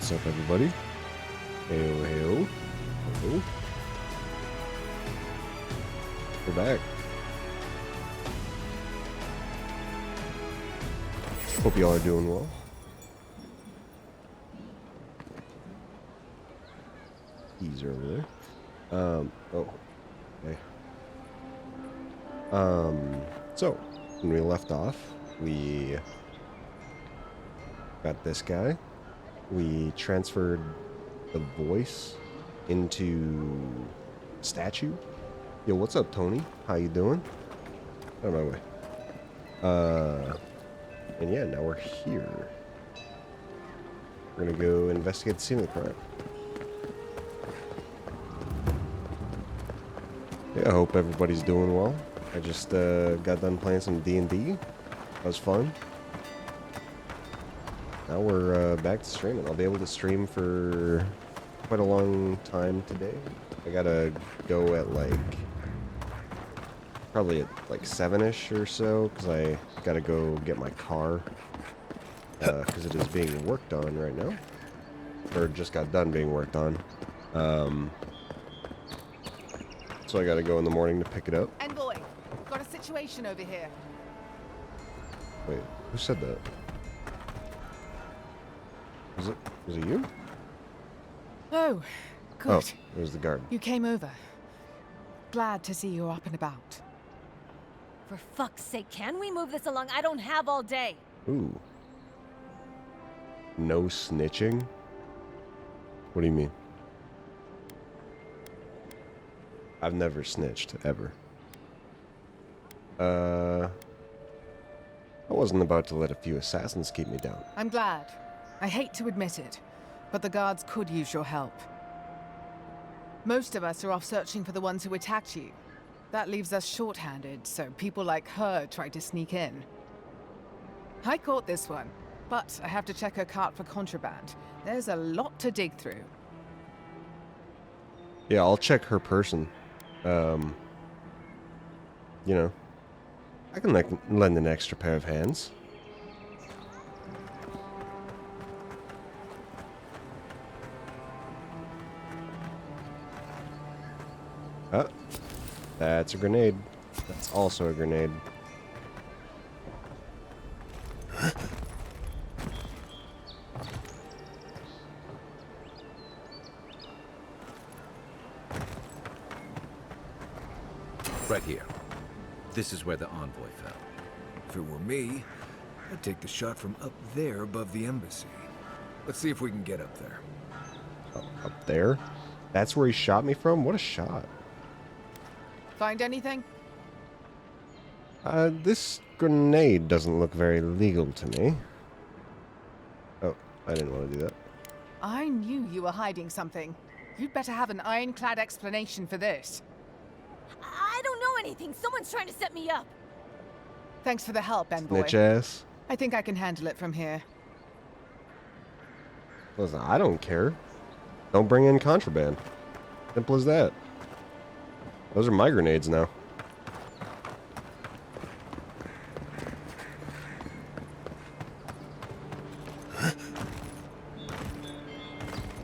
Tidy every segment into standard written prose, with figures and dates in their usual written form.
What's up, everybody? Heyo, heyo. Hello. We're back. Hope y'all are doing well. He's over there. Oh, okay. So, when we left off, we got this guy. We transferred the voice into statue. Yo, what's up, Tony? How you doing? On my way. And yeah, now we're here. We're gonna go investigate the scene of the crime. Yeah, I hope everybody's doing well. I just got done playing some D&D. That was fun. Now we're back to streaming. I'll be able to stream for quite a long time today. I gotta go at probably at 7-ish or so, because I gotta go get my car, because it is being worked on right now, or just got done being worked on. So I gotta go in the morning to pick it up. Envoy, got a situation over here. Wait, who said that? Was it you? Oh, good. Oh, it was the guard. You came over. Glad to see you're up and about. For fuck's sake, can we move this along? I don't have all day. Ooh. No snitching? What do you mean? I've never snitched, ever. I wasn't about to let a few assassins keep me down. I'm glad. I hate to admit it, but the guards could use your help. Most of us are off searching for the ones who attacked you. That leaves us short-handed, so people like her try to sneak in. I caught this one, but I have to check her cart for contraband. There's a lot to dig through. Yeah, I'll check her person. You know, I can lend an extra pair of hands. Oh, that's a grenade. That's also a grenade. Right here. This is where the envoy fell. If it were me, I'd take the shot from up there above the embassy. Let's see if we can get up there. Up there? That's where he shot me from? What a shot. Find anything? This grenade doesn't look very legal to me. Oh, I didn't want to do that. I knew you were hiding something. You'd better have an ironclad explanation for this. I don't know anything. Someone's trying to set me up. Thanks for the help, Envoy. Snitch ass. I think I can handle it from here. Listen, I don't care. Don't bring in contraband. Simple as that. Those are my grenades now.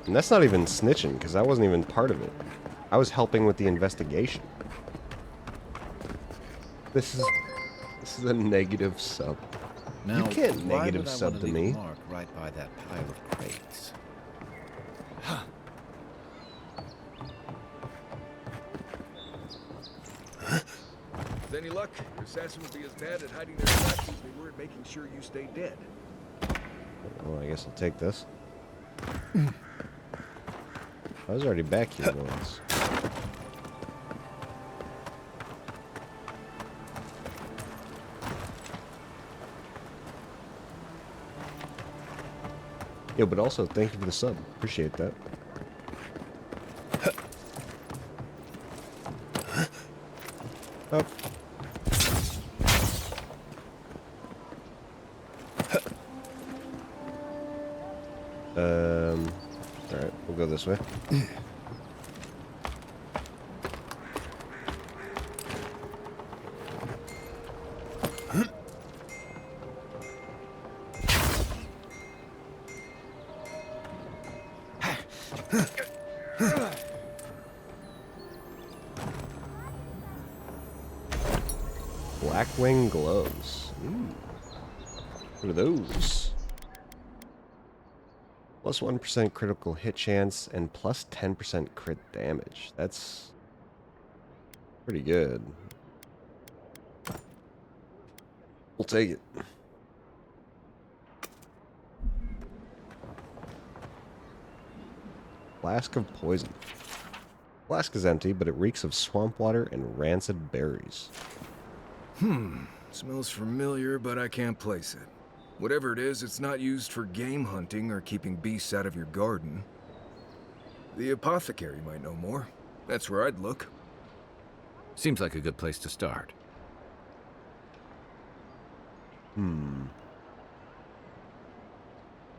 And that's not even snitching, because I wasn't even part of it. I was helping with the investigation. This is a negative sub. Now, You can't why negative would I sub want to leave me. a mark right by that pile of crates? With any luck, your assassin will be as bad at hiding their tracks as they were at making sure you stay dead. Well, I guess I'll take this. I was already back here once. Yo, but also, thank you for the sub. Appreciate that. Up. Alright, we'll go this way. Blackwing gloves. Ooh. What are those? Plus 1% critical hit chance and plus 10% crit damage. That's pretty good. We'll take it. Flask of poison. Flask is empty, but it reeks of swamp water and rancid berries. Smells familiar, but I can't place it. Whatever it is, it's not used for game hunting or keeping beasts out of your garden. The apothecary might know more. That's where I'd look. Seems like a good place to start. The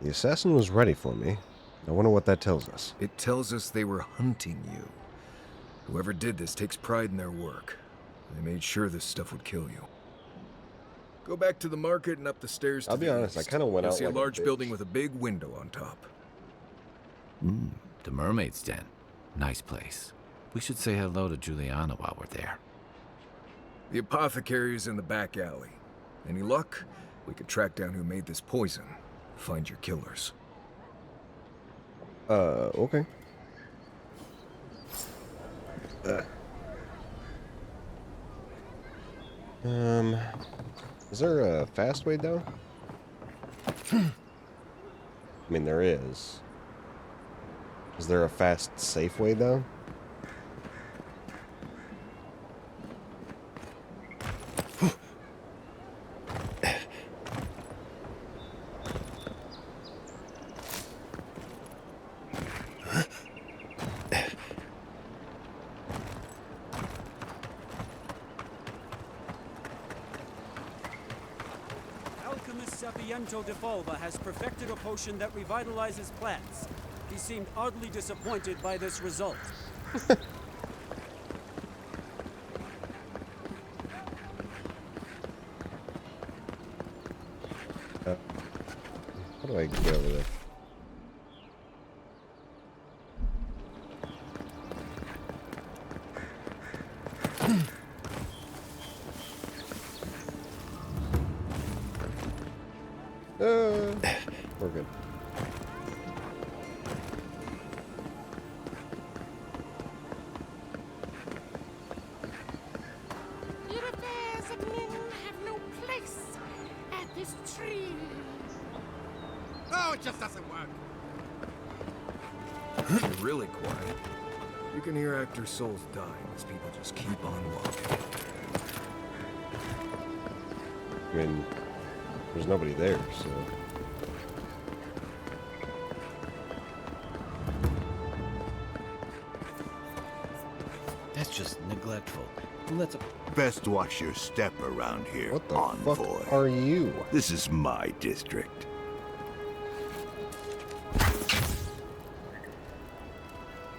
assassin was ready for me. I wonder what that tells us. It tells us they were hunting you. Whoever did this takes pride in their work. They made sure this stuff would kill you. Go back to the market and up the stairs to I'll be the honest, I east. kinda went You'll out see like a a large bitch. building with a big window on top. The Mermaid's Den. Nice place. We should say hello to Juliana while we're there. The apothecary is in the back alley. Any luck? We could track down who made this poison. Find your killers. Okay. Is there a fast way down? I mean, there is. Is there a fast, safe way down? Alchemist Sapiento de Folva has perfected a potion that revitalizes plants. He seemed oddly disappointed by this result. How do I get over there? We're good. Your affairs of men have no place at this tree. Oh, it just doesn't work. If you're really quiet, you can hear actor souls dying as people just keep on walking. I mean, there's nobody there, so... That's just neglectful. Let's... Best watch your step around here, What the envoy. fuck are you? This is my district.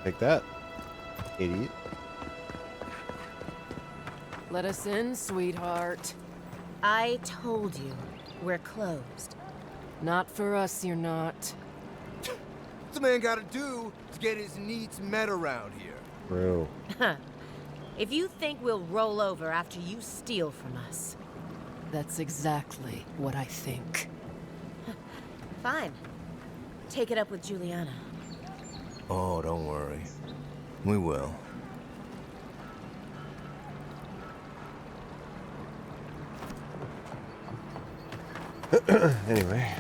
Take that, idiot. Let us in, sweetheart. I told you, we're closed. Not for us, you're not. What's a man gotta do to get his needs met around here? Bro. If you think we'll roll over after you steal from us. That's exactly what I think. Fine. Take it up with Juliana. Oh, don't worry. We will. Anyway.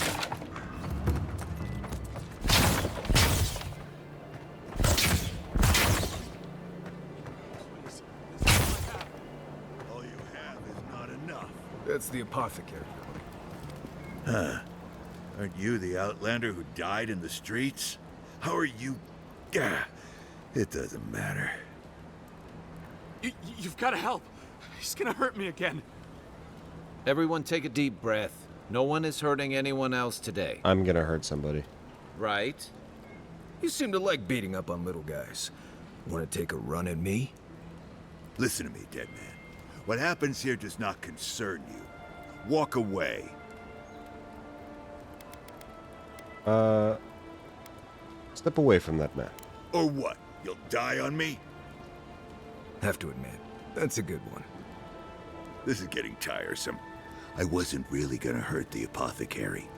All you have is not enough. That's the apothecary. Aren't you the outlander who died in the streets? How are you? Gah, it doesn't matter. You've got to help. He's gonna hurt me again. Everyone take a deep breath. No one is hurting anyone else today. I'm gonna hurt somebody. Right? You seem to like beating up on little guys. Want to take a run at me? Listen to me, dead man. What happens here does not concern you. Walk away. Step away from that man. Or what? You'll die on me? Have to admit, that's a good one. This is getting tiresome. I wasn't really gonna hurt the apothecary,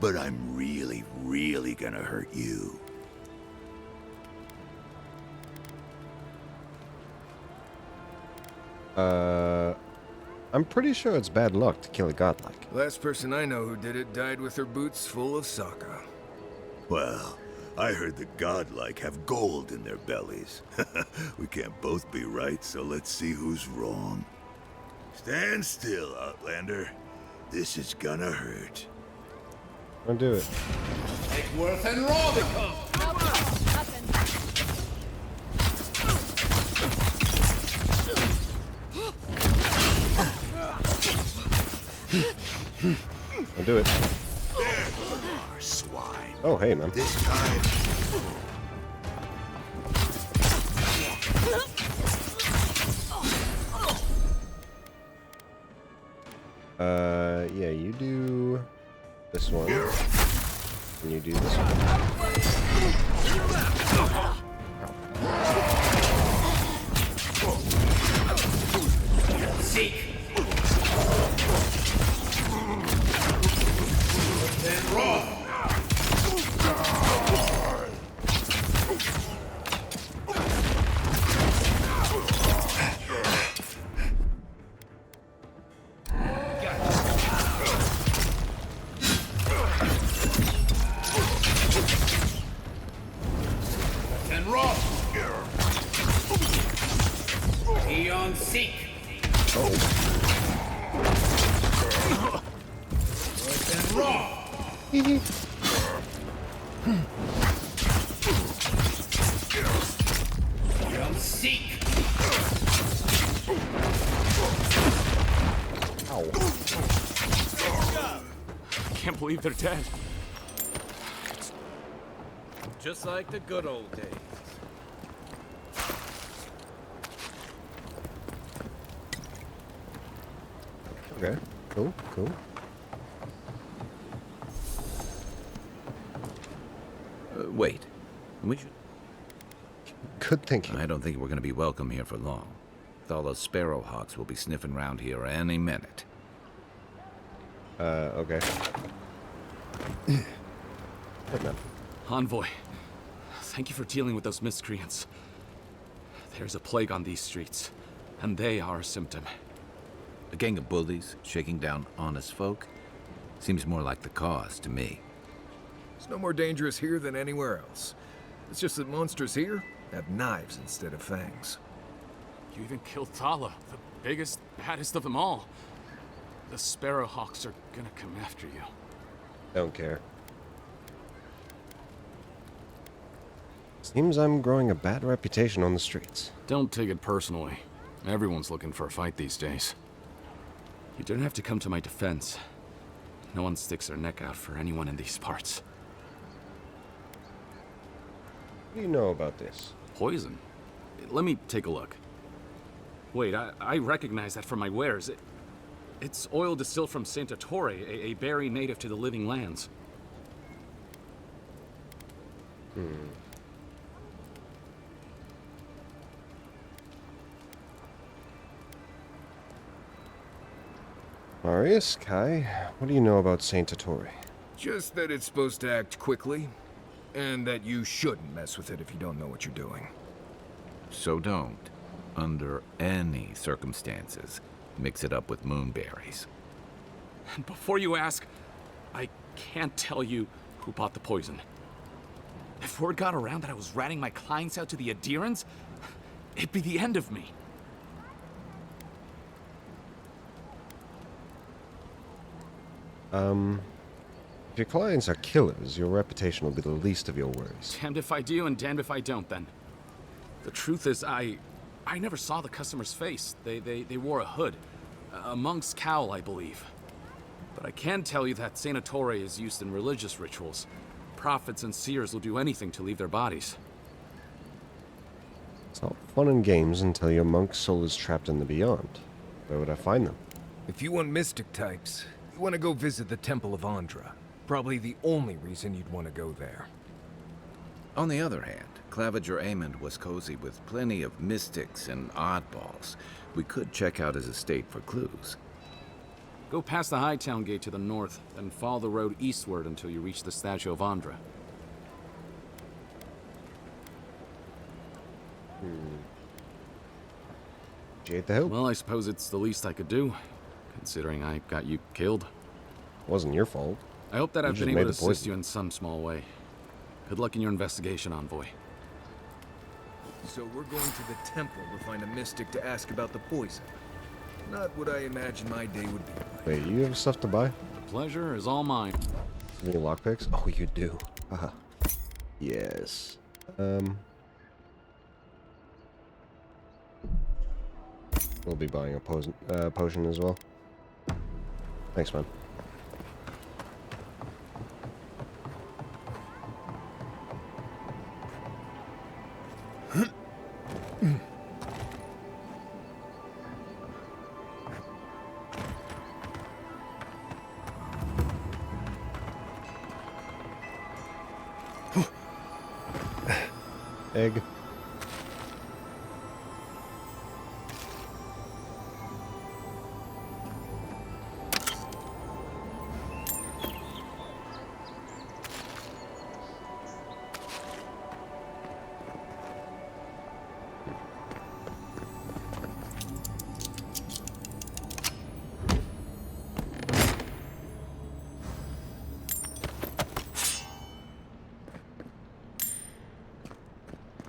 but I'm really, really gonna hurt you. I'm pretty sure it's bad luck to kill a godlike. Last person I know who did it died with her boots full of Sokka. Well, I heard the godlike have gold in their bellies. We can't both be right, so let's see who's wrong. Stand still, Outlander. This is gonna hurt. I'll do it. Take Worth and Rubicon! I'll do it. There you are, swine. Oh, hey, man. This time... Yeah, you do this one. And you do this one. Seek! Then roll! Then roll! Eon Seek! Then roll! Eon Seek! I can't believe they're dead. Just like the good old days. Okay, cool, cool. Wait. We should... Good thinking. I don't think we're going to be welcome here for long. With all those sparrowhawks will be sniffing around here any minute. Okay. Good man. Envoy, thank you for dealing with those miscreants. There's a plague on these streets, and they are a symptom. A gang of bullies shaking down honest folk? Seems more like the cause to me. It's no more dangerous here than anywhere else. It's just that monsters here have knives instead of fangs. You even killed Thala, the biggest, baddest of them all. The Sparrowhawks are gonna come after you. Don't care. Seems I'm growing a bad reputation on the streets. Don't take it personally. Everyone's looking for a fight these days. You don't have to come to my defense. No one sticks their neck out for anyone in these parts. What do you know about this? Poison? Let me take a look. Wait, I recognize that from my wares. It's oil distilled from Saint Ettore, a berry native to the Living Lands. Marius, Kai, what do you know about Saint Ettore? Just that it's supposed to act quickly, and that you shouldn't mess with it if you don't know what you're doing. So don't, under any circumstances, mix it up with moonberries. And before you ask, I can't tell you who bought the poison. If word got around that I was ratting my clients out to the adherents, it'd be the end of me. If your clients are killers, your reputation will be the least of your worries. Damned if I do and damned if I don't, then. The truth is, I never saw the customer's face. They wore a hood. A monk's cowl, I believe. But I can tell you that Saint Ettore is used in religious rituals. Prophets and seers will do anything to leave their bodies. It's all fun and games until your monk's soul is trapped in the beyond. Where would I find them? If you want mystic types, you want to go visit the Temple of Andra. Probably the only reason you'd want to go there. On the other hand, Claviger Amond was cozy with plenty of mystics and oddballs. We could check out his estate for clues. Go past the Hightown Gate to the north, then follow the road eastward until you reach the statue of Andra. Appreciate the help. Well, I suppose it's the least I could do, considering I got you killed. Wasn't your fault. I hope that You I've just been made able the to assist poison. you in some small way. Good luck in your investigation, Envoy. So we're going to the temple to find a mystic to ask about the poison. Not what I imagined my day would be like. Wait, you have stuff to buy? The pleasure is all mine. Any lockpicks? Oh, you do. Haha. Yes. We'll be buying a potion as well. Thanks, man. Egg.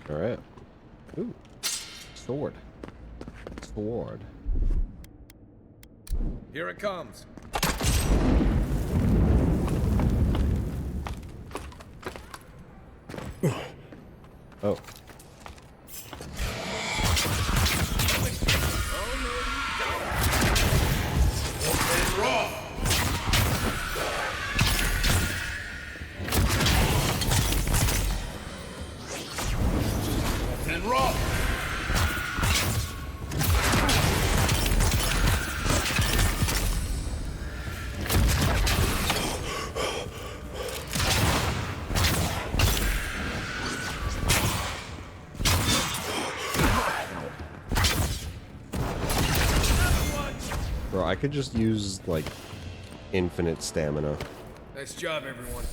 Alright. Ooh. Sword. Sword. Here it comes. Oh. And raw. And raw. Bro, I could just use, like, infinite stamina. Nice job, everyone.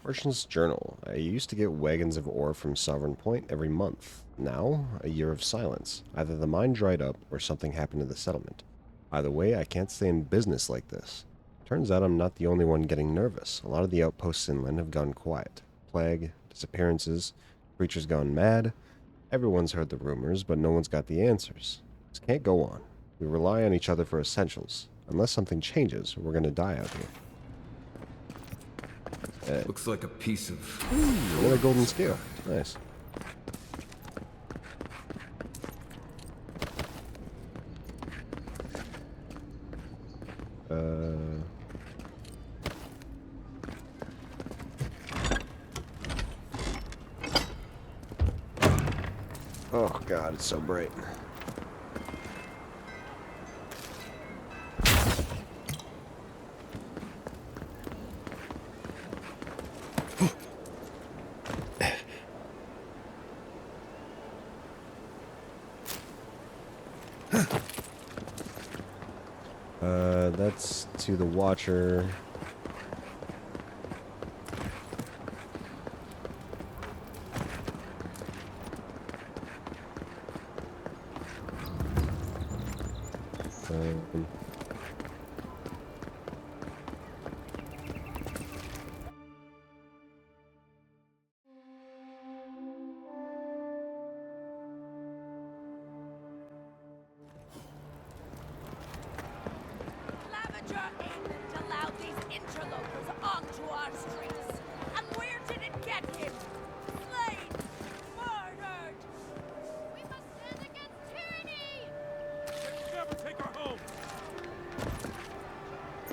Merchant's Journal. I used to get wagons of ore from Sovereign Point every month. Now, a year of silence. Either the mine dried up or something happened to the settlement. Either way, I can't stay in business like this. Turns out I'm not the only one getting nervous. A lot of the outposts inland have gone quiet. Plague, disappearances, creatures gone mad. Everyone's heard the rumors, but no one's got the answers. This can't go on. We rely on each other for essentials. Unless something changes, we're gonna die out here. Looks like a piece of... Another golden scale. Nice. Oh god, it's so bright. That's to the Watcher. Claviger Amond allowed these interlopers onto our streets. And where did it get him? Slain! Murdered! We must stand against tyranny! Never take our home!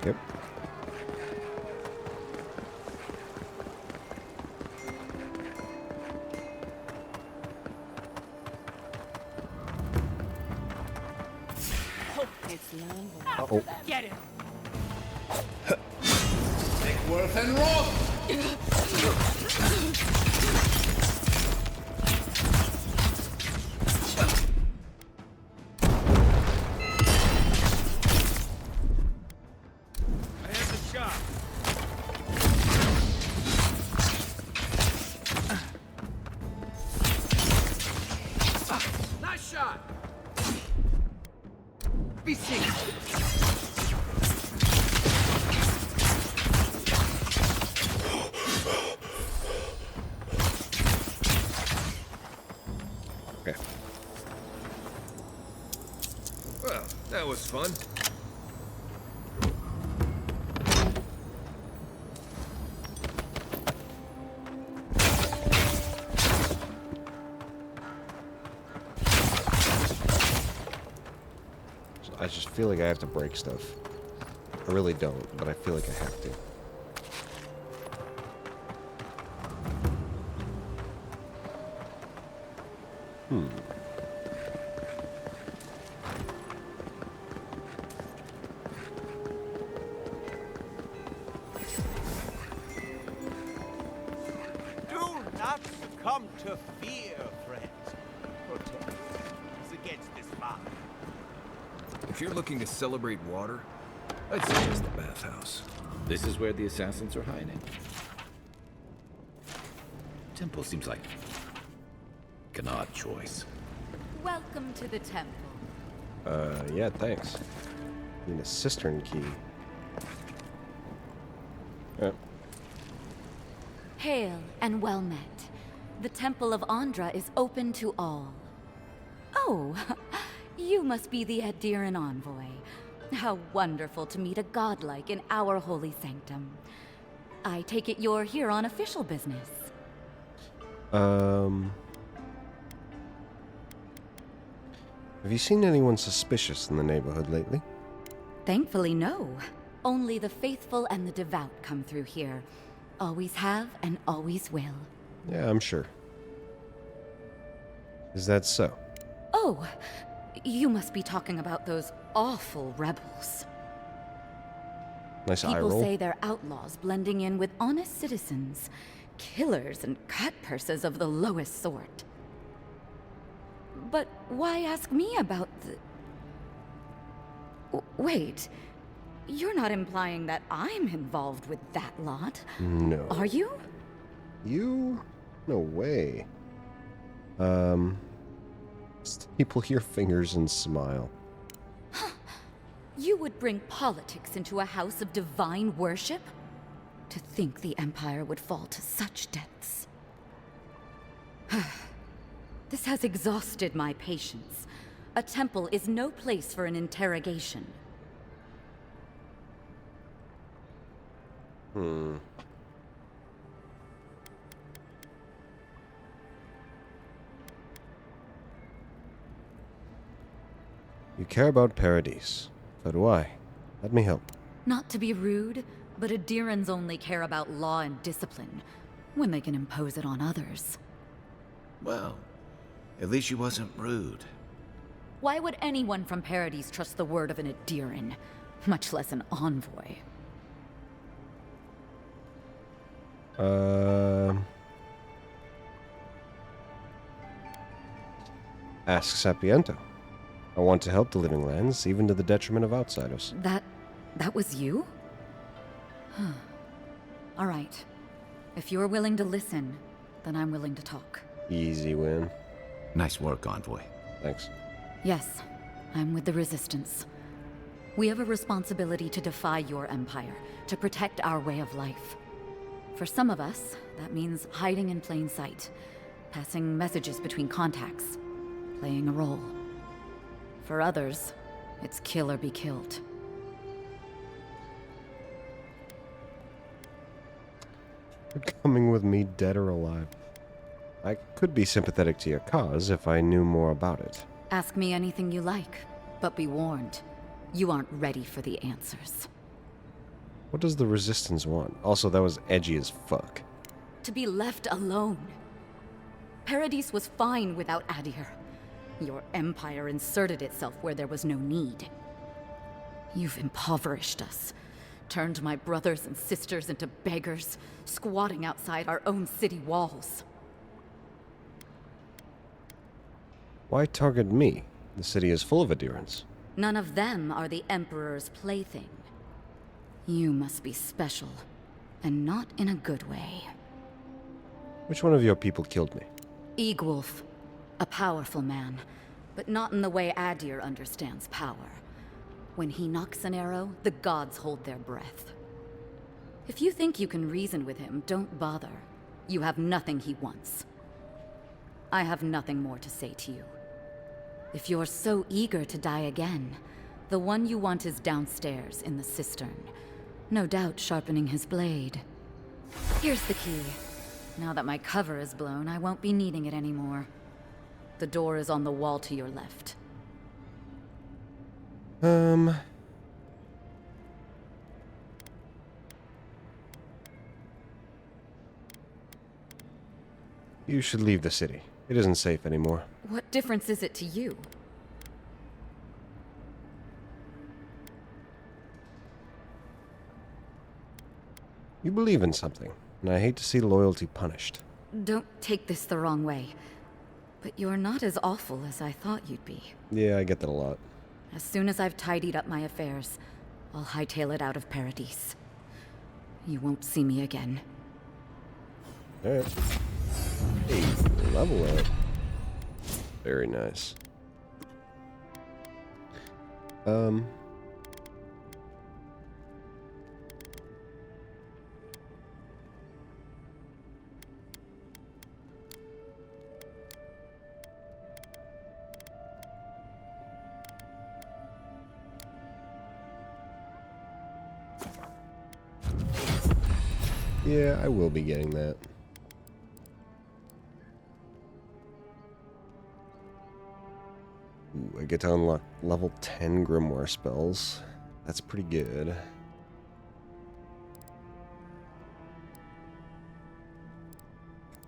Yep. It's land. Uh-oh. Get him! worth and wrath! I have the shot. Nice shot! Be seen. Okay. Well, that was fun. I just feel like I have to break stuff. I really don't, but I feel like I have to. Do not succumb to fear, friends. Protect is against this fire. If you're looking to celebrate water, I'd suggest the bathhouse. This is where the assassins are hiding. Temple seems like an odd choice. Welcome to the temple. Yeah, thanks. Need a cistern key. Hail and well met. The Temple of Andra is open to all. Oh, you must be the Adiran envoy. How wonderful to meet a godlike in our holy sanctum. I take it you're here on official business. Have you seen anyone suspicious in the neighborhood lately? Thankfully, no. Only the faithful and the devout come through here. Always have and always will. Yeah, I'm sure. Is that so? Oh, you must be talking about those awful rebels. Nice eye People roll. say they're outlaws blending in with honest citizens. Killers and cut purses of the lowest sort. But why ask me about the... Wait, you're not implying that I'm involved with that lot? No. Are you? You? No way. Staple your fingers and smile. You would bring politics into a house of divine worship? To think the Empire would fall to such depths. This has exhausted my patience. A temple is no place for an interrogation. You care about Paradise. So do I. Let me help. Not to be rude, but Adirans only care about law and discipline, when they can impose it on others. Well, at least she wasn't rude. Why would anyone from Paradise trust the word of an Adiran, much less an envoy? Ask Sapiento. I want to help the Living Lands, even to the detriment of outsiders. That was you? Huh. All right. If you're willing to listen, then I'm willing to talk. Easy win. Nice work, Envoy. Thanks. Yes, I'm with the Resistance. We have a responsibility to defy your empire, to protect our way of life. For some of us, that means hiding in plain sight, passing messages between contacts, playing a role. For others, it's kill or be killed. You're coming with me, dead or alive. I could be sympathetic to your cause if I knew more about it. Ask me anything you like, but be warned, you aren't ready for the answers. What does the Resistance want? Also, that was edgy as fuck. To be left alone. Paradise was fine without Adir. Your empire inserted itself where there was no need. You've impoverished us, Turned my brothers and sisters into beggars, squatting outside our own city walls. Why target me? The city is full of adherents. None of them are the Emperor's plaything. You must be special, and not in a good way. Which one of your people killed me? Eagwolf, a powerful man, but not in the way Adir understands power. When he knocks an arrow, the gods hold their breath. If you think you can reason with him, don't bother. You have nothing he wants. I have nothing more to say to you. If you're so eager to die again, the one you want is downstairs in the cistern. No doubt sharpening his blade. Here's the key. Now that my cover is blown, I won't be needing it anymore. The door is on the wall to your left. You should leave the city. It isn't safe anymore. What difference is it to you? You believe in something, and I hate to see loyalty punished. Don't take this the wrong way, but you're not as awful as I thought you'd be. Yeah, I get that a lot. As soon as I've tidied up my affairs, I'll hightail it out of Paradise. You won't see me again. Alright. Hey, level up. Very nice. Yeah, I will be getting that. Ooh, I get to unlock level 10 Grimoire spells. That's pretty good.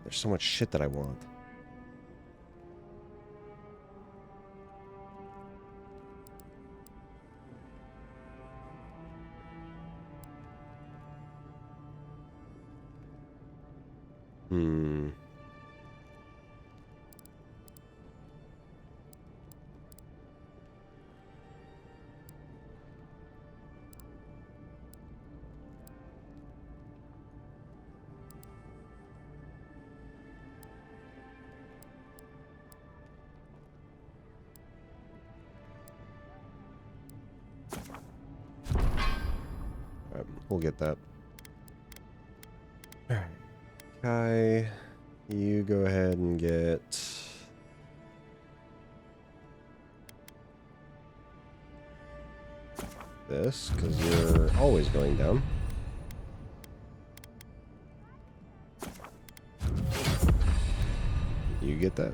There's so much shit that I want. Alright, we'll get that. Alright. Kai, you go ahead and get... this, because you're always going down. You get that.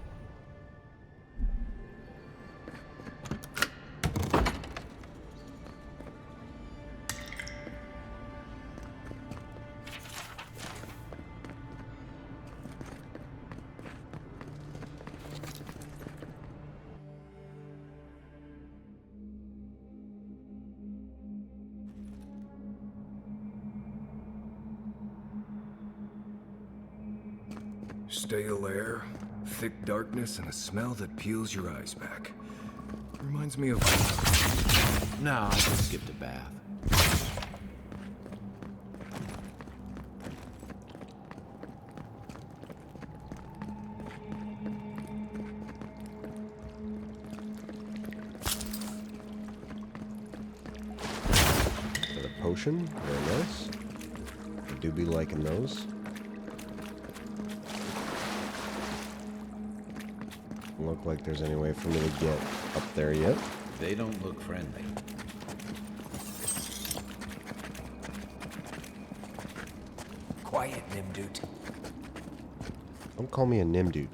Stale air, thick darkness, and a smell that peels your eyes back. Reminds me of... No, I just skipped a bath. Got a potion, very nice. I do be liking those. Look like there's any way for me to get up there yet. They don't look friendly. Quiet, Nimdude. Don't call me a Nimdude.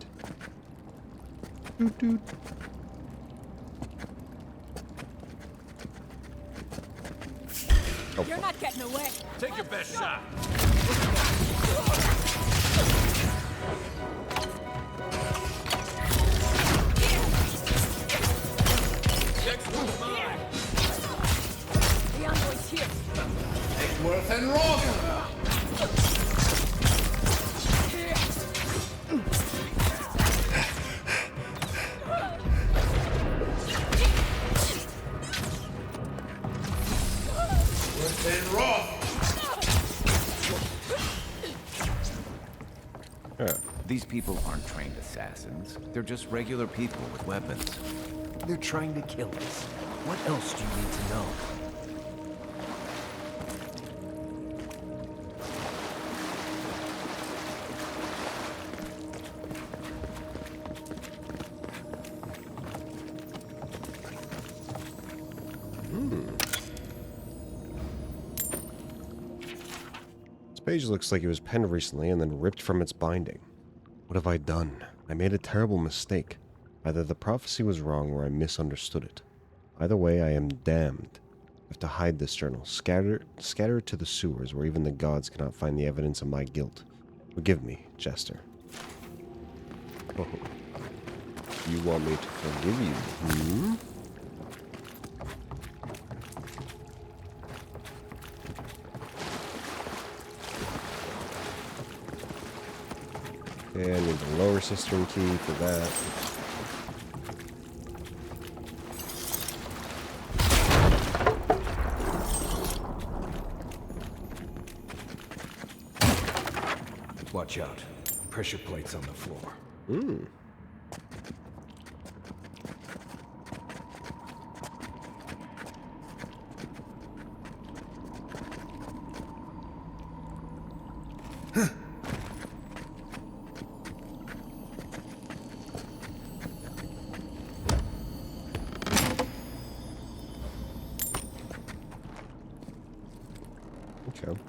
Doot doot. Oh, You're not getting away. Take your best shot. The envoy's here. Yeah. These people aren't trained assassins. They're just regular people with weapons. They're trying to kill us. What else do you need to know? This page looks like it was penned recently and then ripped from its binding. What have I done? I made a terrible mistake. Either the prophecy was wrong or I misunderstood it. Either way, I am damned. I have to hide this journal, scatter it to the sewers where even the gods cannot find the evidence of my guilt. Forgive me, Jester. Oh. You want me to forgive you? Hmm? Okay, I need the lower cistern key for that. Watch out. Pressure plates on the floor. Hmm. Okay.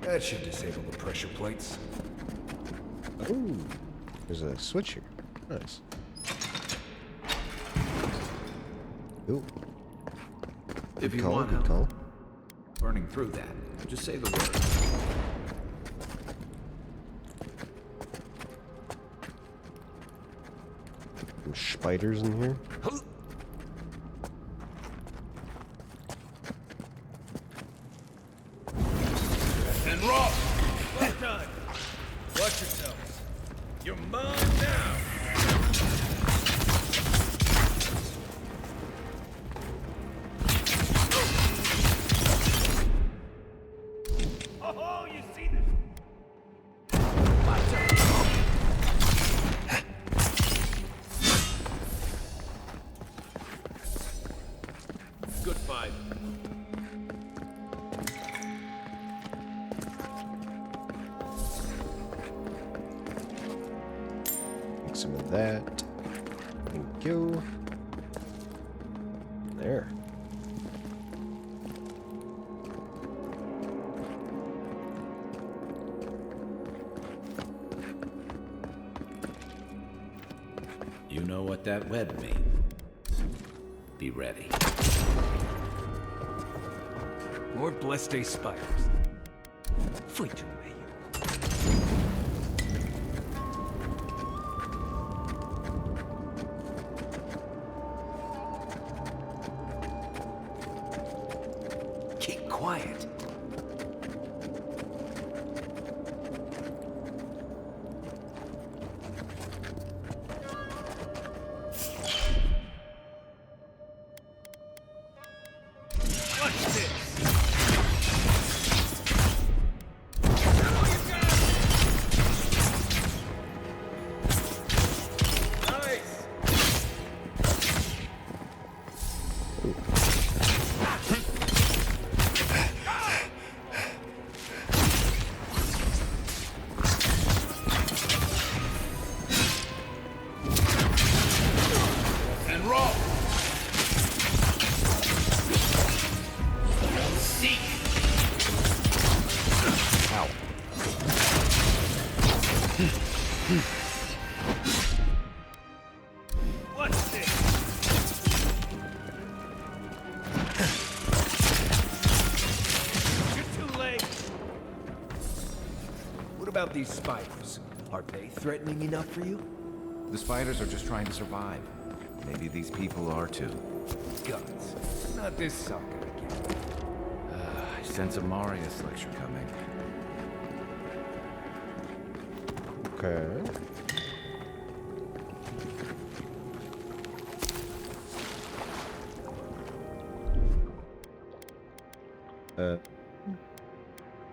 That should disable the pressure plates. Ooh, there's a switch here. Nice. Ooh. If you Call, want good help call. burning through that, just say the word. Some spiders in here. And rock! Well done. Watch yourselves. You're mine now. Oh, you see this? Good fight. Take some of that. Thank you. There. You know what that web means. Be ready. More blessed day spiders. Fui to me. Keep quiet. Watch this. Nice. And roll. Seek. Ow. What's this? You're too late. What about these spiders? Are they threatening enough for you? The spiders are just trying to survive. Maybe these people are too. Guns. Not this sucker again. I sense a Marius lecture coming. Okay.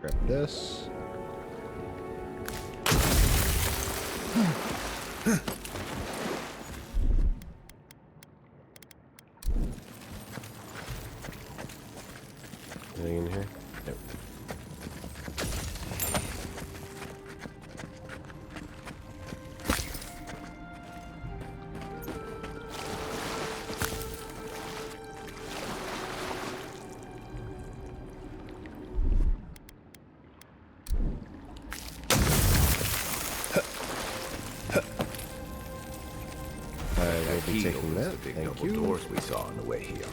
Grab this. be key taking opens that. the big Thank double you. doors we saw on the way here.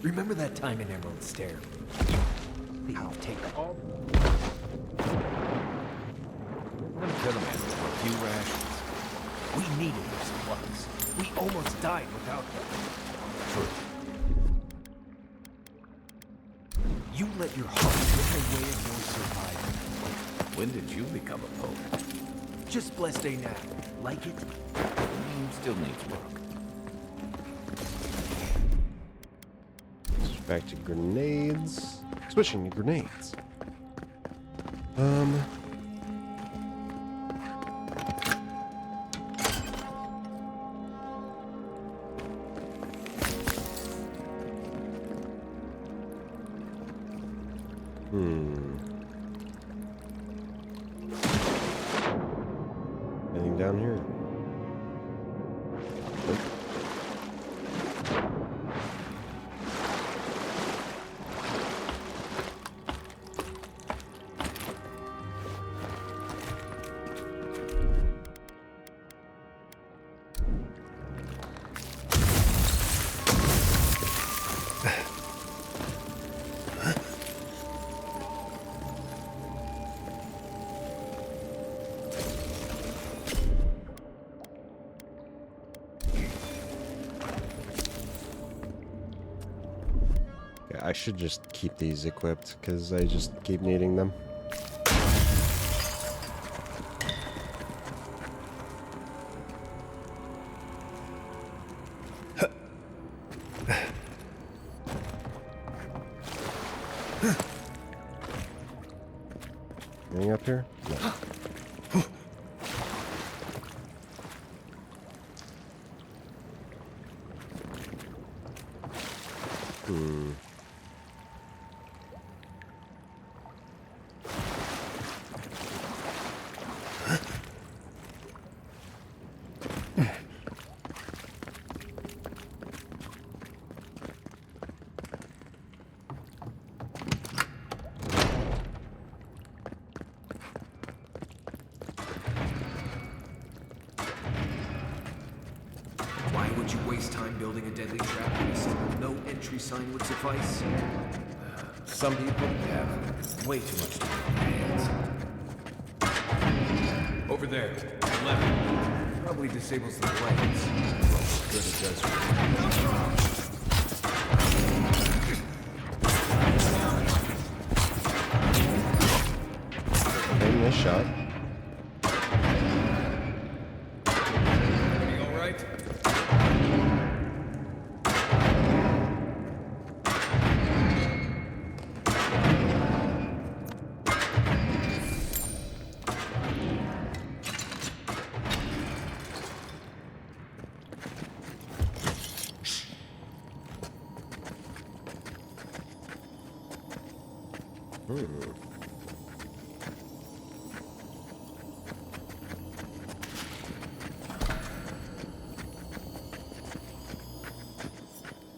Remember that time in Emerald Stair? I'll take all. I'm gonna kill a man with a few rations. We needed your supplies. We almost died without them. True. You let your heart get in the way of your survival. When did you become a poet? Just blessed day now. Like it? Still needs work. Back to grenades. Switching to grenades. Anything down here? Nope. Yeah, I should just keep these equipped because I just keep needing them. Anything up here? No. Why would you waste time building a deadly trap when a simple no entry sign would suffice? Some people have way too much time on their hands. Over there, left. Probably disables the planes. Good it does for Taking this shot. Everybody all right?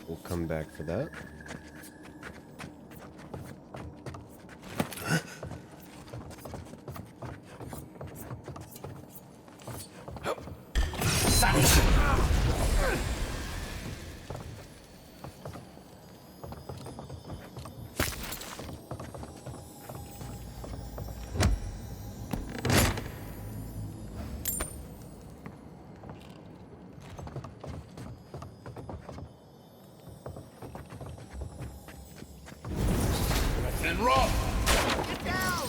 We'll come back for that. And roll! Get down!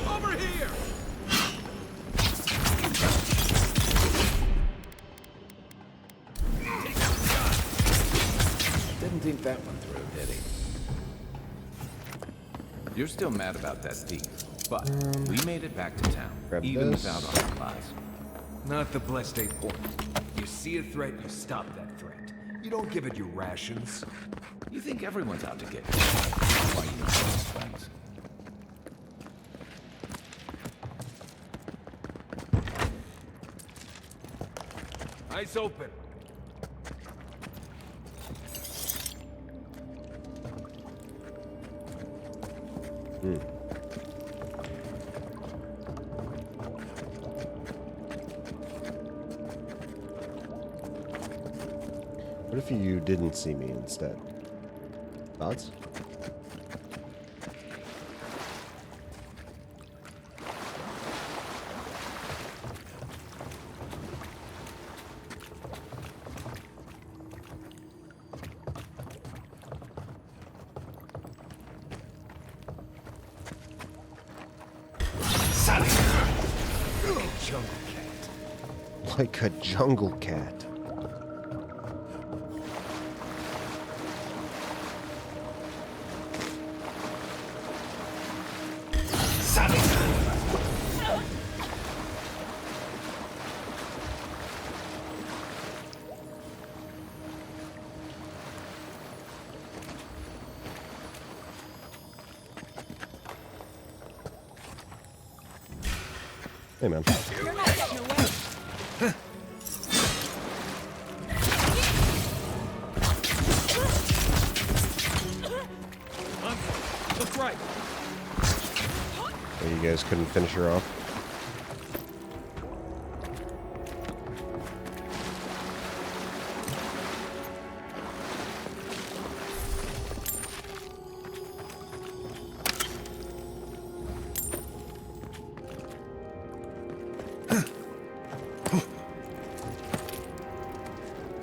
Over here! Didn't think that one through, did he? You're still mad about that thief, but we made it back to town, grab even this. without our supplies. Not the blessed eight point. You see a threat, you stop that threat. You don't give it your rations. You think everyone's out to get you? Why you don't know these things? Eyes open. What if you didn't see me instead? Thoughts? Jungle cat. Like a jungle cat. Hey, man. You're not getting away. Look right. So you guys couldn't finish her off?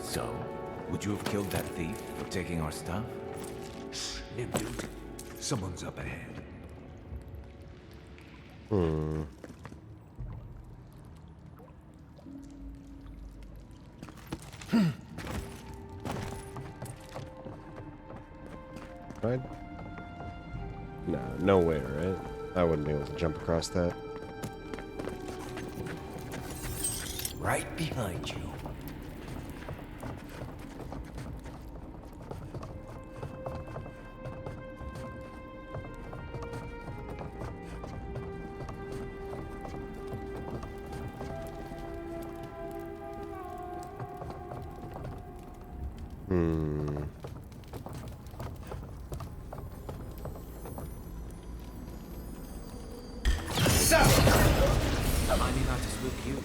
So, would you have killed that thief for taking our stuff? Him, dude. Someone's up ahead. Right? No, no way, right? I wouldn't be able to jump across that. Right behind you. Remind me not to spook you.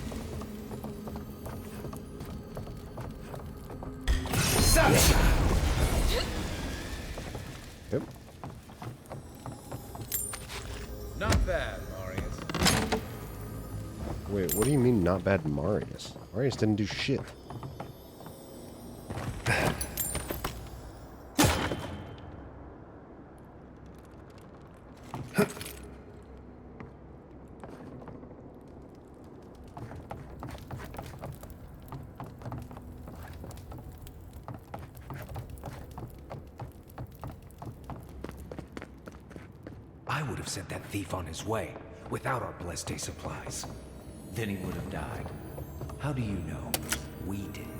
Yep. Not bad, Marius. Wait, what do you mean not bad Marius? Marius didn't do shit. I would have sent that thief on his way, without our blessed day supplies. Then he would have died. How do you know? We didn't.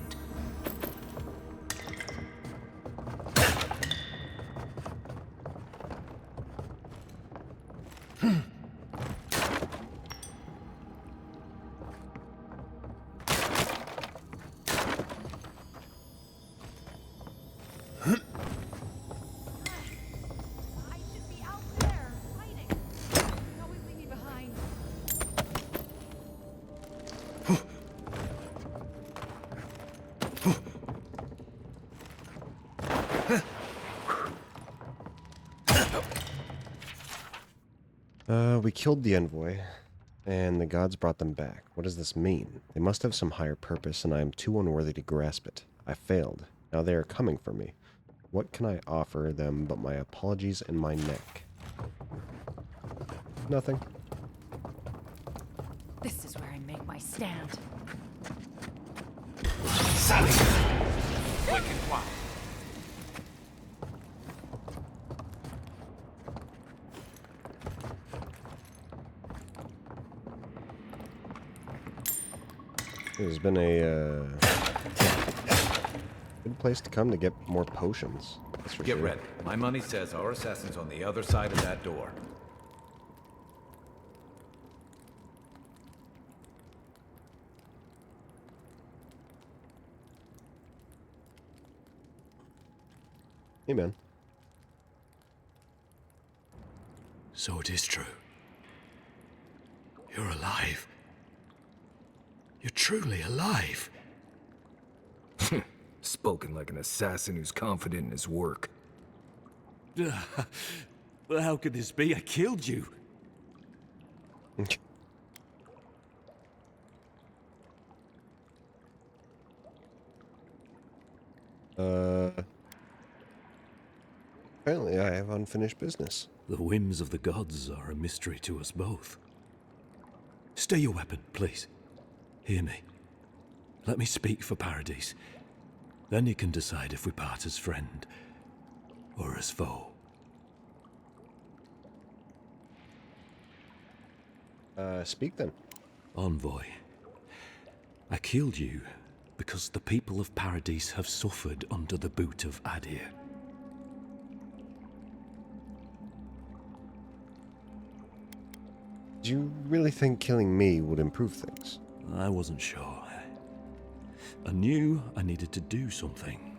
I should be out there, fighting. Don't we leave me behind? We killed the envoy, and the gods brought them back. What does this mean? They must have some higher purpose, and I am too unworthy to grasp it. I failed. Now they are coming for me. What can I offer them but my apologies and my neck? Nothing. This is where I make my stand. Quick and quiet. There's been a good place to come to get more potions. That's for Get sure. ready. My money says our assassin's on the other side of that door. Hey, man. So it is true. You're alive. You're truly alive. Spoken like an assassin who's confident in his work. Well, how could this be? I killed you. Apparently I have unfinished business. The whims of the gods are a mystery to us both. Stay your weapon, please. Hear me. Let me speak for Paradise. Then you can decide if we part as friend or as foe. Speak then. Envoy, I killed you because the people of Paradise have suffered under the boot of Adir. Do you really think killing me would improve things? I wasn't sure. I knew I needed to do something.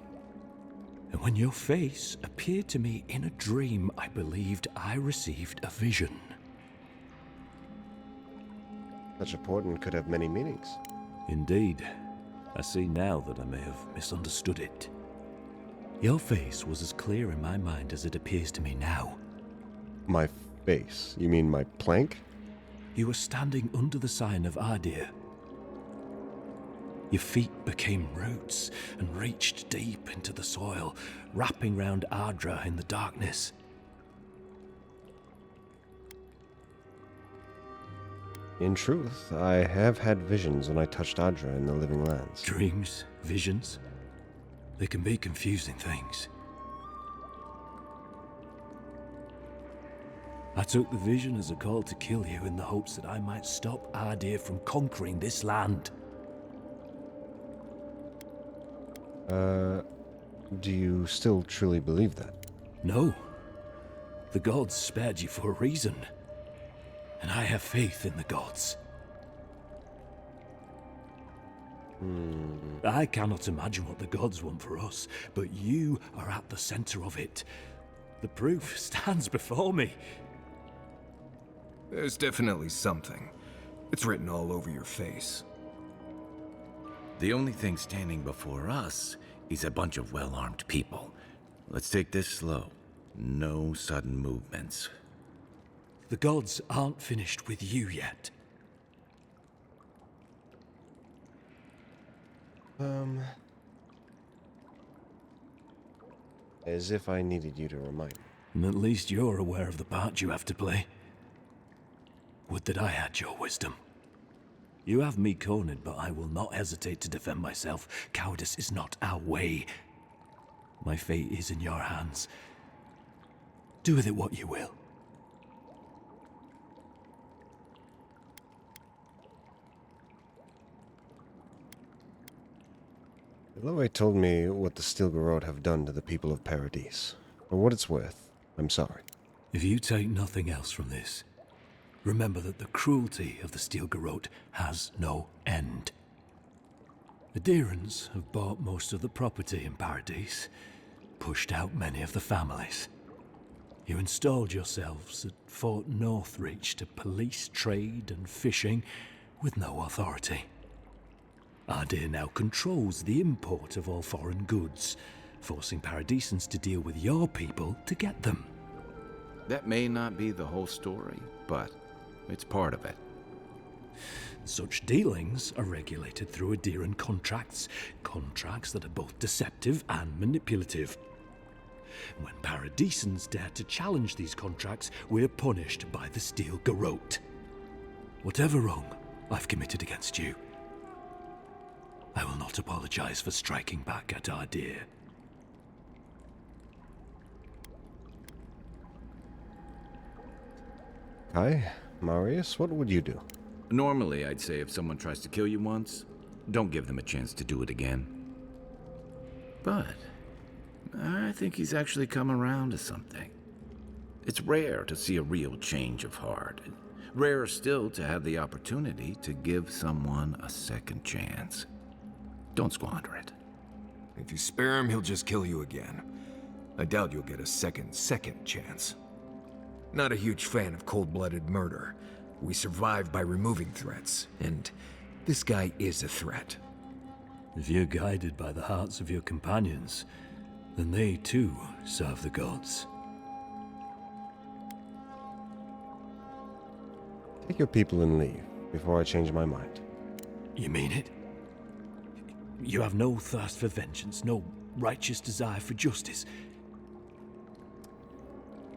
And when your face appeared to me in a dream, I believed I received a vision. Such a portent could have many meanings. Indeed. I see now that I may have misunderstood it. Your face was as clear in my mind as it appears to me now. My face? You mean my plank? You were standing under the sign of Adir. Your feet became roots and reached deep into the soil, wrapping round Ardra in the darkness. In truth, I have had visions when I touched Adra in the Living Lands. Dreams, visions, they can be confusing things. I took the vision as a call to kill you in the hopes that I might stop Adir from conquering this land. Do you still truly believe that? No. The gods spared you for a reason. And I have faith in the gods. I cannot imagine what the gods want for us, but you are at the center of it. The proof stands before me. There's definitely something. It's written all over your face. The only thing standing before us is a bunch of well-armed people. Let's take this slow. No sudden movements. The gods aren't finished with you yet. As if I needed you to remind me. And at least you're aware of the part you have to play. Would that I had your wisdom. You have me cornered, but I will not hesitate to defend myself. Cowardice is not our way. My fate is in your hands. Do with it what you will. Eloy told me what the Stilgarrod have done to the people of Paradise. For what it's worth, I'm sorry. If you take nothing else from this, remember that the cruelty of the Stilgarrod has no end. The Deerans have bought most of the property in Paradise, pushed out many of the families. You installed yourselves at Fort Northreach to police trade and fishing with no authority. Adir now controls the import of all foreign goods, forcing Paradisans to deal with your people to get them. That may not be the whole story, but it's part of it. Such dealings are regulated through Adiran contracts that are both deceptive and manipulative. When Paradisans dare to challenge these contracts, we're punished by the Steel Garrote. Whatever wrong I've committed against you, I will not apologize for striking back at Adir. Kai, Marius, what would you do? Normally, I'd say if someone tries to kill you once, don't give them a chance to do it again. But I think he's actually come around to something. It's rare to see a real change of heart. Rarer still to have the opportunity to give someone a second chance. Don't squander it. If you spare him, he'll just kill you again. I doubt you'll get a second chance. Not a huge fan of cold-blooded murder. We survive by removing threats, and this guy is a threat. If you're guided by the hearts of your companions, then they too serve the gods. Take your people and leave before I change my mind. You mean it? You have no thirst for vengeance, no righteous desire for justice?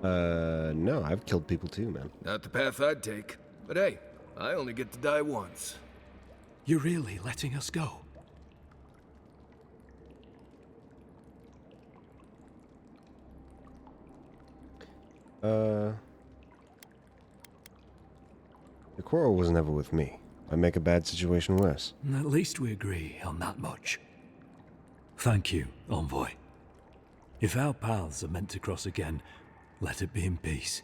No, I've killed people too, man. Not the path I'd take. But hey, I only get to die once. You're really letting us go? The quarrel was never with me. I make a bad situation worse. At least we agree on that much. Thank you, Envoy. If our paths are meant to cross again, let it be in peace.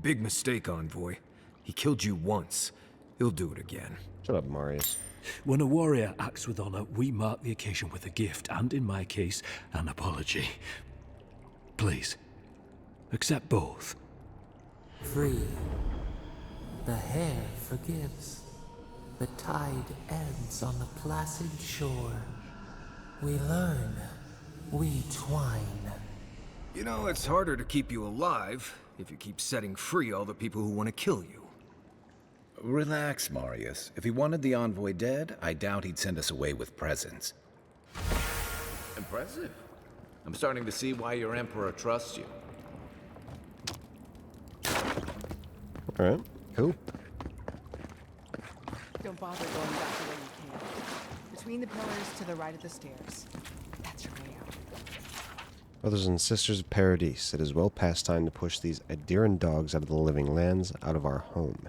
Big mistake, Envoy. He killed you once. He'll do it again. Shut up, Marius. When a warrior acts with honor, we mark the occasion with a gift, and in my case, an apology. Please, accept both. Free. The hair forgives. The tide ends on the placid shore. We learn. We twine. You know, it's harder to keep you alive if you keep setting free all the people who want to kill you. Relax, Marius. If he wanted the envoy dead, I doubt he'd send us away with presents. Impressive. I'm starting to see why your emperor trusts you. Alright, cool. Don't bother going back the way you came. Between the pillars to the right of the stairs. That's your way out. Brothers and sisters of Paradise, it is well past time to push these Adiran dogs out of the living lands, out of our home.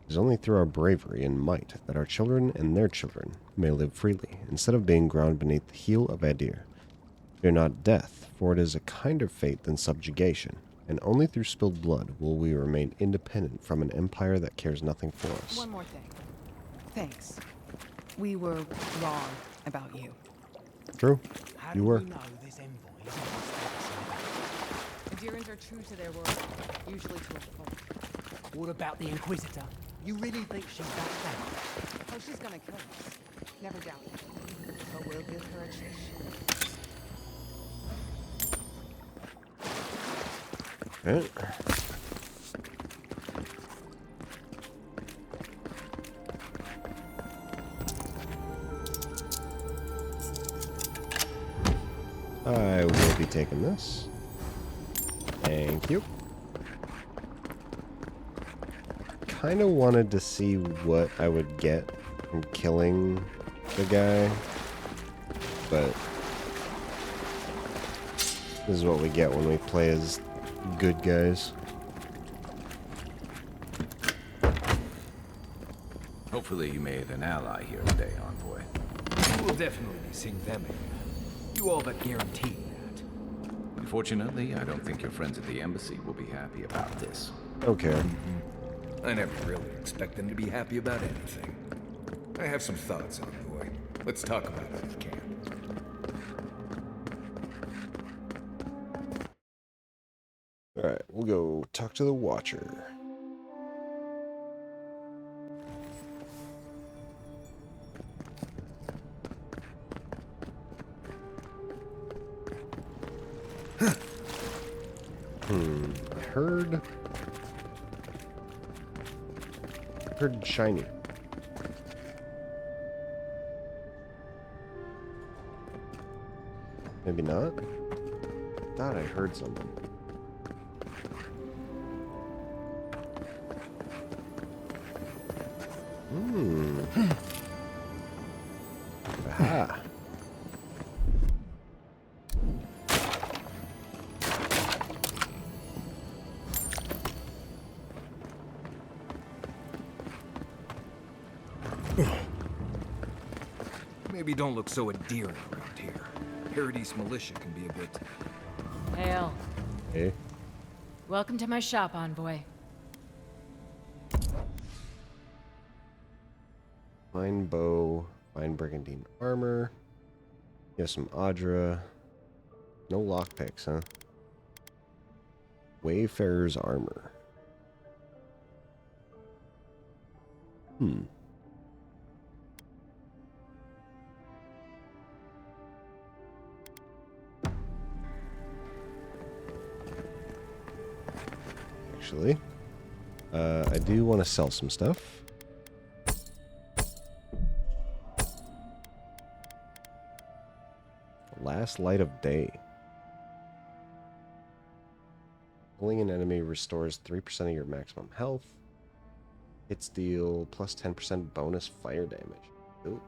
It is only through our bravery and might that our children and their children may live freely, instead of being ground beneath the heel of Adir. Fear not death, for it is a kinder fate than subjugation, and only through spilled blood will we remain independent from an empire that cares nothing for us. One more thing. Thanks. We were wrong about you. True. You were. Adirans are true to their word, usually to a fault. What about the Inquisitor? You really think she's that bad? Oh, she's gonna kill us. Never doubt it. But we'll give her a chance. Right. I will be taking this. Thank you. Kind of wanted to see what I would get from killing the guy, but this is what we get when we play as good guys. Hopefully you made an ally here today, Envoy. You will definitely be seeing them again. You all but guaranteed that. Unfortunately, I don't think your friends at the embassy will be happy about this. Okay. I never really expect them to be happy about anything. I have some thoughts, Envoy. Let's talk about it if you can. Alright, we'll go talk to the Watcher. I heard shiny. Maybe not? Thought I heard something. Aha. Maybe don't look so endearing around here. Paradise militia can be a bit... Hail. Hey. Welcome to my shop, envoy. Fine bow, fine brigandine armor. You have some Audra. No lockpicks, huh? Wayfarer's armor. Actually, I do want to sell some stuff. Last light of day. Killing an enemy restores 3% of your maximum health. Hits deal plus 10% bonus fire damage. Ooh.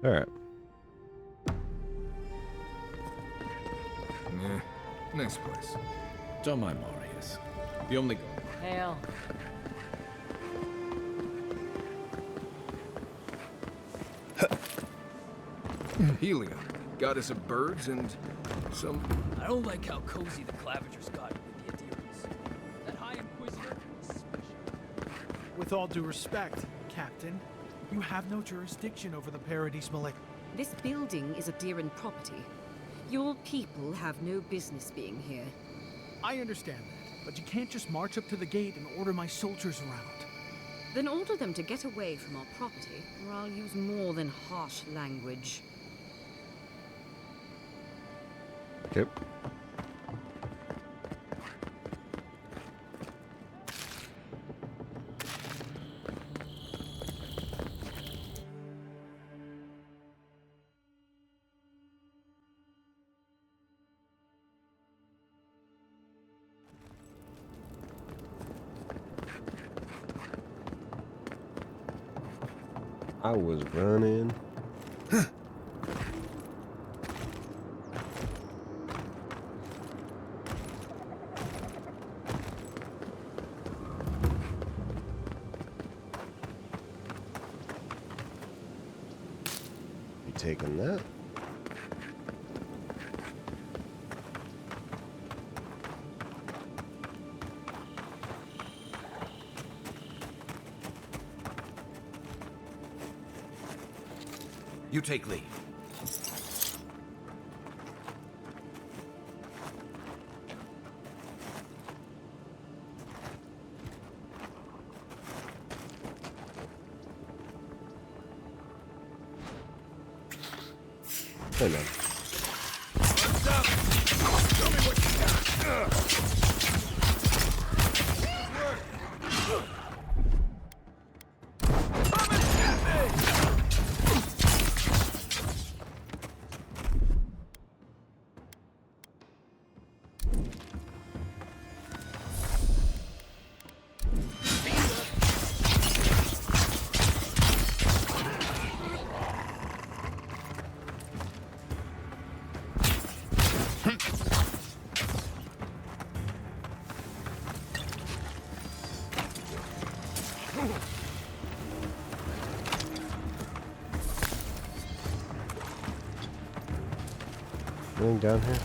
All right. Meh. Nice place. Don't mind Marius. The only... Hail. Helia, goddess of birds and some... I don't like how cozy the Clavigers got with the adherents. That High Inquisitor is special. With all due respect, Captain, you have no jurisdiction over the Paradise Malek. This building is Adheran property. Your people have no business being here. I understand that, but you can't just march up to the gate and order my soldiers around. Then order them to get away from our property, or I'll use more than harsh language. Okay. I was running. You taking that? You take lead. Hey, man. What's up? Show me what you got. Anything down here?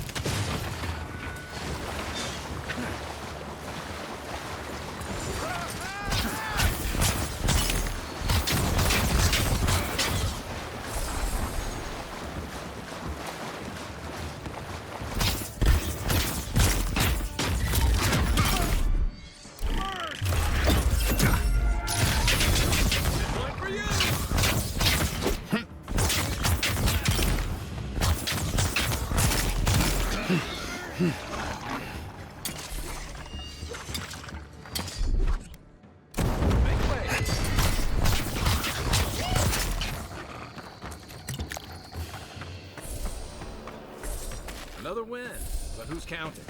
Another win, but who's counting?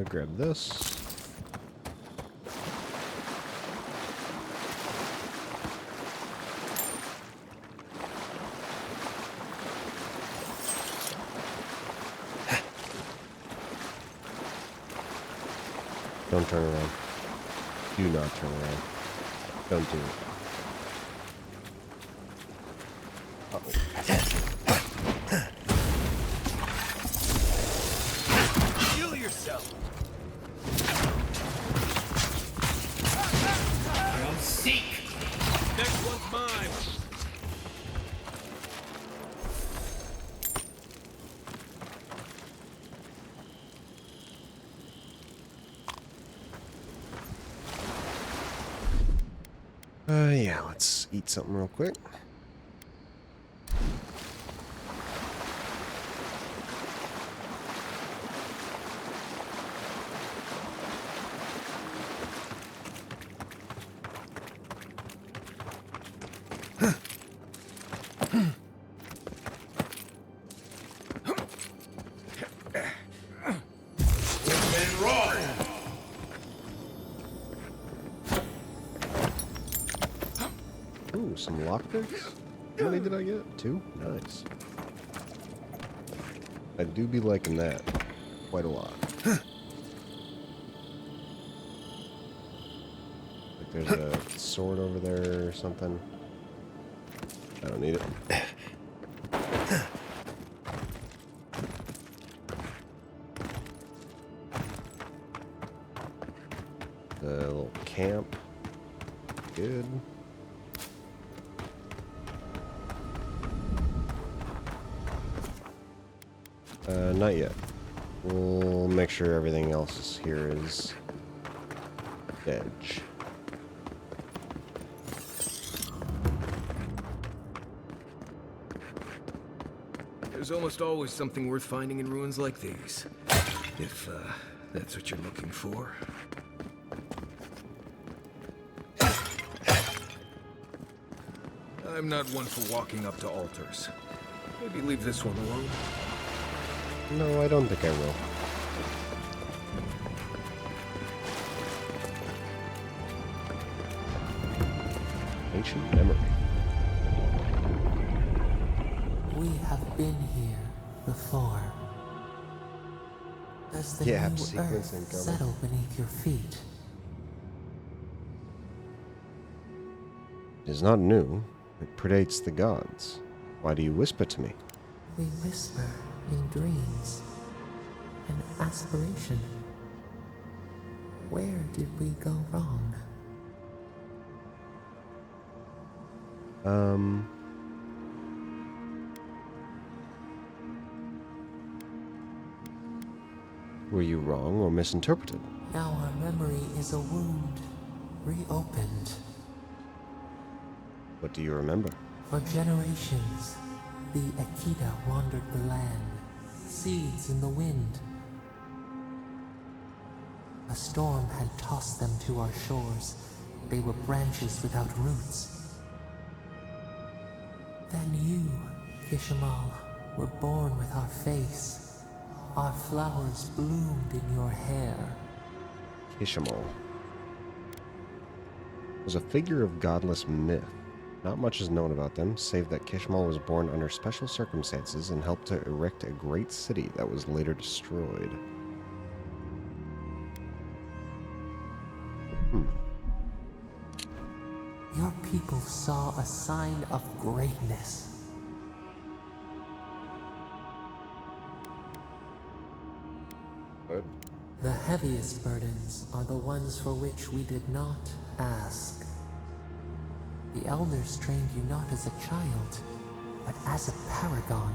Grab this. Don't turn around. Do not turn around. Don't do it. Heal yourself. I'm sick. Next one's mine. Yeah, let's eat something real quick. Ooh, some lockpicks? How many did I get? 2? Nice. I do be liking that quite a lot. Like there's a sword over there or something. I don't need it. The little camp. Good. Not yet. We'll make sure everything else here is edge. There's almost always something worth finding in ruins like these. If, that's what you're looking for. I'm not one for walking up to altars. Maybe leave this one alone. No, I don't think I will. Ancient memory. We have been here before. Does the Yeah, new sequence earth incoming. settle beneath your feet? It is not new. It predates the gods. Why do you whisper to me? We whisper in dreams, an aspiration. Where did we go wrong? Were you wrong or misinterpreted? Now our memory is a wound, reopened. What do you remember? For generations, the Akita wandered the land, seeds in the wind. A storm had tossed them to our shores. They were branches without roots. Then you, Kishimal, were born with our face. Our flowers bloomed in your hair. Kishimal was a figure of godless myth. Not much is known about them, save that Kishimal was born under special circumstances and helped to erect a great city that was later destroyed. Your people saw a sign of greatness. Good. The heaviest burdens are the ones for which we did not ask. The elders trained you not as a child, but as a paragon.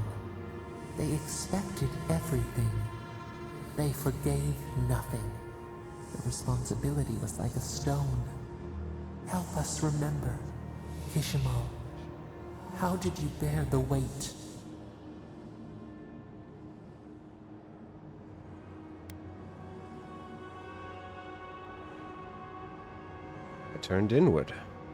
They expected everything. They forgave nothing. The responsibility was like a stone. Help us remember, Kishimal. How did you bear the weight? I turned inward.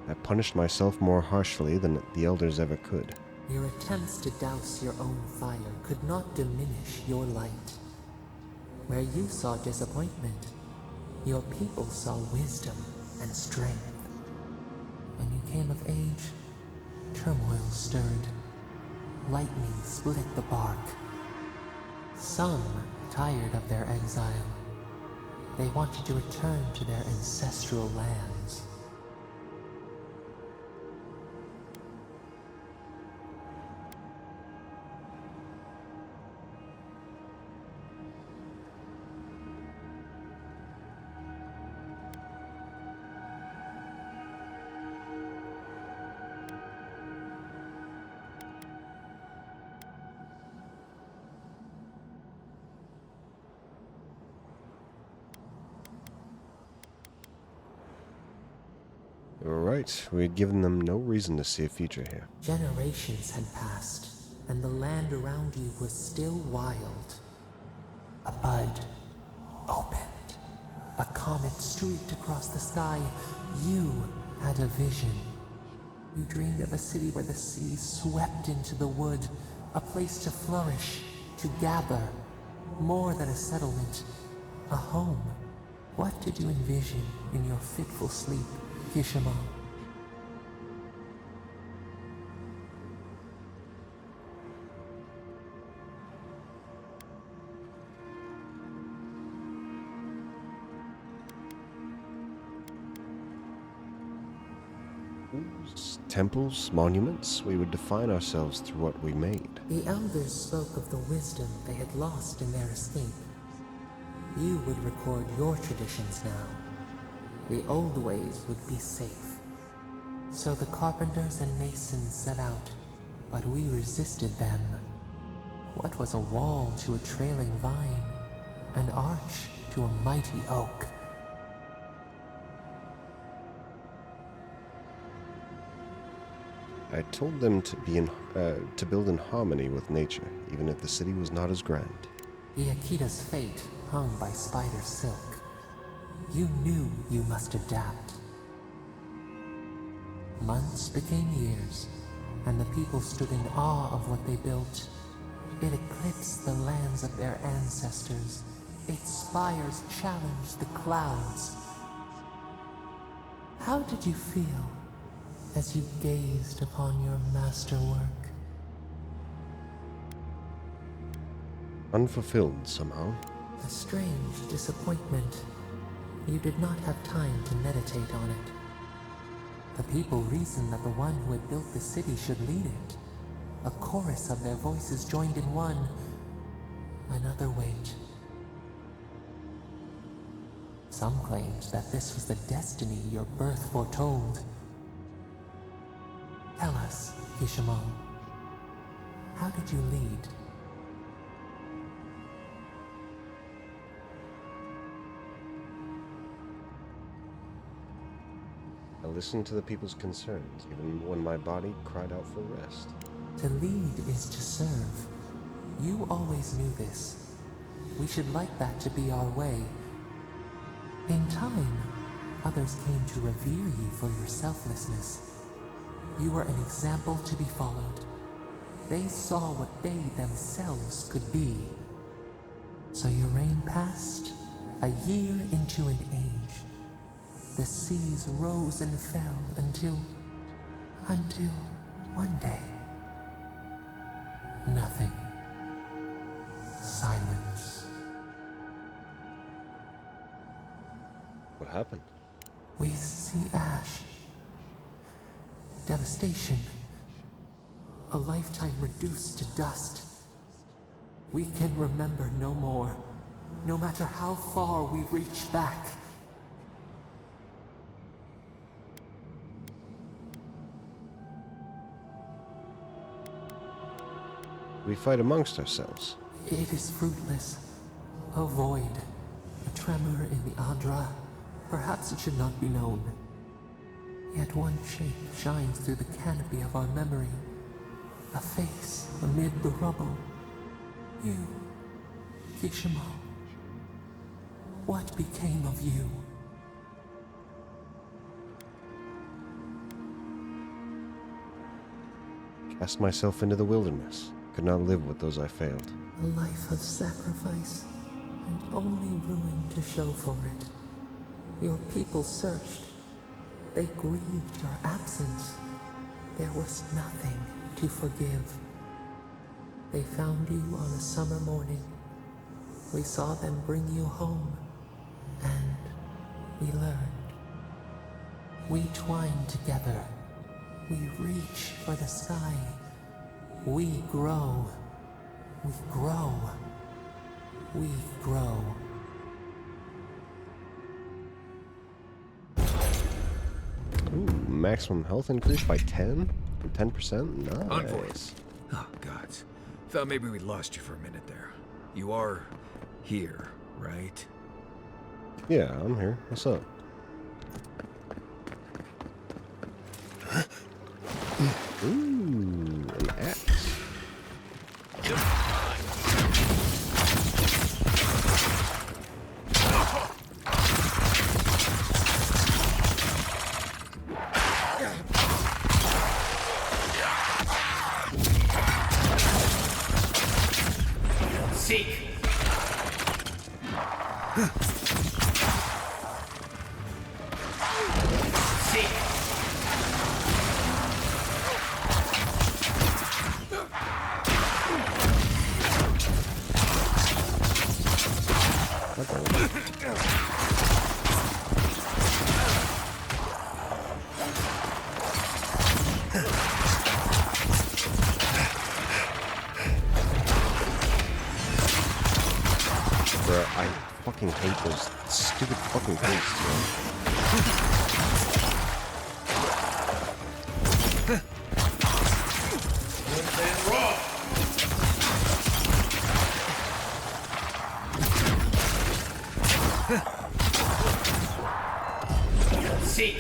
I punished myself more harshly than the elders ever could. Your attempts to douse your own fire could not diminish your light. Where you saw disappointment, your people saw wisdom and strength. When you came of age, turmoil stirred. Lightning split the bark. Some, tired of their exile, they wanted to return to their ancestral lands. Alright, we had given them no reason to see a future here. Generations had passed, and the land around you was still wild. A bud opened. A comet streaked across the sky. You had a vision. You dreamed of a city where the sea swept into the wood, a place to flourish, to gather, more than a settlement, a home. What did you envision in your fitful sleep, Kishima? Temples, monuments, we would define ourselves through what we made. The elders spoke of the wisdom they had lost in their escape. You would record your traditions now. The old ways would be safe. So the carpenters and masons set out, but we resisted them. What was a wall to a trailing vine? An arch to a mighty oak? I told them to to build in harmony with nature, even if the city was not as grand. The Akita's fate hung by spider silk. You knew you must adapt. Months became years, and the people stood in awe of what they built. It eclipsed the lands of their ancestors. Its spires challenged the clouds. How did you feel as you gazed upon your masterwork? Unfulfilled somehow. A strange disappointment. You did not have time to meditate on it. The people reasoned that the one who had built the city should lead it. A chorus of their voices joined in one. Another wait. Some claimed that this was the destiny your birth foretold. Tell us, Kishimo, how did you lead? I listened to the people's concerns, even when my body cried out for rest. To lead is to serve. You always knew this. We should like that to be our way. In time, others came to revere you for your selflessness. You were an example to be followed. They saw what they themselves could be. So your reign passed, a year into an age. The seas rose and fell until one day, nothing. Silence. What happened? We see ash. Devastation. A lifetime reduced to dust. We can remember no more, no matter how far we reach back. We fight amongst ourselves. It is fruitless. A void. A tremor in the Adra. Perhaps it should not be known. Yet one shape shines through the canopy of our memory. A face amid the rubble. You, Kishimo. What became of you? Cast myself into the wilderness. Could not live with those I failed. A life of sacrifice, and only ruin to show for it. Your people searched. They grieved your absence. There was nothing to forgive. They found you on a summer morning. We saw them bring you home, and we learned. We twine together. We reach for the sky. We grow. We grow. We grow. Ooh, maximum health increase by 10? 10%? Nice. Envoy. Oh, gods. Thought maybe we lost you for a minute there. You are here, right? Yeah, I'm here. What's up? Ooh, an axe. Seek. Seek. Bruh, I fucking hate those stupid fucking ghosts, Seek.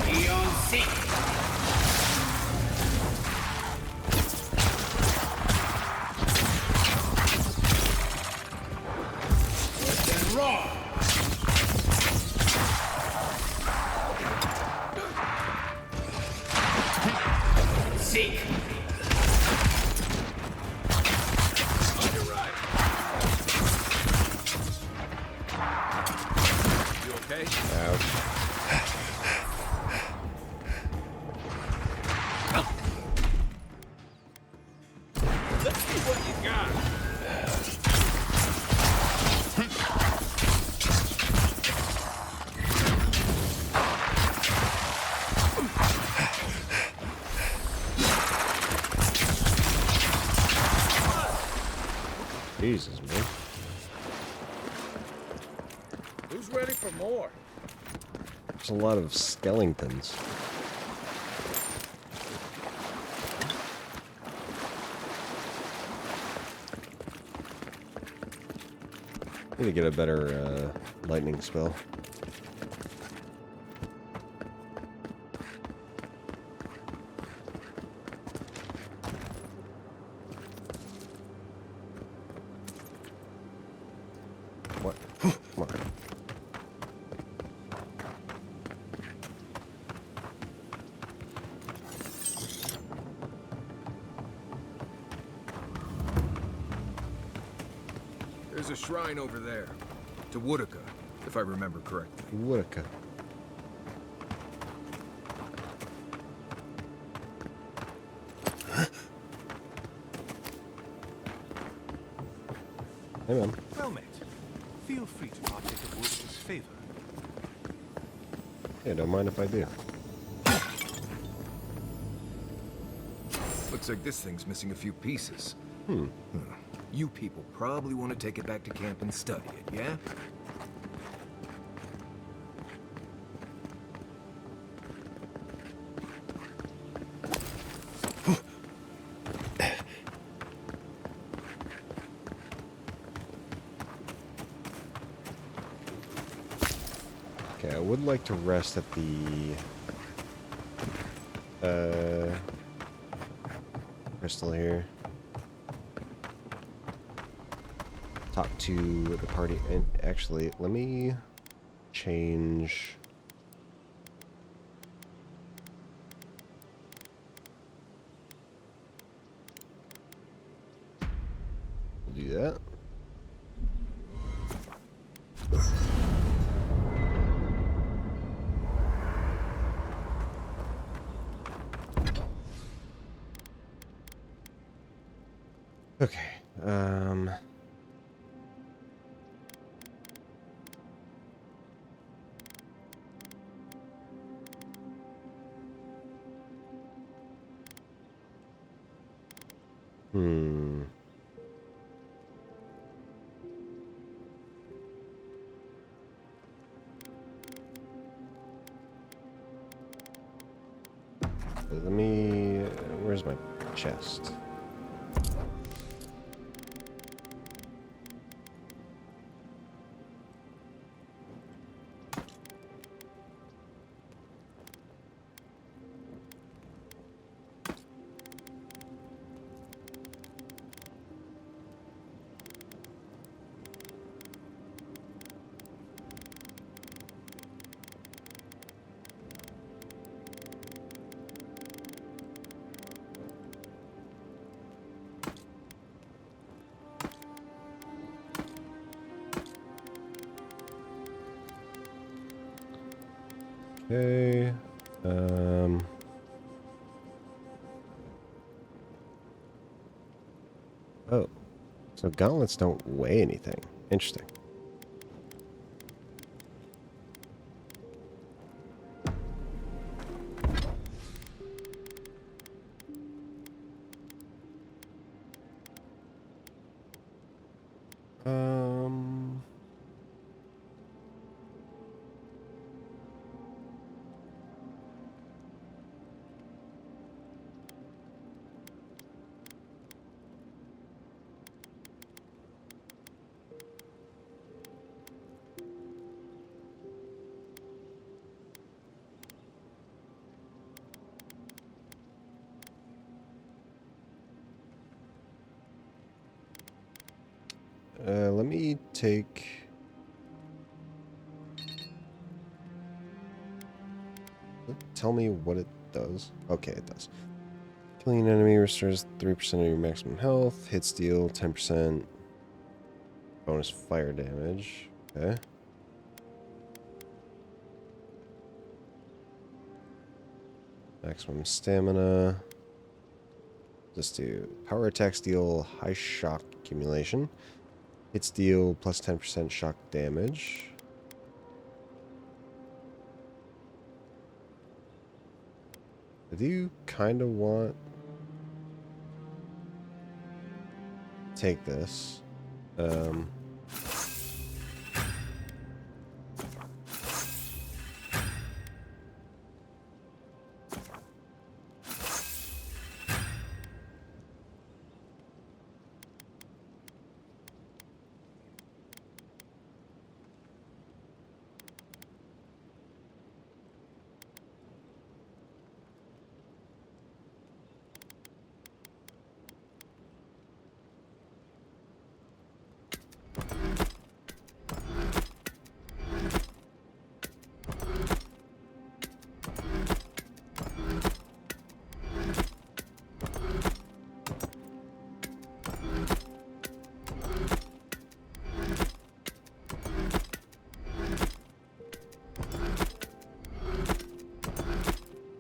Eon Seek. Then raw. Seek. You okay? Let's see what you got. Jesus, man. Who's ready for more? There's a lot of skeletons. Need to get a better lightning spell. What? Come on. There's a shrine over there. To Woodaka, if I remember correctly. Woodaka. Hey, man. Well met. Feel free to partake of Woodaka's favor. Yeah, don't mind if I do. Looks like this thing's missing a few pieces. Hmm. You people probably want to take it back to camp and study it, yeah? Okay, I would like to rest at the crystal here. talk to the party. And actually, let me change. We'll do that. Okay. Let me. Where's my chest? Okay. Oh. So gauntlets don't weigh anything. Interesting. Let me take. Tell me what it does. Okay, it does. Killing an enemy restores 3% of your maximum health. Hit steal 10%. Bonus fire damage. Okay. Maximum stamina. Just do power attack steal, high shock accumulation. Hit steal plus 10% shock damage. I do kind of want take this.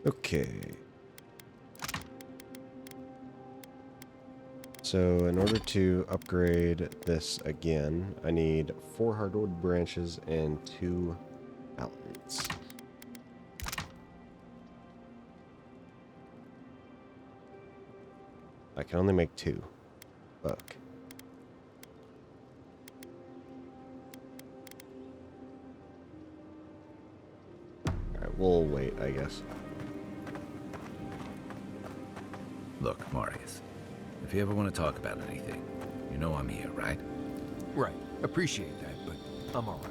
Okay. So in order to upgrade this again, I need 4 hardwood branches and 2 pallets. I can only make 2. Fuck. Alright, we'll wait, I guess. Look, Marius, if you ever want to talk about anything, you know I'm here, right? Right. Appreciate that, but I'm all right.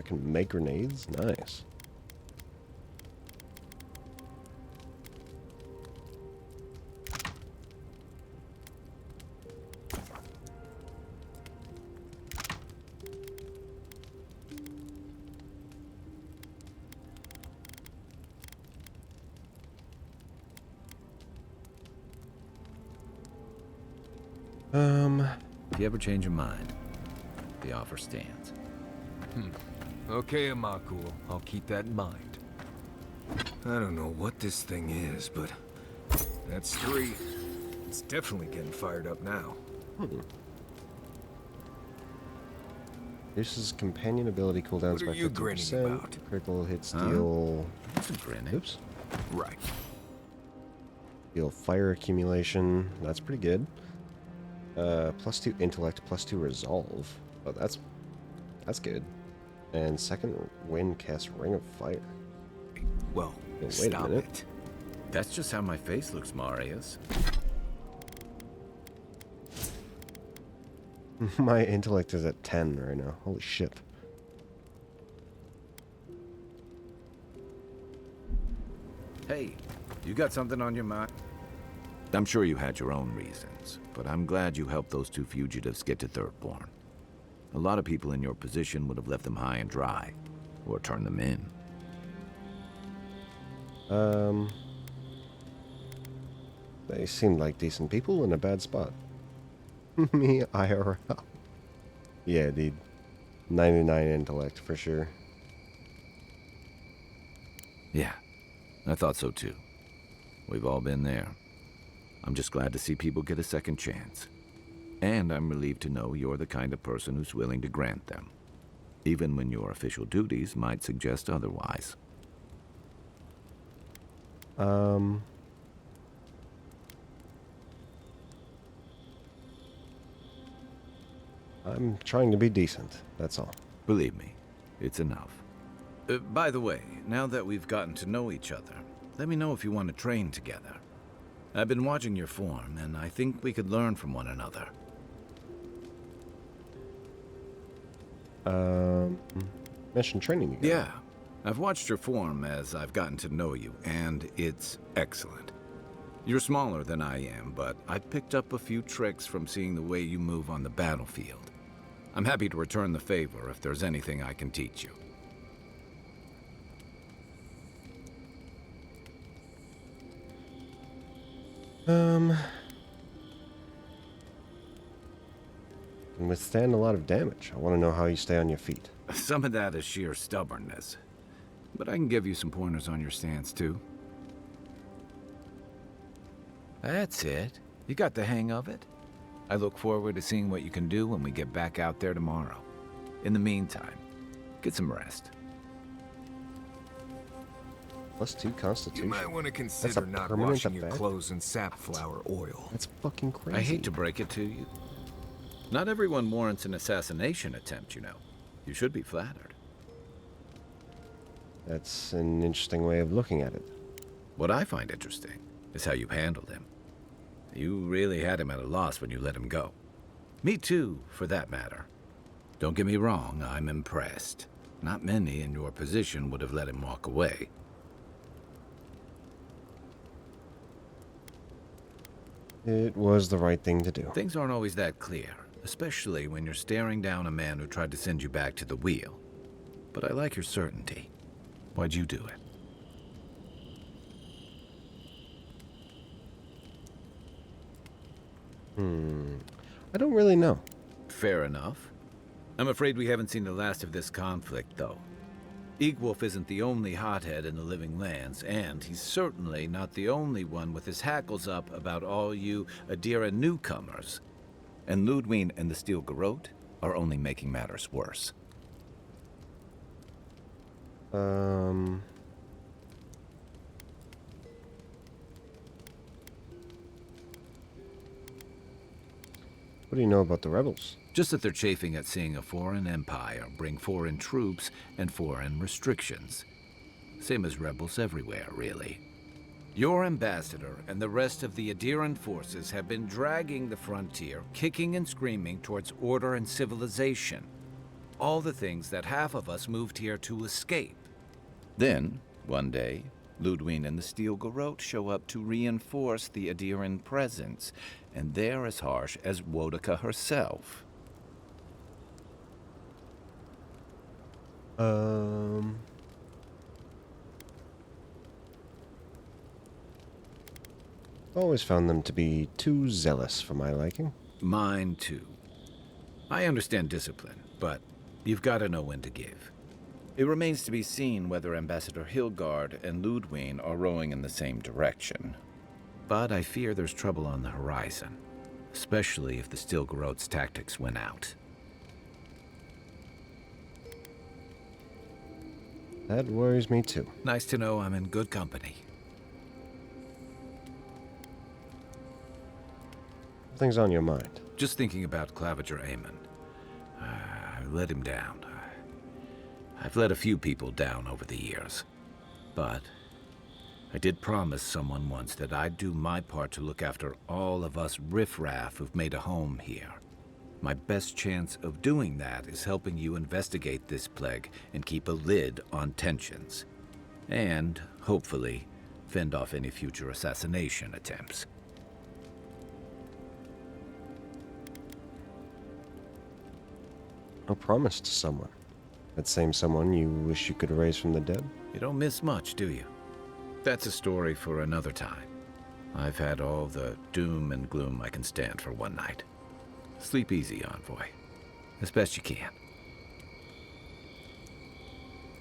can make grenades? Nice. If you ever change your mind, the offer stands. Okay, Amakul. I'll keep that in mind. I don't know what this thing is, but that's 3. It's definitely getting fired up now. Reduces companion ability cooldowns What by are you grinning 50%. about? Critical hit steal. That's grinning. Oops. Right. Deal fire accumulation. That's pretty good. +2 intellect, +2 resolve. Oh, that's good. And second wind casts ring of fire. Well, wait stop a minute. it. That's just how my face looks, Marius. My intellect is at 10 right now. Holy shit. Hey, you got something on your mind? I'm sure you had your own reasons, but I'm glad you helped those 2 fugitives get to Thirdborn. A lot of people in your position would have left them high and dry, or turned them in. They seemed like decent people in a bad spot. Me, IRL. Yeah, dude. 99 intellect, for sure. Yeah, I thought so too. We've all been there. I'm just glad to see people get a second chance. And I'm relieved to know you're the kind of person who's willing to grant them, even when your official duties might suggest otherwise. I'm trying to be decent, that's all. Believe me, it's enough. By the way, now that we've gotten to know each other, let me know if you want to train together. I've been watching your form, and I think we could learn from one another. Mission training together. Yeah, I've watched your form as I've gotten to know you, and it's excellent. You're smaller than I am, but I've picked up a few tricks from seeing the way you move on the battlefield. I'm happy to return the favor if there's anything I can teach you. Can withstand a lot of damage. I want to know how you stay on your feet. Some of that is sheer stubbornness, but I can give you some pointers on your stance, too. That's it. You got the hang of it. I look forward to seeing what you can do when we get back out there tomorrow. In the meantime, get some rest. +2 constitution. You might want to That's consider a not permanent washing your effect? clothes in safflower oil. That's fucking crazy. I hate to break it to you. Not everyone warrants an assassination attempt, you know. You should be flattered. That's an interesting way of looking at it. What I find interesting is how you handled him. You really had him at a loss when you let him go. Me too, for that matter. Don't get me wrong, I'm impressed. Not many in your position would have let him walk away. It was the right thing to do. Things aren't always that clear, especially when you're staring down a man who tried to send you back to the wheel. But I like your certainty. Why'd you do it? I don't really know. Fair enough. I'm afraid we haven't seen the last of this conflict, though. Eagwolf isn't the only hothead in the Living Lands, and he's certainly not the only one with his hackles up about all you Adira newcomers. And Ludwine and the Steel Garrote are only making matters worse. What do you know about the rebels? Just that they're chafing at seeing a foreign empire bring foreign troops and foreign restrictions. Same as rebels everywhere, really. Your ambassador and the rest of the Adiran forces have been dragging the frontier, kicking and screaming towards order and civilization. All the things that half of us moved here to escape. Then, one day, Ludwig and the Steel Garrote show up to reinforce the Adiran presence, and they're as harsh as Woedica herself. Always found them to be too zealous for my liking. Mine too. I understand discipline, but you've got to know when to give. It remains to be seen whether Ambassador Hilgard and Ludwig are rowing in the same direction. But I fear there's trouble on the horizon, especially if the Steel Garrote's tactics win out. That worries me too. Nice to know I'm in good company. Things on your mind? Just thinking about Claviger Amon. I let him down. I've let a few people down over the years. But I did promise someone once that I'd do my part to look after all of us riffraff who've made a home here. My best chance of doing that is helping you investigate this plague and keep a lid on tensions. And, hopefully, fend off any future assassination attempts. A promise to someone. That same someone you wish you could raise from the dead? You don't miss much, do you? That's a story for another time. I've had all the doom and gloom I can stand for one night. Sleep easy, Envoy. As best you can.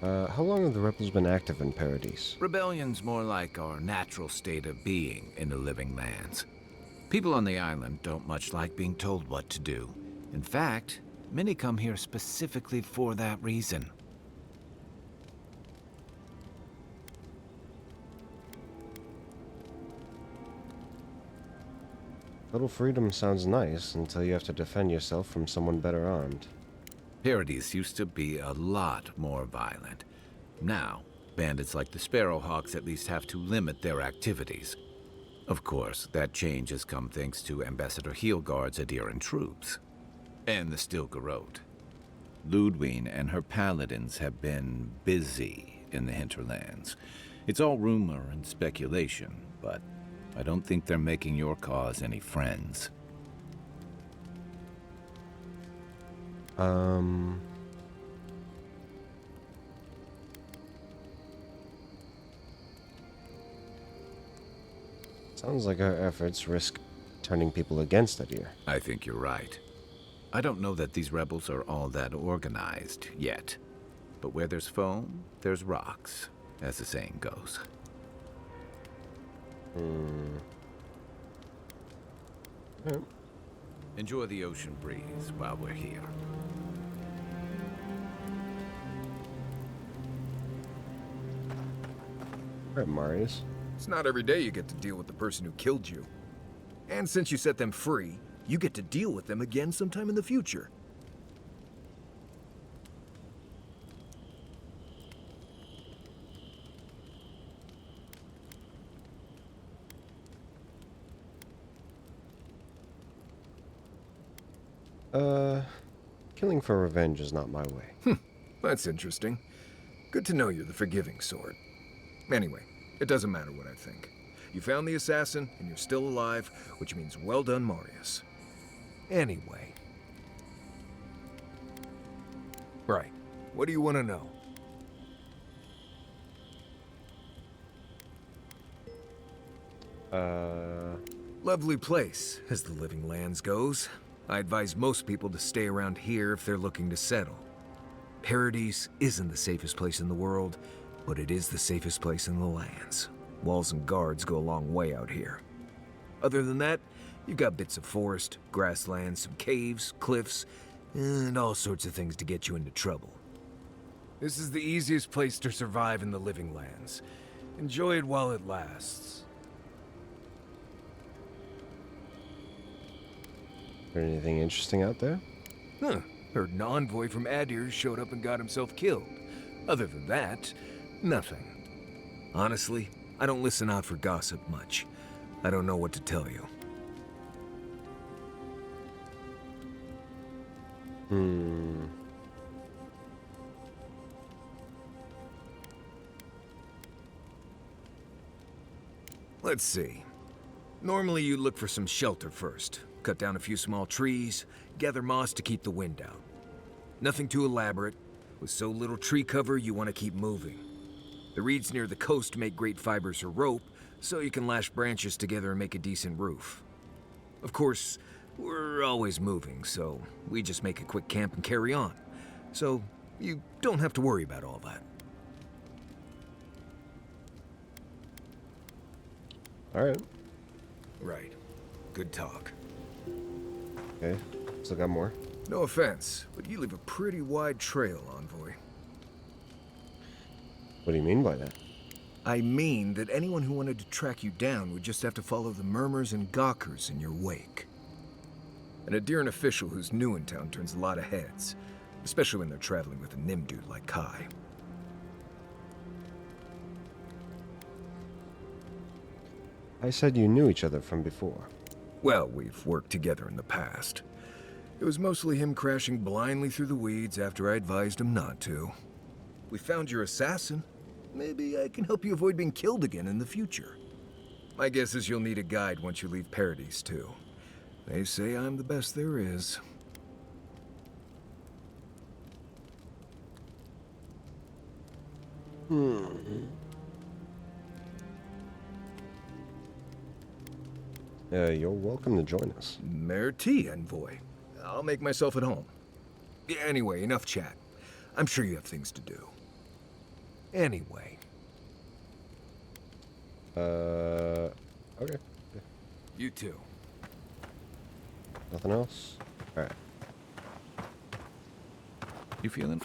How long have the rebels been active in Paradise? Rebellion's more like our natural state of being in the living lands. People on the island don't much like being told what to do. In fact, many come here specifically for that reason. Little freedom sounds nice until you have to defend yourself from someone better armed. Paradise used to be a lot more violent. Now, bandits like the Sparrowhawks at least have to limit their activities. Of course, that change has come thanks to Ambassador Hilgard's Adiran troops. And the Steel Garrote. Ludwig and her paladins have been busy in the hinterlands. It's all rumor and speculation, but I don't think they're making your cause any friends. Sounds like our efforts risk turning people against Adir. I think you're right. I don't know that these rebels are all that organized yet. But where there's foam, there's rocks, as the saying goes. Enjoy the ocean breeze while we're here. Right, Marius. It's not every day you get to deal with the person who killed you. And since you set them free, you get to deal with them again sometime in the future. Killing for revenge is not my way. That's interesting. Good to know you're the forgiving sort. Anyway, it doesn't matter what I think. You found the assassin, and you're still alive, which means well done, Marius. Anyway. Right. What do you want to know? Lovely place, as the living lands goes. I advise most people to stay around here if they're looking to settle. Paradise isn't the safest place in the world, but it is the safest place in the lands. Walls and guards go a long way out here. Other than that, you've got bits of forest, grasslands, some caves, cliffs, and all sorts of things to get you into trouble. This is the easiest place to survive in the living lands. Enjoy it while it lasts. Heard anything interesting out there? Huh. Heard an envoy from Adir showed up and got himself killed. Other than that, nothing. Honestly, I don't listen out for gossip much. I don't know what to tell you. Let's see. Normally you look for some shelter first. Cut down a few small trees, gather moss to keep the wind out. Nothing too elaborate. With so little tree cover, you want to keep moving. The reeds near the coast make great fibers for rope, so you can lash branches together and make a decent roof. Of course, we're always moving, so we just make a quick camp and carry on. So you don't have to worry about all that. Alright. Right. Good talk. Okay. Still got more. No offense, but you leave a pretty wide trail, Envoy. What do you mean by that? I mean that anyone who wanted to track you down would just have to follow the murmurs and gawkers in your wake. An Adiran official who's new in town turns a lot of heads, especially when they're traveling with a Nim dude like Kai. I said you knew each other from before. Well, we've worked together in the past. It was mostly him crashing blindly through the weeds after I advised him not to. We found your assassin. Maybe I can help you avoid being killed again in the future. My guess is you'll need a guide once you leave Paradise, too. They say I'm the best there is. You're welcome to join us. Merci, Envoy. I'll make myself at home. Anyway, enough chat. I'm sure you have things to do. Anyway. Okay. You too. Nothing else? Alright. You feeling?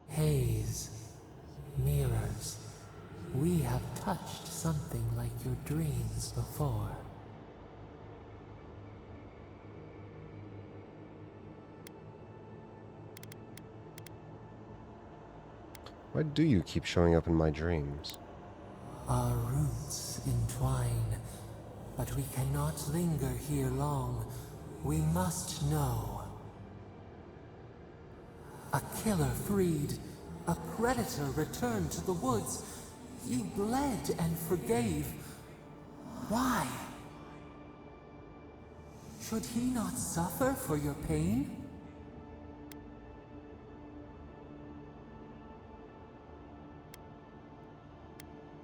Haze, mirrors, we have touched something like your dreams before. Why do you keep showing up in my dreams? Our roots entwine, but we cannot linger here long. We must know. A killer freed, a predator returned to the woods. He bled and forgave. Why? Should he not suffer for your pain?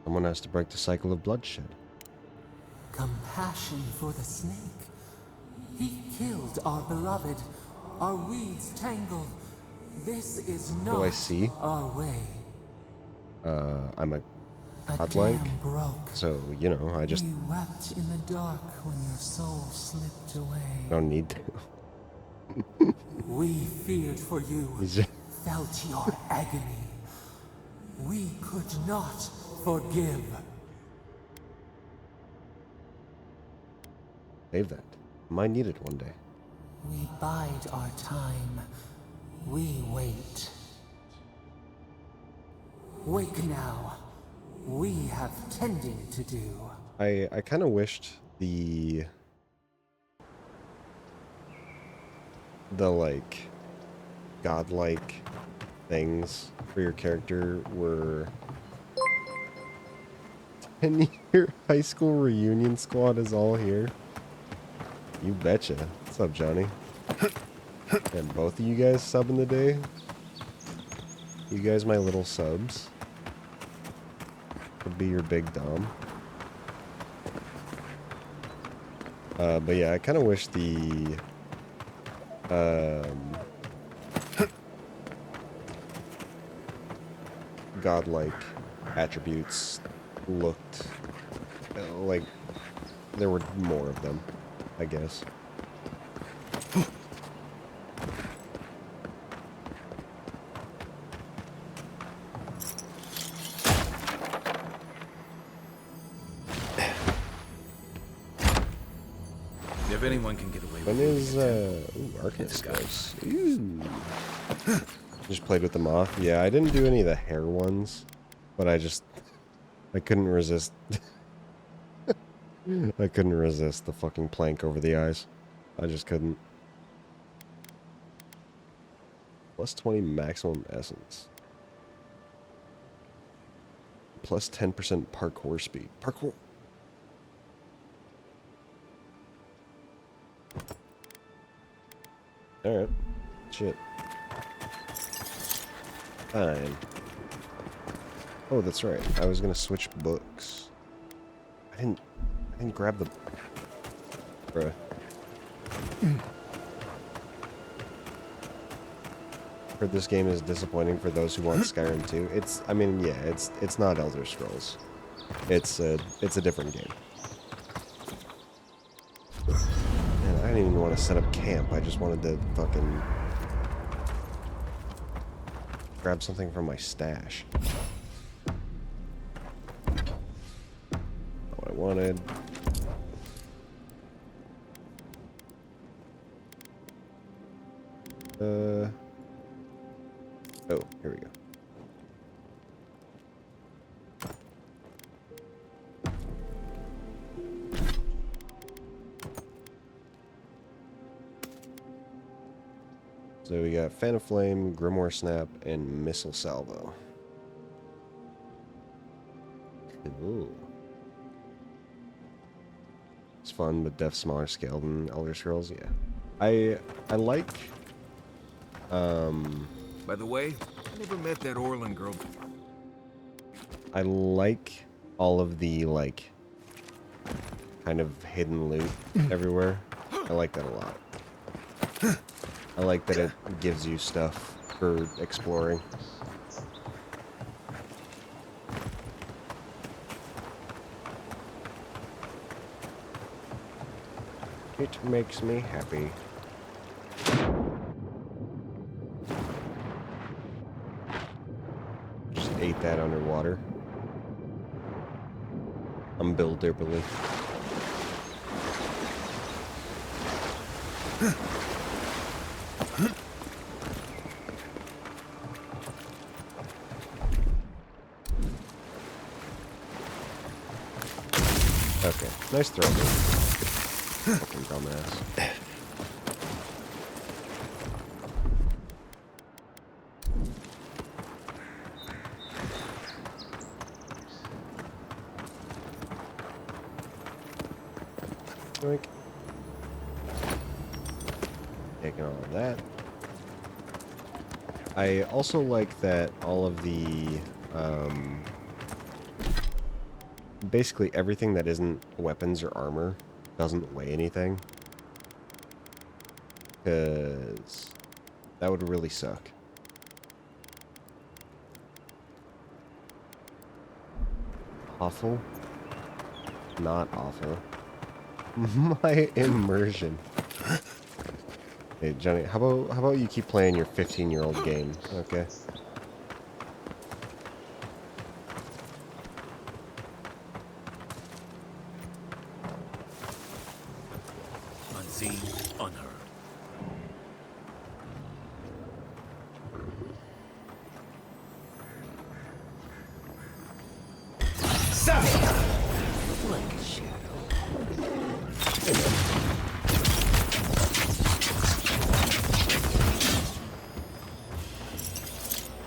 Someone has to break the cycle of bloodshed. Compassion for the snake. He killed our beloved. Our weeds tangled. This is Do I not see? our way. I'm a A godlike, dam broke. so, you know, I just You wept in the dark when your soul slipped away. don't need to. We feared for you, Is it- felt your agony. We could not forgive. Save that. Might need it one day. We bide our time. We wait. Wake now. We have tending to do. I kind of wished the like godlike things for your character were 10-year high school reunion squad is all here. You betcha. What's up, Johnny? And both of you guys subbing today. You guys my little subs. Could be your big dom. But yeah, I kind of wish the godlike attributes looked like there were more of them, I guess. If anyone can get away with When it, is ooh, Arcanist guys. Ooh. Just played with them off. Yeah, I didn't do any of the hair ones, but I couldn't resist. I couldn't resist the fucking plank over the eyes. I just couldn't. Plus 20 maximum essence. Plus 10% parkour speed. Parkour. Alright. Shit. Fine. Oh, that's right. I was gonna switch books. I didn't grab the... Bruh. Heard this game is disappointing for those who want Skyrim 2. It's, I mean, yeah, it's not Elder Scrolls. It's a different game. Man, I didn't even want to set up camp. I just wanted to fucking grab something from my stash. What I wanted. Oh, here we go. So we got Fan of Flame, Grimoire Snap, and Missile Salvo. Ooh. It's fun, but def smaller scale than Elder Scrolls, yeah. I like... By the way, I never met that Orlin girl. I like all of the, like, kind of hidden loot everywhere. I like that a lot. I like that it gives you stuff for exploring. It makes me happy. Just ate that underwater. I'm Bill Dipperly. Okay, nice throw, dude. Fucking dumbass. Like, taking all of that. I also like that all of the, basically everything that isn't weapons or armor doesn't weigh anything. Because that would really suck. Awful? Not awful. My immersion. Hey, Johnny, how about you keep playing your 15-year-old game, okay? Unseen, unheard. Like a shadow.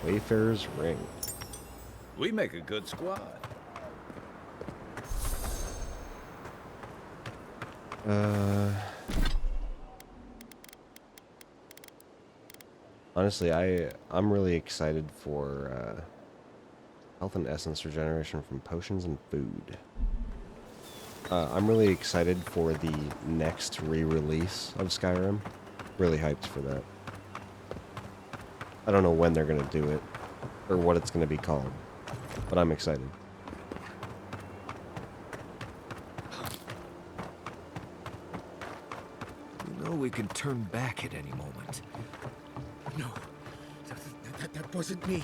Wayfarer's Ring. We make a good squad. Honestly, I'm really excited for health and essence regeneration from potions and food. I'm really excited for the next re-release of Skyrim. Really hyped for that. I don't know when they're gonna do it, or what it's gonna be called, but I'm excited. You know we can turn back at any moment. No, that wasn't me.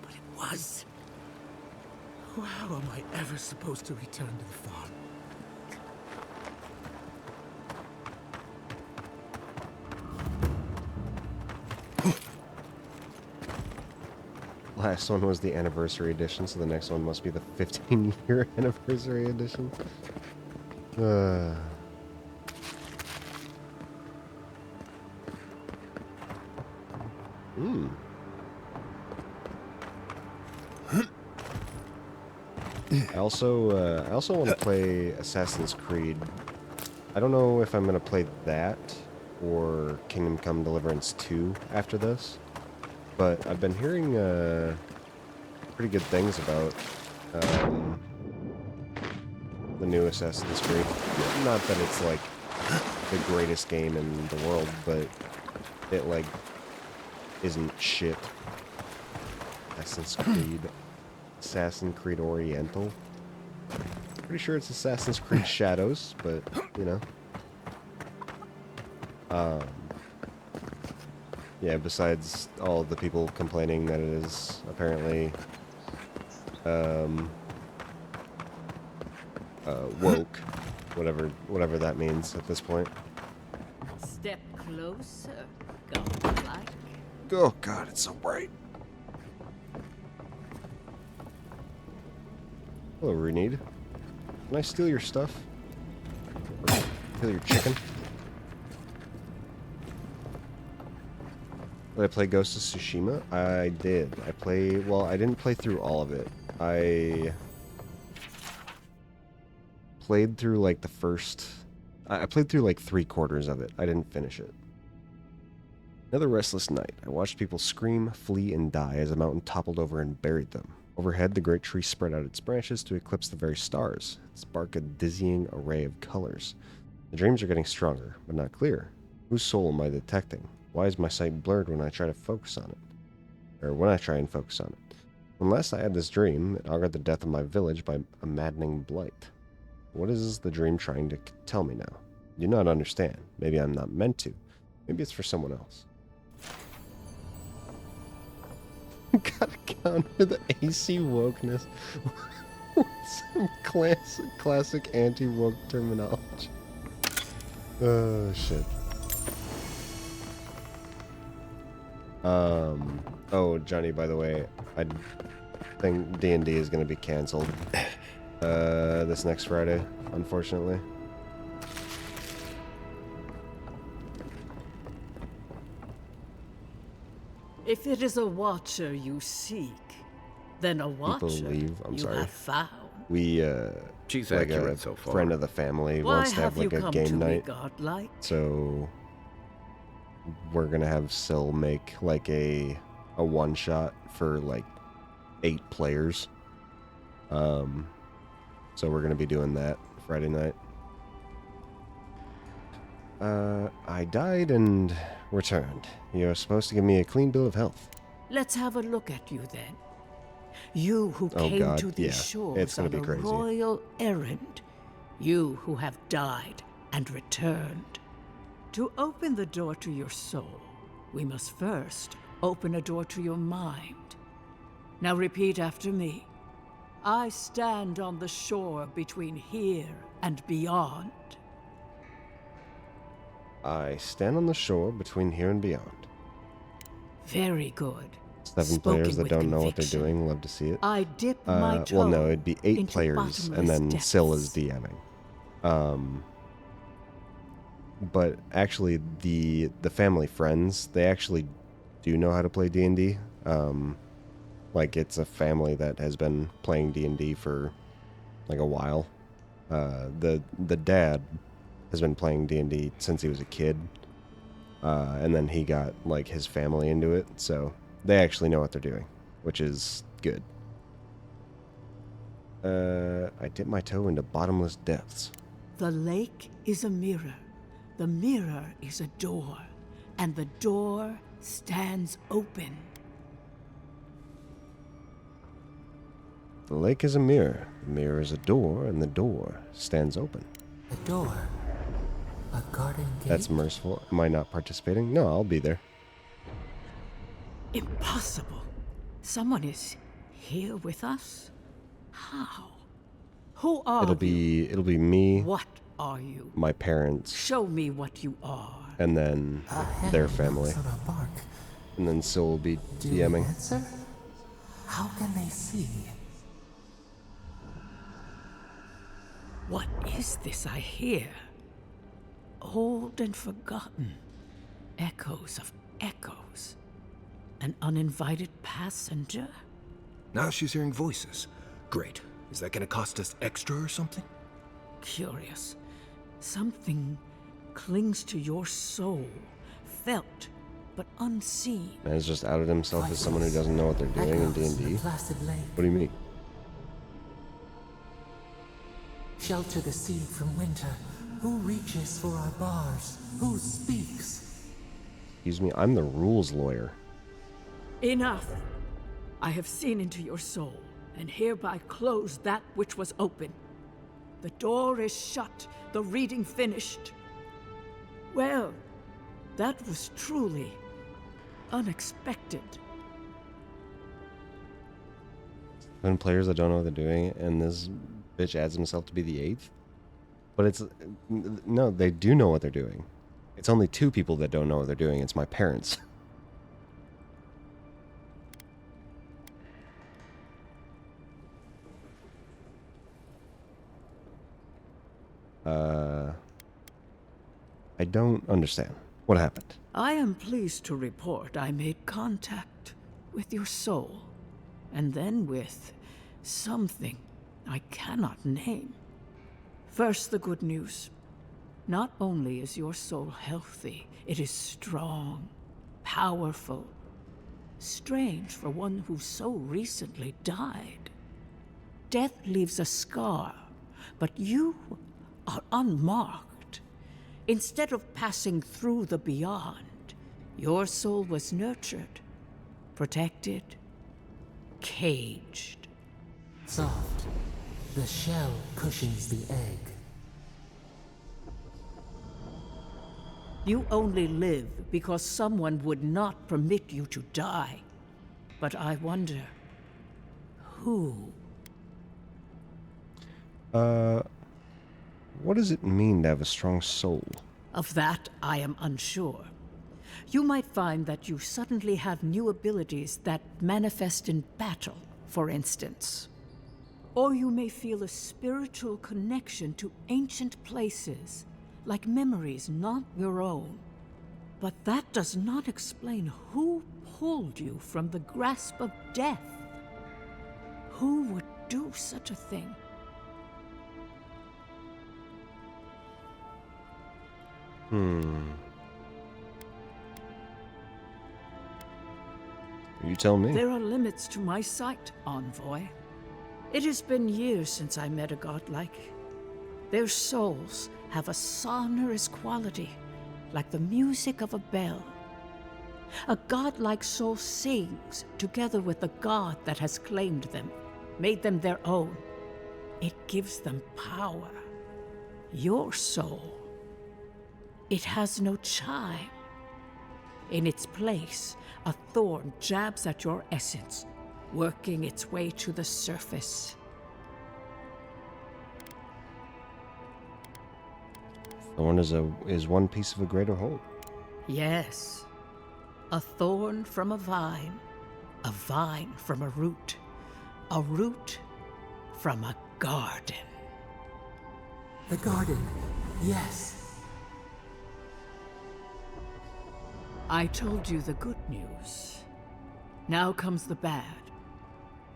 But it was. How am I ever supposed to return to the farm? Last one was the anniversary edition, so the next one must be the 15-year anniversary edition. Hmm. I also want to play Assassin's Creed. I don't know if I'm going to play that or Kingdom Come Deliverance 2 after this, but I've been hearing pretty good things about the new Assassin's Creed. Not that it's like the greatest game in the world, but it like isn't shit. Assassin's Creed Oriental. Pretty sure it's Assassin's Creed Shadows, but you know. Yeah, besides all the people complaining that it is apparently woke, whatever that means at this point. Step closer, godlike. Oh god, it's so bright. Hello, Renede. Can I steal your stuff? Or steal your chicken? Did I play Ghost of Tsushima? I did. Well, I didn't play through all of it. I played through like the first... I played through like 3/4 of it. I didn't finish it. Another restless night. I watched people scream, flee, and die as a mountain toppled over and buried them. Overhead, the great tree spread out its branches to eclipse the very stars, its bark a dizzying array of colors. The dreams are getting stronger, but not clear. Whose soul am I detecting? Why is my sight blurred when I try to focus on it? Or when I try and focus on it? When last I had this dream, it augured the death of my village by a maddening blight. What is the dream trying to tell me now? I do not understand. Maybe I'm not meant to. Maybe it's for someone else. Gotta counter the AC wokeness. Some classic anti-woke terminology. Oh, shit. Oh, Johnny, by the way, I think D&D is going to be canceled this next Friday, unfortunately. If it is a watcher you seek, then a watcher I'm you sorry. have found. We, She's like accurate a so far. friend of the family Why wants to have like you a come game to me, night. godlike? So we're gonna have Syl make like a one-shot for like 8 players. So we're gonna be doing that Friday night. I died and returned. You're supposed to give me a clean bill of health. Let's have a look at you then. You who Oh, came God, to these yeah. It's shores gonna on be a crazy. royal errand. You who have died and returned. To open the door to your soul, we must first open a door to your mind. Now repeat after me. I stand on the shore between here and beyond. I stand on the shore between here and beyond. Very good. 7 Spoken players that with don't know what conviction. they're doing. Love to see it. I dip my toe well, no, it'd be 8 into players, and bottomless then depths. Syl is DMing. But actually, the family friends, they actually do know how to play D&D. Like, it's a family that has been playing D&D for like a while. The dad has been playing D&D since he was a kid. And then he got like his family into it, so they actually know what they're doing, which is good. I dip my toe into bottomless depths. The lake is a mirror. The mirror is a door. And the door stands open. The lake is a mirror. The mirror is a door, and the door stands open. A door? A garden gate? That's merciful. Am I not participating? No, I'll be there. Impossible. Someone is here with us? How? Who are It'll be me, What are you? my parents, Show me what you are. and then their family. On a bark. And then Syl will be Do you DMing. answer? How can they see? What is this I hear? Old and forgotten. Echoes of echoes. An uninvited passenger? Now she's hearing voices. Great. Is that gonna cost us extra or something? Curious. Something clings to your soul, felt but unseen. Man's just outed himself as someone who doesn't know what they're doing in D&D. What do you mean? Shelter the seed from winter. Who reaches for our bars? Who speaks? Excuse me, I'm the rules lawyer. Enough! I have seen into your soul, and hereby close that which was open. The door is shut, the reading finished. Well, that was truly unexpected. 7 players that don't know what they're doing, and this bitch adds himself to be the 8th? But it's... No, they do know what they're doing. It's only 2 people that don't know what they're doing. It's my parents. I don't understand. What happened? I am pleased to report I made contact with your soul, and then with something I cannot name. First, the good news. Not only is your soul healthy, it is strong, powerful. Strange for one who so recently died. Death leaves a scar, but you are unmarked. Instead of passing through the beyond, your soul was nurtured, protected, caged. Soft. The shell cushions the egg. You only live because someone would not permit you to die. But I wonder, who? What does it mean to have a strong soul? Of that, I am unsure. You might find that you suddenly have new abilities that manifest in battle, for instance. Or you may feel a spiritual connection to ancient places, like memories not your own. But that does not explain who pulled you from the grasp of death. Who would do such a thing? You tell me. There are limits to my sight, Envoy. It has been years since I met a godlike. Their souls have a sonorous quality, like the music of a bell. A godlike soul sings together with the god that has claimed them, made them their own. It gives them power. Your soul, it has no chime. In its place, a thorn jabs at your essence, working its way to the surface. Thorn is one piece of a greater whole. Yes. A thorn from a vine from a root from a garden. The garden, yes. I told you the good news. Now comes the bad,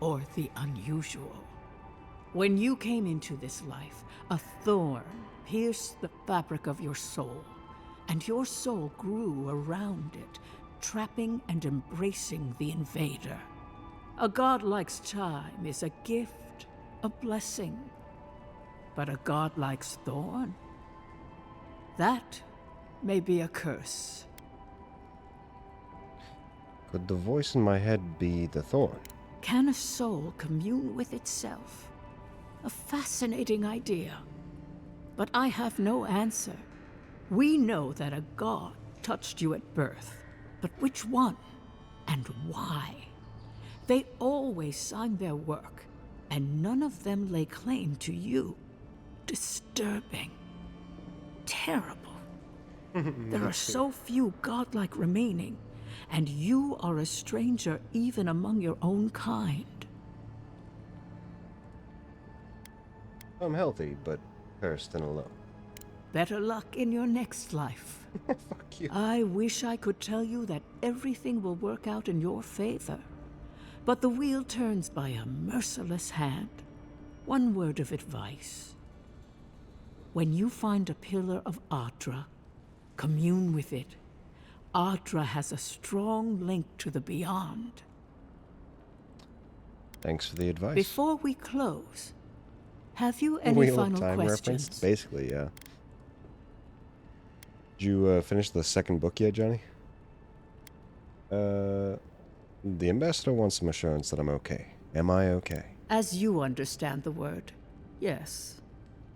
or the unusual. When you came into this life, a thorn pierced the fabric of your soul, and your soul grew around it, trapping and embracing the invader. A godlike's time is a gift, a blessing. But a godlike's thorn? That may be a curse. Could the voice in my head be the thorn? Can a soul commune with itself? A fascinating idea. But I have no answer. We know that a god touched you at birth. But which one? And why? They always signed their work, and none of them lay claim to you. Disturbing. Terrible. There are so few godlike remaining, and you are a stranger even among your own kind. I'm healthy, but cursed and alone. Better luck in your next life. Fuck you. I wish I could tell you that everything will work out in your favor. But the wheel turns by a merciless hand. One word of advice. When you find a pillar of Ardra, commune with it. Ardra has a strong link to the beyond. Thanks for the advice. Before we close, have you any Wheel of final Time questions? reference? Basically, yeah. Did you finish the second book yet, Johnny? The ambassador wants some assurance that I'm okay. Am I okay? As you understand the word, yes.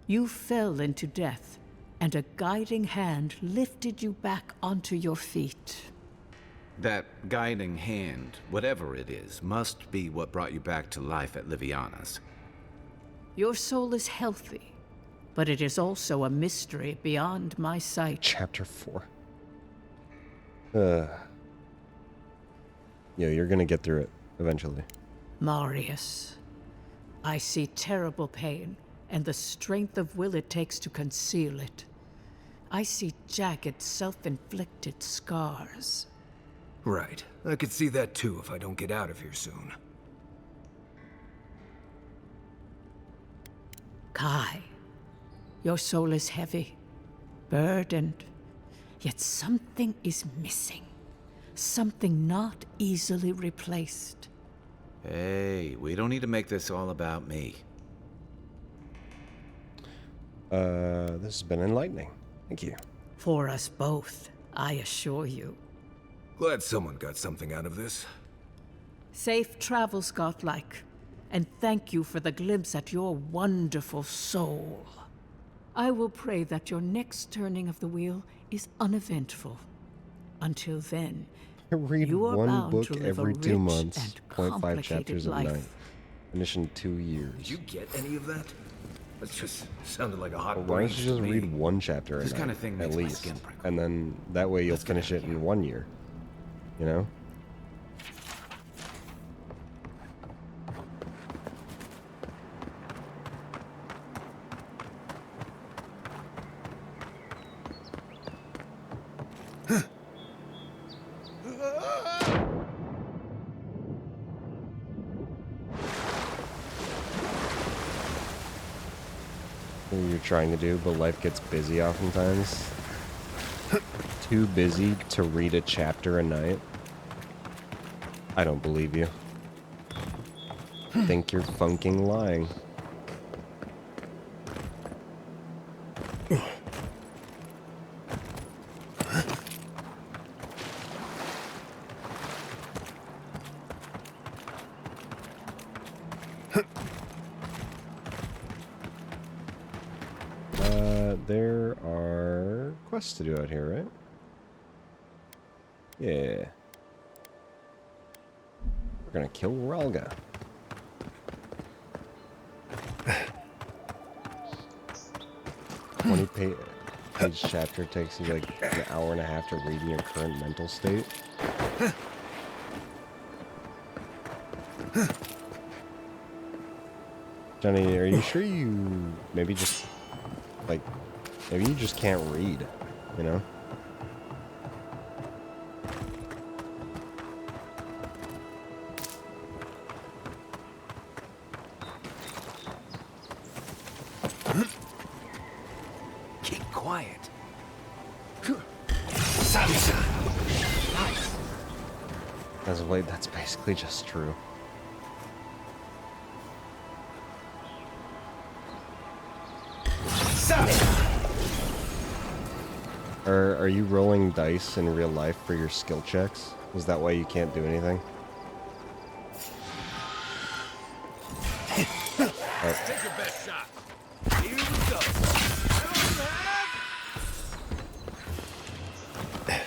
You fell into death, and a guiding hand lifted you back onto your feet. That guiding hand, whatever it is, must be what brought you back to life at Liviana's. Your soul is healthy, but it is also a mystery beyond my sight. Chapter 4. Yeah, you're gonna get through it eventually. Marius, I see terrible pain and the strength of will it takes to conceal it. I see jagged, self-inflicted scars. Right. I could see that too if I don't get out of here soon. Kai, your soul is heavy, burdened, yet something is missing. Something not easily replaced. Hey, we don't need to make this all about me. This has been enlightening. Thank you. For us both, I assure you. Glad someone got something out of this. Safe travels, Godlike, and thank you for the glimpse at your wonderful soul. I will pray that your next turning of the wheel is uneventful. Until then, I read you are one bound book to live every a 2 rich months, and 0.5 complicated chapters a life. night. Finish in 2 years. Did you get any of that? That just sounded like a hot Well, why don't breeze you to just me. read one chapter a This night, kind of thing at makes my least, skin prickle. and then that way you'll Let's get finish out it of in here. 1 year. You know? What you're trying to do, but life gets busy oftentimes. Too busy to read a chapter a night. I don't believe you. Think you're funking lying. There are quests to do out here, right? Yeah. We're gonna kill Ralga. Page chapter takes you like an hour and a half to read in your current mental state. Johnny, are you sure you maybe just maybe you just can't read, you know? Keep quiet. As of late, that's basically just true. Are you rolling dice in real life for your skill checks? Is that why you can't do anything? Take your best shot. Here we go. I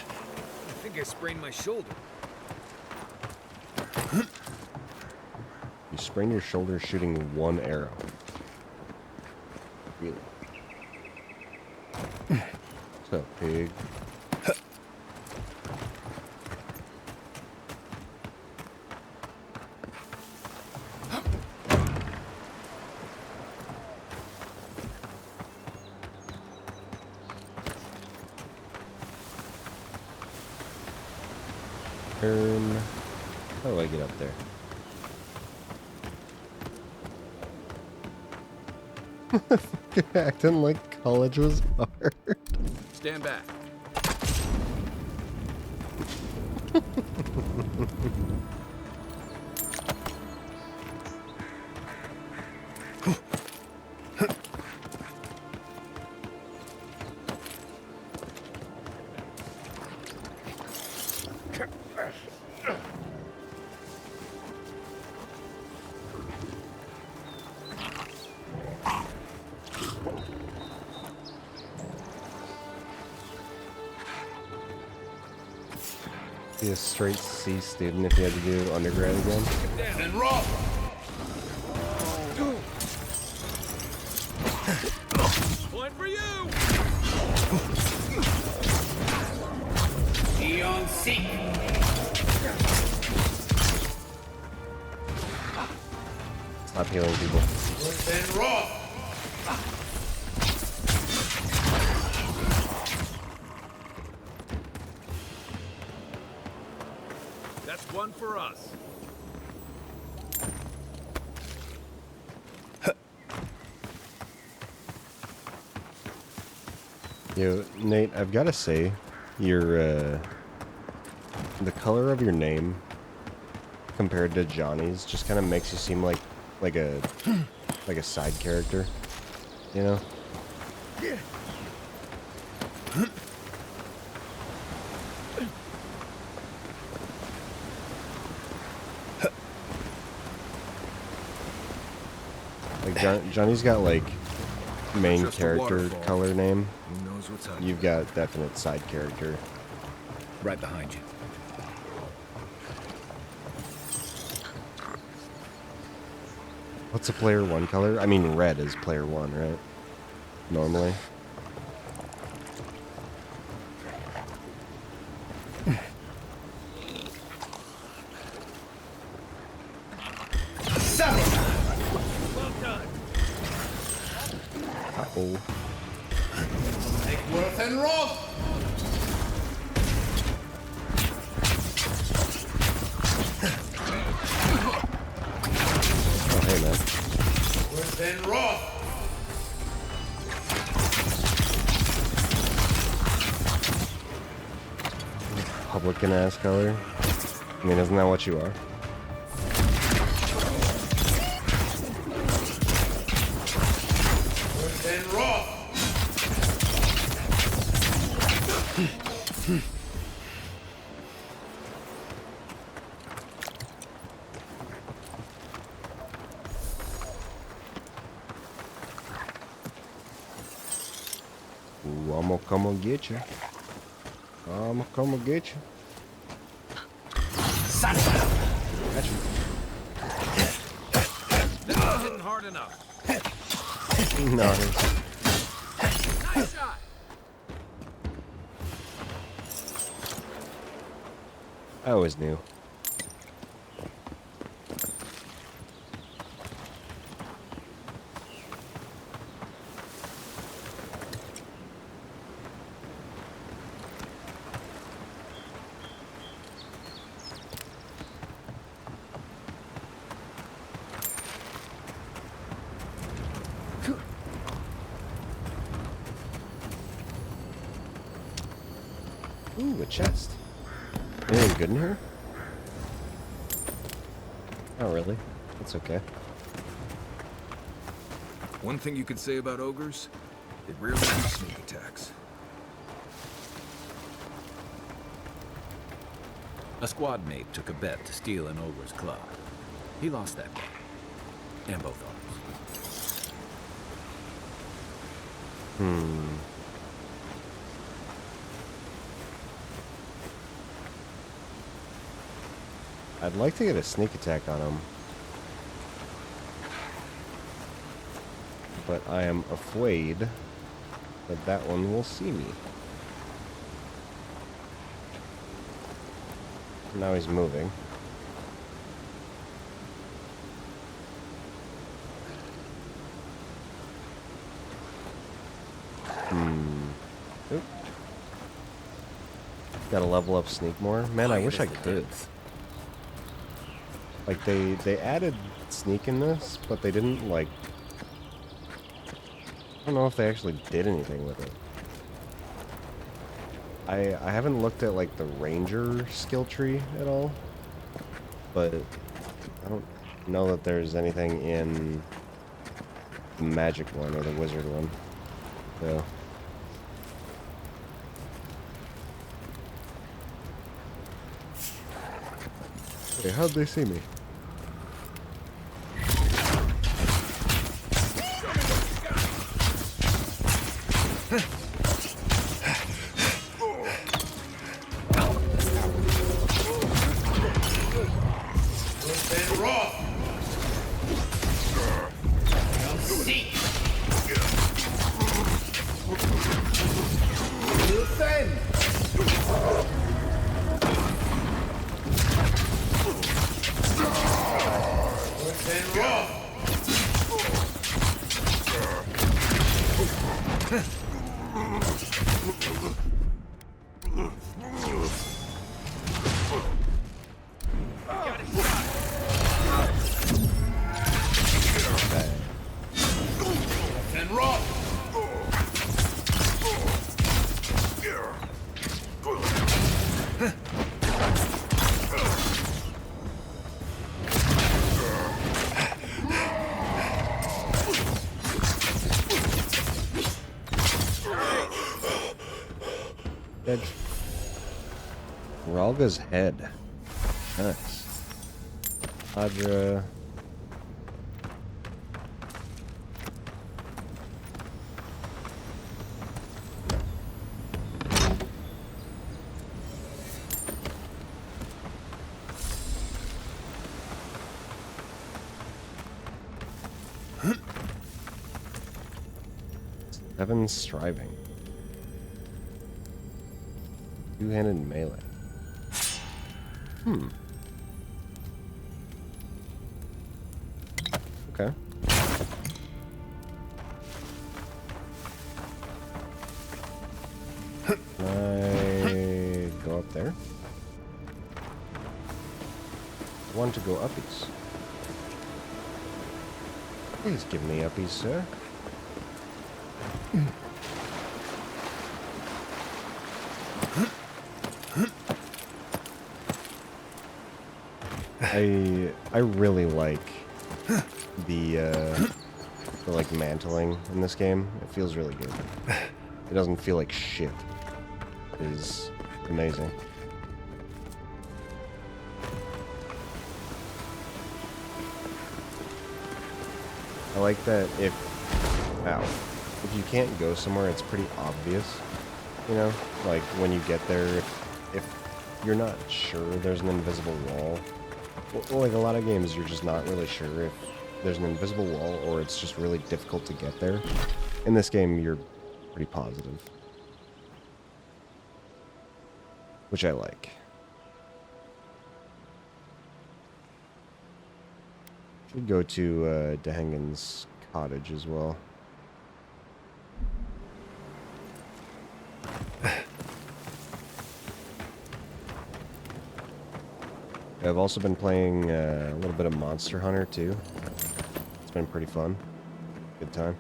think I sprained my shoulder. You sprain your shoulder shooting one arrow. Really? So, pig. Turn. How do I get up there? Acting like college was hard. Stand back. Be a straight C student if you had to do undergrad again. Down and roll. Point for you. Eon seek. Stop healing people. Then roll. That's one for us. Yo, Nate, I've got to say, the color of your name compared to Johnny's just kind of makes you seem like a side character, you know? Like Johnny's got like main Just a character waterfall. color name. Who knows what's happening? You've got definite side character. Right behind you. What's a player one color? I mean, red is player one, right? Normally. Well done. Uh-oh. Take worth and roll. Oh, hey, man. Worth and roll. Republican ass color. I mean, isn't that what you are? Worth and roll. Ooh, I'm gonna come and get you. I'm gonna come and get you. Gotcha. That wasn't hard enough. Nice. Nice shot. I always knew. Ooh, a chest. Anything good in here? Oh, really? That's okay. One thing you could say about ogres, they rarely do sneak attacks. A squad mate took a bet to steal an ogre's club. He lost that bet. And both arms. I'd like to get a sneak attack on him. But I am afraid that that one will see me. Now he's moving. Oop. Gotta level up sneak more. Man, I wish I could. Like, they added sneak in this, but they didn't, like... I don't know if they actually did anything with it. I haven't looked at, like, the ranger skill tree at all. But I don't know that there's anything in the magic one or the wizard one. So... Wait, how'd they see me? Ralga's head. Nice. Adra. Seven striving. Two-handed melee. Okay. Can I go up there? I want to go uppies. Please give me uppies, sir. I really like the like mantling in this game. It feels really good. It doesn't feel like shit. It is amazing. I like that if you can't go somewhere, it's pretty obvious. You know, like when you get there, if you're not sure there's an invisible wall. Well, like a lot of games, you're just not really sure if there's an invisible wall or it's just really difficult to get there. In this game, you're pretty positive. Which I like. Should go to Dehengen's cottage as well. I've also been playing a little bit of Monster Hunter too. It's been pretty fun. Good time.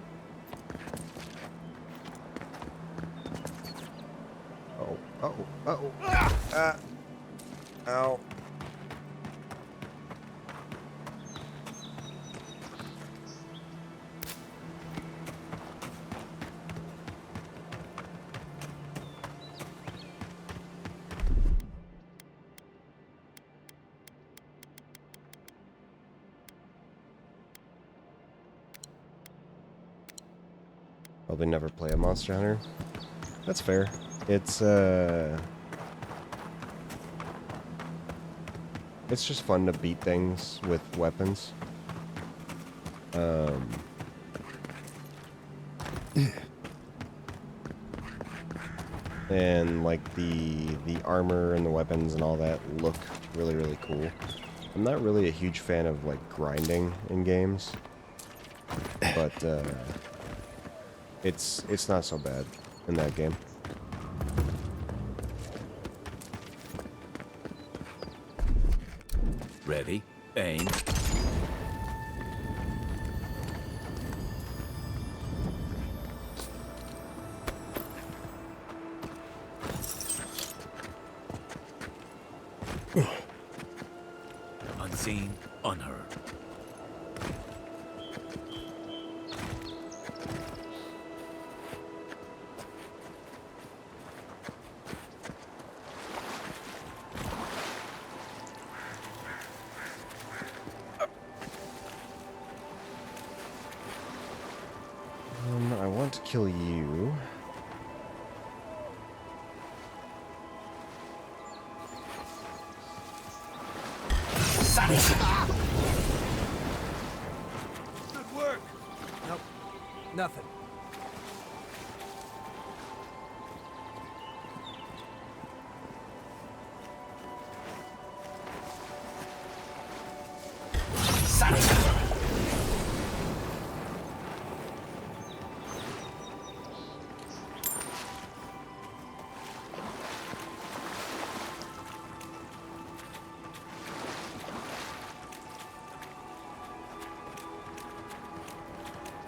Ow. Probably never play a Monster Hunter. That's fair. It's just fun to beat things with weapons. And like the armor and the weapons and all that look really, really cool. I'm not really a huge fan of like grinding in games, but it's not so bad in that game. Ready, aim. Unseen, unheard. I want to kill you. Good work. Nope. Nothing.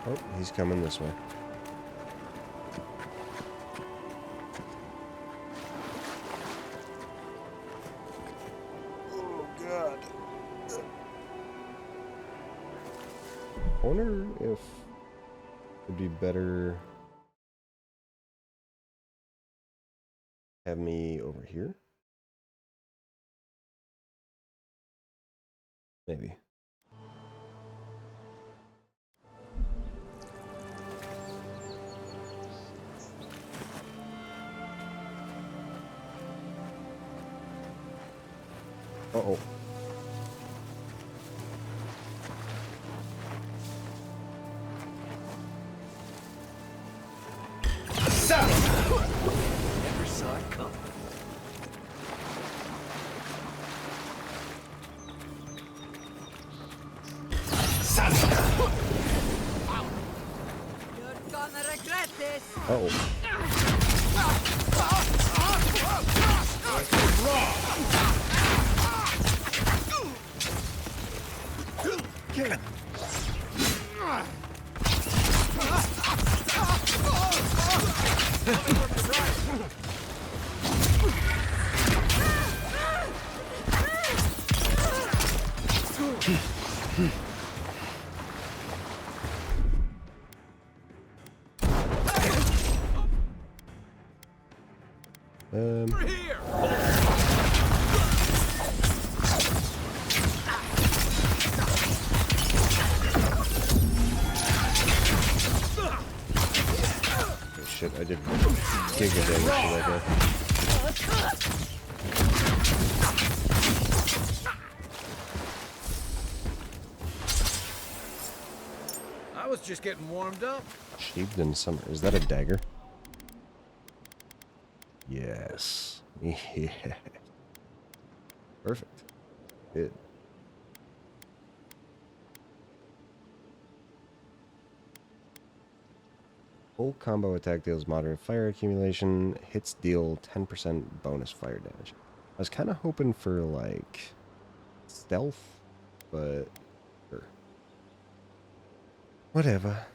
Oh, he's coming this way. Oh, God. I wonder if it'd be better have me over here. Maybe. Uh-oh. Never saw it coming. You're gonna regret this. Uh-oh. We're here. Oh, shit, I did giga damage right there. I was just getting warmed up. Sheathed in summer. Is that a dagger? Yes. Yeah. Perfect. Good. Full combo attack deals moderate fire accumulation. Hits deal 10% bonus fire damage. I was kind of hoping for, like, stealth, but sure. Whatever.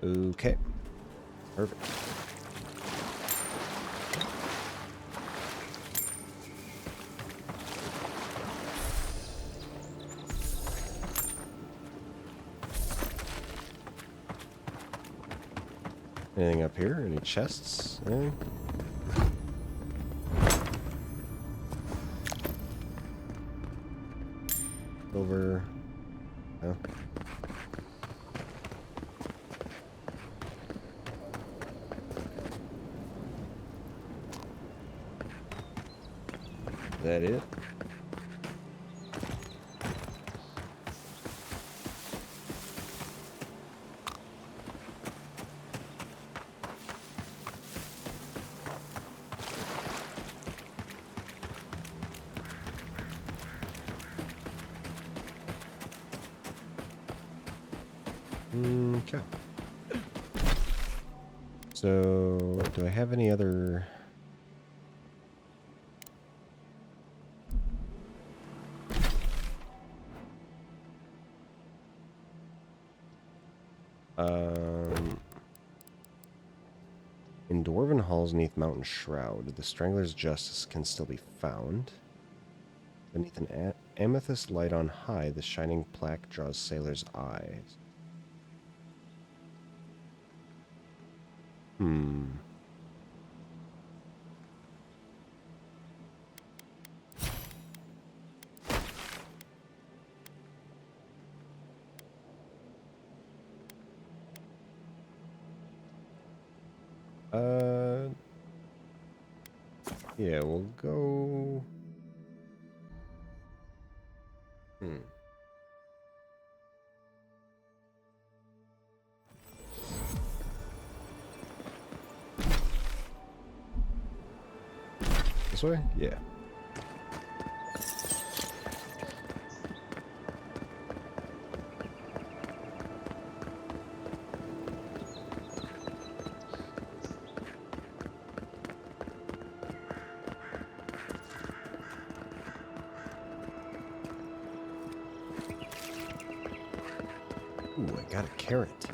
Okay. Perfect. Anything up here? Any chests? Anything? Over. No. that it? Okay. So, do I have any other... In Dwarven Halls neath Mountain Shroud, the Strangler's Justice can still be found. Beneath an amethyst light on high, the shining plaque draws sailors' eyes. Yeah, we'll go... This way? Yeah. Ooh, I got a carrot.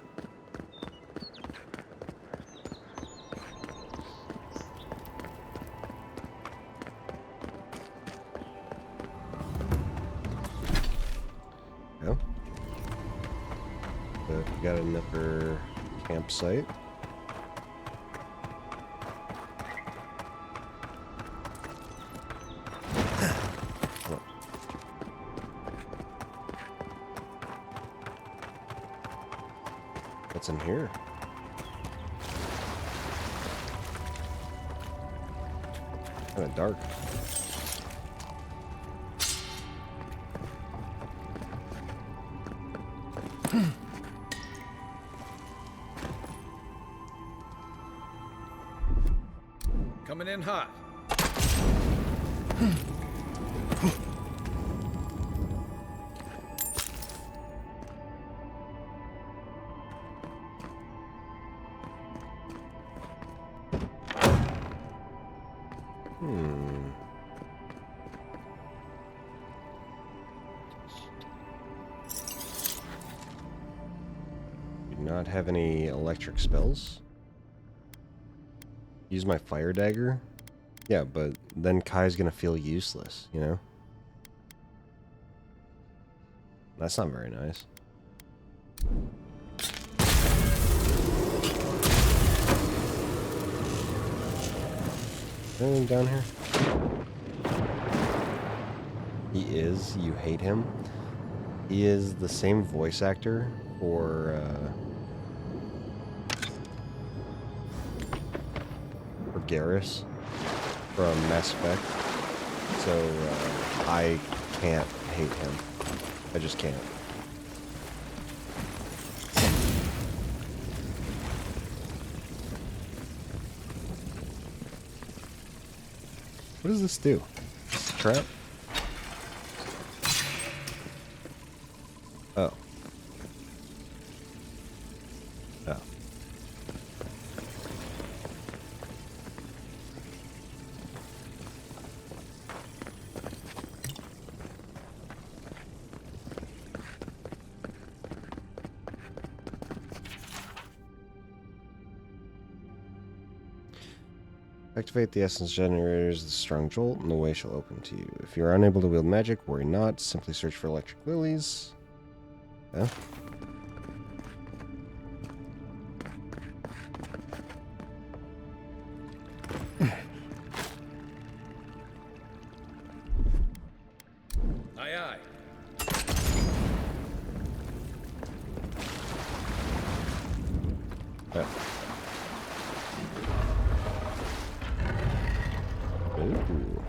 Go. So we got another campsite. What's in here? Kind of dark. Coming in hot. Do not have any electric spells. Use my fire dagger. Yeah, but then Kai's gonna feel useless, you know? That's not very nice. Anything down here? He is. You hate him. He is the same voice actor for Garrus from Mass Effect. So I can't hate him. I just can't. What does this do? Is this a trap? Oh. Oh. Activate the essence generators, the strong jolt, and the way shall open to you. If you are unable to wield magic, worry not. Simply search for electric lilies. Yeah. Aye, aye. Yeah. Ooh.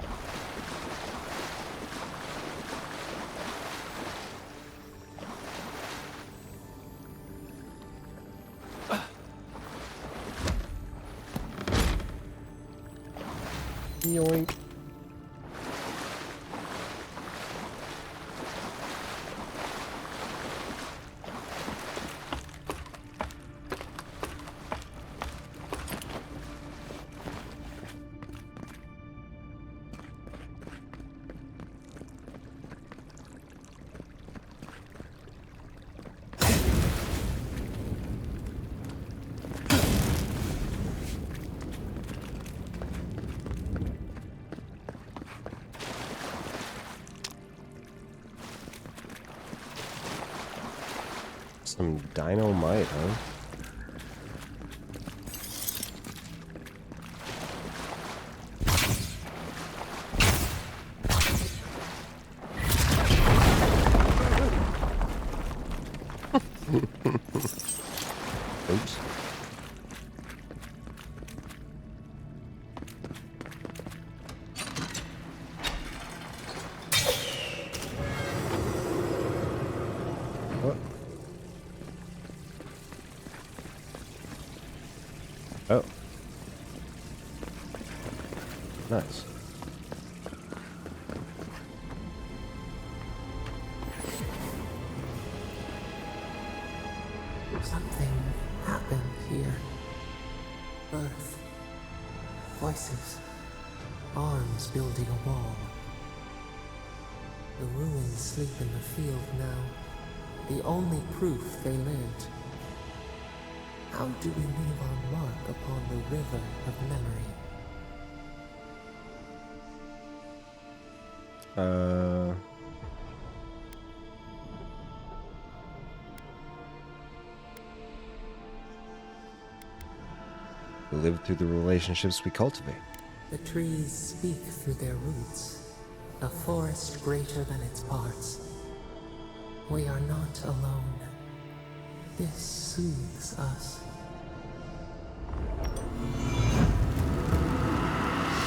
Yoink. Some dynamite, huh? Oops. What? Oh. Nice. Something happened here. Birth. Voices. Arms building a wall. The ruins sleep in the field now. The only proof they lived. How do we leave our mark upon the river of memory? We live through the relationships we cultivate. The trees speak through their roots, a forest greater than its parts. We are not alone. This soothes us.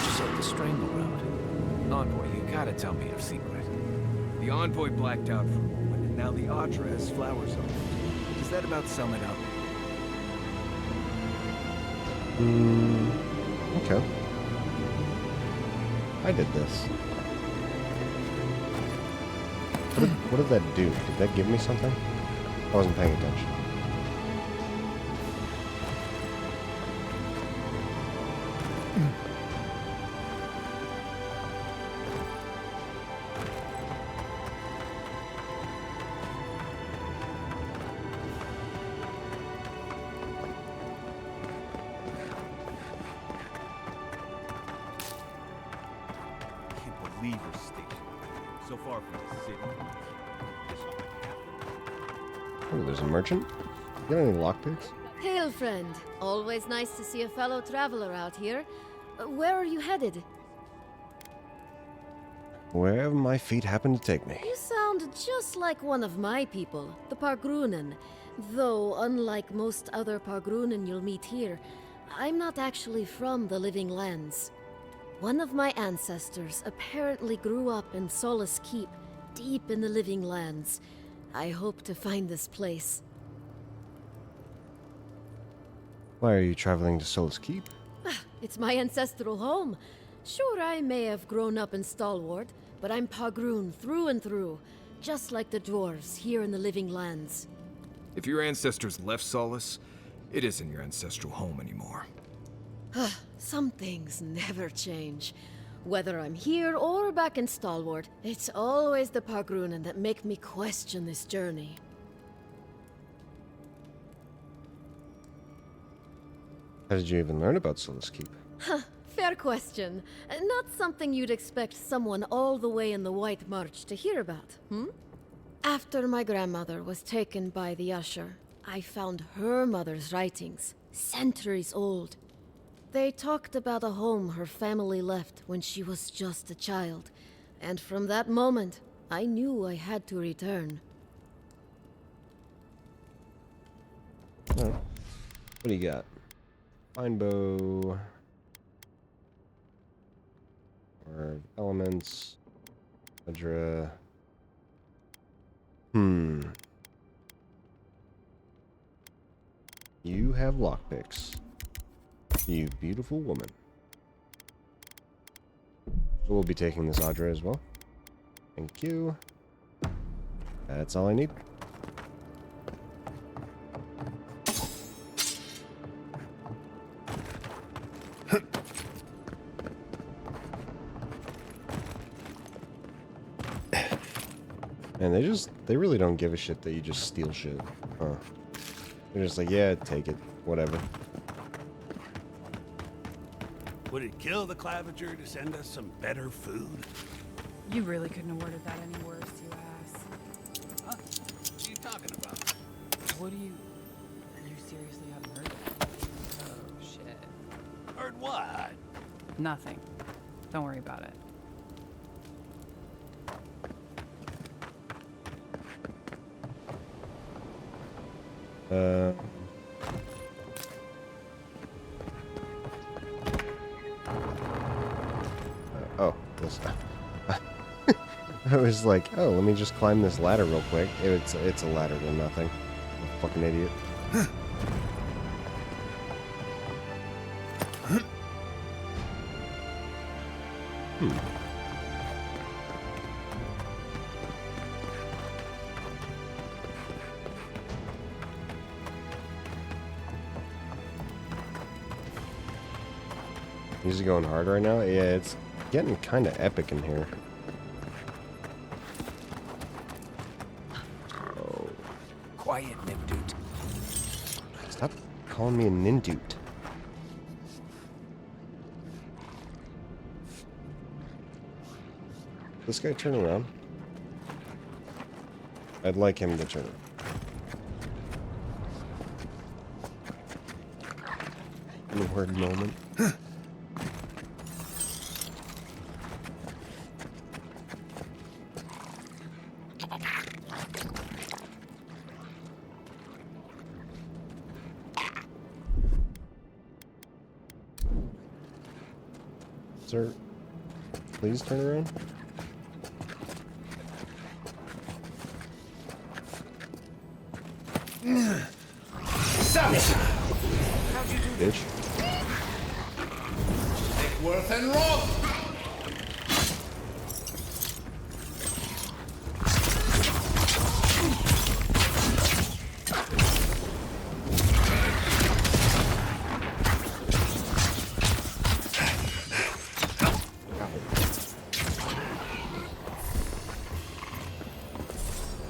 Just like the Strangleroot. Envoy, you gotta tell me your secret. The Envoy blacked out for a moment, and now the Audra has flowers on it. Does that about sum it up? Okay. I did this. What did that do? Did that give me something? I wasn't paying attention. Leave your station. So far from the city. Oh, there's a merchant. You got any lockpicks? Hail, friend. Always nice to see a fellow traveler out here. Where are you headed? Wherever my feet happen to take me. You sound just like one of my people, the Pargrunen. Though, unlike most other Pargrunen you'll meet here, I'm not actually from the Living Lands. One of my ancestors apparently grew up in Solace Keep, deep in the Living Lands. I hope to find this place. Why are you traveling to Solace Keep? It's my ancestral home. Sure, I may have grown up in Stalwart, but I'm Pargrun through and through, just like the dwarves here in the Living Lands. If your ancestors left Solace, it isn't your ancestral home anymore. Some things never change. Whether I'm here or back in Stalwart, it's always the Pargrunen that make me question this journey. How did you even learn about Solace Keep? Fair question. Not something you'd expect someone all the way in the White March to hear about, hmm? After my grandmother was taken by the Usher, I found her mother's writings, centuries old. They talked about a home her family left when she was just a child, and from that moment, I knew I had to return. Alright. What do you got? Fine bow. Or elements. Audra. You have lockpicks. You beautiful woman. We'll be taking this Audra as well. Thank you. That's all I need. And they really don't give a shit that you just steal shit. Huh. They're just like, yeah, take it. Whatever. Would it kill the Clavager to send us some better food? You really couldn't have worded that any worse, you ass. Huh? What are you talking about? What do you... You seriously haven't heard that? Oh, shit. Heard what? Nothing. Don't worry about it. Oh, this. I was like, oh, let me just climb this ladder real quick. It's a ladder to nothing. I'm a fucking idiot. Music going hard right now? Yeah, it's getting kind of epic in here. Oh. Quiet, Nimdude. Stop calling me a Nindoot. This guy turn around. I'd like him to turn around. In a word moment. Sir, please turn around. Stop it! Bitch. Take worth and wrong!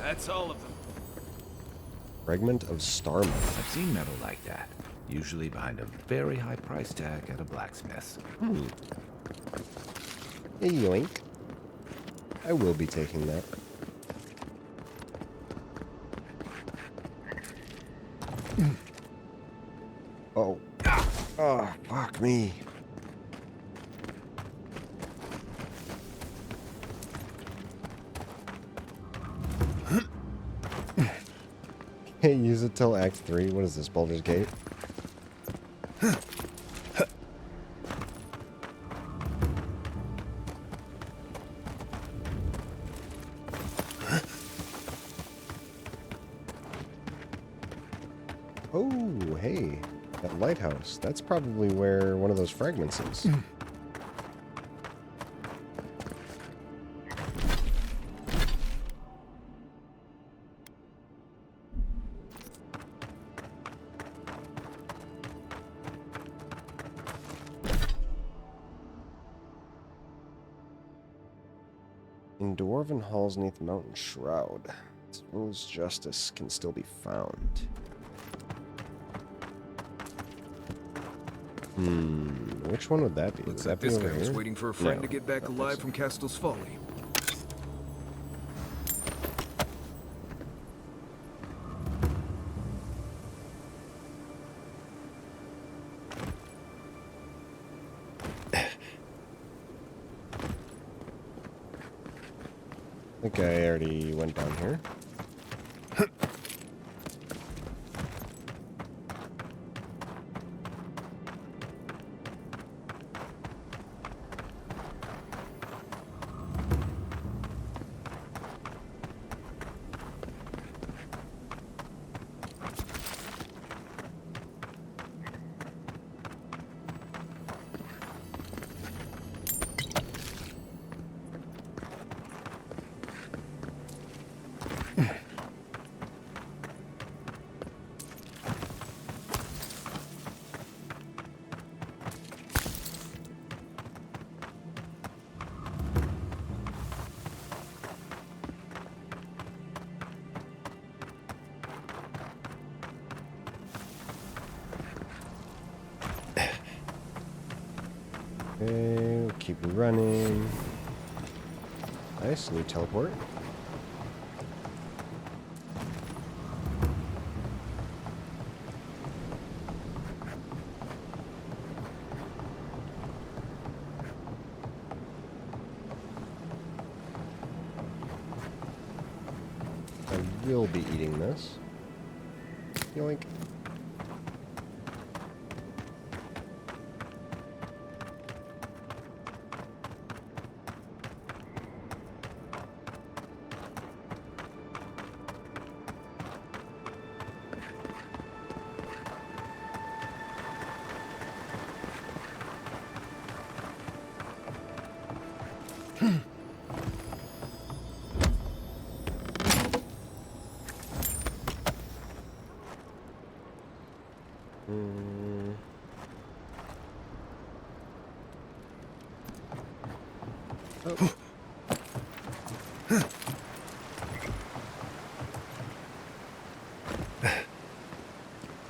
That's all of them. Fragment of star metal. I've seen metal like that. Usually behind a very high price tag at a blacksmith's. Hey, yoink. I will be taking that. Oh. Oh, fuck me. Can't use it till Act 3. What is this, Baldur's Gate? Oh, hey. That lighthouse. That's probably where one of those fragments is. In Dwarven halls neath the mountain shroud, Soul's justice can still be found. Which one would that be? Looks Would like that be this over guy was here? waiting for a friend No, to get back I don't think alive so. from Castle's Folly. Okay, I already went down here. Okay, we'll keep running. Nice, new teleport. I will be eating this. Yoink. Oh.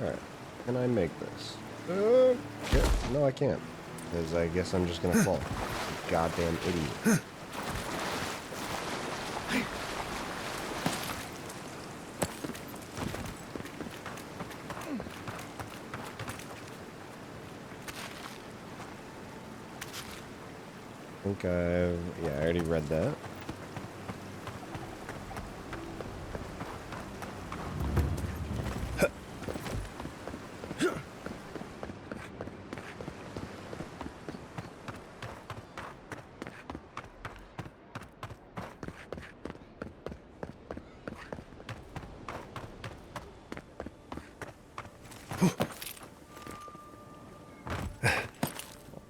Alright, can I make this? Yeah, no I can't. Because I guess I'm just gonna fall. Goddamn idiot. I think yeah, I already read that.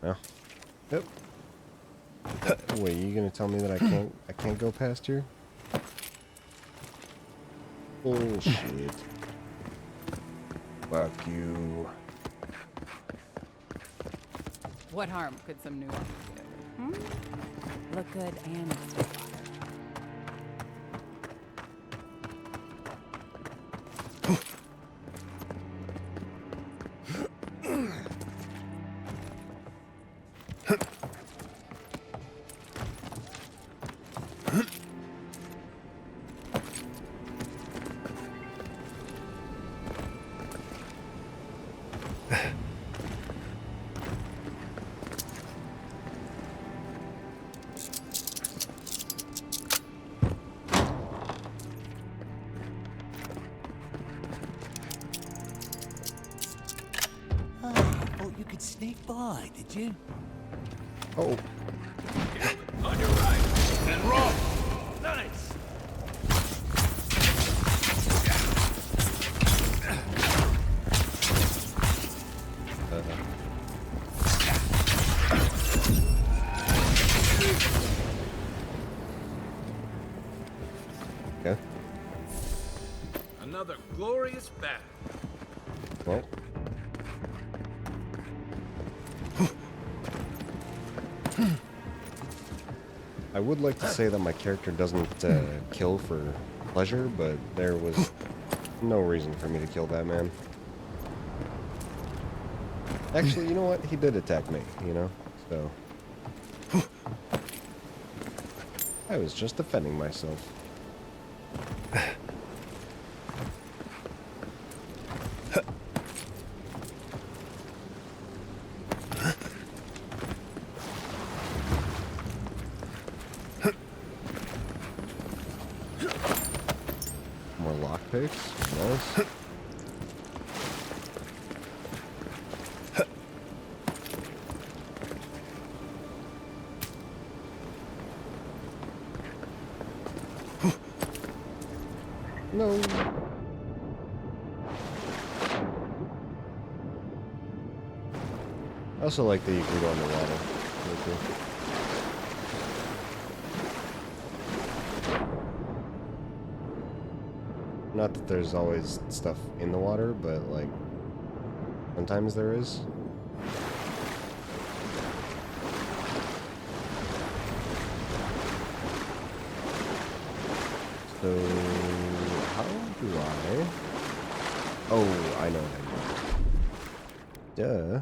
Well, yep. Wait, you gonna tell me that I can't go past here? Bullshit. Fuck you. What harm could some new armor do? Hmm? Look good and stay fire. You could sneak by, did you? Oh. On your right. And roll. Nice. Okay. Another glorious battle. Well. I would like to say that my character doesn't kill for pleasure, but there was no reason for me to kill that man. Actually, you know what? He did attack me, you know? So... I was just defending myself. More lockpicks. Nice. No. I also like that you can go underwater. Really cool. Not that there's always stuff in the water, but like sometimes there is. So how do I? Oh, I know what I do. Duh.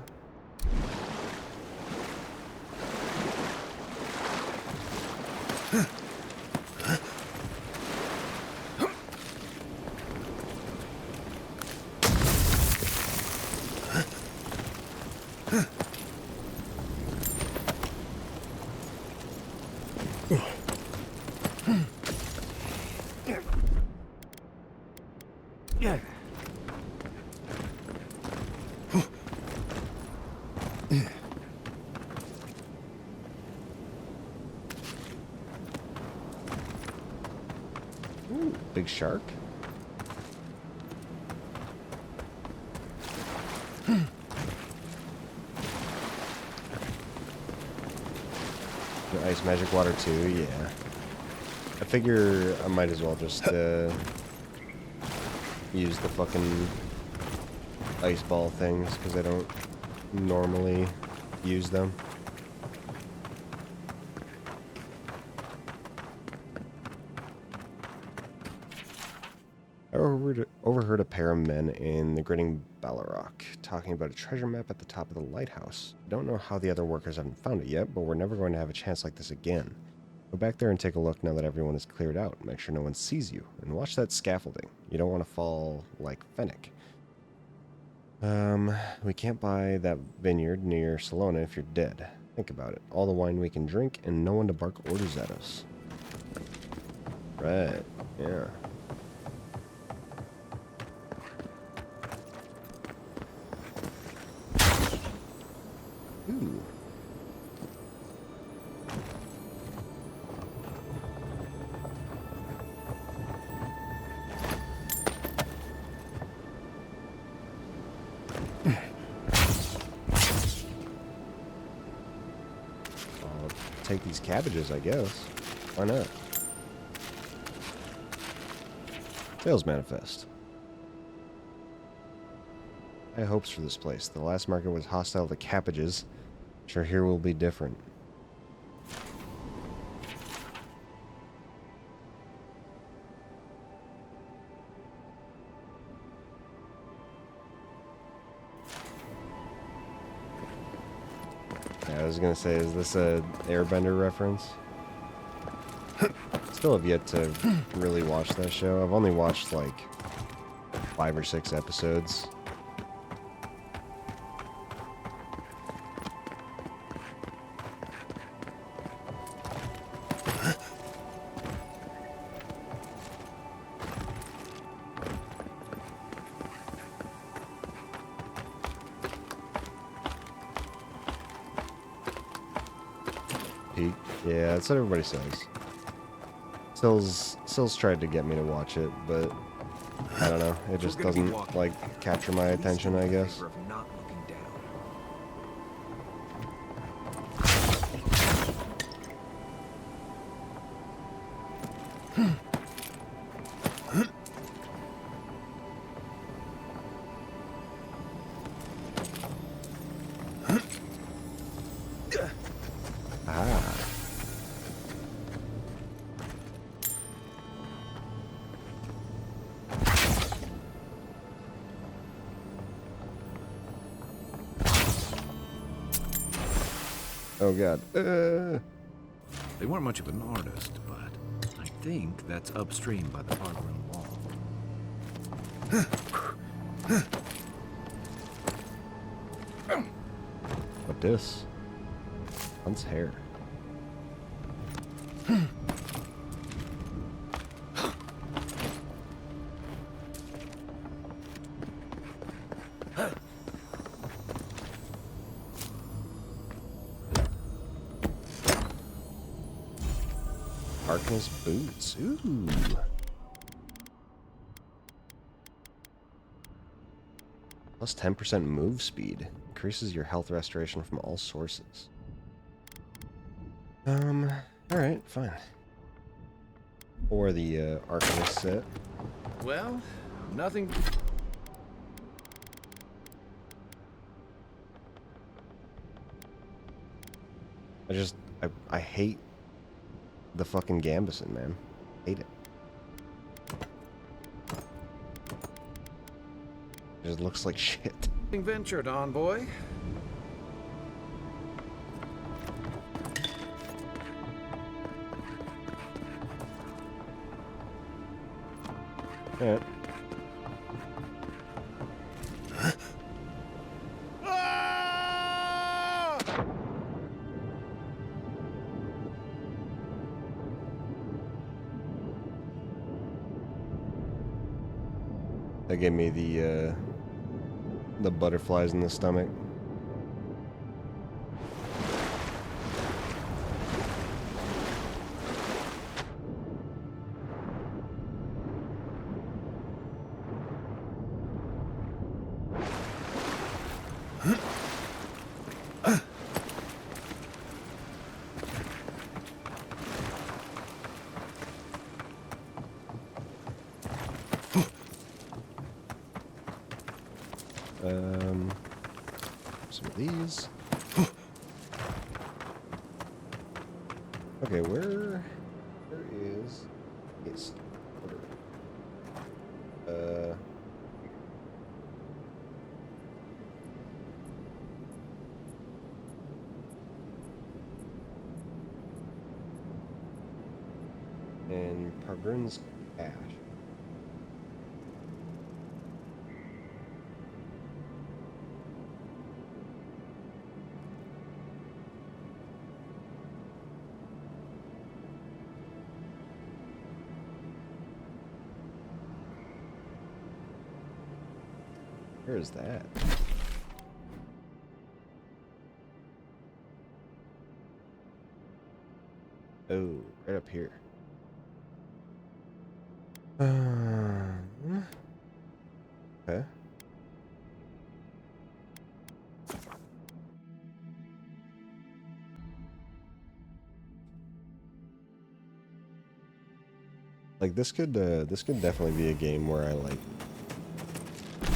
Ooh, big shark. The ice magic water too, yeah. I figure I might as well just use the fucking ice ball things because I don't normally use them. I overheard a pair of men in the grinning Ballarok talking about a treasure map at the top of the lighthouse. I don't know how the other workers haven't found it yet, but we're never going to have a chance like this again. Go back there and take a look now that everyone is cleared out. Make sure no one sees you. And watch that scaffolding. You don't want to fall like Fennec. We can't buy that vineyard near Salona if you're dead. Think about it. All the wine we can drink and no one to bark orders at us. Right. Yeah. Ooh. I'll take these cabbages, I guess. Why not? Sales manifest. I have hopes for this place. The last market was hostile to cabbages. Sure, here will be different. Yeah, I was gonna say, is this a Airbender reference? Still have yet to really watch that show. I've only watched like 5 or 6 episodes. Peak. Yeah, that's what everybody says. Sills tried to get me to watch it, but I don't know. It just doesn't like capture my attention, I guess. Ah. Oh god. They weren't much of an artist, but I think that's upstream by the art room wall. What this? Hunt's hair. Arcanist boots. Ooh. Plus 10% move speed. Increases your health restoration from all sources. Alright, fine. Or the Arcanist set. Well, nothing. I hate the fucking Gambison, man. Hate it. It just looks like shit. Ventured on, boy. Alright. That gave me the butterflies in the stomach. Some of these. Okay, where is this? And Pargrin's cache. Where is that? Oh, right up here. Okay. Like this could definitely be a game where I like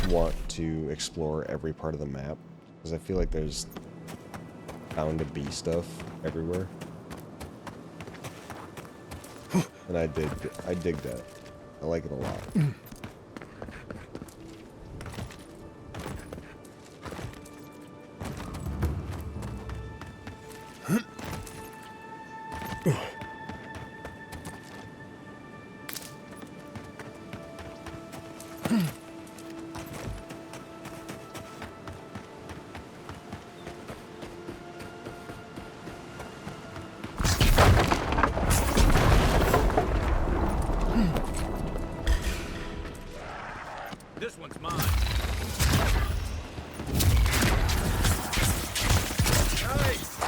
want to explore every part of the map, because I feel like there's bound to be stuff everywhere. And I dig that. I like it a lot. This one's mine. Nice.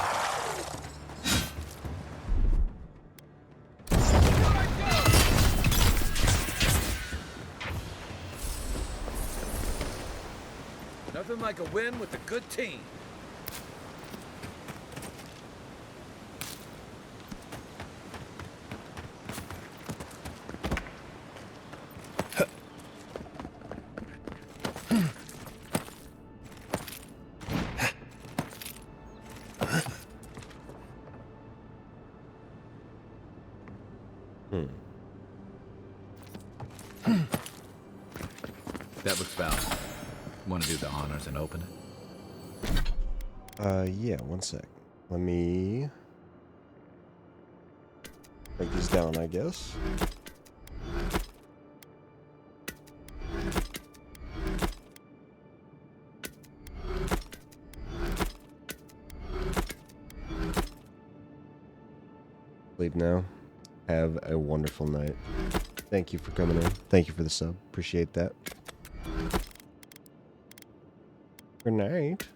Nothing like a win with a good team. That looks valid. Want to do the honors and open it? Yeah, one sec. Let me break these down, I guess. Sleep now. Have a wonderful night. Thank you for coming in. Thank you for the sub. Appreciate that. Good night.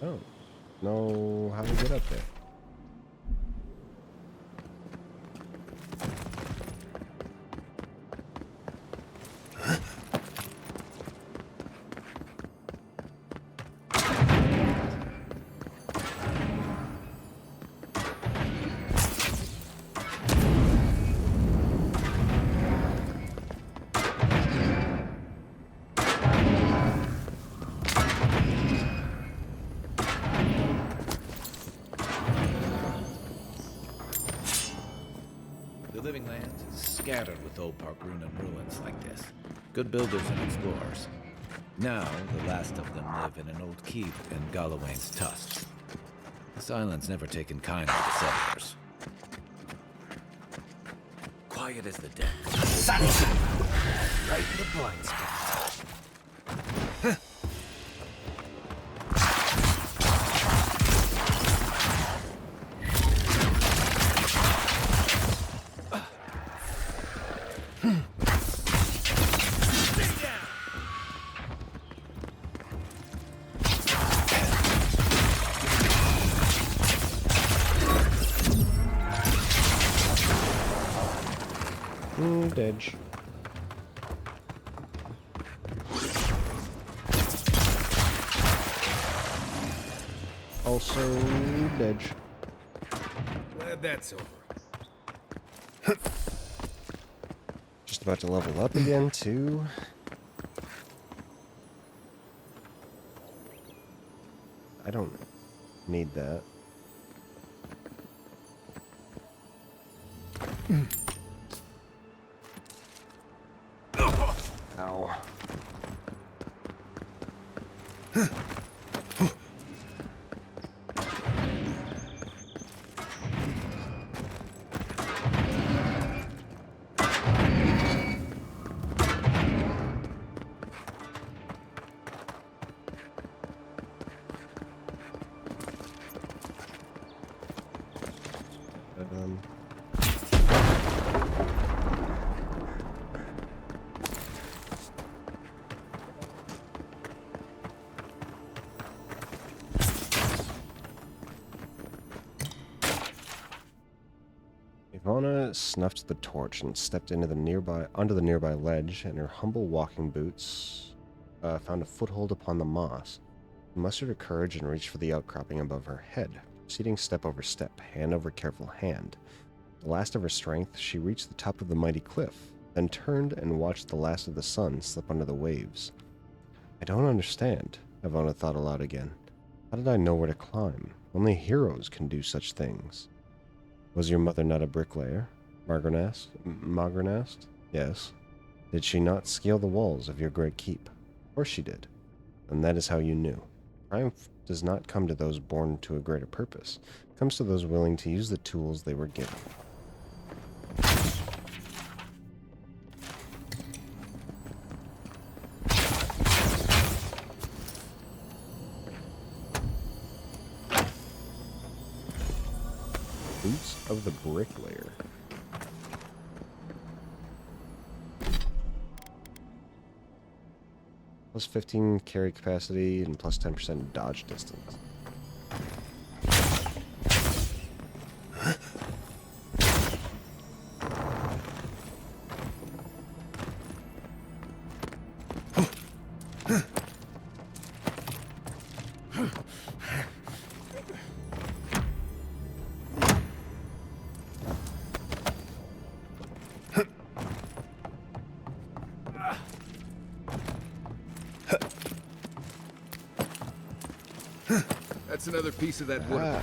Oh, know how to get up there. living lands. Scattered with old Parkrunan ruins like this. Good builders and explorers. Now, the last of them live in an old keep in Gallowayne's Tusk. This island's never taken kindly to settlers. Quiet as the dead. Right in the blind spot. Edge. Also, edge. Glad that's over. Just about to level up again, too. I don't need that. Ow. Ivana snuffed the torch and stepped onto the nearby ledge, and her humble walking boots found a foothold upon the moss. She mustered her courage and reached for the outcropping above her head, proceeding step over step, hand over careful hand. The last of her strength, she reached the top of the mighty cliff, then turned and watched the last of the sun slip under the waves. I don't understand, Ivana thought aloud again. How did I know where to climb? Only heroes can do such things. Was your mother not a bricklayer? Margaret asked. Yes. Did she not scale the walls of your great keep? Of course she did. And that is how you knew. Triumph does not come to those born to a greater purpose. It comes to those willing to use the tools they were given. Boots of the Bricklayer. Plus 15 carry capacity and plus 10% dodge distance. That's another piece of that wood.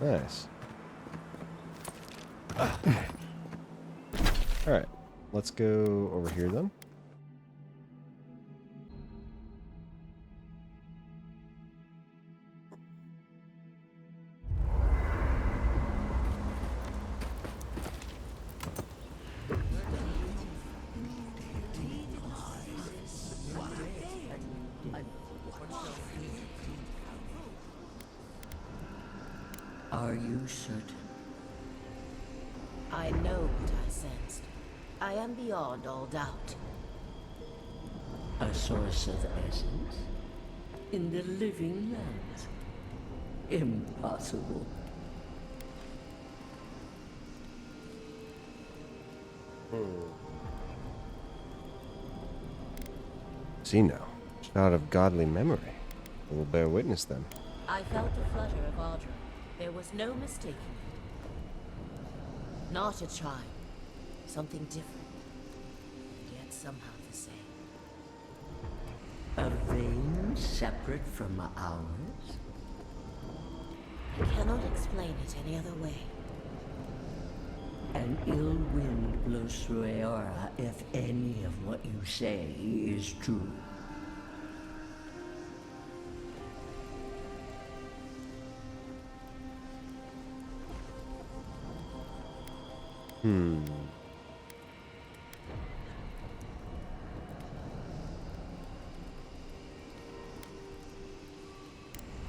Nice. Alright, let's go over here then. Are you certain? I know what I sensed. I am beyond all doubt. A source of essence? In the living lands? Impossible. See now, shot of godly memory. I will bear witness then. I felt the flutter of Audra. There was no mistaking it. Not a chime. Something different. Yet somehow the same. A vein separate from ours? I cannot explain it any other way. An ill wind blows through Eora if any of what you say is true.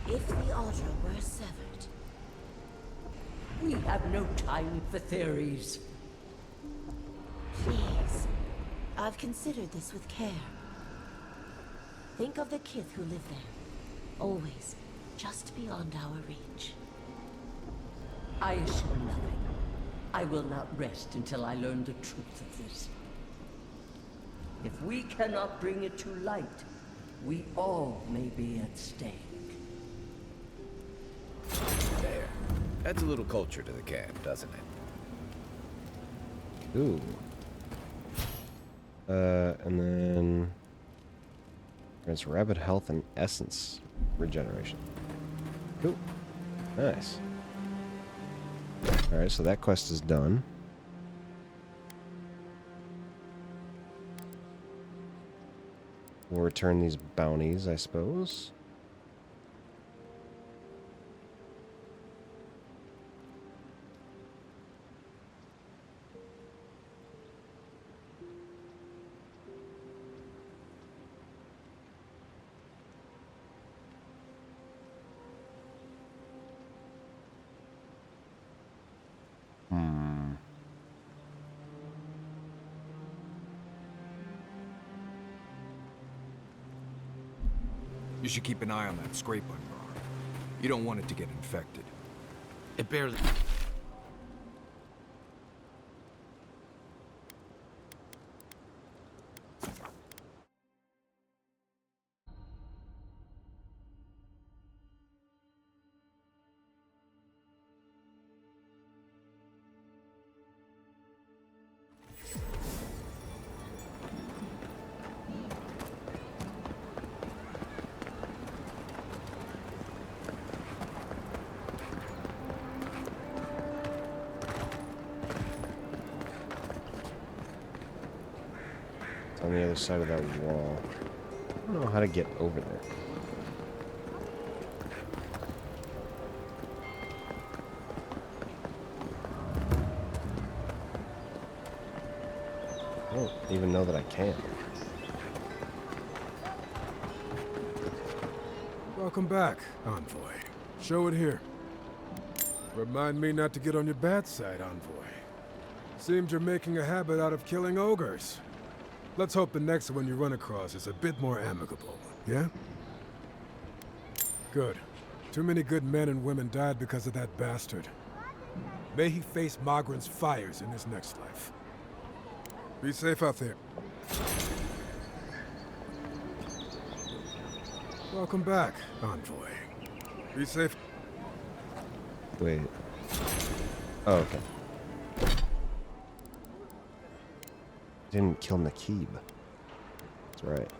If the Otter were severed, we have no time for theories. Please, I've considered this with care. Think of the kith who live there, always just beyond our reach. I assume nothing. I will not rest until I learn the truth of this. If we cannot bring it to light, we all may be at stake. There. Adds a little culture to the camp, doesn't it? Ooh. And then grants rapid health and essence regeneration. Cool. Nice. Alright, so that quest is done. We'll return these bounties, I suppose. You should keep an eye on that scrape on your arm. You don't want it to get infected. It barely... On the other side of that wall. I don't know how to get over there. I don't even know that I can. Welcome back, Envoy. Show it here. Remind me not to get on your bad side, Envoy. Seems you're making a habit out of killing ogres. Let's hope the next one you run across is a bit more amicable, yeah? Good. Too many good men and women died because of that bastard. May he face Magran's fires in his next life. Be safe out there. Welcome back, Envoy. Be safe. Wait. Oh, okay. Didn't kill Nakib. That's right.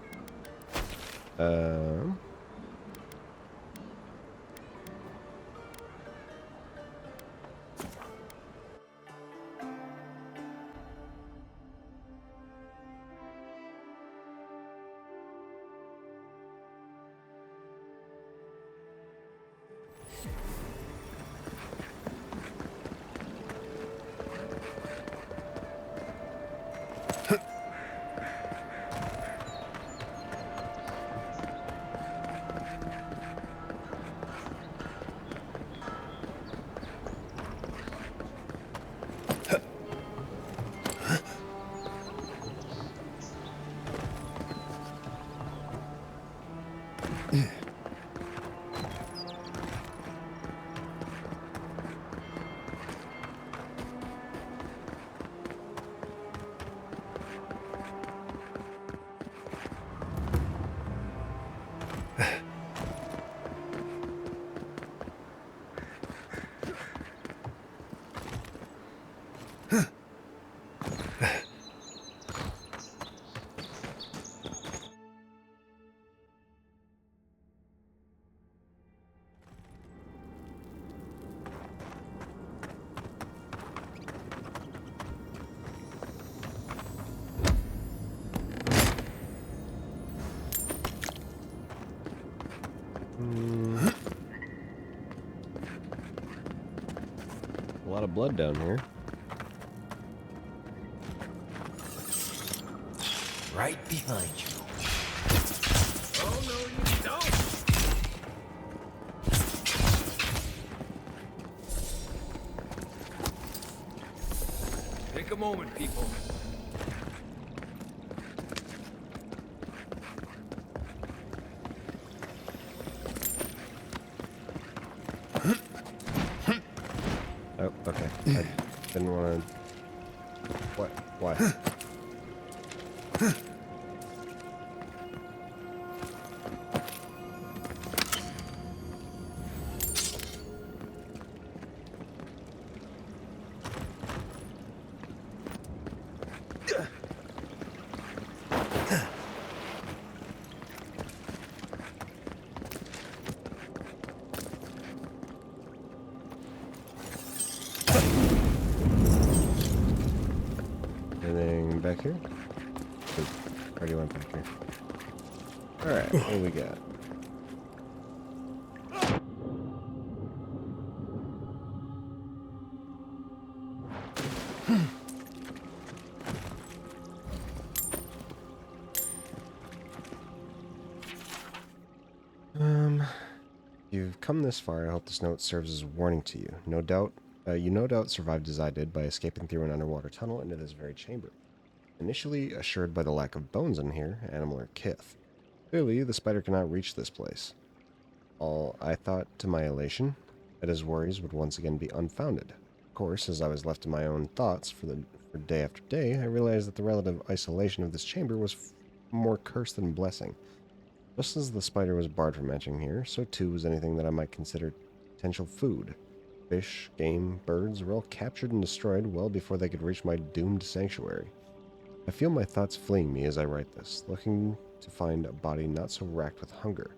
A lot of blood down here. Right behind you. Oh, no, you don't! Take a moment, people. Oh, okay. I didn't want to... What? Why? Anything back here? Already went back here. Alright, what do we got? You've come this far. I hope this note serves as a warning to you. You no doubt survived as I did by escaping through an underwater tunnel into this very chamber. Initially assured by the lack of bones in here, animal or kith. Clearly, the spider cannot reach this place. All I thought to my elation, that his worries would once again be unfounded. Of course, as I was left to my own thoughts for day after day, I realized that the relative isolation of this chamber was more curse than blessing. Just as the spider was barred from entering here, so too was anything that I might consider potential food. Fish, game, birds were all captured and destroyed well before they could reach my doomed sanctuary. I feel my thoughts fleeing me as I write this, looking to find a body not so racked with hunger.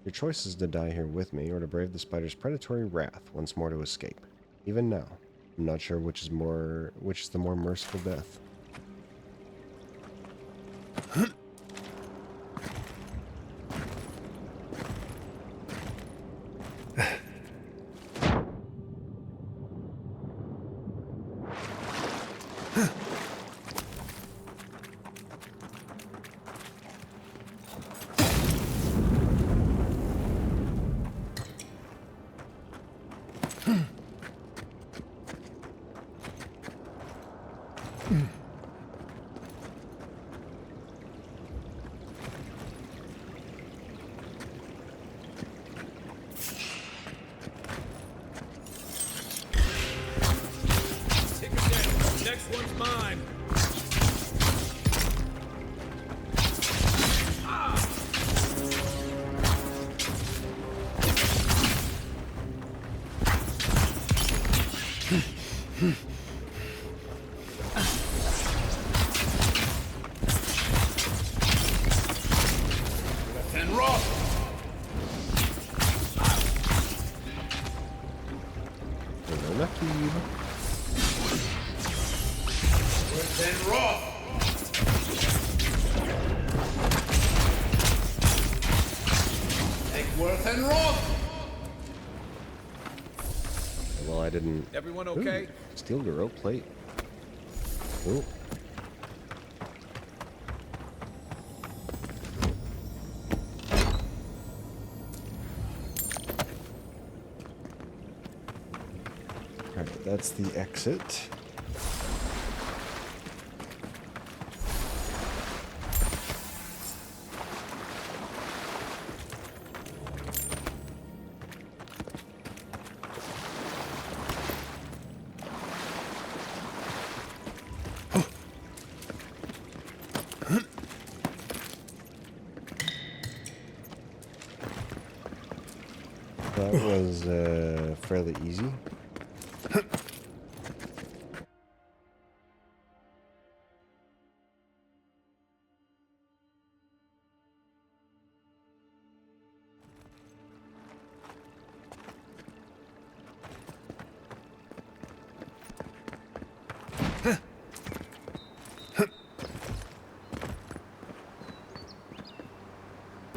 Your choice is to die here with me, or to brave the spider's predatory wrath once more to escape. Even now, I'm not sure which is the more merciful death. Next one's mine. And rock. Lucky. And rock. Egworth and rock. Well, I didn't. Everyone okay? Ooh, steel garrote plate. Ooh. Alright, that's the exit. That was fairly easy.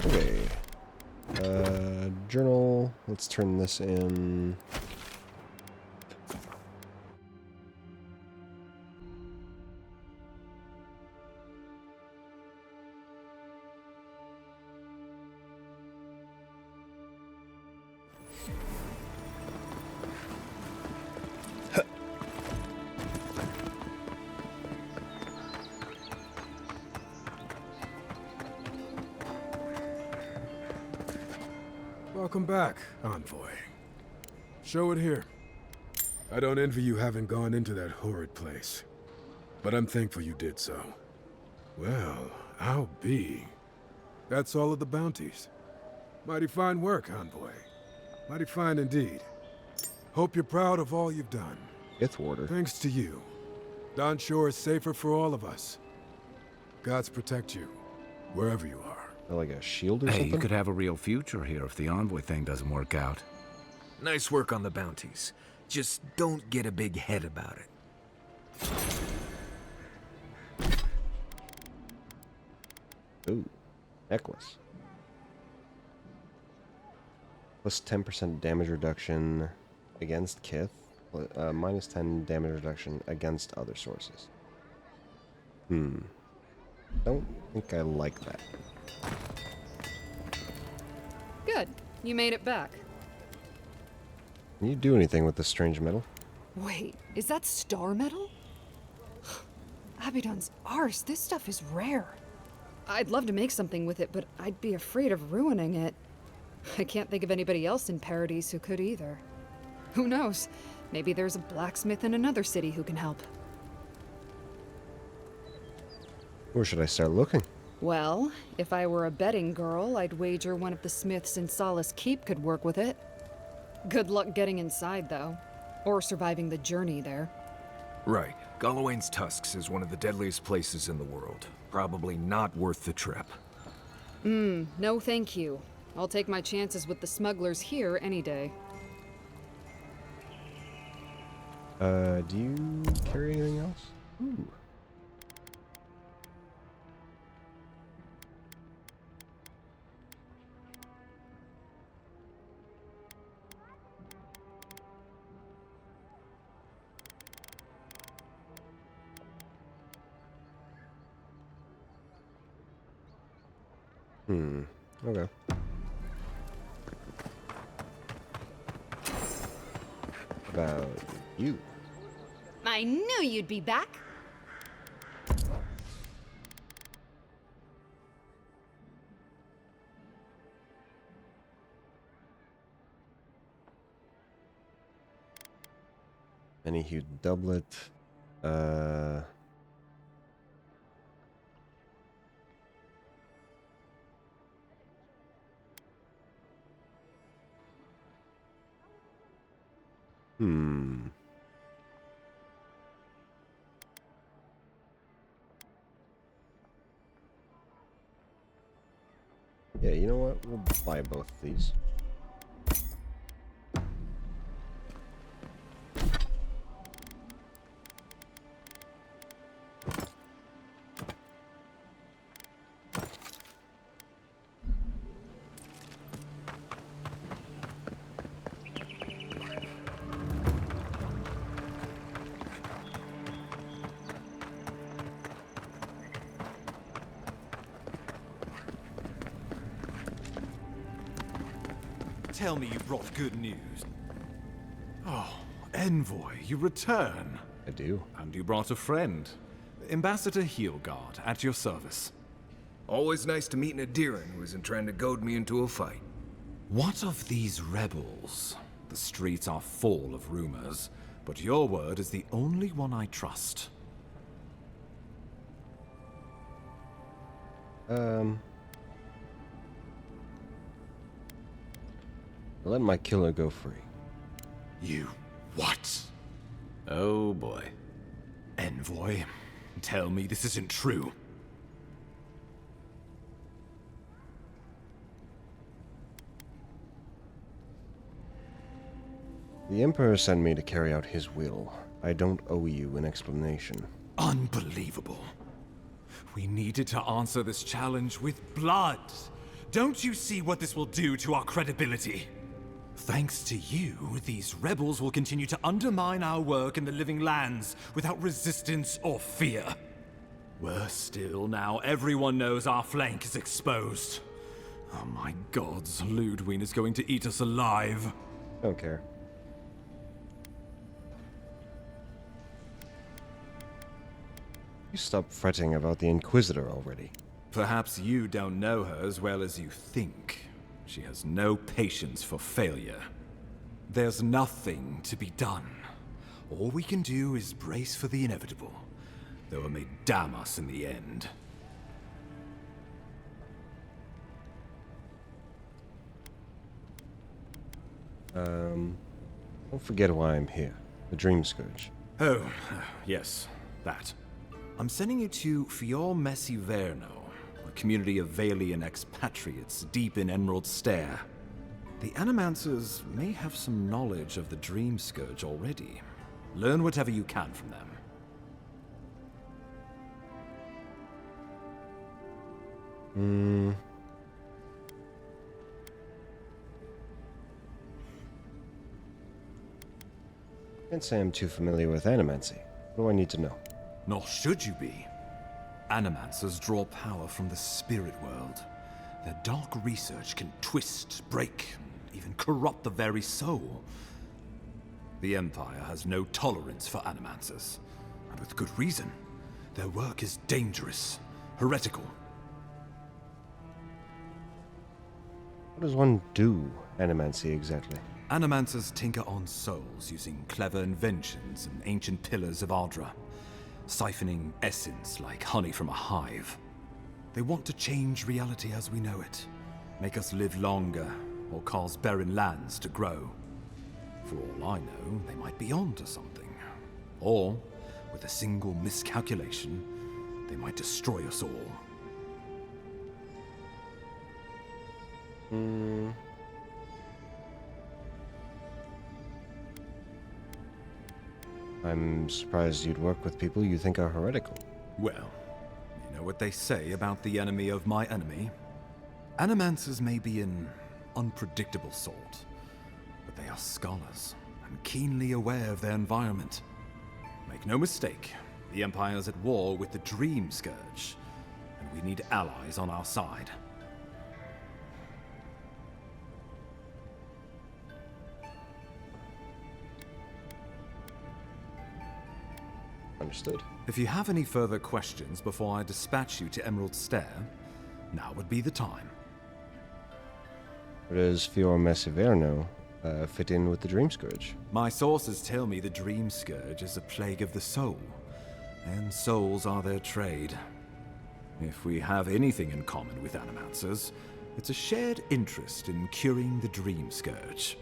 Okay. journal. Let's turn this in. Welcome back, Envoy. Show it here. I don't envy you having gone into that horrid place, but I'm thankful you did so. Well, I'll be. That's all of the bounties. Mighty fine work, Envoy. Mighty fine indeed. Hope you're proud of all you've done. Fifth Warder. Thanks to you, Don Shore is safer for all of us. Gods protect you, wherever you are. Like a shield or Hey, something? you could have a real future here if the Envoy thing doesn't work out. Nice work on the bounties. Just don't get a big head about it. Ooh, necklace. Plus 10% damage reduction against Kith. Minus 10 damage reduction against other sources. Don't think I like that. Good. You made it back. Can you do anything with this strange metal? Wait, is that star metal? Abaddon's arse, this stuff is rare. I'd love to make something with it, but I'd be afraid of ruining it. I can't think of anybody else in Paradise who could either. Who knows? Maybe there's a blacksmith in another city who can help. Where should I start looking? Well, if I were a betting girl, I'd wager one of the smiths in Solace Keep could work with it. Good luck getting inside, though. Or surviving the journey there. Right. Gallowayne's Tusks is one of the deadliest places in the world. Probably not worth the trip. No thank you. I'll take my chances with the smugglers here any day. Do you carry anything else? Ooh. Okay. About you. I knew you'd be back. Any hued doublet. Yeah, you know what? We'll buy both of these. Tell me you brought good news. Oh, Envoy, you return. I do. And you brought a friend. Ambassador Heelguard, at your service. Always nice to meet an Adiran who isn't trying to goad me into a fight. What of these rebels? The streets are full of rumors, but your word is the only one I trust. Let my killer go free. You what? Oh boy. Envoy, tell me this isn't true. The Emperor sent me to carry out his will. I don't owe you an explanation. Unbelievable. We needed to answer this challenge with blood. Don't you see what this will do to our credibility? Thanks to you, these rebels will continue to undermine our work in the Living Lands without resistance or fear. Worse still, now everyone knows our flank is exposed. Oh my gods, Ludwig is going to eat us alive. Don't care. You stop fretting about the Inquisitor already. Perhaps you don't know her as well as you think. She has no patience for failure. There's nothing to be done. All we can do is brace for the inevitable, though it may damn us in the end. Don't forget why I'm here. The Dream Scourge. Oh, yes, that. I'm sending you to Fior Messiverno, a community of Valian expatriates deep in Emerald Stair. The Animancers may have some knowledge of the Dream Scourge already. Learn whatever you can from them. Can't say I'm too familiar with Animancy. What do I need to know? Nor should you be. Animancers draw power from the spirit world. Their dark research can twist, break, and even corrupt the very soul. The Empire has no tolerance for Animancers, and with good reason. Their work is dangerous, heretical. What does one do, Animancy, exactly? Animancers tinker on souls using clever inventions and ancient pillars of Ardra, siphoning essence like honey from a hive. They want to change reality as we know it, make us live longer, or cause barren lands to grow. For all I know, they might be onto something. Or, with a single miscalculation, they might destroy us all. I'm surprised you'd work with people you think are heretical. Well, you know what they say about the enemy of my enemy? Animancers may be an unpredictable sort, but they are scholars and keenly aware of their environment. Make no mistake, the Empire's at war with the Dream Scourge, and we need allies on our side. Understood. If you have any further questions before I dispatch you to Emerald Stair, now would be the time. Where does Fior Messiverno fit in with the Dream Scourge? My sources tell me the Dream Scourge is a plague of the soul, and souls are their trade. If we have anything in common with Animancers, it's a shared interest in curing the Dream Scourge.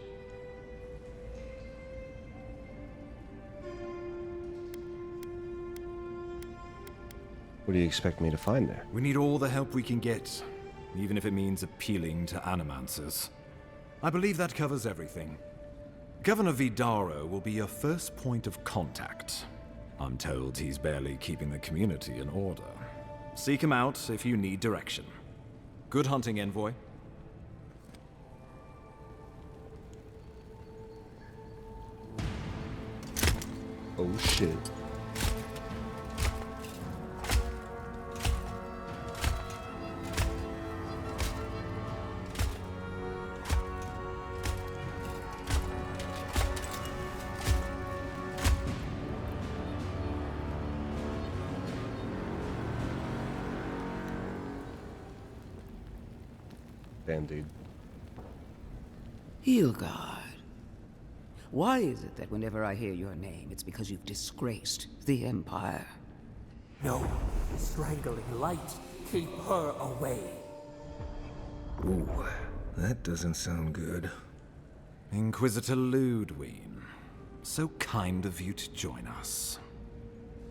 What do you expect me to find there? We need all the help we can get, even if it means appealing to Animancers. I believe that covers everything. Governor Vidaro will be your first point of contact. I'm told he's barely keeping the community in order. Seek him out if you need direction. Good hunting, Envoy. Oh shit. Damn, dude. Hilgard. Why is it that whenever I hear your name, it's because you've disgraced the Empire? No. Strangling light. Keep her away. Ooh, that doesn't sound good. Inquisitor Ludwig, so kind of you to join us.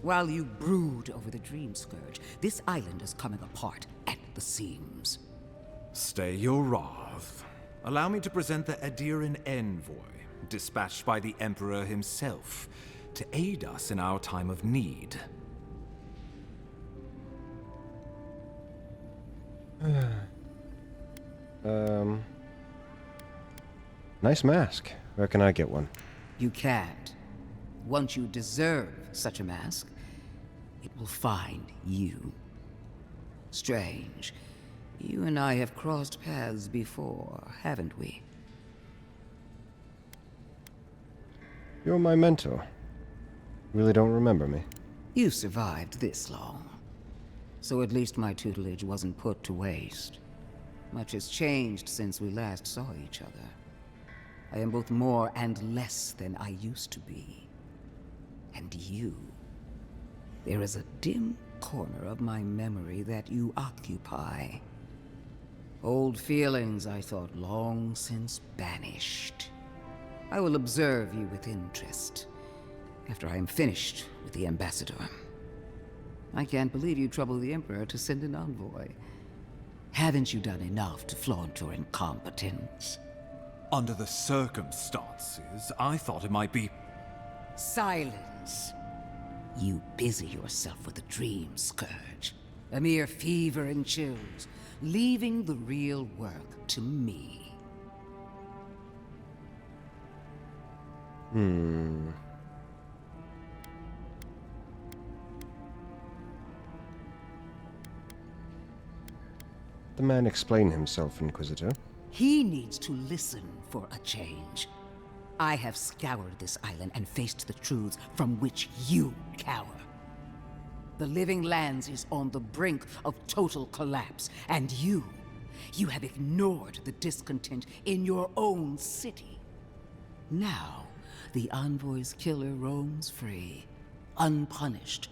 While you brood over the Dream Scourge, this island is coming apart at the seams. Stay your wrath. Allow me to present the Adiran Envoy, dispatched by the Emperor himself, to aid us in our time of need. Nice mask. Where can I get one? You can't. Once you deserve such a mask, it will find you. Strange. You and I have crossed paths before, haven't we? You're my mentor. Really don't remember me. You survived this long. So at least my tutelage wasn't put to waste. Much has changed since we last saw each other. I am both more and less than I used to be. And you. There is a dim corner of my memory that you occupy. Old feelings I thought long since banished. I will observe you with interest after I am finished with the ambassador. I can't believe you troubled the Emperor to send an envoy. Haven't you done enough to flaunt your incompetence? Under the circumstances, I thought it might be... Silence. You busy yourself with a dream, Scourge. A mere fever and chills, leaving the real work to me. The man explain himself, Inquisitor. He needs to listen for a change. I have scoured this island and faced the truths from which you cower. The Living Lands is on the brink of total collapse, and you have ignored the discontent in your own city. Now, the Envoy's killer roams free, unpunished,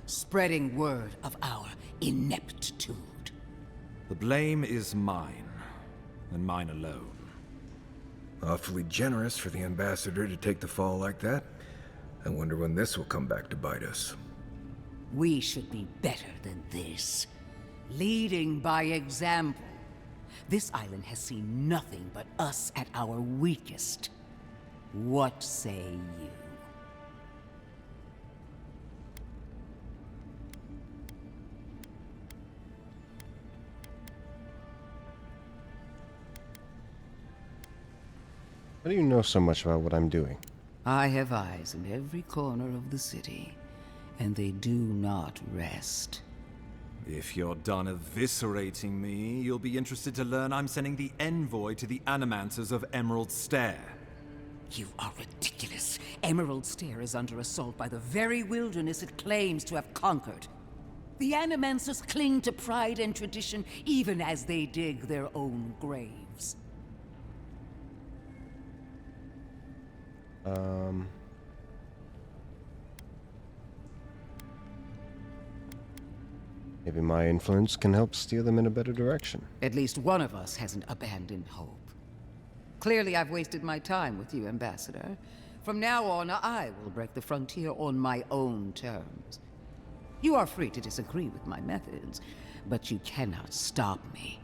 spreading word of our ineptitude. The blame is mine, and mine alone. Awfully generous for the ambassador to take the fall like that. I wonder when this will come back to bite us. We should be better than this. Leading by example. This island has seen nothing but us at our weakest. What say you? How do you know so much about what I'm doing? I have eyes in every corner of the city, and they do not rest. If you're done eviscerating me, you'll be interested to learn I'm sending the envoy to the Animancers of Emerald Stair. You are ridiculous. Emerald Stair is under assault by the very wilderness it claims to have conquered. The Animancers cling to pride and tradition even as they dig their own graves. Maybe my influence can help steer them in a better direction. At least one of us hasn't abandoned hope. Clearly I've wasted my time with you, Ambassador. From now on, I will break the frontier on my own terms. You are free to disagree with my methods, but you cannot stop me.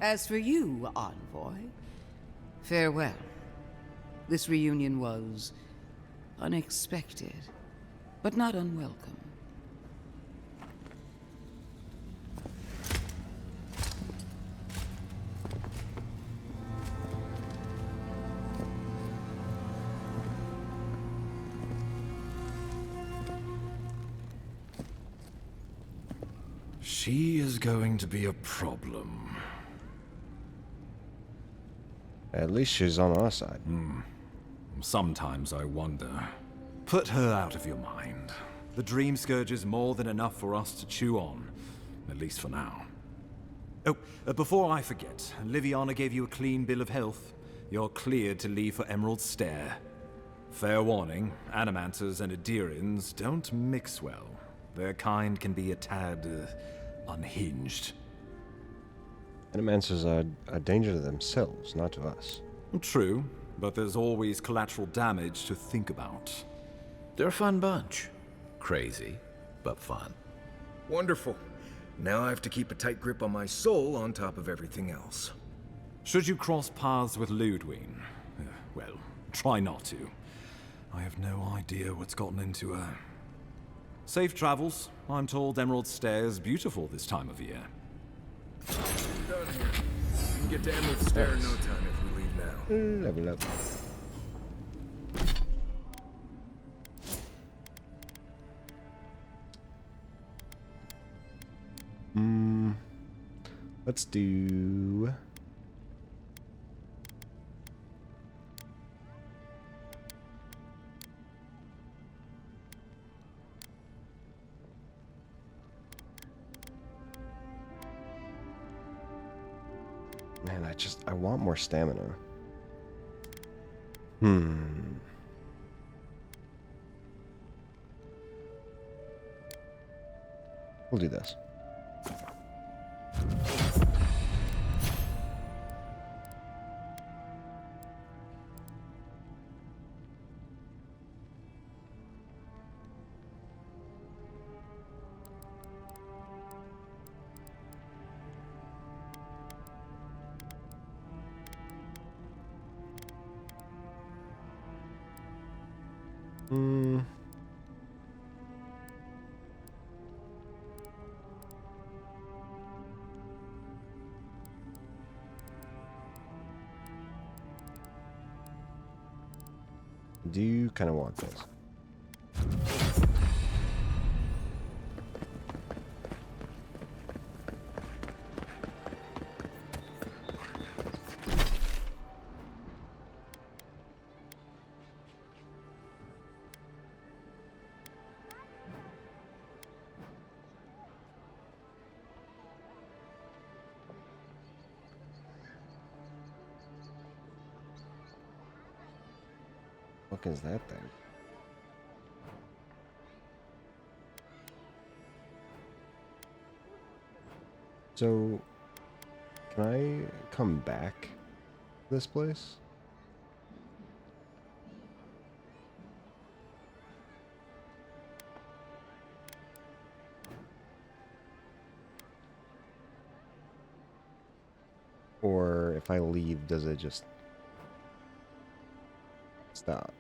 As for you, Envoy, farewell. This reunion was unexpected, but not unwelcome. She is going to be a problem. At least she's on our side. Sometimes I wonder. Put her out of your mind. The Dream Scourge is more than enough for us to chew on. At least for now. Oh, before I forget, Liviana gave you a clean bill of health. You're cleared to leave for Emerald Stair. Fair warning, Animancers and Adirians don't mix well. Their kind can be a tad, unhinged. Animancers are a danger to themselves, not to us. True, but there's always collateral damage to think about. They're a fun bunch. Crazy, but fun. Wonderful. Now I have to keep a tight grip on my soul on top of everything else. Should you cross paths with Ludwig? Well, try not to. I have no idea what's gotten into her. Safe travels. I'm told Emerald Stair is beautiful this time of year. Done here. can get to Emerald Stair in no time if we leave now. Level up. Let's do... Man, I want more stamina. We'll do this. Do you kind of want this? What is that thing? So, can I come back to this place? Or if I leave, does it just stop?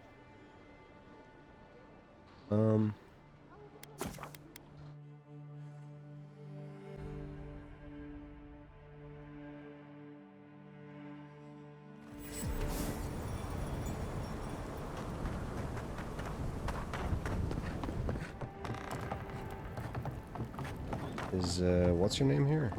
Is, what's your name here?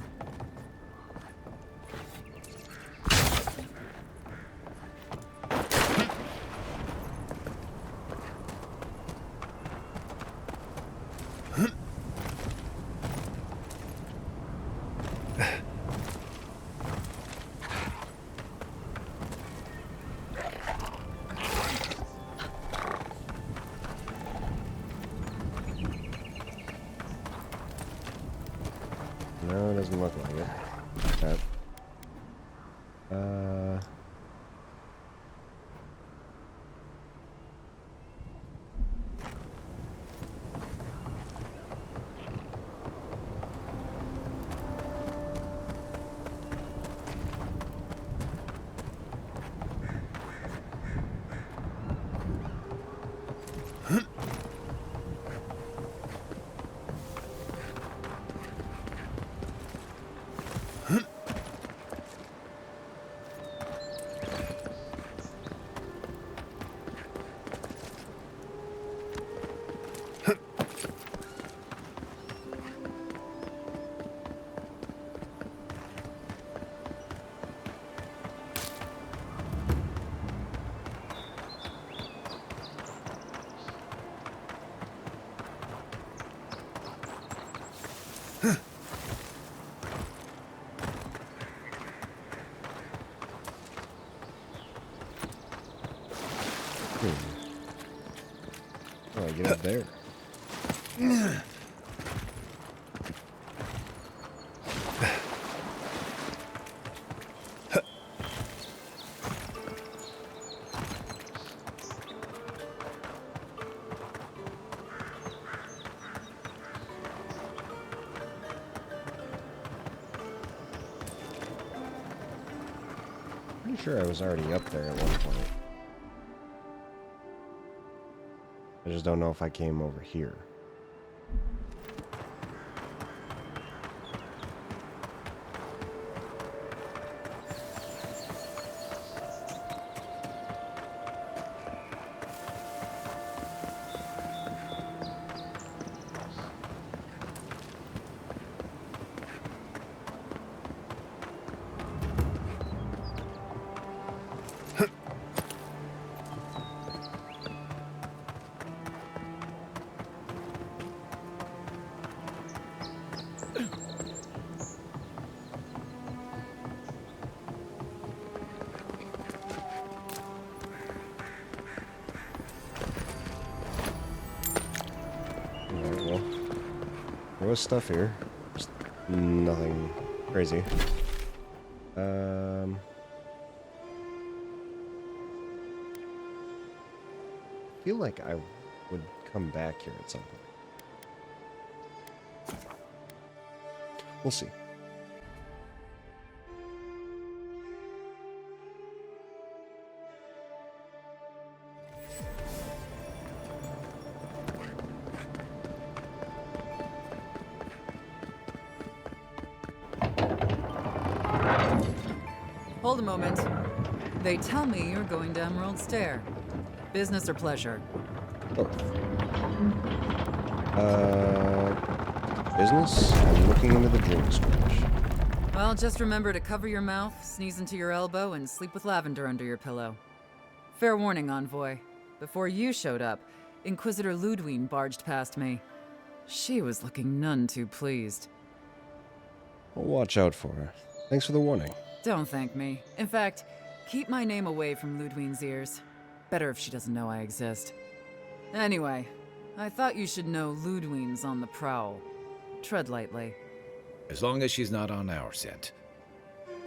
No, it doesn't look like it. Okay. Oh, I get up there. Pretty sure I was already up there at one point. I just don't know if I came over here. There was stuff here. Just nothing crazy. I feel like I would come back here at some point. We'll see. Hold a moment. They tell me you're going to Emerald Stair. Business or pleasure? Both. Business? I'm looking into the dream squash. Well, just remember to cover your mouth, sneeze into your elbow, and sleep with lavender under your pillow. Fair warning, Envoy. Before you showed up, Inquisitor Ludwine barged past me. She was looking none too pleased. I'll watch out for her. Thanks for the warning. Don't thank me. In fact, keep my name away from Ludwine's ears. Better if she doesn't know I exist. Anyway, I thought you should know Ludwine's on the prowl. Tread lightly. As long as she's not on our scent.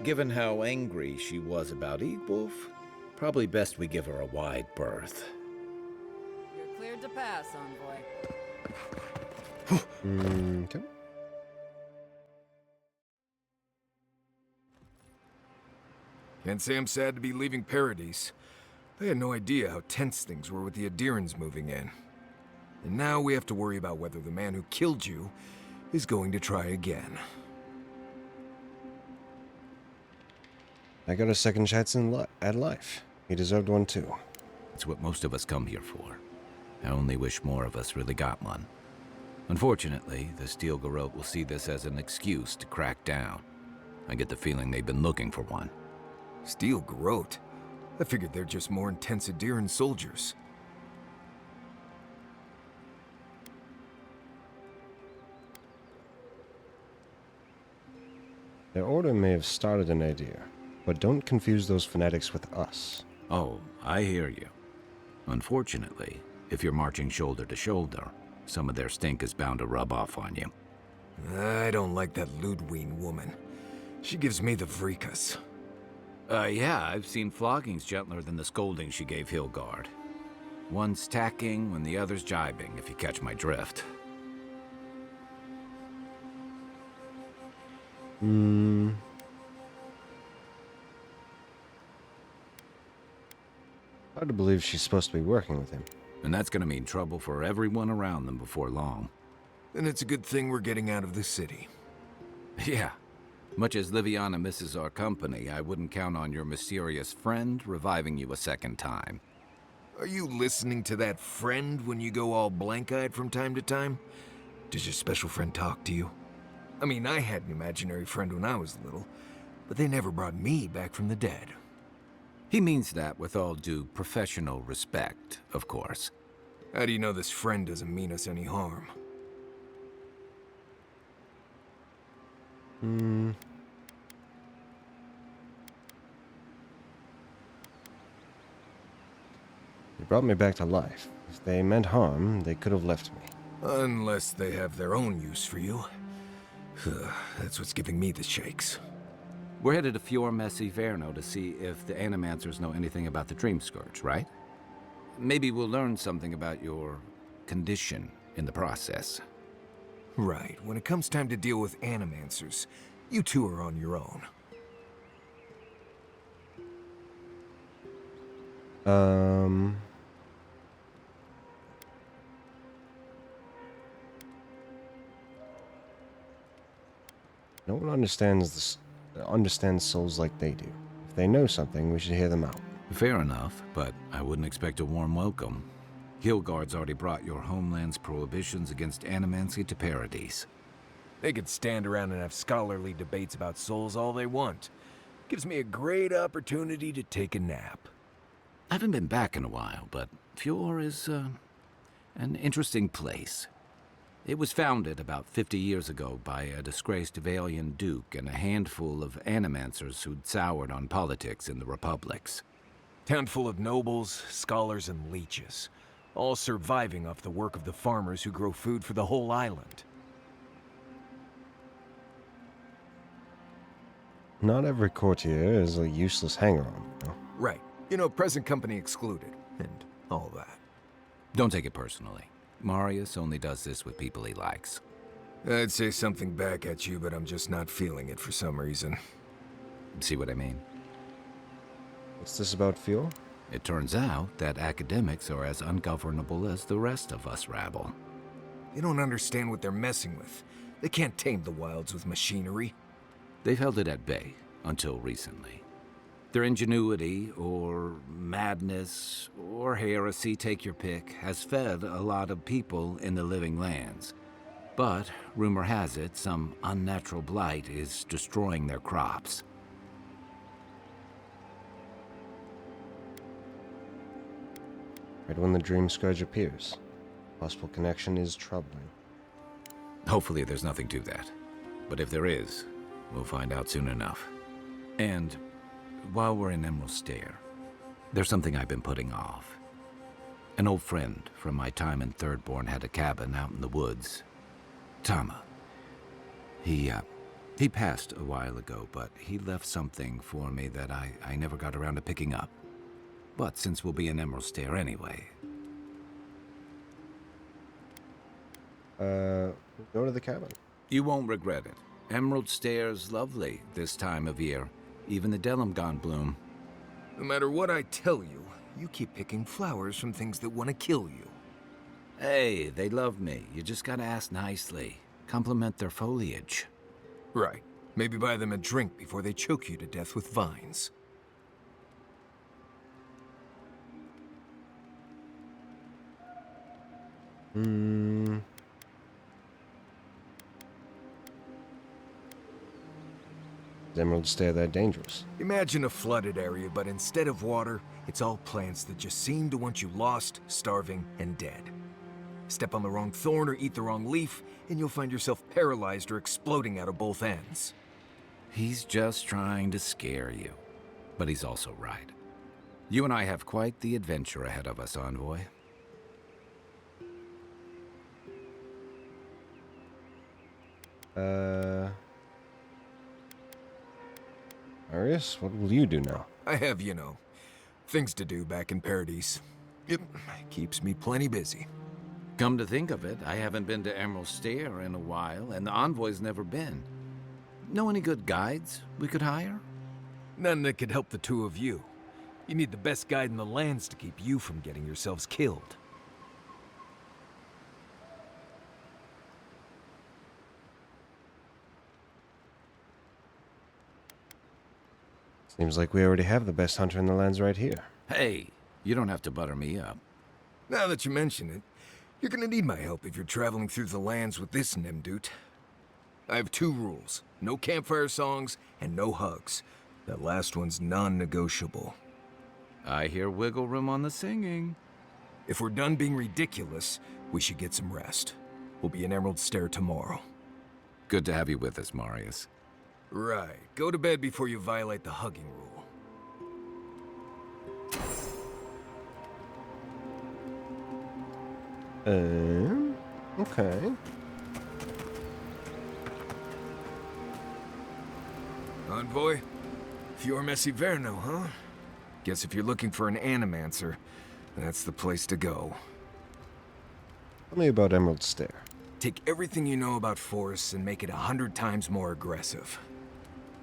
Given how angry she was about Eagwolf, probably best we give her a wide berth. You're cleared to pass, Envoy. Okay. Can't say I'm sad to be leaving Paradise. I had no idea how tense things were with the Adirans moving in. And now we have to worry about whether the man who killed you is going to try again. I got a second chance at life. He deserved one too. It's what most of us come here for. I only wish more of us really got one. Unfortunately, the Steel Garrote will see this as an excuse to crack down. I get the feeling they've been looking for one. Steel Garrote? I figured they're just more intense Adiran soldiers. Their order may have started an idea, but don't confuse those fanatics with us. Oh, I hear you. Unfortunately, if you're marching shoulder to shoulder, some of their stink is bound to rub off on you. I don't like that Ludwine woman. She gives me the freakus. Yeah, I've seen floggings gentler than the scolding she gave Hilgard. One's tacking when the other's jibing, if you catch my drift. Hard to believe she's supposed to be working with him. And that's gonna mean trouble for everyone around them before long. Then it's a good thing we're getting out of this city. Yeah. Much as Liviana misses our company, I wouldn't count on your mysterious friend reviving you a second time. Are you listening to that friend when you go all blank-eyed from time to time? Does your special friend talk to you? I mean, I had an imaginary friend when I was little, but they never brought me back from the dead. He means that with all due professional respect, of course. How do you know this friend doesn't mean us any harm? They brought me back to life. If they meant harm, they could have left me. Unless they have their own use for you. That's what's giving me the shakes. We're headed to Fior Messi Verno to see if the Animancers know anything about the Dream Scourge, right? Maybe we'll learn something about your condition in the process. Right. When it comes time to deal with Animancers, you two are on your own. No one understands souls like they do. If they know something, we should hear them out. Fair enough, but I wouldn't expect a warm welcome. Hilgard's already brought your homeland's prohibitions against animancy to Paradise. They could stand around and have scholarly debates about souls all they want. Gives me a great opportunity to take a nap. I haven't been back in a while, but Fior is, an interesting place. It was founded about 50 years ago by a disgraced Valian duke and a handful of animancers who'd soured on politics in the republics. Town full of nobles, scholars, and leeches, all surviving off the work of the farmers who grow food for the whole island. not every courtier is a useless hanger-on, you know? Right. You know, present company excluded, and all that. Don't take it personally. Marius only does this with people he likes. I'd say something back at you, but I'm just not feeling it for some reason. See what I mean? What's this about feel? It turns out that academics are as ungovernable as the rest of us rabble. They don't understand what they're messing with. They can't tame the wilds with machinery. They've held it at bay until recently. Their ingenuity, or madness, or heresy, take your pick, has fed a lot of people in the living lands. But, rumor has it, some unnatural blight is destroying their crops. Right when the dream scourge appears. Possible connection is troubling. Hopefully there's nothing to that. But if there is, we'll find out soon enough. And while we're in Emerald Stair, there's something I've been putting off. An old friend from my time in Thirdborn had a cabin out in the woods. Tama. He passed a while ago, but he left something for me that I never got around to picking up. But since we'll be in Emerald Stair anyway... go to the cabin. You won't regret it. Emerald Stair's lovely this time of year. Even the Delimgon bloom. No matter what I tell you, you keep picking flowers from things that want to kill you. Hey, they love me. You just gotta ask nicely. Compliment their foliage. Right. Maybe buy them a drink before they choke you to death with vines. Is Emerald Stair that dangerous? Imagine a flooded area, but instead of water, it's all plants that just seem to want you lost, starving, and dead. Step on the wrong thorn or eat the wrong leaf, and you'll find yourself paralyzed or exploding out of both ends. He's just trying to scare you. But he's also right. You and I have quite the adventure ahead of us, Envoy. Marius, what will you do now? I have, you know, things to do back in Paradise. It keeps me plenty busy. Come to think of it, I haven't been to Emerald Stair in a while, and the Envoy's never been. Know any good guides we could hire? None that could help the two of you. You need the best guide in the lands to keep you from getting yourselves killed. Seems like we already have the best hunter in the lands right here. Hey, you don't have to butter me up. Now that you mention it, you're gonna need my help if you're traveling through the lands with this Nimdut. I have 2 rules. No campfire songs and no hugs. That last one's non-negotiable. I hear wiggle room on the singing. If we're done being ridiculous, we should get some rest. We'll be in Emerald Stair tomorrow. Good to have you with us, Marius. Right. Go to bed before you violate the hugging rule. Okay. Envoy? Fior Messiverno, huh? Guess if you're looking for an animancer, that's the place to go. Tell me about Emerald Stair. Take everything you know about forests and make it 100 times more aggressive.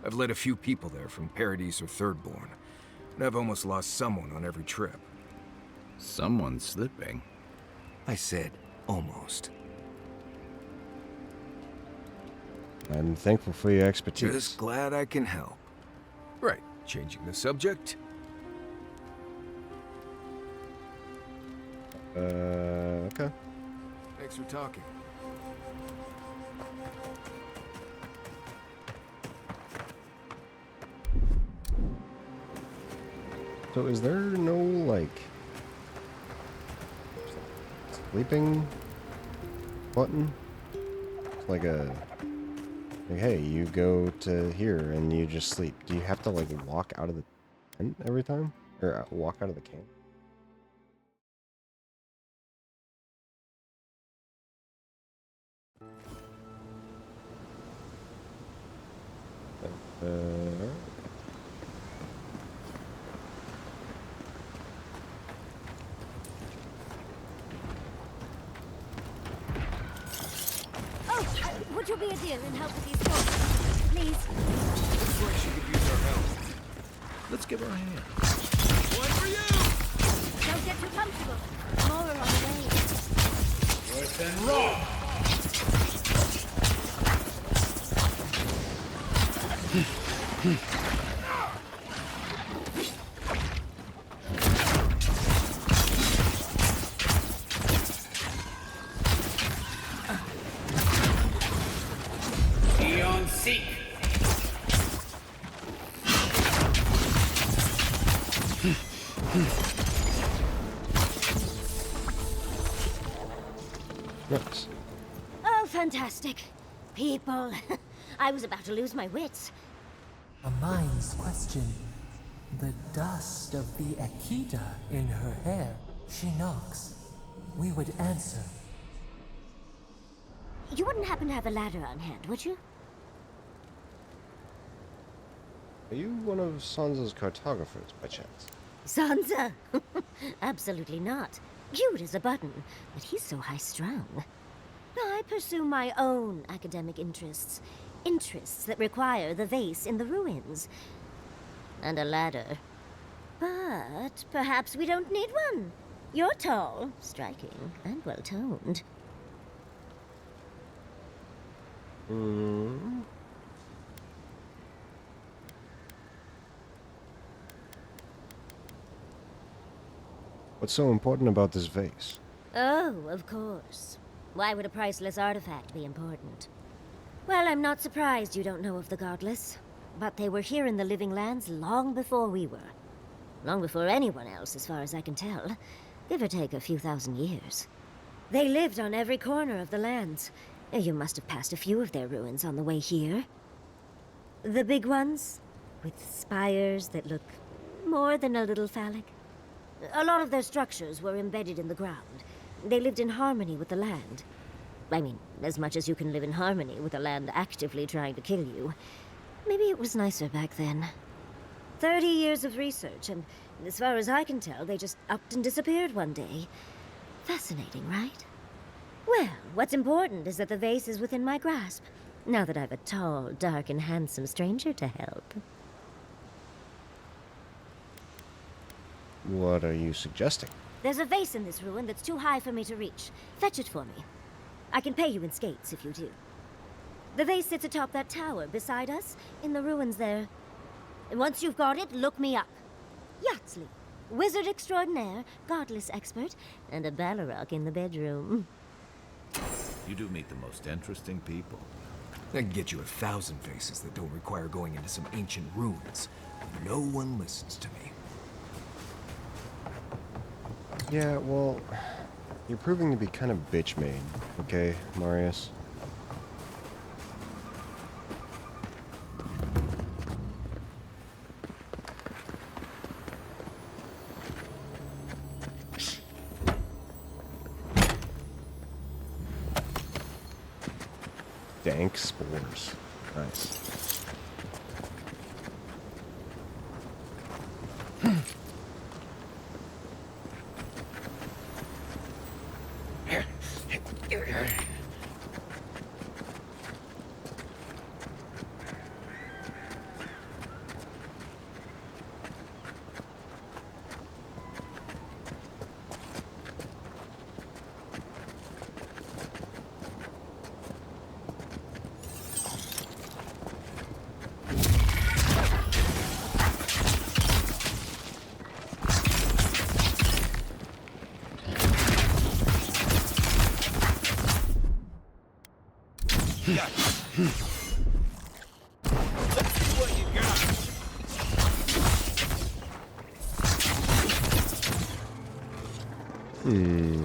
I've led a few people there from Paradise or Thirdborn, and I've almost lost someone on every trip. Someone slipping? I said, almost. I'm thankful for your expertise. Just glad I can help. Right, changing the subject. Okay. Thanks for talking. So is there no, like, sleeping button? It's like hey, you go to here and you just sleep. Do you have to, like, walk out of the tent every time? Or walk out of the camp? Won't you be a dear and help with these forces? Please? Looks like she could use our help. Let's give her a hand. One for you! Don't get too comfortable. More are on the way. Worse than raw! Beyond seek. Nice. Oh, fantastic. People. I was about to lose my wits. A mind's question. The dust of the Akita in her hair. She knocks. We would answer. You wouldn't happen to have a ladder on hand, would you? Are you one of Sansa's cartographers, by chance? Sansa? Absolutely not. Cute as a button, but he's so high-strung. I pursue my own academic interests. Interests that require the vase in the ruins. And a ladder. But perhaps we don't need one. You're tall, striking, and well-toned. Hmm. What's so important about this vase? Oh, of course. Why would a priceless artifact be important? Well, I'm not surprised you don't know of the Godless. But they were here in the Living Lands long before we were. Long before anyone else, as far as I can tell. Give or take a few thousand years. They lived on every corner of the lands. You must have passed a few of their ruins on the way here. The big ones, with spires that look more than a little phallic. A lot of their structures were embedded in the ground. They lived in harmony with the land. I mean, as much as you can live in harmony with the land actively trying to kill you. Maybe it was nicer back then. 30 years of research, and as far as I can tell, they just upped and disappeared one day. Fascinating, right? Well, what's important is that the vase is within my grasp, now that I've a tall, dark, and handsome stranger to help. What are you suggesting? There's a vase in this ruin that's too high for me to reach. Fetch it for me. I can pay you in skates if you do. The vase sits atop that tower beside us, in the ruins there. And once you've got it, look me up. Yatsley, wizard extraordinaire, godless expert, and a Balrog in the bedroom. You do meet the most interesting people. I can get you 1,000 faces that don't require going into some ancient ruins. No one listens to me. Yeah, well, you're proving to be kind of bitch-made, okay, Marius? Dank spores. Nice.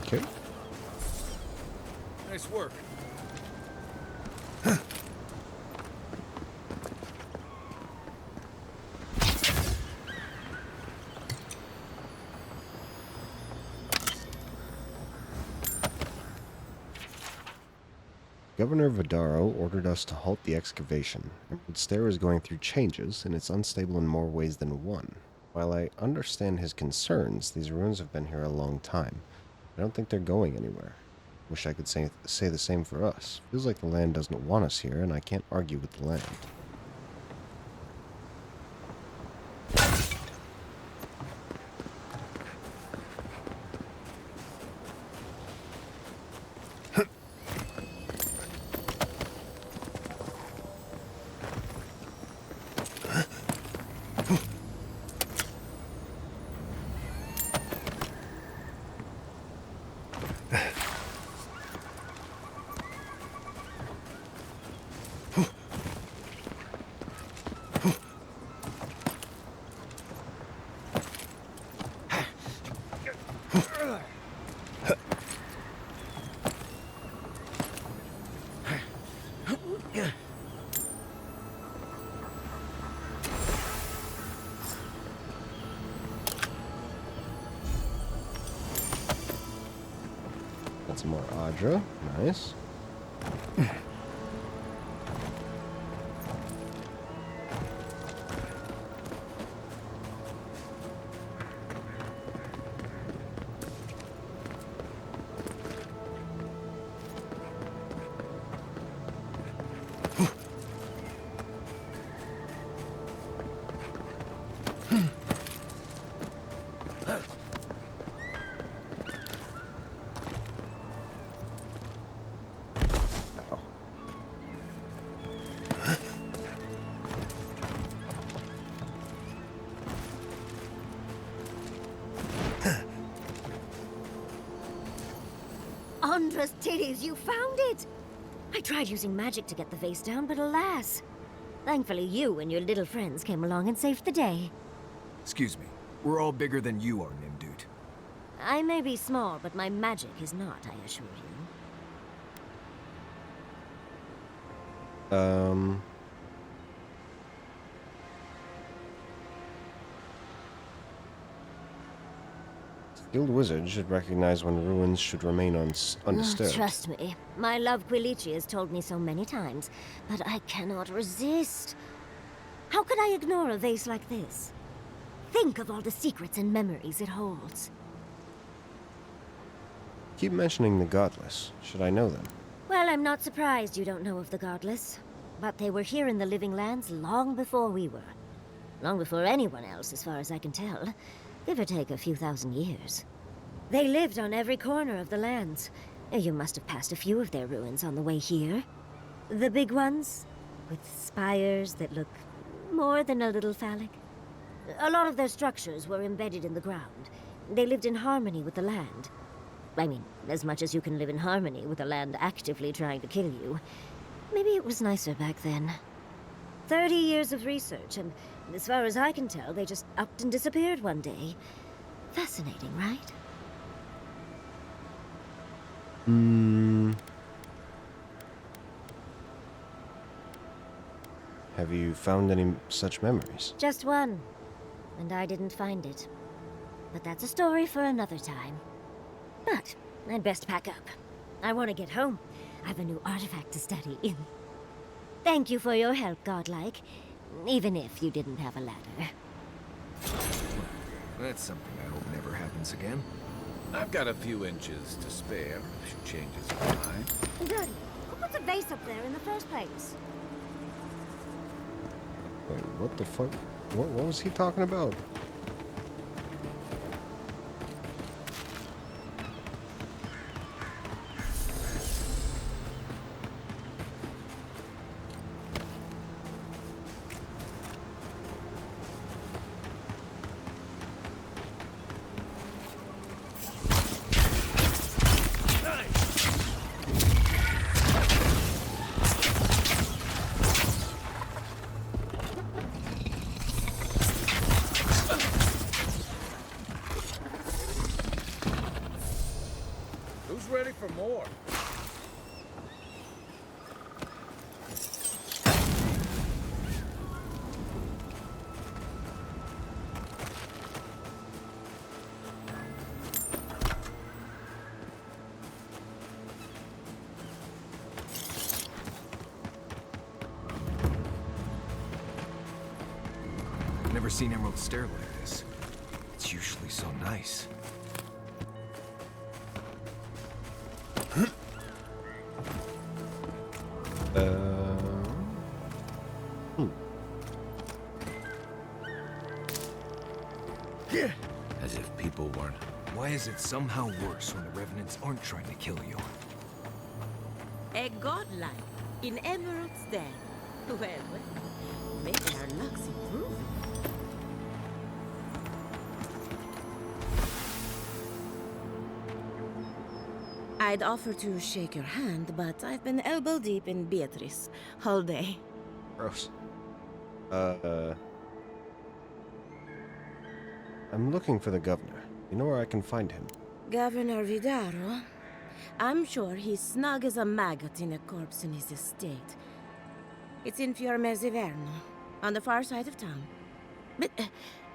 Okay. Nice work. Governor Vidaro ordered us to halt the excavation. Emerald Stair is going through changes, and it's unstable in more ways than one. While I understand his concerns, these ruins have been here a long time. I don't think they're going anywhere. Wish I could say the same for us. Feels like the land doesn't want us here, and I can't argue with the land. Got some more Audra. Nice. Andra's titties, you found it! I tried using magic to get the vase down, but alas. Thankfully you and your little friends came along and saved the day. Excuse me. We're all bigger than you are, Nimdude. I may be small, but my magic is not, I assure you. Skilled wizard should recognize when ruins should remain undisturbed. Trust me, my love Quilichi has told me so many times, but I cannot resist. How could I ignore a vase like this? Think of all the secrets and memories it holds. Keep mentioning the godless. Should I know them? Well, I'm not surprised you don't know of the godless. But they were here in the Living Lands long before we were. Long before anyone else, as far as I can tell. Give or take a few thousand years. They lived on every corner of the lands. You must have passed a few of their ruins on the way here. The big ones, with spires that look more than a little phallic. A lot of their structures were embedded in the ground. They lived in harmony with the land. I mean, as much as you can live in harmony with the land actively trying to kill you. Maybe it was nicer back then. 30 years of research, and as far as I can tell, they just upped and disappeared one day. Fascinating, right? Have you found any such memories? Just one, and I didn't find it. But that's a story for another time. But I'd best pack up. I want to get home. I've a new artifact to study. Thank you for your help, Godlike. Even if you didn't have a ladder. That's something I hope never happens again. I've got a few inches to spare if she changes her mind. Good. Who put the vase up there in the first place? Wait, what the fuck? What was he talking about? Who's ready for more? I've never seen Emerald Stair like this. It's usually so nice. weren't. Why is it somehow worse when the Revenants aren't trying to kill you? A godlike in Emerald's Den. Well, maybe our luck's improving. I'd offer to shake your hand, but I've been elbow deep in Beatrice all day. Gross. I'm looking for the governor. You know where I can find him? Governor Vidaro? I'm sure he's snug as a maggot in a corpse in his estate. It's in Fiormezziverno, on the far side of town. But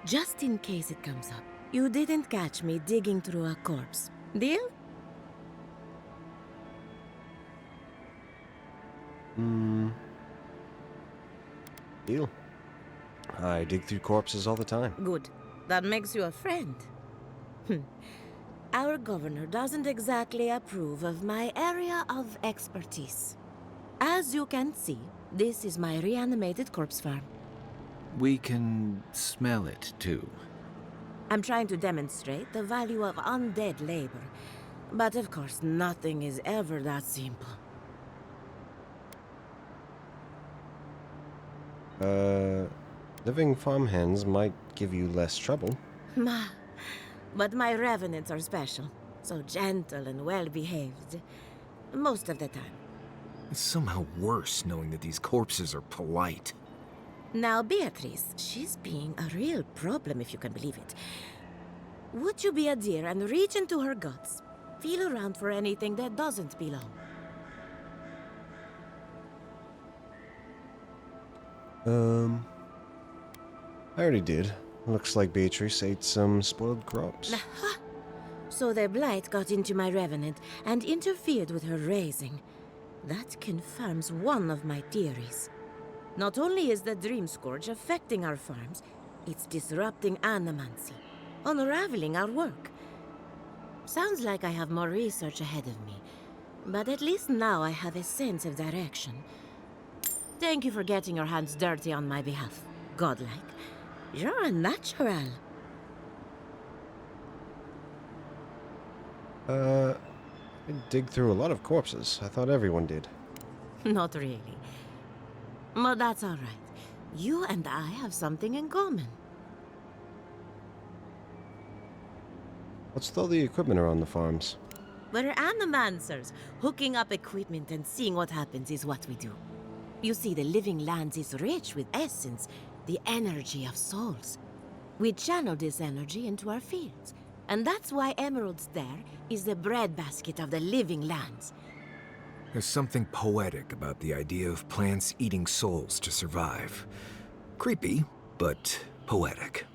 just in case it comes up, you didn't catch me digging through a corpse. Deal? Deal. I dig through corpses all the time. Good. That makes you a friend. Our governor doesn't exactly approve of my area of expertise. As you can see, this is my reanimated corpse farm. We can smell it, too. I'm trying to demonstrate the value of undead labor. But of course, nothing is ever that simple. Living farmhands might give you less trouble. But my revenants are special. So gentle and well-behaved. Most of the time. It's somehow worse knowing that these corpses are polite. Now, Beatrice, she's being a real problem, if you can believe it. Would you be a dear and reach into her guts? Feel around for anything that doesn't belong. I already did. Looks like Beatrice ate some spoiled crops. So the blight got into my revenant and interfered with her raising. That confirms one of my theories. Not only is the Dream Scourge affecting our farms, it's disrupting animancy, unraveling our work. Sounds like I have more research ahead of me, but at least now I have a sense of direction. Thank you for getting your hands dirty on my behalf, godlike. You're a natural. I dig through a lot of corpses. I thought everyone did. Not really. But that's all right. You and I have something in common. What's with all the equipment around the farms? We're animancers. Hooking up equipment and seeing what happens is what we do. You see, the living lands is rich with essence, the energy of souls. We channel this energy into our fields. And that's why Emerald's there is the breadbasket of the living lands. There's something poetic about the idea of plants eating souls to survive. Creepy, but poetic.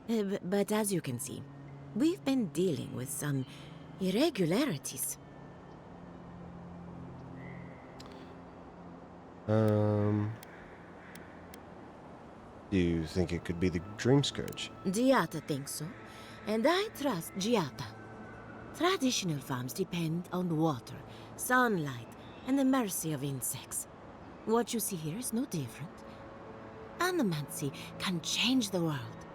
But as you can see, we've been dealing with some irregularities. Do you think it could be the Dream Scourge? Giata thinks so, and I trust Giata. Traditional farms depend on water, sunlight, and the mercy of insects. What you see here is no different. Animancy can change the world,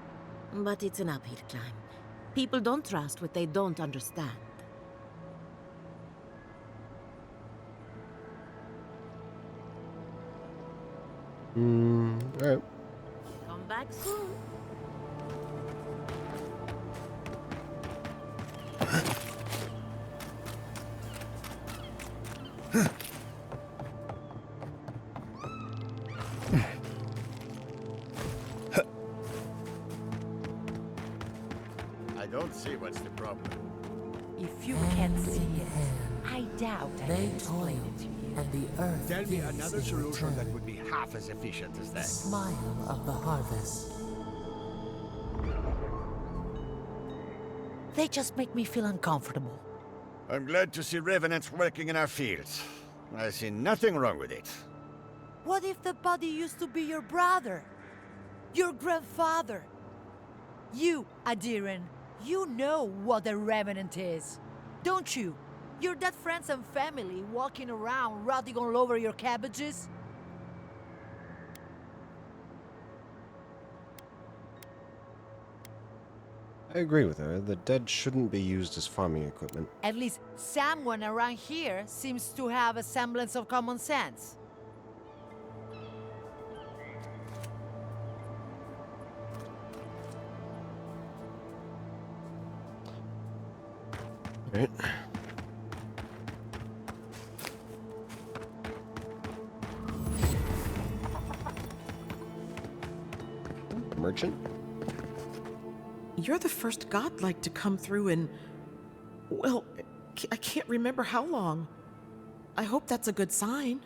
but it's an uphill climb. People don't trust what they don't understand. Alright. Come back soon. I don't see what's the problem. If you can't see it, I doubt I can explain it to you. And the earth Tell me gives another its solution that return. would be half as efficient as that. Smile of the harvest. They just make me feel uncomfortable. I'm glad to see revenants working in our fields. I see nothing wrong with it. What if the body used to be your brother? Your grandfather? You, Adiran, you know what a revenant is, don't you? Your dead friends and family walking around rotting all over your cabbages? I agree with her. The dead shouldn't be used as farming equipment. At least someone around here seems to have a semblance of common sense. Right. Merchant? You're the first godlike to come through in... well, I can't remember how long. I hope that's a good sign.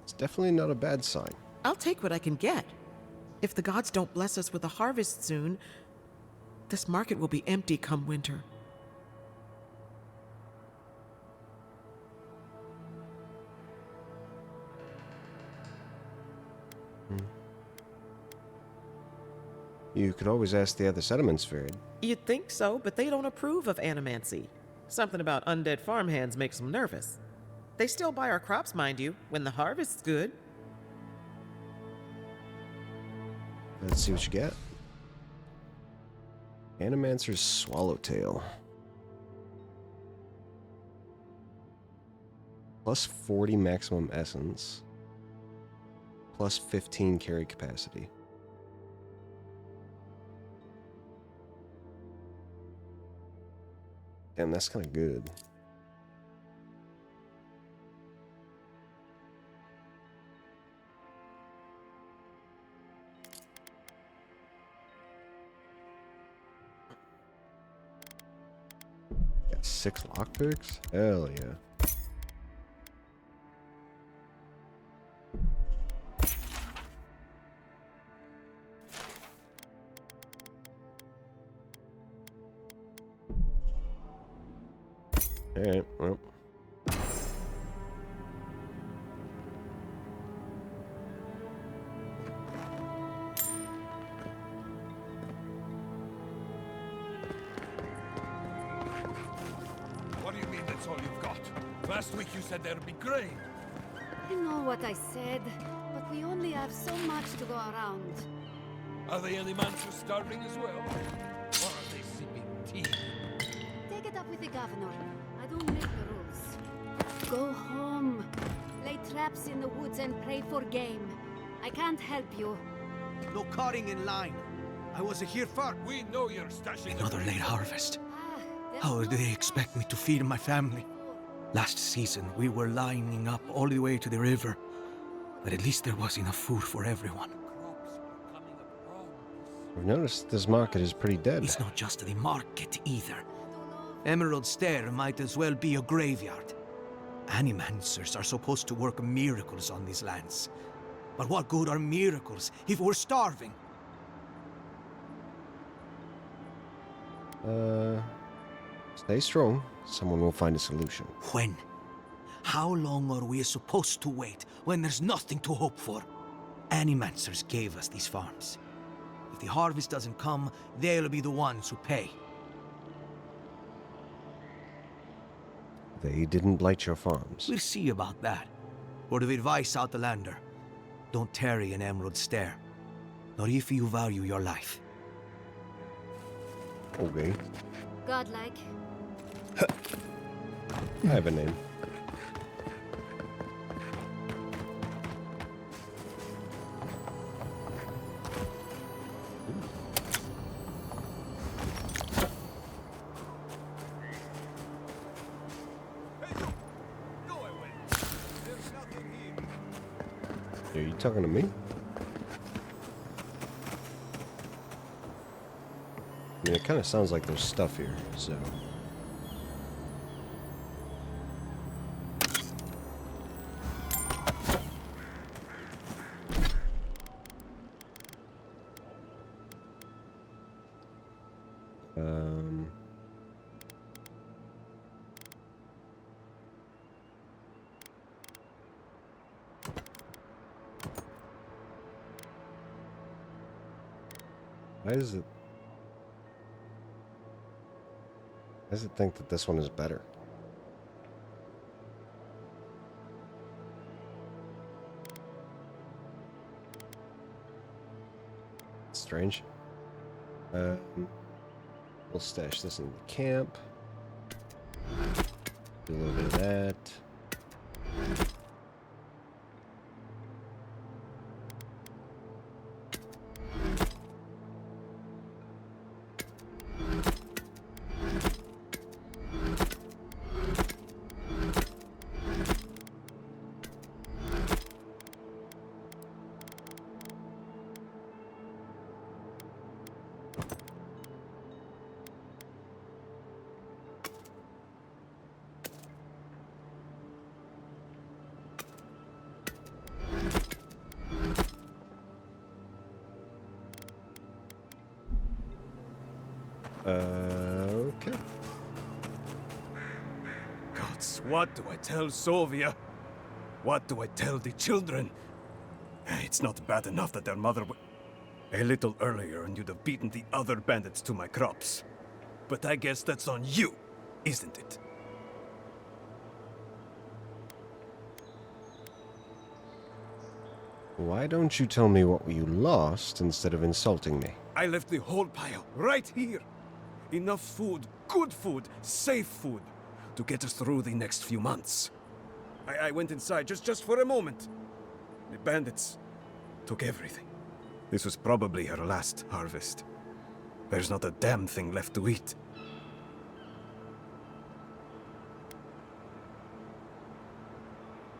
It's definitely not a bad sign. I'll take what I can get. If the gods don't bless us with a harvest soon, this market will be empty come winter. You could always ask the other settlements, Farid. You'd think so, but they don't approve of animancy. Something about undead farmhands makes them nervous. They still buy our crops, mind you, when the harvest's good. Let's see what you get. Animancer's Swallowtail. Plus 40 maximum essence. Plus 15 carry capacity. Damn, that's kind of good. Got 6 lockpicks? Hell yeah. Alright, well. What do you mean that's all you've got? Last week you said there'd be grain. I know what I said, but we only have so much to go around. Are the Animancers starving as well? Or are they sipping tea? Take it up with the governor. I don't make the rules. Go home. Lay traps in the woods and pray for game. I can't help you. No cutting in line. I wasn't here first. We know you're stashing Another late harvest. How do they expect me to feed my family? Last season, we were lining up all the way to the river. But at least there was enough food for everyone. I've noticed this market is pretty dead. It's not just the market either. Emerald Stair might as well be a graveyard. Animancers are supposed to work miracles on these lands. But what good are miracles if we're starving? Stay strong. Someone will find a solution. When? How long are we supposed to wait when there's nothing to hope for? Animancers gave us these farms. If the harvest doesn't come, they'll be the ones who pay. They didn't blight your farms. We'll see about that. Word of advice out the lander. Don't tarry in Emerald Stair. Not if you value your life. Okay. Godlike. I have a name. Are you talking to me? I mean, it kind of sounds like there's stuff here, so... Why is it... Why does it think that this one is better? That's strange. We'll stash this in the camp. Do a little bit of that. Okay. Gods, what do I tell Sylvia? What do I tell the children? It's not bad enough that their mother a little earlier and you'd have beaten the other bandits to my crops. But I guess that's on you, isn't it? Why don't you tell me what you lost instead of insulting me? I left the whole pile right here. Enough food, good food, safe food, to get us through the next few months. I went inside just for a moment. The bandits took everything. This was probably her last harvest. There's not a damn thing left to eat.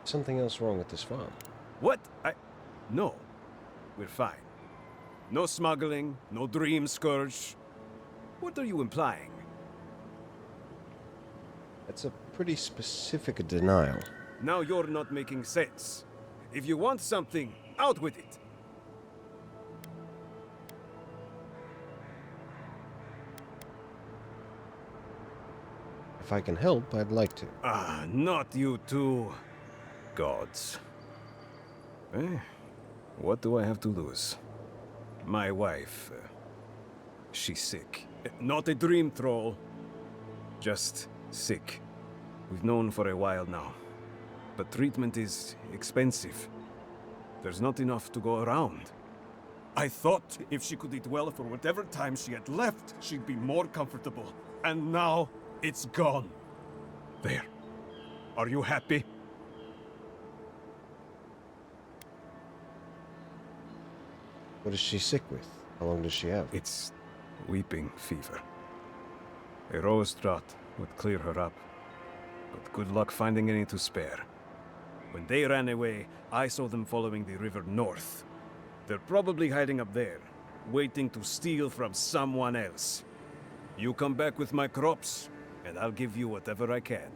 Something else wrong with this farm? What? No. We're fine. No smuggling, no dream scourge. What are you implying? That's a pretty specific denial. Now you're not making sense. If you want something, out with it. If I can help, I'd like to. Ah, not you two. Gods. What do I have to lose? My wife, she's sick. Not a dream troll, just sick. We've known for a while now. But treatment is expensive. There's not enough to go around. I thought if she could eat well for whatever time she had left, she'd be more comfortable. And now, it's gone. There. Are you happy? What is she sick with? How long does she have? It's weeping fever. A rose draught would clear her up. But good luck finding any to spare. When they ran away, I saw them following the river north. They're probably hiding up there, waiting to steal from someone else. You come back with my crops, and I'll give you whatever I can.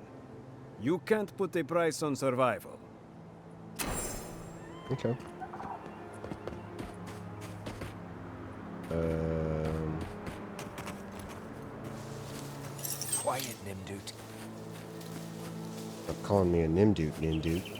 You can't put a price on survival. Okay. Quiet, Nimdude. Stop calling me a Nimdude, Nimdude.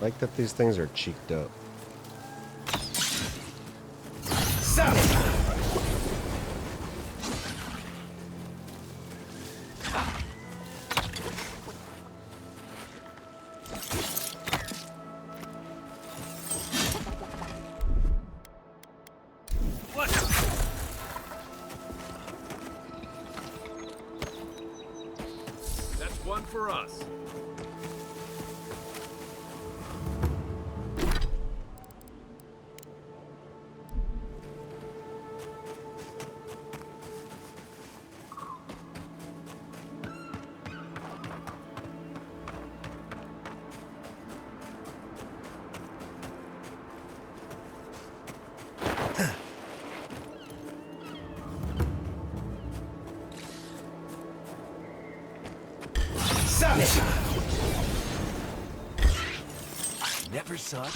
Like that these things are cheeked up. That's one for us. I never saw it.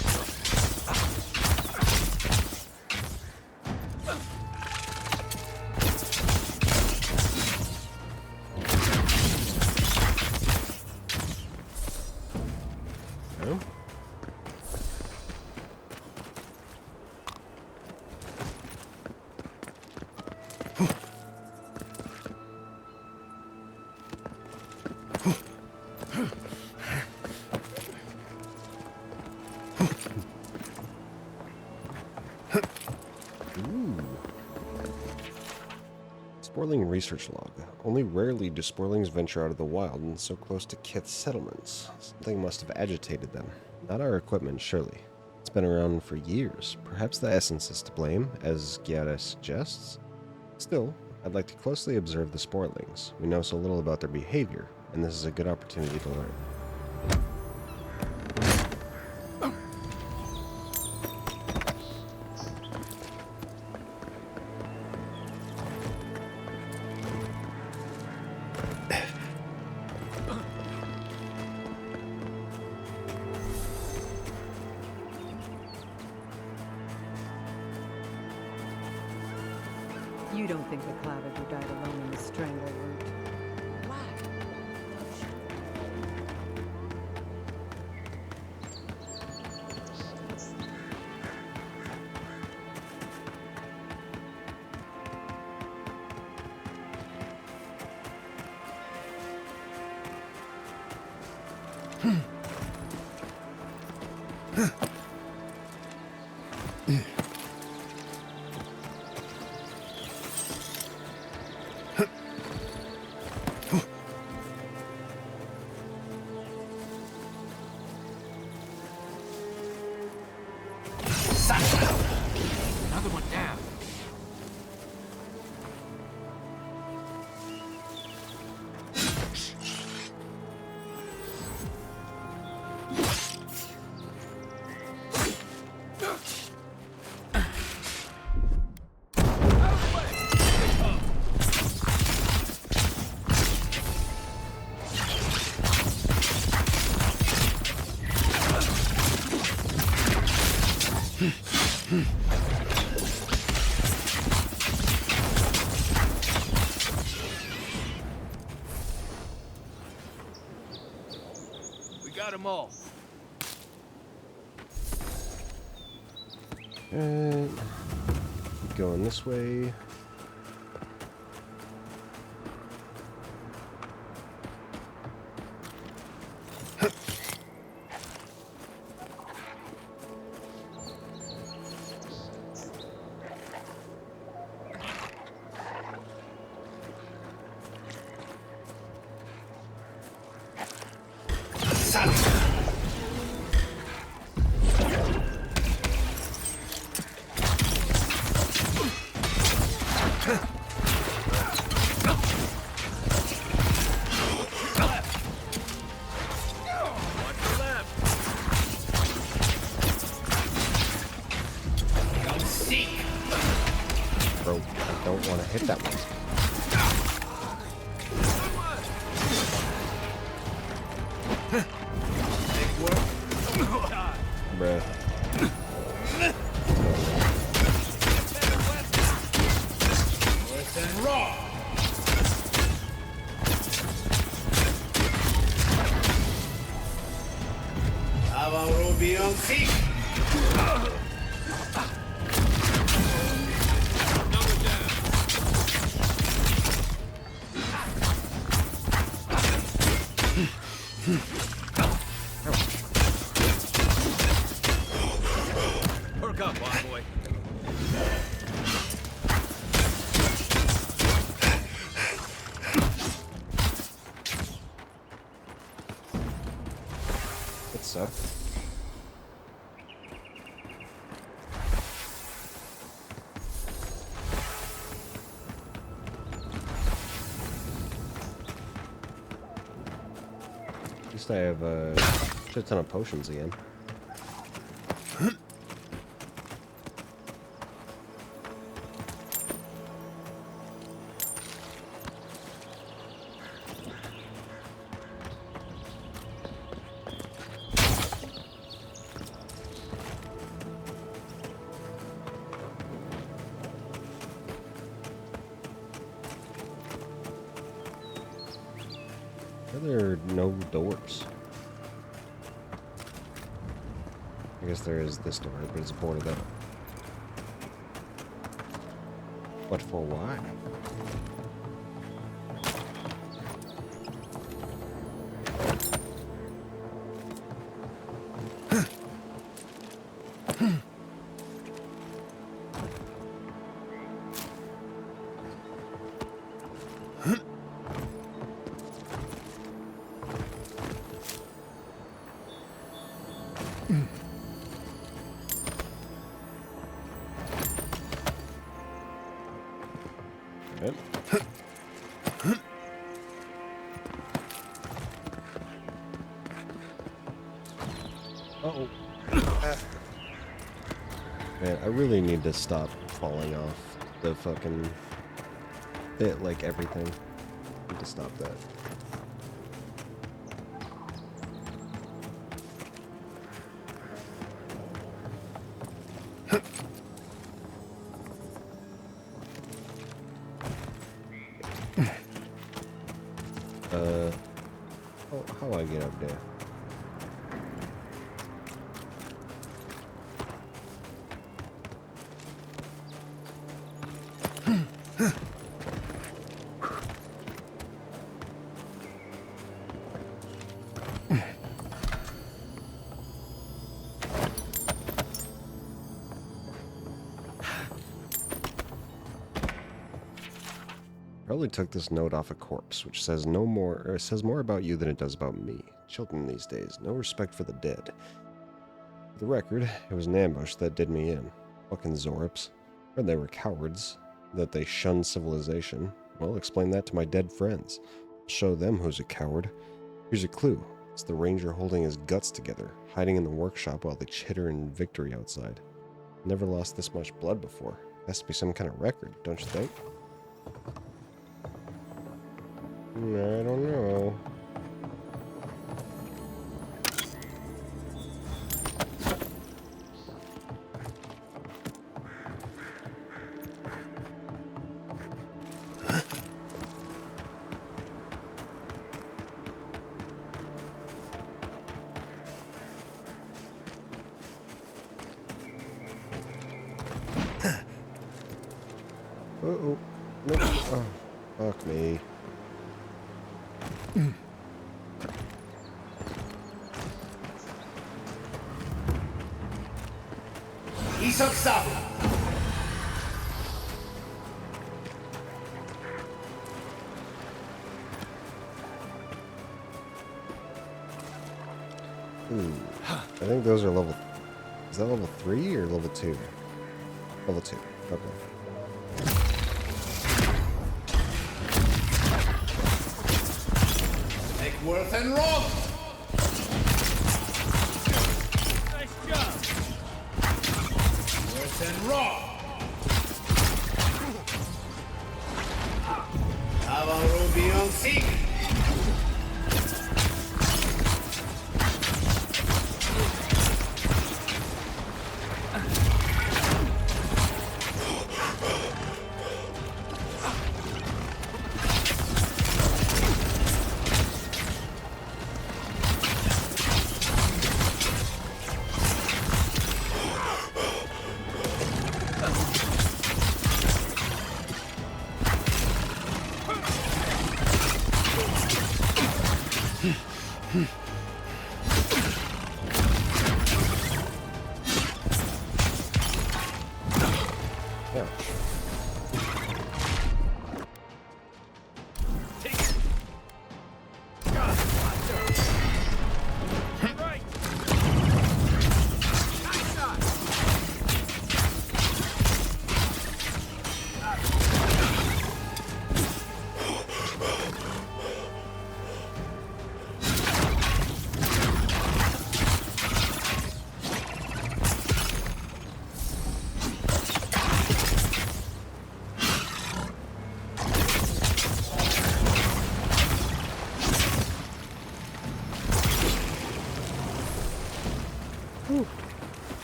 Ooh. Sporling research log. Only rarely do sporlings venture out of the wild and so close to Kith settlements. Something must have agitated them. Not our equipment, surely. It's been around for years. Perhaps the essence is to blame, as Giada suggests. Still, I'd like to closely observe the sporlings. We know so little about their behavior, and this is a good opportunity to learn. You don't think the Claviger died alone in the strangle root? Another one down. We got them all. Keep going this way. Bro, I don't want to hit that one. Bruh. Listen raw. Avowed beyond seek. Perk up, boy. What's up? At least I have a shit ton of potions again. There are no doors. I guess there is this door, but it's boarded up. What for? Why? Yep. Uh-oh. Man, I really need to stop falling off the fucking... like everything. I need to stop that. How do I get up there? Probably took this note off a corpse, which says no more, or says more about you than it does about me. Children these days, no respect for the dead. For the record, it was an ambush that did me in. Fucking Zorips. Heard they were cowards, that they shunned civilization. Well, explain that to my dead friends. I'll show them who's a coward. Here's a clue. It's the ranger holding his guts together, hiding in the workshop while they chitter in victory outside. Never lost this much blood before. Has to be some kind of record, don't you think? I don't know. Uh-oh. Nope. Oh, fuck me. I think those are level... Is that level 3 or level 2? Level 2. Okay. Take Worth and roll! Nice job! Worth and roll! Avowed beyond seek!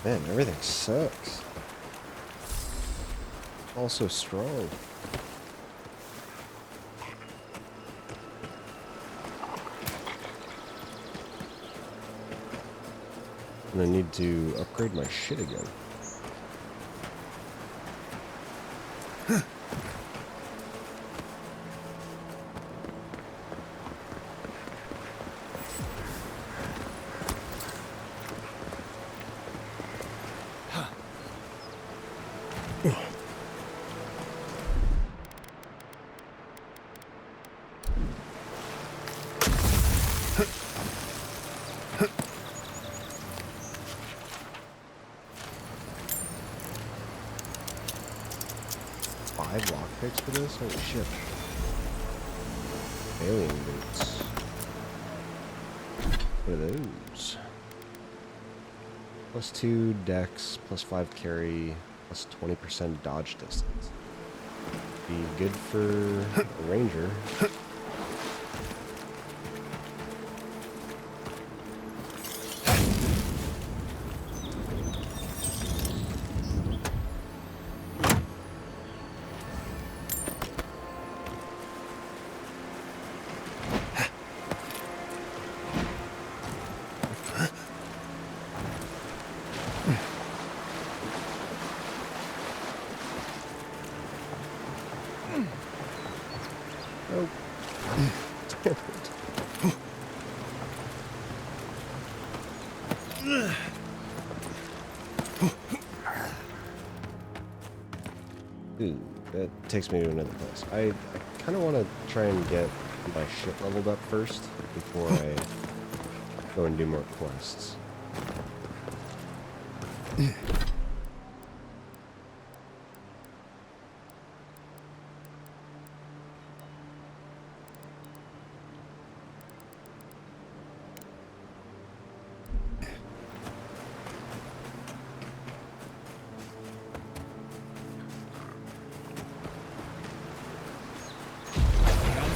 Man, everything sucks. All so strong. And I need to upgrade my shit again. 5 lockpicks for this? Holy shit. Alien boots. What are those? +2 dex, +5 carry, +20% dodge distance. Be good for a ranger. Oh. Damn it. Ooh, that takes me to another place. I kind of want to try and get my ship leveled up first before I go and do more quests.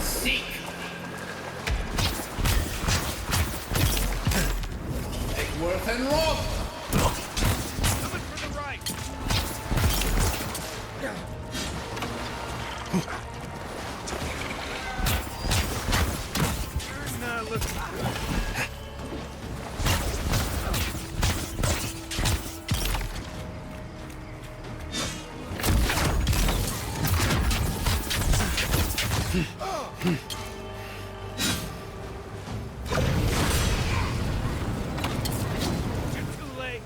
Seek. Take worth and rob. Coming for the right. Now look. Too late.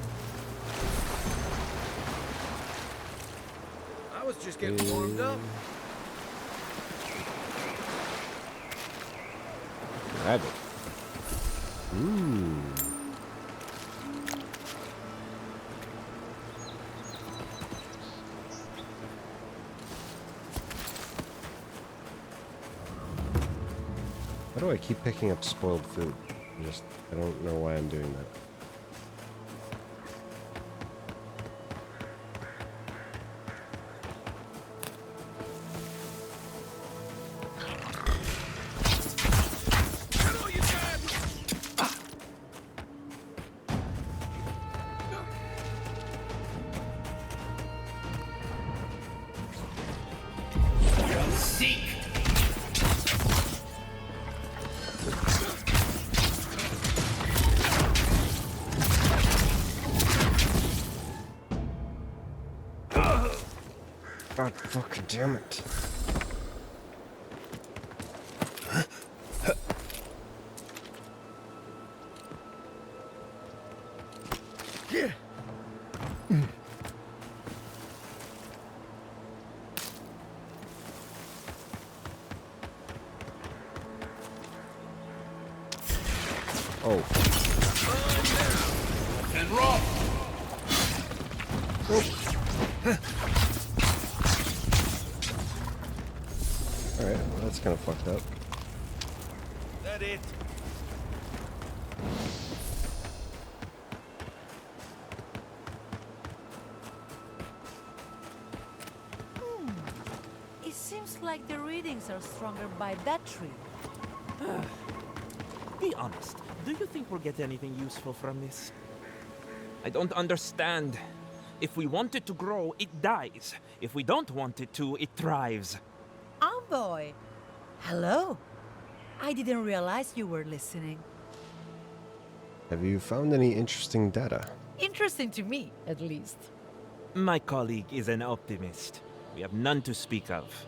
I was just getting warmed up. Grab it. Ooh. Why do I keep picking up spoiled food? I don't know why I'm doing that. Seek. God fucking damn it. Yeah. Oh. And rob. Alright, well that's kind of fucked up. That it. It seems like the readings are stronger by that tree. Be honest. Do you think we'll get anything useful from this? I don't understand. If we want it to grow, it dies. If we don't want it to, it thrives. Envoy! Hello. I didn't realize you were listening. Have you found any interesting data? Interesting to me, at least. My colleague is an optimist. We have none to speak of.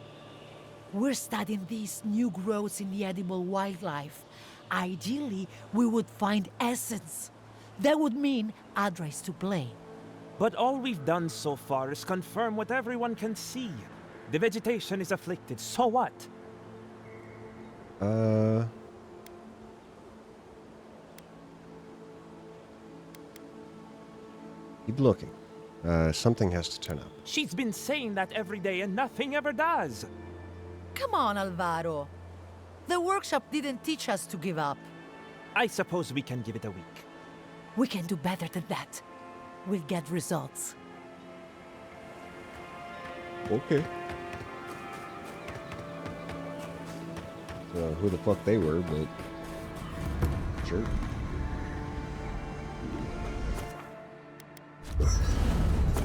We're studying these new growths in the edible wildlife. Ideally, we would find essence. That would mean Adra is to blame. But all we've done so far is confirm what everyone can see. The vegetation is afflicted, so what? Keep looking. Something has to turn up. She's been saying that every day and nothing ever does. Come on, Alvaro. The workshop didn't teach us to give up. I suppose we can give it a week. We can do better than that. We'll get results. Okay. Who the fuck they were, but sure.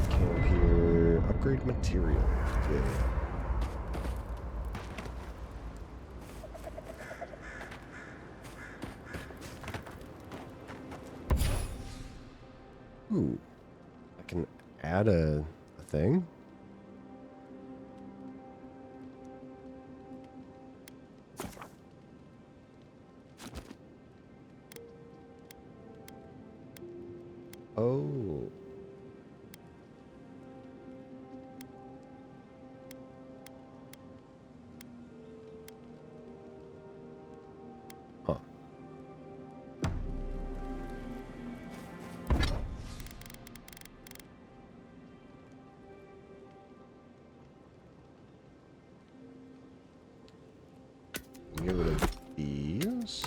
Camp here. Upgrade material. Yeah. Ooh. I can add a thing. Oh. Huh. Get rid of these.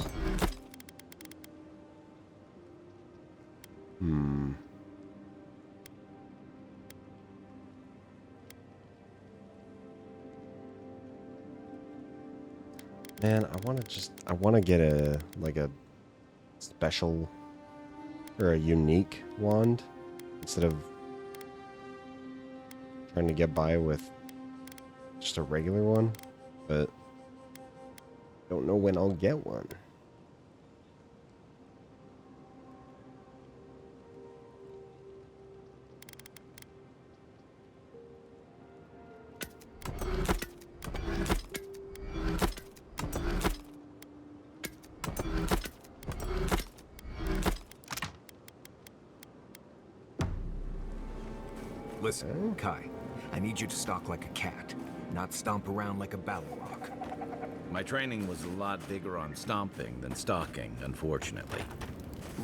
Man, I want to get a special or a unique wand instead of trying to get by with just a regular one, but don't know when I'll get one. Listen, Kai, I need you to stalk like a cat, not stomp around like a Balrog. My training was a lot bigger on stomping than stalking, unfortunately.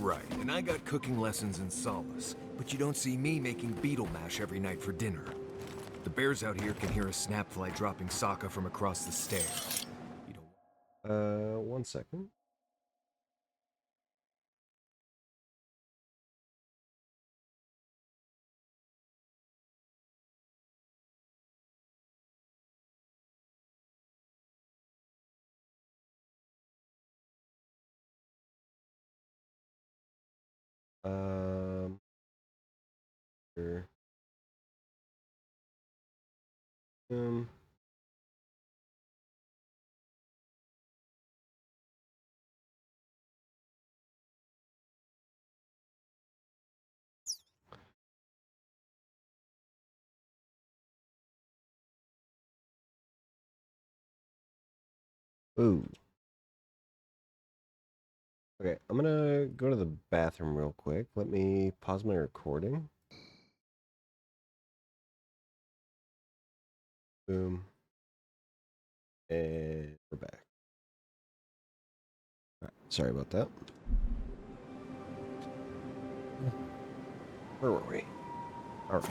Right, and I got cooking lessons in Solace, but you don't see me making beetle mash every night for dinner. The bears out here can hear a snapfly dropping Sokka from across the stairs. You don't... 1 second. Sure. Ooh. Okay, I'm gonna go to the bathroom real quick. Let me pause my recording. Boom. And we're back. Alright, sorry about that. Where were we? Alright.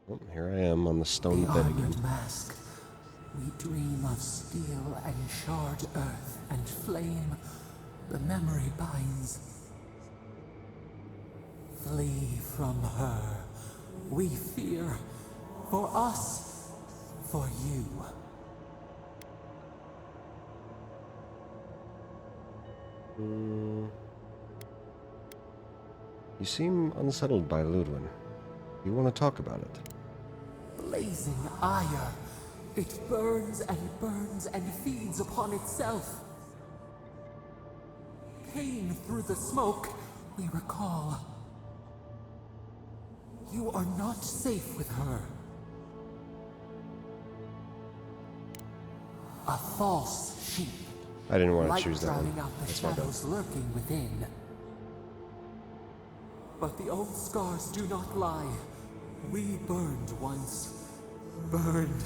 Oh, here I am on the stone The bed again. armored mask. We dream of steel and charred earth and flame. The memory binds. Flee from her. We fear. For us. For you. You seem unsettled by Ludwin. You want to talk about it? Blazing ire. It burns and feeds upon itself. Pain through the smoke, we recall. You are not safe with her. A false sheep. I didn't want to Light choose that drowning one. out the That's my bad. shadows lurking within. But the old scars do not lie. We burned once. Burned.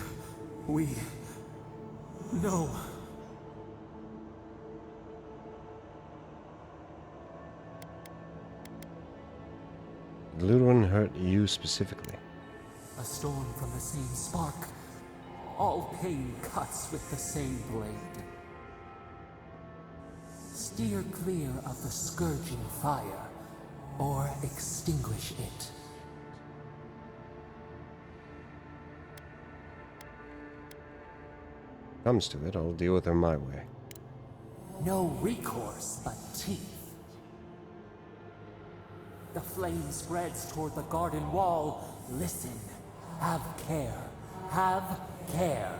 We know. Did Ludwig hurt you specifically? A storm from the same spark. All pain cuts with the same blade. Steer clear of the scourging fire, or extinguish it. Comes to it, I'll deal with her my way. No recourse but teeth. The flame spreads toward the garden wall. Listen. Have care. Have care.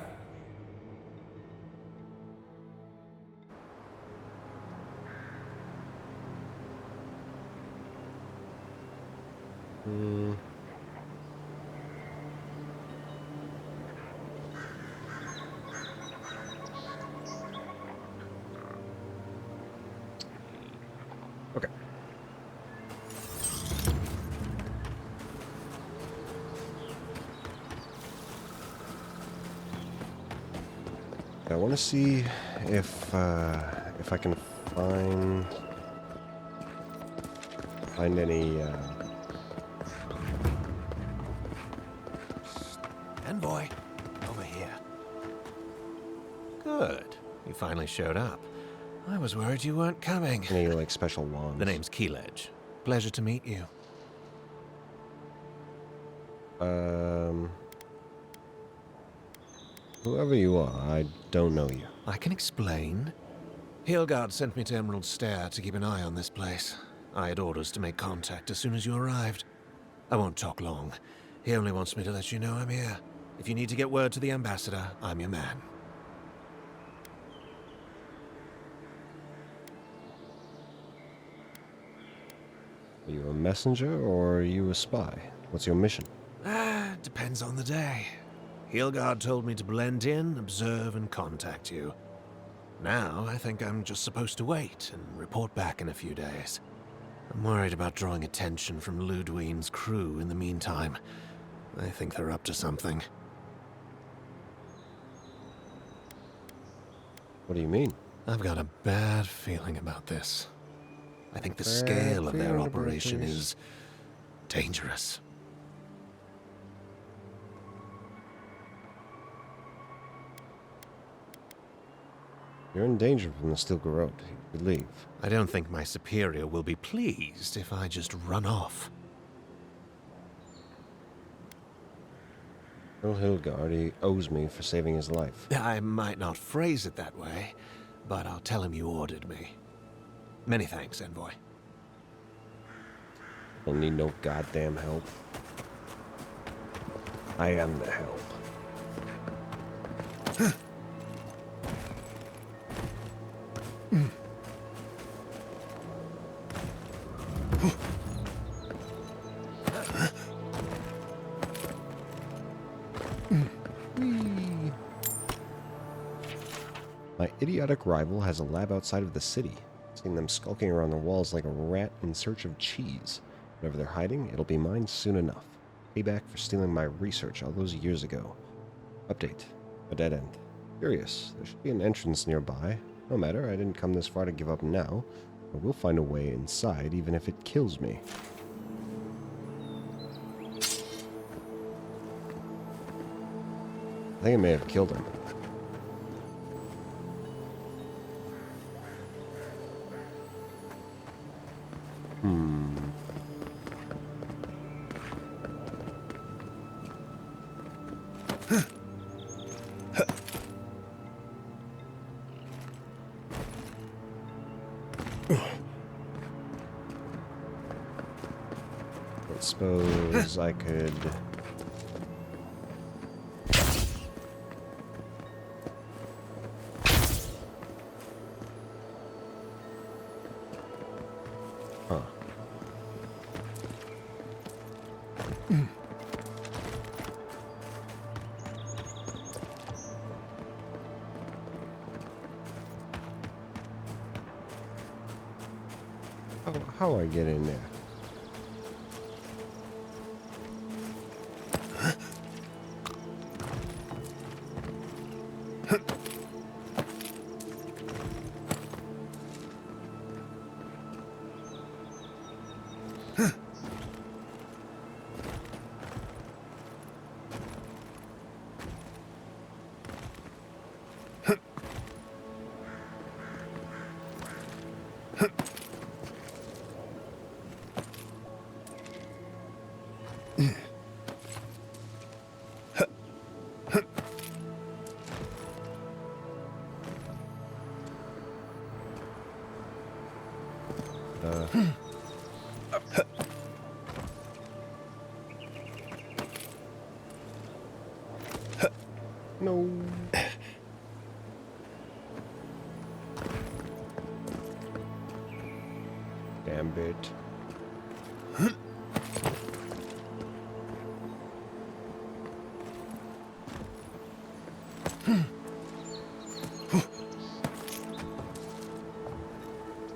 Okay. I want to see if I can find any Envoy, over here. Good. You finally showed up. I was worried you weren't coming. any like special wands. The name's Keeledge. Pleasure to meet you. Whoever you are, I don't know you. I can explain. Hilgard sent me to Emerald Stair to keep an eye on this place. I had orders to make contact as soon as you arrived. I won't talk long. He only wants me to let you know I'm here. If you need to get word to the ambassador, I'm your man. Are you a messenger or are you a spy? What's your mission? Depends on the day. Hilgard told me to blend in, observe, and contact you. Now, I think I'm just supposed to wait and report back in a few days. I'm worried about drawing attention from Ludwig's crew in the meantime. I think they're up to something. What do you mean? I've got a bad feeling about this. I think the scale of their operation is dangerous. You're in danger from the Steel Garrote. You could leave. I don't think my superior will be pleased if I just run off. Earl Hilgard, he owes me for saving his life. I might not phrase it that way, but I'll tell him you ordered me. Many thanks, Envoy. Don't need no goddamn help. I am the help. My idiotic rival has a lab outside of the city. Seeing them skulking around the walls like a rat in search of cheese. Whatever they're hiding, it'll be mine soon enough. Payback for stealing my research all those years ago. Update. A dead end. Curious. There should be an entrance nearby. No matter, I didn't come this far to give up now. I will find a way inside, even if it kills me. I think I may have killed him. I suppose I could... Huh. How I get in there? No. Damn bit.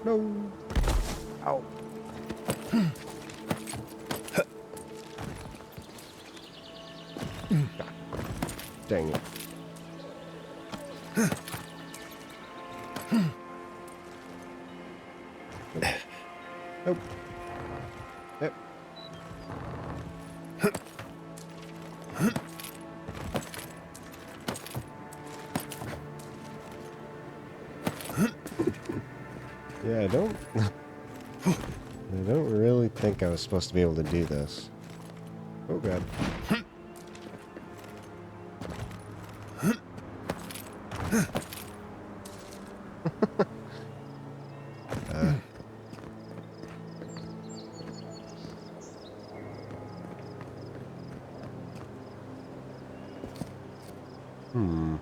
No. Ow. Dang it. Nope. Yep. Yeah, I don't really think I was supposed to be able to do this. Oh god. Hmm.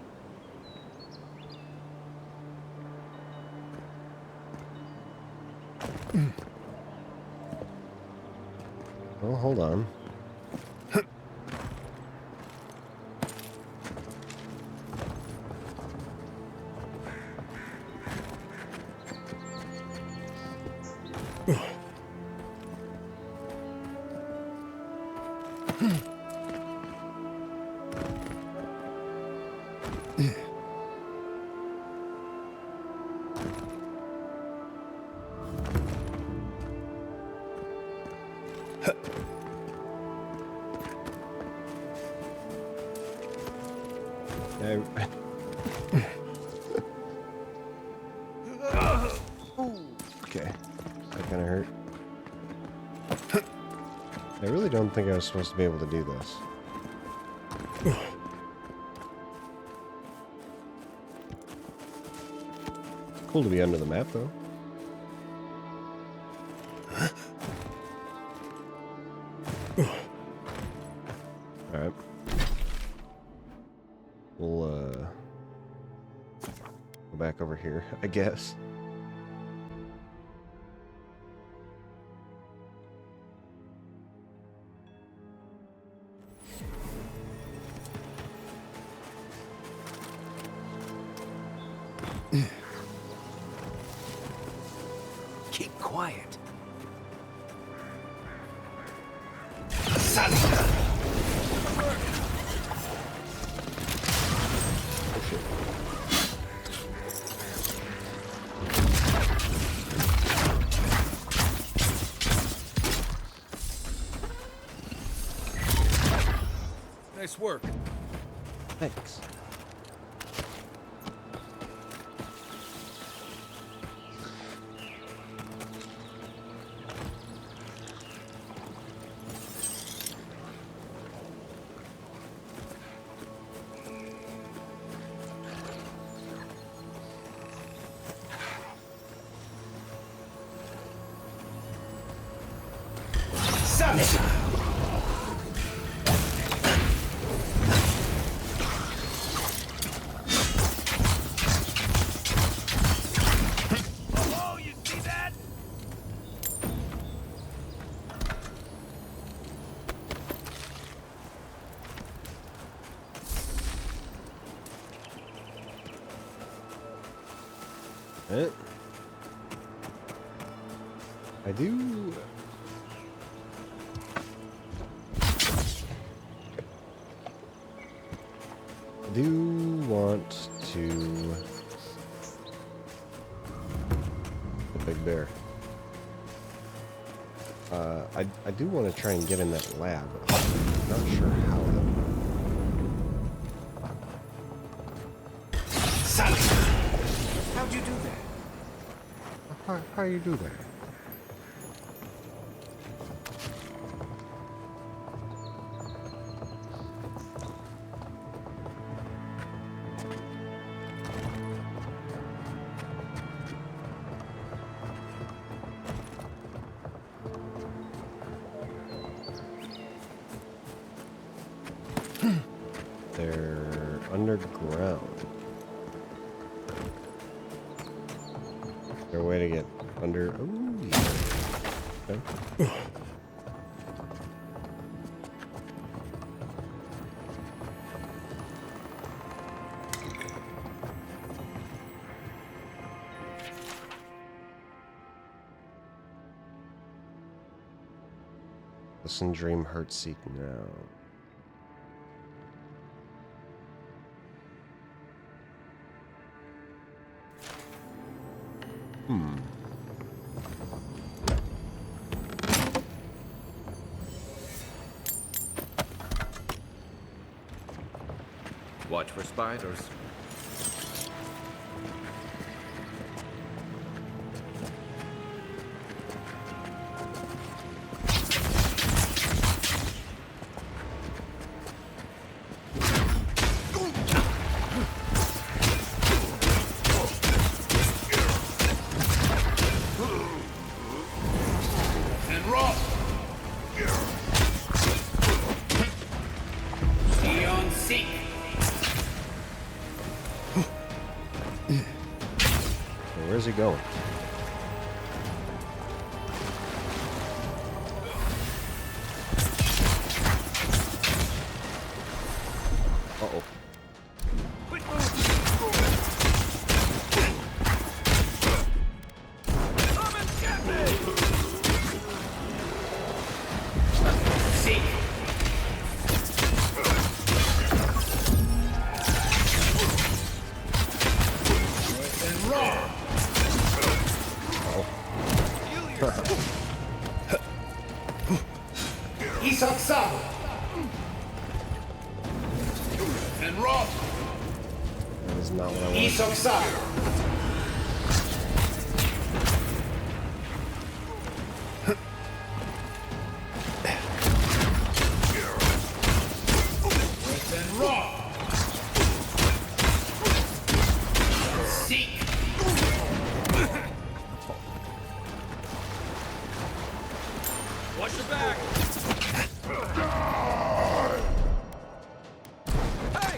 Well, hold on. Okay, that kind of hurt. I really don't think I was supposed to be able to do this. Cool to be under the map, though. Alright. We'll, go back over here, I guess. Keep quiet. Nice work. Thanks. Oh, you see that? I do... I do want to... The big bear. I do want to try and get in that lab. I'm not sure how though. How'd you do that? How you do that? They're underground. Is there a way to get under? Ooh, yeah. Okay. Listen, dream, hurt, seek now. Watch for spiders. And rock! Neon seek! Where's he going? Uh-oh. Isak Sabo! And rock! That is not what I want. Isak Sabo! And rock! Seek! Watch your back! Hey!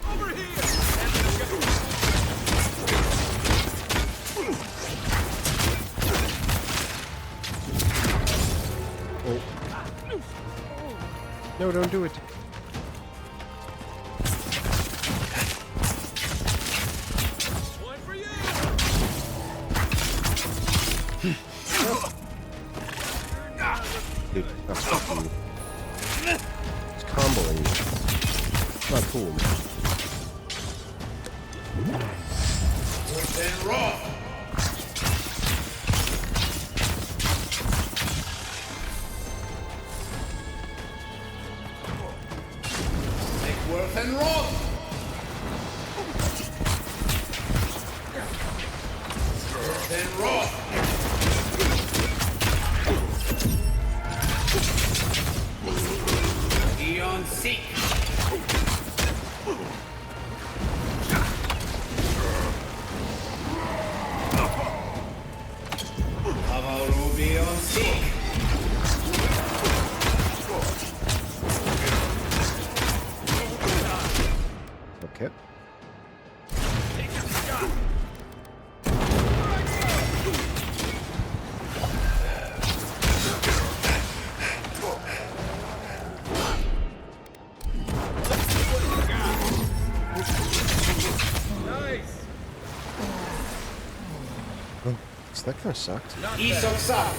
Over here! Oh. No, don't do it. One for you! Dude, fuck you. It's comboing you. It's not cool, man. And raw! Make worth and raw! Worth and raw! Eon seek! Avowed Eon seek! Okay. Oh, so that kind of sucked. Isak Sabo!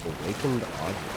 Awakened object.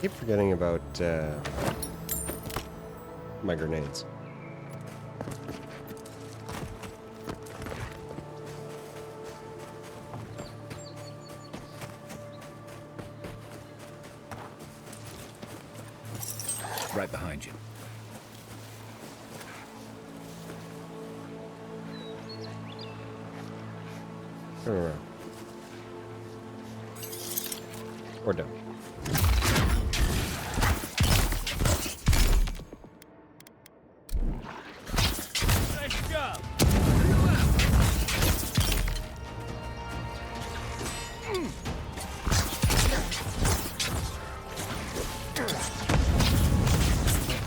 Keep forgetting about my grenades. Right behind you. Turn around. Or down. Nice job.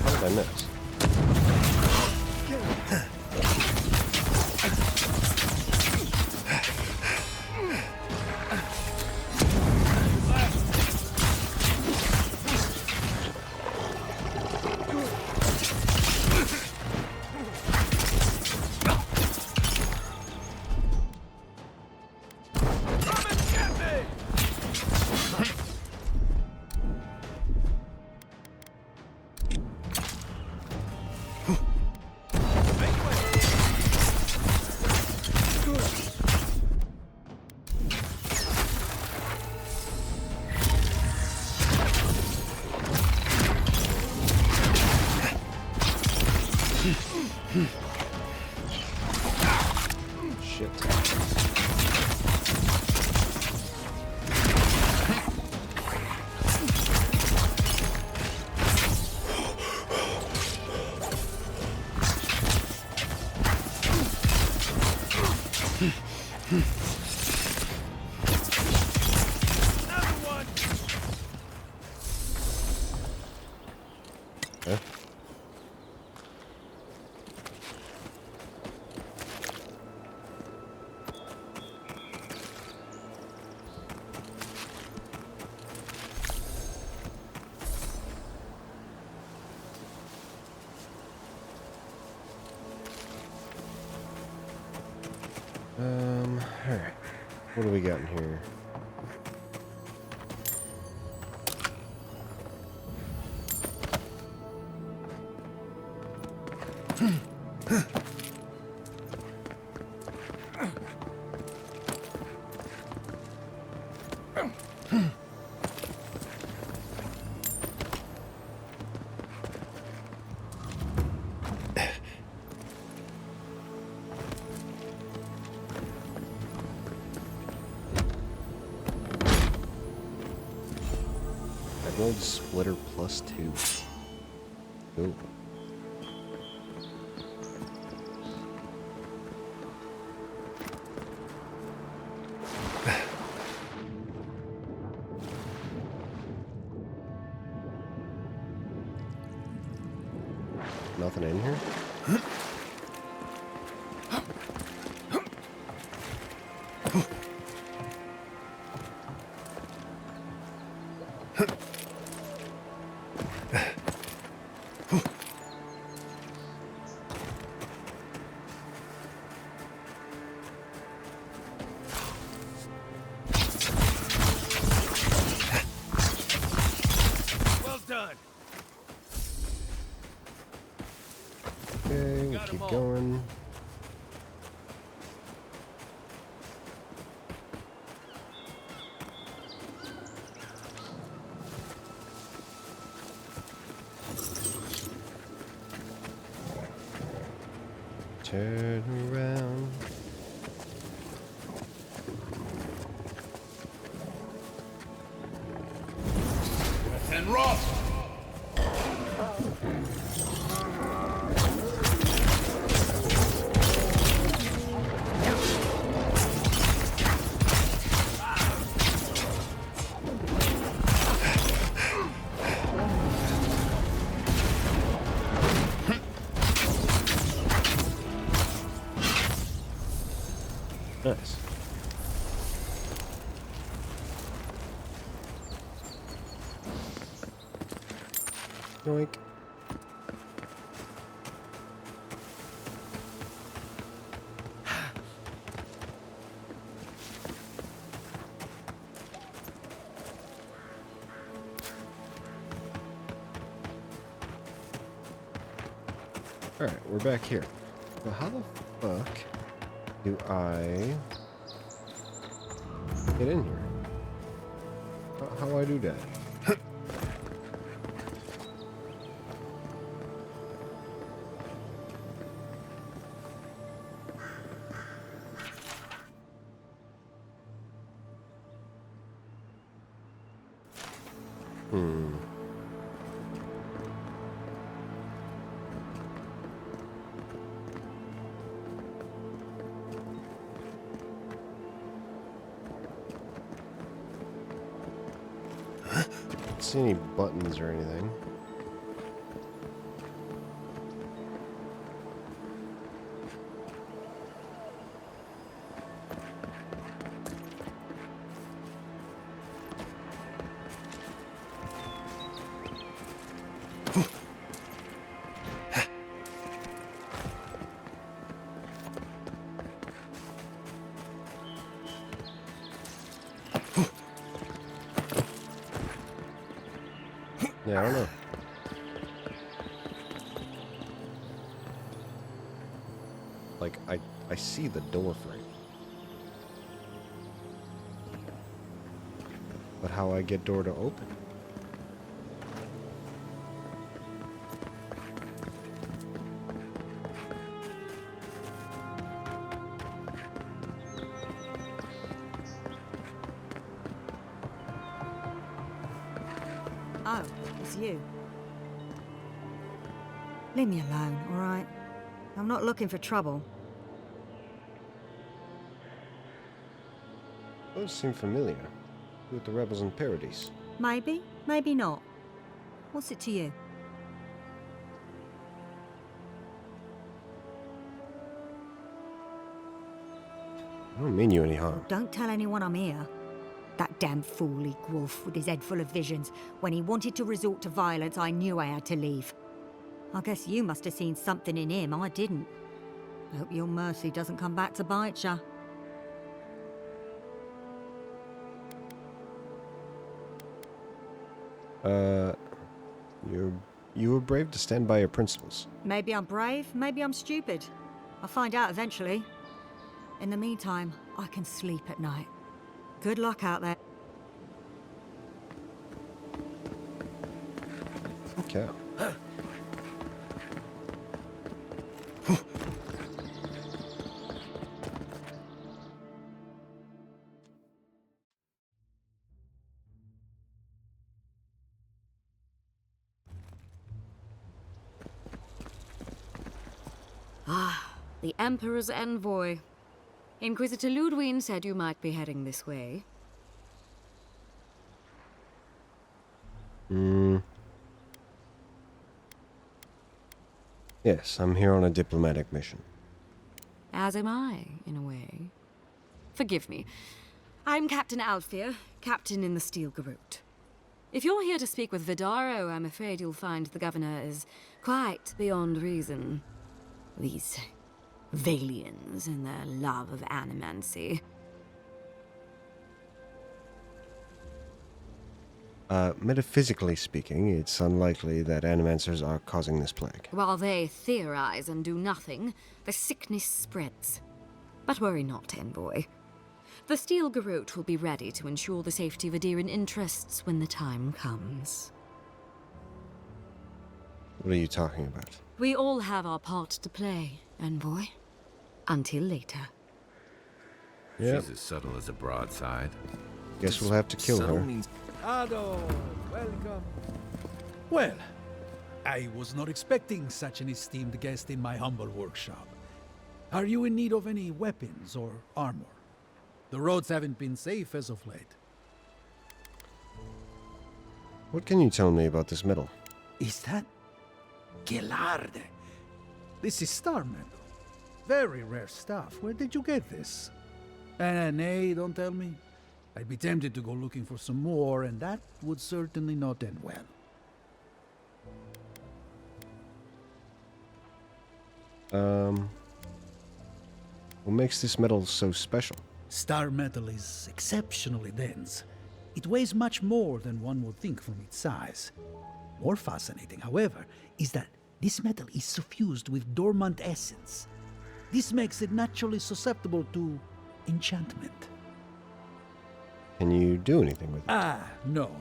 How did I miss? Shit. Okay. Alright. What do we got in here? Emerald Splitter +2. Cool. Nothing in here? Well done. Okay, we'll keep going. Turn around. And rot! Nice. Yoink. Alright, we're back here. But how the fuck do I get in here? How do I do that? Don't see any buttons or anything. Yeah, I don't know. Like, I see the door frame. But how I get door to open? Oh, it's you. Leave me alone, all right? I'm not looking for trouble. Those seem familiar. With the rebels in Paradise. Maybe, maybe not. What's it to you? I don't mean you any harm. Don't tell anyone I'm here. That damn fool Wolf with his head full of visions. When he wanted to resort to violence, I knew I had to leave. I guess you must have seen something in him I didn't. I hope your mercy doesn't come back to bite ya. You were brave to stand by your principles. Maybe I'm brave, maybe I'm stupid. I'll find out eventually. In the meantime, I can sleep at night. Good luck out there. Okay. Ah, the Emperor's envoy. Inquisitor Ludwig said you might be heading this way. Yes, I'm here on a diplomatic mission. As am I, in a way. Forgive me. I'm Captain Alfir, captain in the Steel Garrote. If you're here to speak with Vidaro, I'm afraid you'll find the governor is quite beyond reason. These Valians and their love of animancy. Metaphysically speaking, it's unlikely that animancers are causing this plague. While they theorize and do nothing, the sickness spreads. But worry not, envoy. The Steel Garrote will be ready to ensure the safety of Adirian interests when the time comes. What are you talking about? We all have our part to play, envoy. Until later. Yep. She's as subtle as a broadside. Guess we'll have to kill her. Ado, welcome. Well, I was not expecting such an esteemed guest in my humble workshop. Are you in need of any weapons or armor? The roads haven't been safe as of late. What can you tell me about this metal? Is that Gelarde? This is star metal. Very rare stuff. Where did you get this? Nay, don't tell me. I'd be tempted to go looking for some more, and that would certainly not end well. What makes this metal so special? Star metal is exceptionally dense. It weighs much more than one would think from its size. More fascinating, however, is that This metal is suffused with dormant essence. This makes it naturally susceptible to enchantment. Can you do anything with it? No.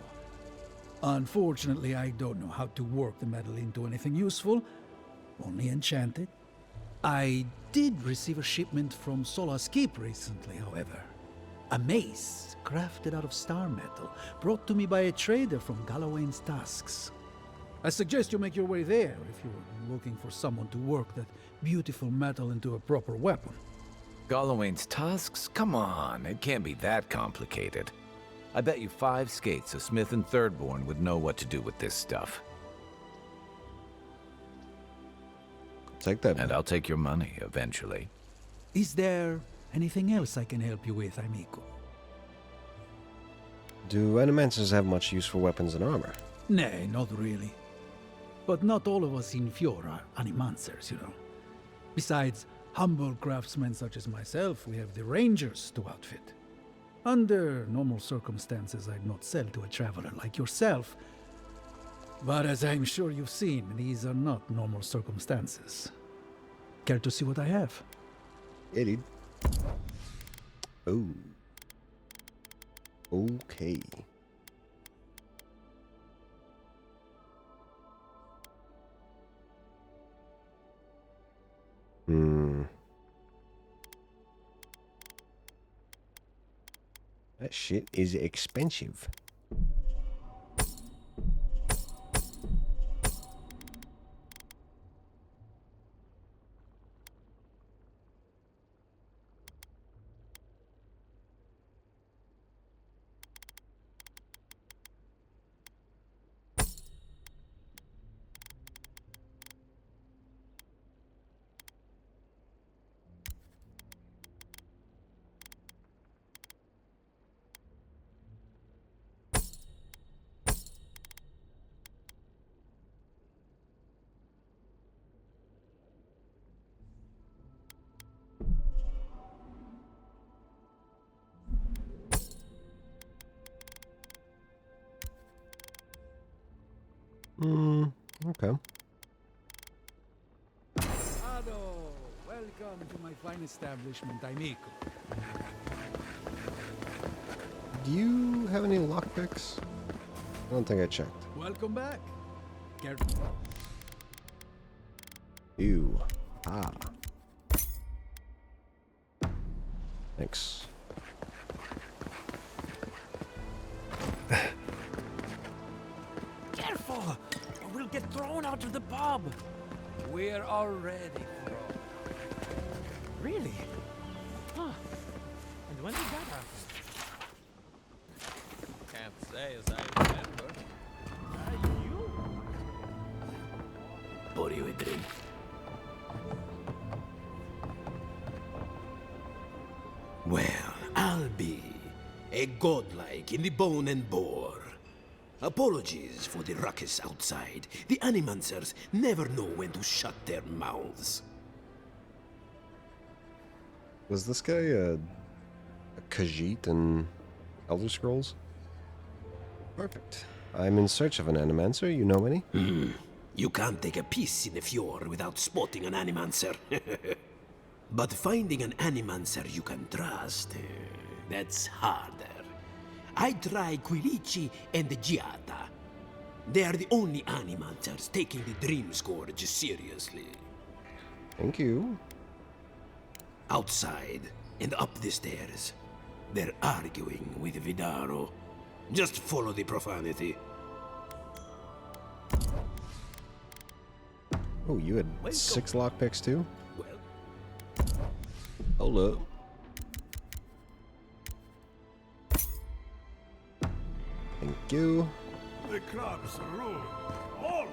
Unfortunately, I don't know how to work the metal into anything useful. Only enchant it. I did receive a shipment from Sola's Keep recently, however. A mace crafted out of star metal, brought to me by a trader from Galloway's Tusks. I suggest you make your way there if you're looking for someone to work that beautiful metal into a proper weapon. Galloway's tusks? Come on, it can't be that complicated. I bet you 5 skates a Smith and Thirdborn would know what to do with this stuff. Take that. And I'll take your money eventually. Is there anything else I can help you with, amico? Do animancers have much use for weapons and armor? Nay, not really. But not all of us in Fjord are animancers, you know. Besides humble craftsmen such as myself, we have the rangers to outfit. Under normal circumstances, I'd not sell to a traveler like yourself. But as I'm sure you've seen, these are not normal circumstances. Care to see what I have? Yeah, dude. Oh. Okay. That shit is expensive. Okay. Ado, welcome to my fine establishment, amico. Do you have any lockpicks? I don't think I checked. Welcome back. Ew. Ah. Thanks. Careful! Or we'll get thrown out of the pub! We're already thrown. Really? Huh. And when did that happen? Can't say as I remember. You? Pour you a drink. Well, I'll be a godlike in the bone and bore. Apologies for the ruckus outside. The animancers never know when to shut their mouths. Was this guy a Khajiit in Elder Scrolls? Perfect. I'm in search of an animancer. You know any? You can't take a piece in the fjord without spotting an animancer. But finding an animancer you can trust, that's harder. I try Quilici and Giata. They are the only animancers taking the Dream Scourge seriously. Thank you. Outside and up the stairs, they're arguing with Vidaro. Just follow the profanity. Oh, you had 6 lockpicks too? Hold up. Thank you. The crops rule. All!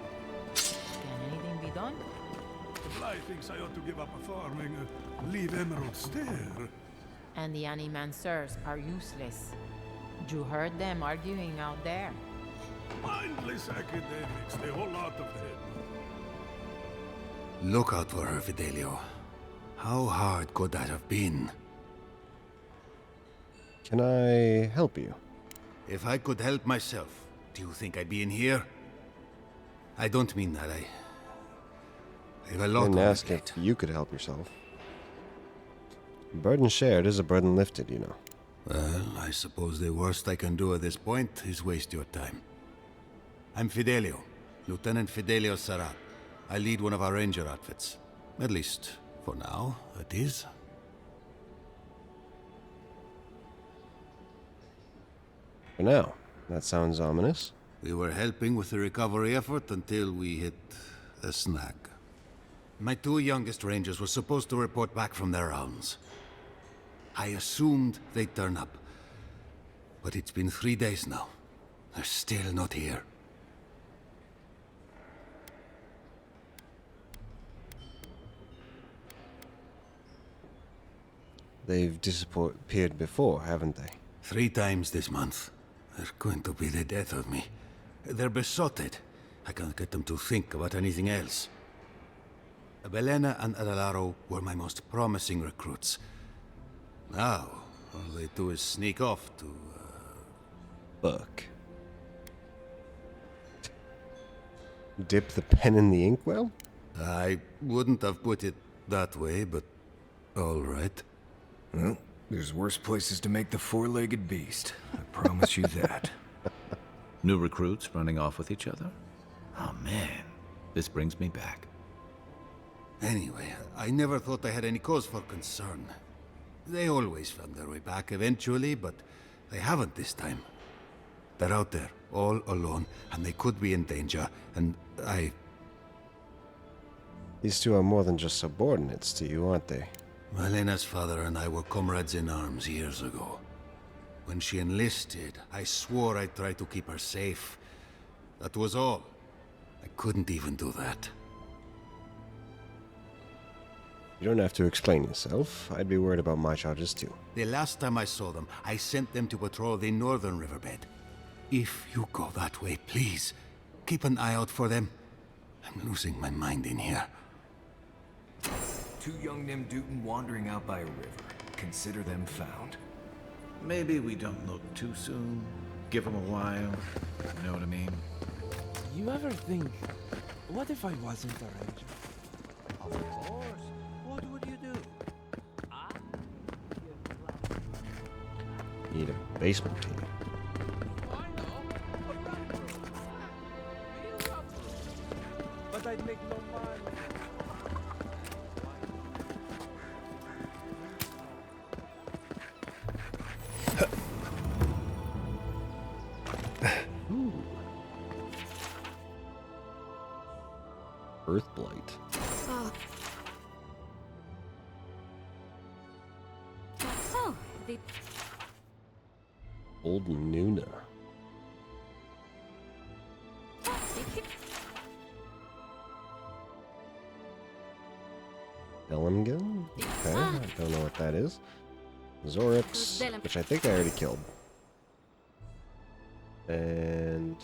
Can anything be done? The Bly thinks I ought to give up farming, leave Emeralds there. And the animancers are useless. You heard them arguing out there. Mindless academics, the whole lot of them. Look out for her, Fidelio. How hard could that have been? Can I help you? If I could help myself, do you think I'd be in here? I don't mean that. I've a I lot didn't on ask my if plate. you could help yourself. Burden shared is a burden lifted, you know. Well, I suppose the worst I can do at this point is waste your time. I'm Fidelio, Lieutenant Fidelio Sarat. I lead one of our ranger outfits. At least, for now, it is. For now. That sounds ominous. We were helping with the recovery effort until we hit a snag. My two youngest rangers were supposed to report back from their rounds. I assumed they'd turn up. But it's been 3 days now. They're still not here. They've disappeared before, haven't they? 3 times this month. They're going to be the death of me. They're besotted. I can't get them to think about anything else. Belena and Adelaro were my most promising recruits. Now, all they do is sneak off to... Buck. Dip the pen in the inkwell? I wouldn't have put it that way, but all right. Well, there's worse places to make the four-legged beast. I promise you that. New recruits running off with each other? Oh man, this brings me back. Anyway, I never thought I had any cause for concern. They always found their way back eventually, but they haven't this time. They're out there, all alone, and they could be in danger, and I... These two are more than just subordinates to you, aren't they? Malena's father and I were comrades in arms years ago. When she enlisted, I swore I'd try to keep her safe. That was all. I couldn't even do that. You don't have to explain yourself. I'd be worried about my charges too. The last time I saw them, I sent them to patrol the northern riverbed. If you go that way, please, keep an eye out for them. I'm losing my mind in here. Two young Nimdutin wandering out by a river. Consider them found. Maybe we don't look too soon. Give them a while. You know what I mean? You ever think, what if I wasn't a ranger? Of course. What would you do? Need a basement team. But I'd make no money. Earth blight. Oh, the Old Nuna. Bellingham? Okay, I don't know what that is. Zorix, which I think I already killed. And...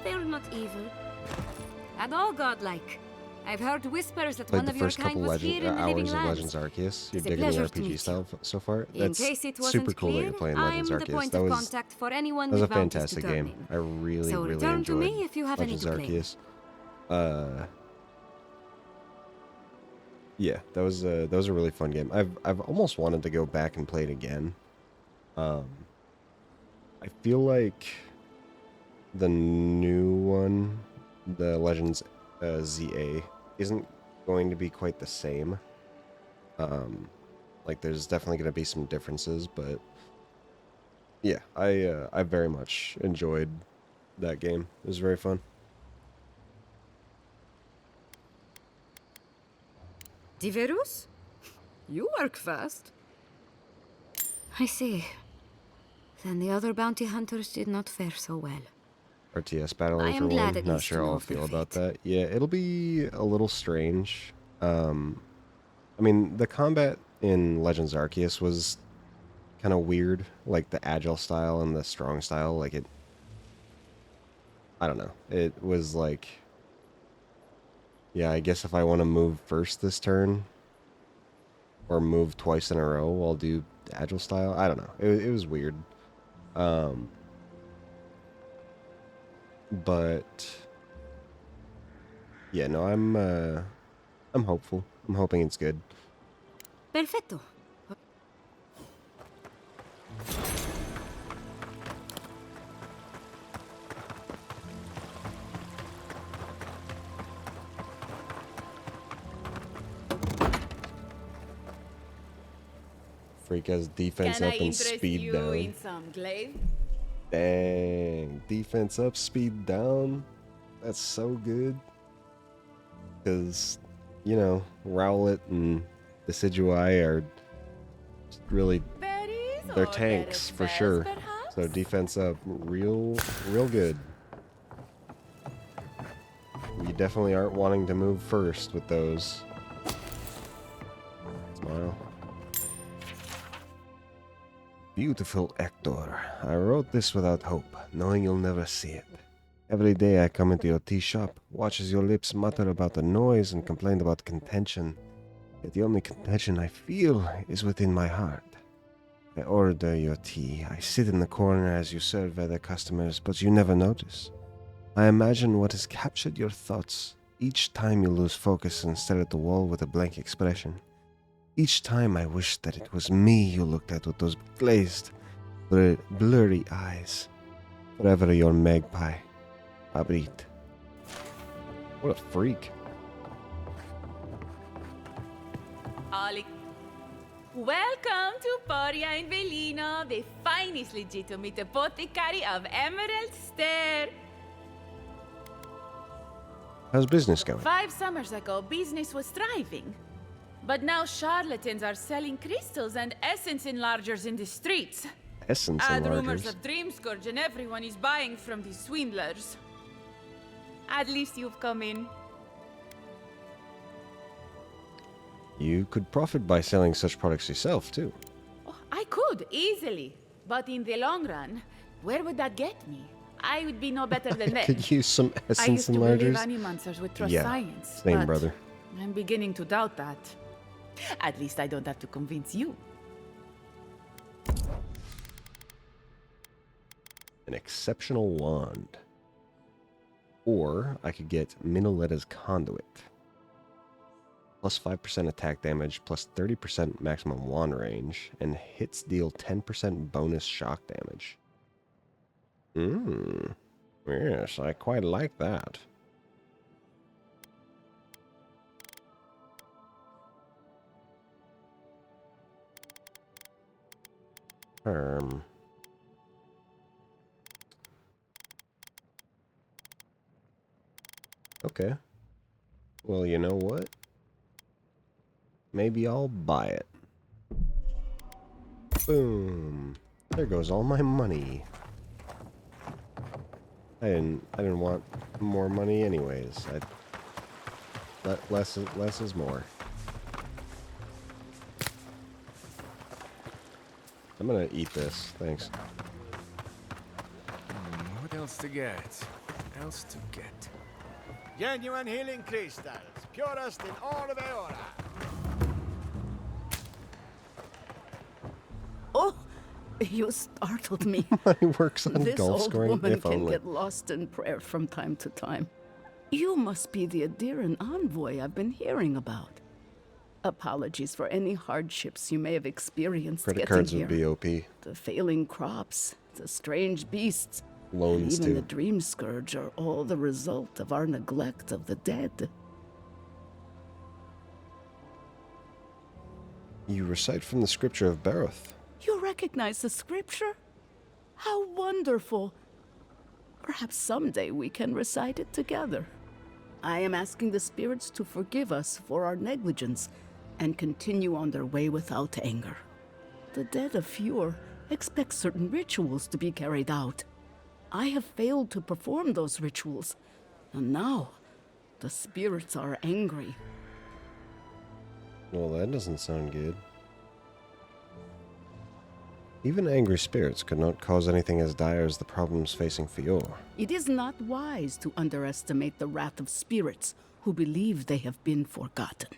they're not evil. At all godlike. I've heard whispers that played one the of your first kind couple was here in the living hours of lands. Legends Arceus. You're It's a digging the pleasure to RPG meet style so far. In That's case it wasn't super cool that clear, you're playing I'm Legends the Arceus. point That of was contact for anyone a with bounties to fantastic turn game. in. I really, So really return to enjoyed me if you have any Legends to claim. Arceus. Yeah, that was a really fun game. I've almost wanted to go back and play it again. I feel like the new one, the Legends ZA, isn't going to be quite the same. Like there's definitely going to be some differences, but yeah, I very much enjoyed that game. It was very fun. Diverus? You work fast. I see. Then the other bounty hunters did not fare so well. RTS battling I for am glad one. at Not least sure to how know I'll of their feel about that. Yeah, it'll be a little strange. I mean, the combat in Legends Arceus was kind of weird, like the agile style and the strong style. Like it, I don't know. It was like, yeah, I guess if I want to move first this turn, or move twice in a row, I'll do agile style. I don't know. It was weird. But Yeah, no, I'm hopeful. I'm hoping it's good. Perfecto. Freak has defense up and speed down. some glaive? Dang, defense up, speed down. That's so good. Because, you know, Rowlet and Decidueye are just really, they're tanks for sure. So defense up, real good. You definitely aren't wanting to move first with those. Smile. Beautiful Hector, I wrote this without hope, knowing you'll never see it. Every day I come into your tea shop, watch as your lips mutter about the noise and complain about contention. Yet the only contention I feel is within my heart. I order your tea, I sit in the corner as you serve other customers, but you never notice. I imagine what has captured your thoughts. Each time you lose focus and stare at the wall with a blank expression. Each time I wish that it was me you looked at with those glazed, blurry eyes. Forever your magpie. Abrit. What a freak. Ollie. Welcome to Poria in Velino, the finest legitimate apothecary of Emerald Stair. How's business going? 5 summers ago, business was thriving. But now charlatans are selling crystals and essence enlargers in the streets. Essence Add enlargers? rumors of Dream Scourge and everyone is buying from these swindlers. At least you've come in. You could profit by selling such products yourself, too. Oh, I could, easily. But in the long run, where would that get me? I would be no better than them. Could use some I essence used to believe enlargers. animancers would trust Yeah, science. same but brother. I'm beginning to doubt that. At least I don't have to convince you. An exceptional wand. Or I could get Minoletta's Conduit. Plus 5% attack damage, plus 30% maximum wand range, and hits deal 10% bonus shock damage. Yes, I quite like that. Okay. Well, you know what? Maybe I'll buy it. Boom. There goes all my money. I didn't want more money anyways. Less is more. I'm gonna eat this. Thanks. What else to get? What else to get? Genuine healing crystals, purest in all of Eora. Oh, you startled me. Money works on This golf old scoring, woman if can only. get lost in prayer from time to time. You must be the Adiran envoy I've been hearing about. Apologies for any hardships you may have experienced Credit getting cards here. would be OP. The failing crops, the strange beasts, Loans and even too. the Dream Scourge are all the result of our neglect of the dead. You recite from the scripture of Baroth. You recognize the scripture? How wonderful! Perhaps someday we can recite it together. I am asking the spirits to forgive us for our negligence and continue on their way without anger. The dead of Fjord expect certain rituals to be carried out. I have failed to perform those rituals, and now the spirits are angry. Well, that doesn't sound good. Even angry spirits could not cause anything as dire as the problems facing Fior. It is not wise to underestimate the wrath of spirits who believe they have been forgotten.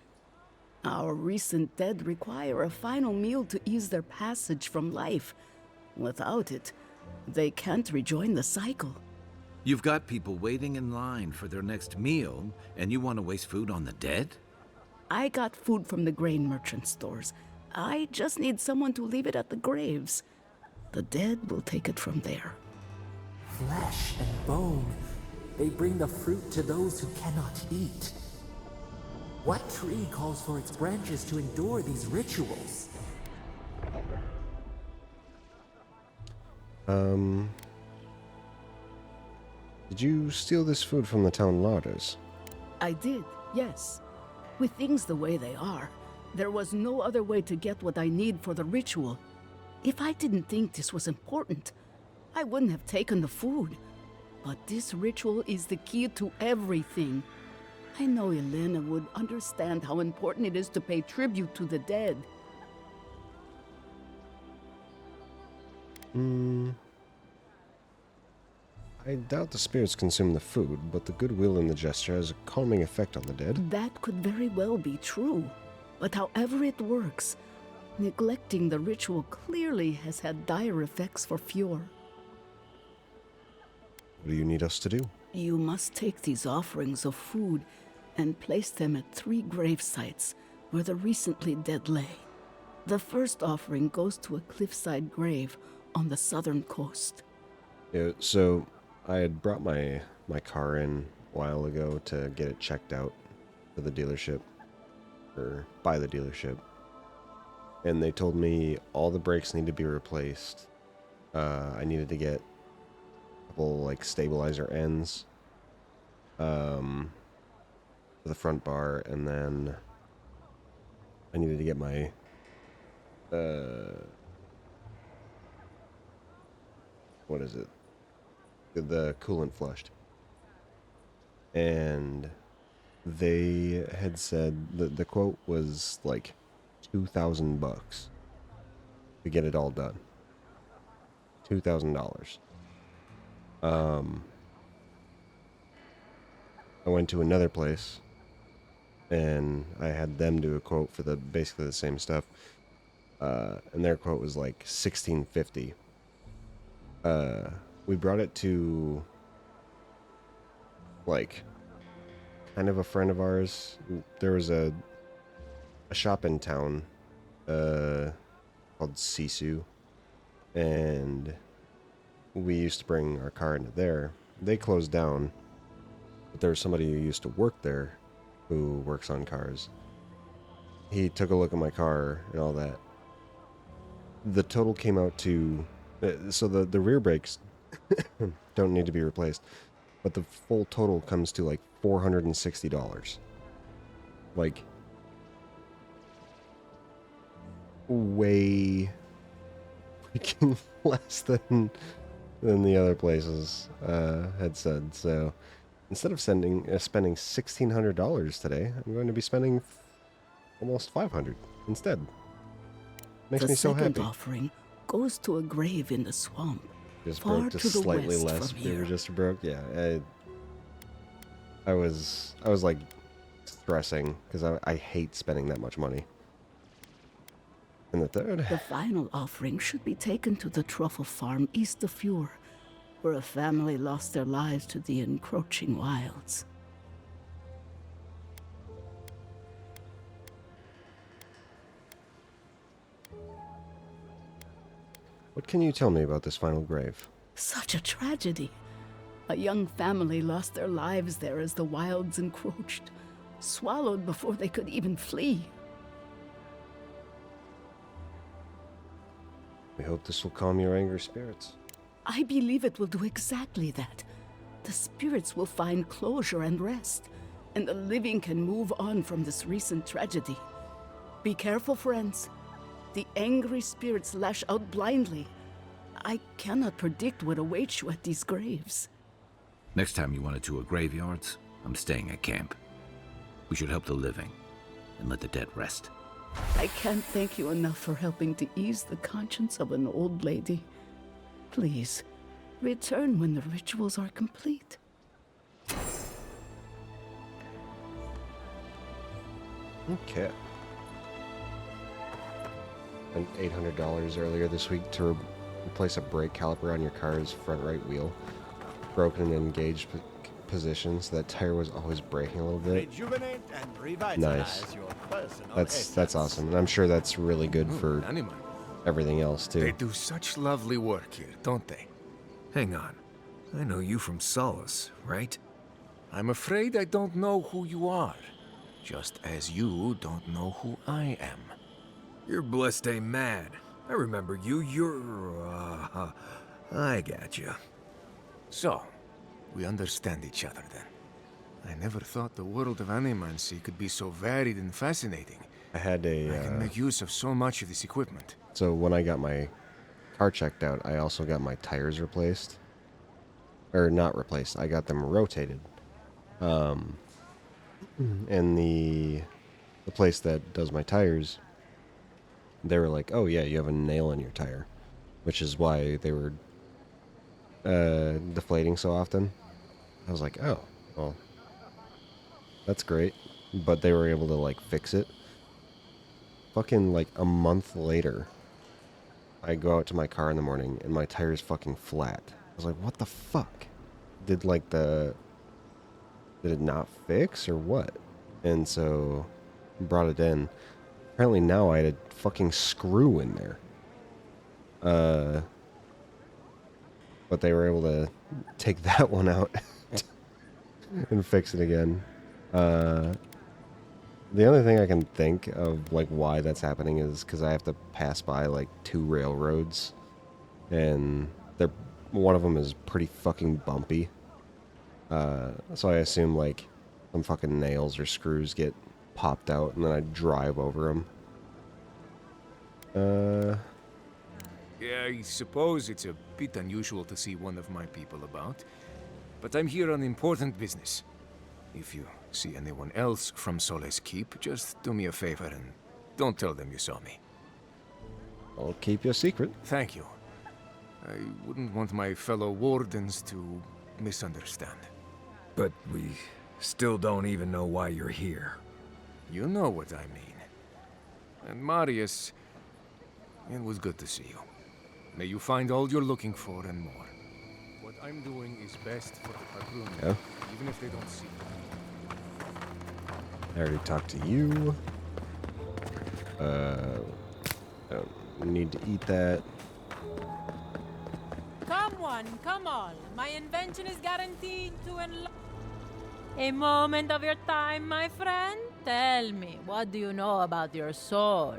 Our recent dead require a final meal to ease their passage from life. Without it, they can't rejoin the cycle. You've got people waiting in line for their next meal, and you want to waste food on the dead? I got food from the grain merchant stores. I just need someone to leave it at the graves. The dead will take it from there. Flesh and bone. They bring the fruit to those who cannot eat. What tree calls for its branches to endure these rituals? Did you steal this food from the town larders? I did, yes. With things the way they are, there was no other way to get what I need for the ritual. If I didn't think this was important, I wouldn't have taken the food. But this ritual is the key to everything. I know Elena would understand how important it is to pay tribute to the dead. I doubt the spirits consume the food, but the goodwill in the gesture has a calming effect on the dead. That could very well be true. But however it works, neglecting the ritual clearly has had dire effects for Fjord. What do you need us to do? You must take these offerings of food and place them at 3 grave sites where the recently dead lay. The first offering goes to a cliffside grave on the southern coast. Yeah, so I had brought my car in a while ago to get it checked out for the dealership, or by the dealership. And they told me all the brakes need to be replaced. I needed to get a couple like stabilizer ends for the front bar, and then I needed to get my what is it? The coolant flushed. And they had said the quote was like $2,000 to get it all done. $2,000. I went to another place and I had them do a quote for basically the same stuff. And their quote was like $1,650. We brought it to like kind of a friend of ours. There was a shop in town called Sisu, and we used to bring our car into there. They closed down, but there was somebody who used to work there who works on cars. He took a look at my car and all that. The total came out to so the rear brakes don't need to be replaced, but the full total comes to like $460. Like way freaking less than the other places had said. So instead of spending $1,600 today, I'm going to be spending almost $500 instead. Makes me so happy. The second offering goes to a grave in the swamp. Just far broke to just the slightly west less. from They here. were just broke. Yeah, I was like stressing because I hate spending that much money. And the third, The final offering should be taken to the truffle farm east of Fjord, where a family lost their lives to the encroaching wilds. what can you tell me about this final grave? Such a tragedy. A young family lost their lives there as the wilds encroached, swallowed before they could even flee. We hope this will calm your angry spirits. I believe it will do exactly that. The spirits will find closure and rest, and the living can move on from this recent tragedy. Be careful, friends. The angry spirits lash out blindly. I cannot predict what awaits you at these graves. Next time you want to tour graveyards, I'm staying at camp. We should help the living and let the dead rest. I can't thank you enough for helping to ease the conscience of an old lady. Please, return when the rituals are complete. Okay. And $800 earlier this week to replace a brake caliper on your car's front right wheel. broken and engaged positions. That tire was always breaking a little bit. Rejuvenate and revitalize Nice. your personal That's essence. awesome, and I'm sure that's really good for everything else They too. do such lovely work here, don't they? Hang on. I know you from Solace, right? I'm afraid I don't know who you are, just as you don't know who I am. You're Blessed A Mad. I remember you. I got you. So, we understand each other then. I never thought the world of animancy could be so varied and fascinating. I had I can a. make use of so much of this equipment. So when I got my car checked out, I also got my tires replaced, or not replaced. I got them rotated. And the place that does my tires, they were like, "Oh yeah, you have a nail in your tire," which is why they were deflating so often. I was like, "Oh, well, that's great," but they were able to like fix it. Fucking like a month later, I go out to my car in the morning and my tire's fucking flat. I was like, "What the fuck? Did it not fix or what?" And so brought it in. Apparently now I had a fucking screw in there. But they were able to take that one out and fix it again. The only thing I can think of like why that's happening is because I have to pass by like 2 railroads, and one of them is pretty fucking bumpy. So I assume like some fucking nails or screws get popped out, and then I drive over them. Yeah, I suppose it's a bit unusual to see one of my people about. But I'm here on important business. If you see anyone else from Sole's Keep, just do me a favor and don't tell them you saw me. I'll keep your secret. Thank you. I wouldn't want my fellow wardens to misunderstand. But we still don't even know why you're here. You know what I mean. And Marius, it was good to see you. May you find all you're looking for and more. What I'm doing is best for the Padrone, Yeah. even if they don't see it. I already talked to you. I don't need to eat that. Come one, come all. My invention is guaranteed to enlarge. A moment of your time, my friend. Tell me, what do you know about your soul?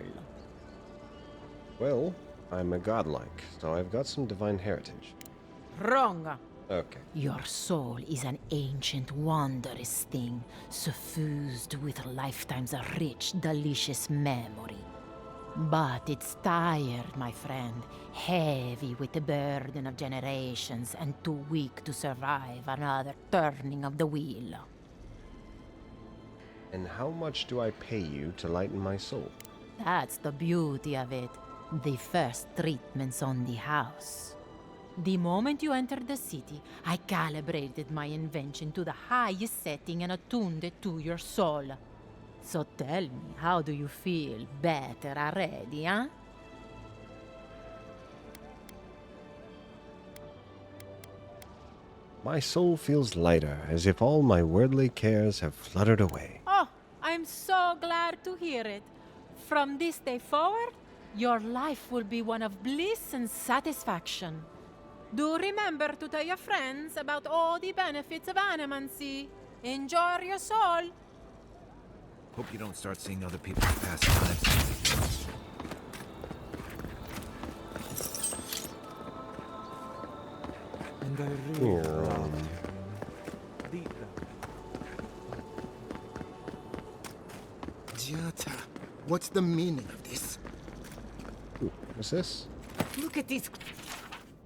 Well, I'm a godlike, so I've got some divine heritage. Wrong. Okay. Your soul is an ancient, wondrous thing, suffused with lifetimes of rich, delicious memory. But it's tired, my friend, heavy with the burden of generations and too weak to survive another turning of the wheel. And how much do I pay you to lighten my soul? That's the beauty of it. The first treatment's on the house. The moment you entered the city, I calibrated my invention to the highest setting and attuned it to your soul. So tell me, how do you feel? Better already, huh? My soul feels lighter, as if all my worldly cares have fluttered away. Oh, I'm so glad to hear it. From this day forward, your life will be one of bliss and satisfaction. Do remember to tell your friends about all the benefits of animancy. Enjoy your soul. Hope you don't start seeing other people's past lives. And I Here, Giata, what's the meaning of this? Ooh, what's this? Look at this.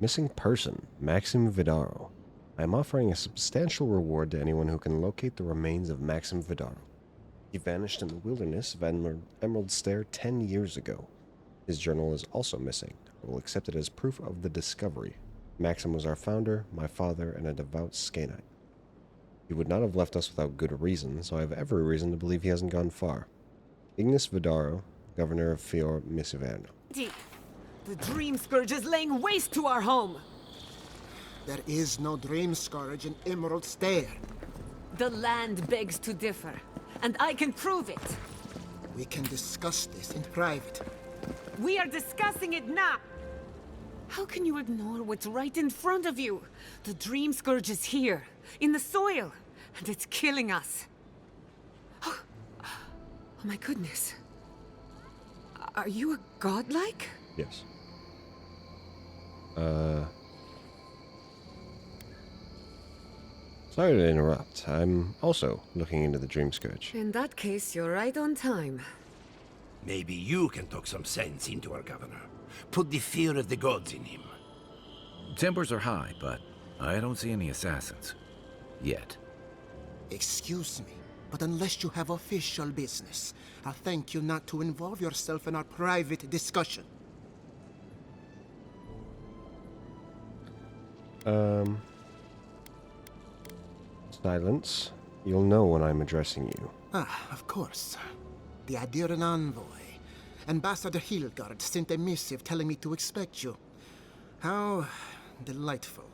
Missing person, Maxim Vidaro. I am offering a substantial reward to anyone who can locate the remains of Maxim Vidaro. He vanished in the wilderness of Emerald Stair 10 years ago. His journal is also missing. I will accept it as proof of the discovery. Maxim was our founder, my father, and a devout Scanite. He would not have left us without good reason, so I have every reason to believe he hasn't gone far. Ignis Vidaro, governor of Fior Misiverno. The Dream Scourge is laying waste to our home! There is no dream scourge in Emerald Stair. The land begs to differ, and I can prove it. We can discuss this in private. We are discussing it now! How can you ignore what's right in front of you? The dream scourge is here, in the soil, and it's killing us. Oh my goodness. Are you a godlike? Yes. Sorry to interrupt. I'm also looking into the Dream Scourge. In that case, you're right on time. Maybe you can talk some sense into our governor. Put the fear of the gods in him. Tempers are high, but I don't see any assassins. Yet. Excuse me, but unless you have official business, I'll thank you not to involve yourself in our private discussion. Silence. You'll know when I'm addressing you. Ah, of course. The Adiran envoy. Ambassador Hilgard sent a missive telling me to expect you. How delightful.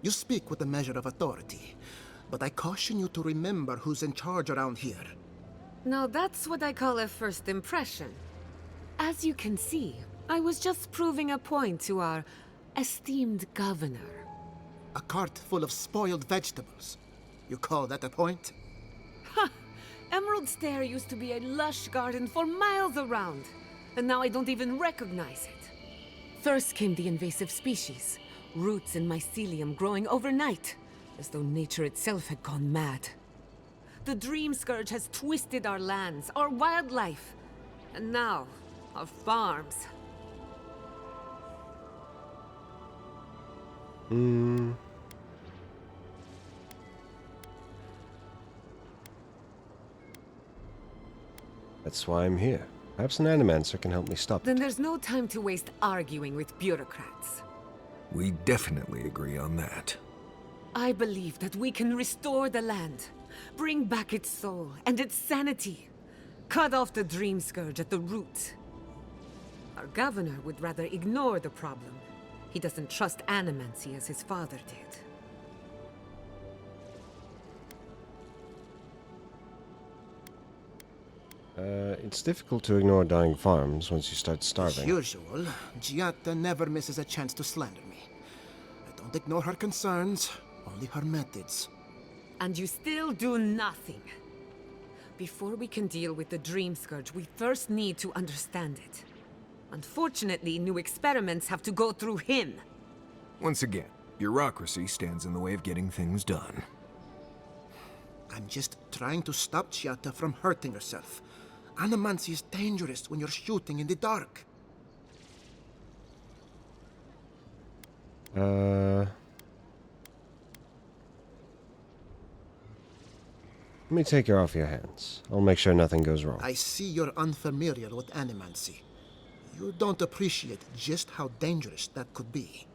You speak with a measure of authority, but I caution you to remember who's in charge around here. Now that's what I call a first impression. As you can see, I was just proving a point to our esteemed governor. A cart full of spoiled vegetables. You call that a point? Ha! Emerald Stair used to be a lush garden for miles around, and now I don't even recognize it. First came the invasive species, roots and mycelium growing overnight, as though nature itself had gone mad. The Dream Scourge has twisted our lands, our wildlife, and now, our farms. That's why I'm here. Perhaps an animancer can help me stop Then it. there's no time to waste arguing with bureaucrats. We definitely agree on that. I believe that we can restore the land, bring back its soul and its sanity, cut off the Dream Scourge at the root. Our governor would rather ignore the problem. He doesn't trust animancy as his father did. It's difficult to ignore dying farms once you start As starving. usual, Giatta never misses a chance to slander me. I don't ignore her concerns, only her methods. And you still do nothing. Before we can deal with the Dream Scourge, we first need to understand it. Unfortunately, new experiments have to go through him. Once again, bureaucracy stands in the way of getting things done. I'm just trying to stop Giatta from hurting herself. Animancy is dangerous when you're shooting in the dark. Let me take her off your hands. I'll make sure nothing goes wrong. I see you're unfamiliar with animancy. You don't appreciate just how dangerous that could be.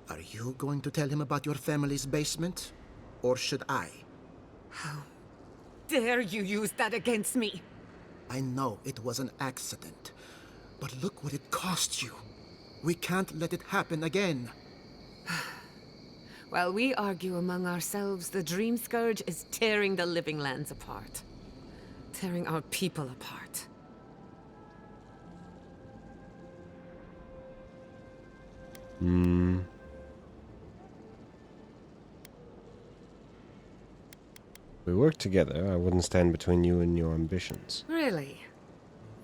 Are you going to tell him about your family's basement? Or should I? How dare you use that against me? I know it was an accident, but look what it cost you. We can't let it happen again. While we argue among ourselves, the Dream Scourge is tearing the living lands apart. Tearing our people apart. If we work together, I wouldn't stand between you and your ambitions. Really?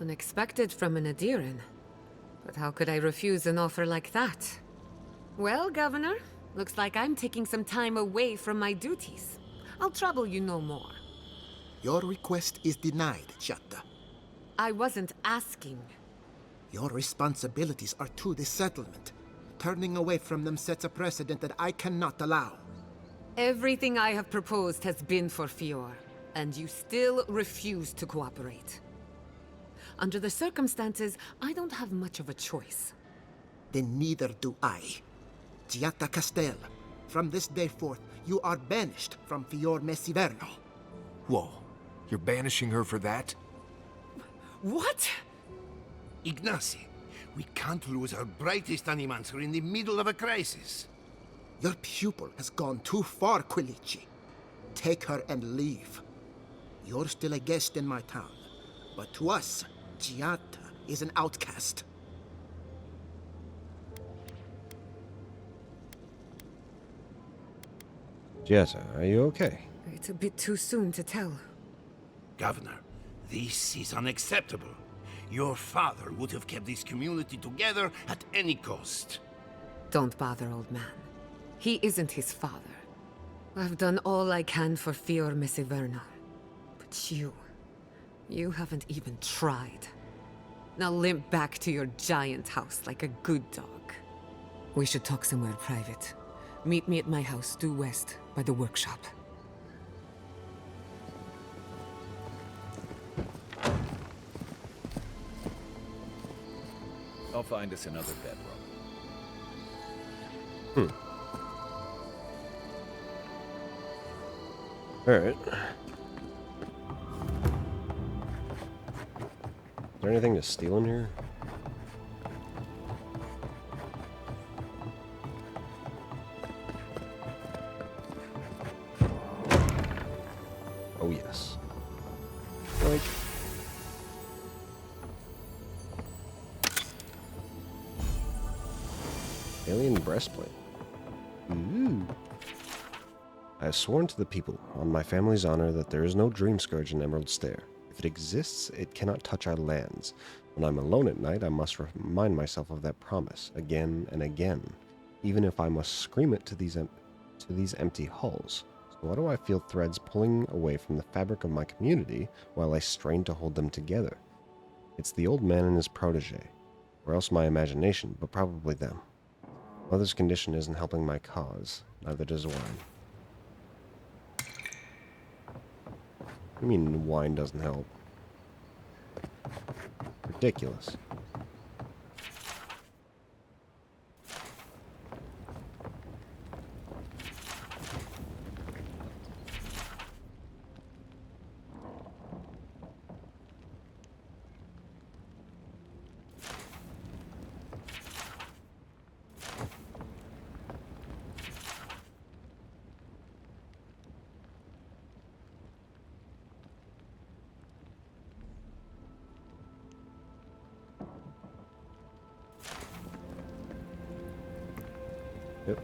Unexpected from an Adiran. But how could I refuse an offer like that? Well, Governor, looks like I'm taking some time away from my duties. I'll trouble you no more. Your request is denied, Giatta. I wasn't asking. Your responsibilities are to the settlement. Turning away from them sets a precedent that I cannot allow. Everything I have proposed has been for Fior, and you still refuse to cooperate. Under the circumstances, I don't have much of a choice. Then neither do I. Giatta Castel, from this day forth, you are banished from Fior Messiverno. Whoa, you're banishing her for that? What? Ignacy, we can't lose our brightest animancer in the middle of a crisis. Your pupil has gone too far, Quilichi. Take her and leave. You're still a guest in my town, but to us, Giata is an outcast. Jessa, are you okay? It's a bit too soon to tell. Governor, this is unacceptable. Your father would have kept this community together at any cost. Don't bother, old man. He isn't his father. I've done all I can for Fior Mesiverno. But you haven't even tried. Now limp back to your giant house like a good dog. We should talk somewhere private. Meet me at my house due west by the workshop. I'll find us another bedroom. Alright. Is there anything to steal in here? Oh, yes. Like. Alien breastplate. Ooh. I have sworn to the people, on my family's honor, that there is no dream scourge in Emerald Stair. If it exists, it cannot touch our lands. When I'm alone at night, I must remind myself of that promise, again and again, even if I must scream it to these empty halls. So why do I feel threads pulling away from the fabric of my community while I strain to hold them together? It's the old man and his protege, or else my imagination, but probably them. Mother's condition isn't helping my cause, neither does wine. What do you mean wine doesn't help? Ridiculous. Yep.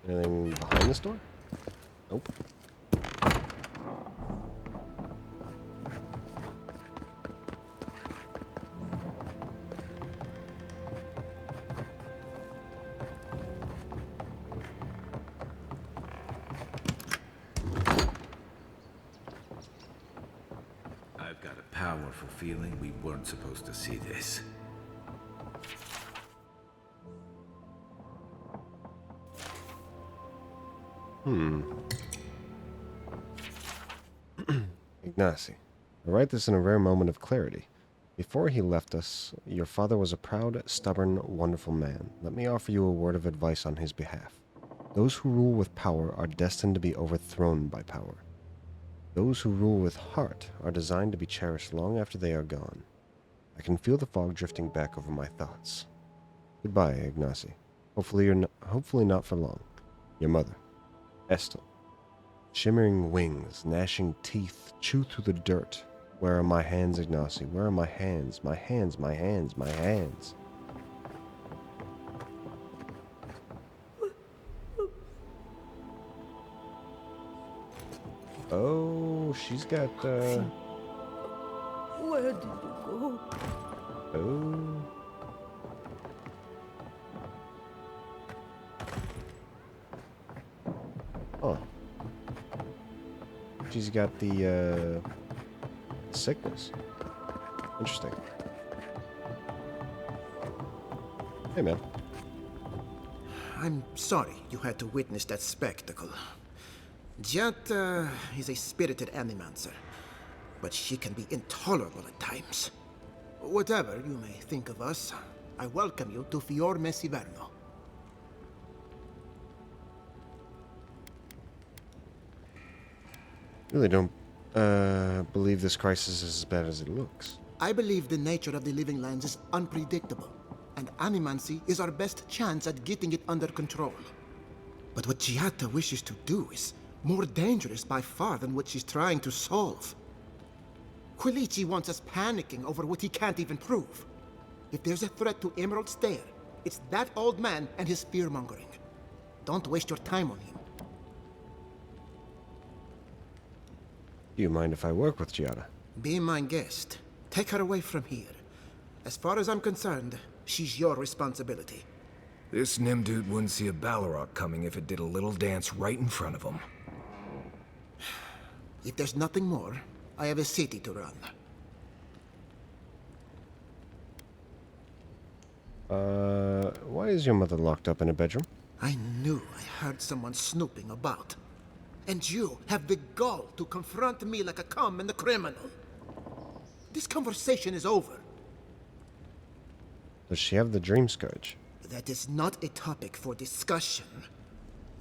Anything behind this door? Nope. I've got a powerful feeling we weren't supposed to see this. Ignacy, I write this in a rare moment of clarity. Before he left us, your father was a proud, stubborn, wonderful man. Let me offer you a word of advice on his behalf. Those who rule with power are destined to be overthrown by power. Those who rule with heart are designed to be cherished long after they are gone. I can feel the fog drifting back over my thoughts. Goodbye, Ignacy. Hopefully not for long. Your mother, Estel. Shimmering wings, gnashing teeth, chew through the dirt. Where are my hands, Ignacy? Where are my hands? My hands, my hands, my hands. Oh, she's got, Where did you go? Oh. Oh. She's got the, sickness. Interesting. Hey, man. I'm sorry you had to witness that spectacle. Giata is a spirited animancer. but she can be intolerable at times. Whatever you may think of us, I welcome you to Fior Mesiverno. Really don't believe this crisis is as bad as it looks. I believe the nature of the living lands is unpredictable, and animancy is our best chance at getting it under control. But what Giata wishes to do is more dangerous by far than what she's trying to solve. Quilici wants us panicking over what he can't even prove. If there's a threat to Emerald Stair, it's that old man and his fear-mongering. Don't waste your time on him. Do you mind if I work with Giada? Be my guest. Take her away from here. As far as I'm concerned, she's your responsibility. This Nimdude wouldn't see a Balrog coming if it did a little dance right in front of him. If there's nothing more, I have a city to run. Why is your mother locked up in a bedroom? I knew I heard someone snooping about. And you have the gall to confront me like a common criminal. This conversation is over. Does she have the dream scourge? That is not a topic for discussion.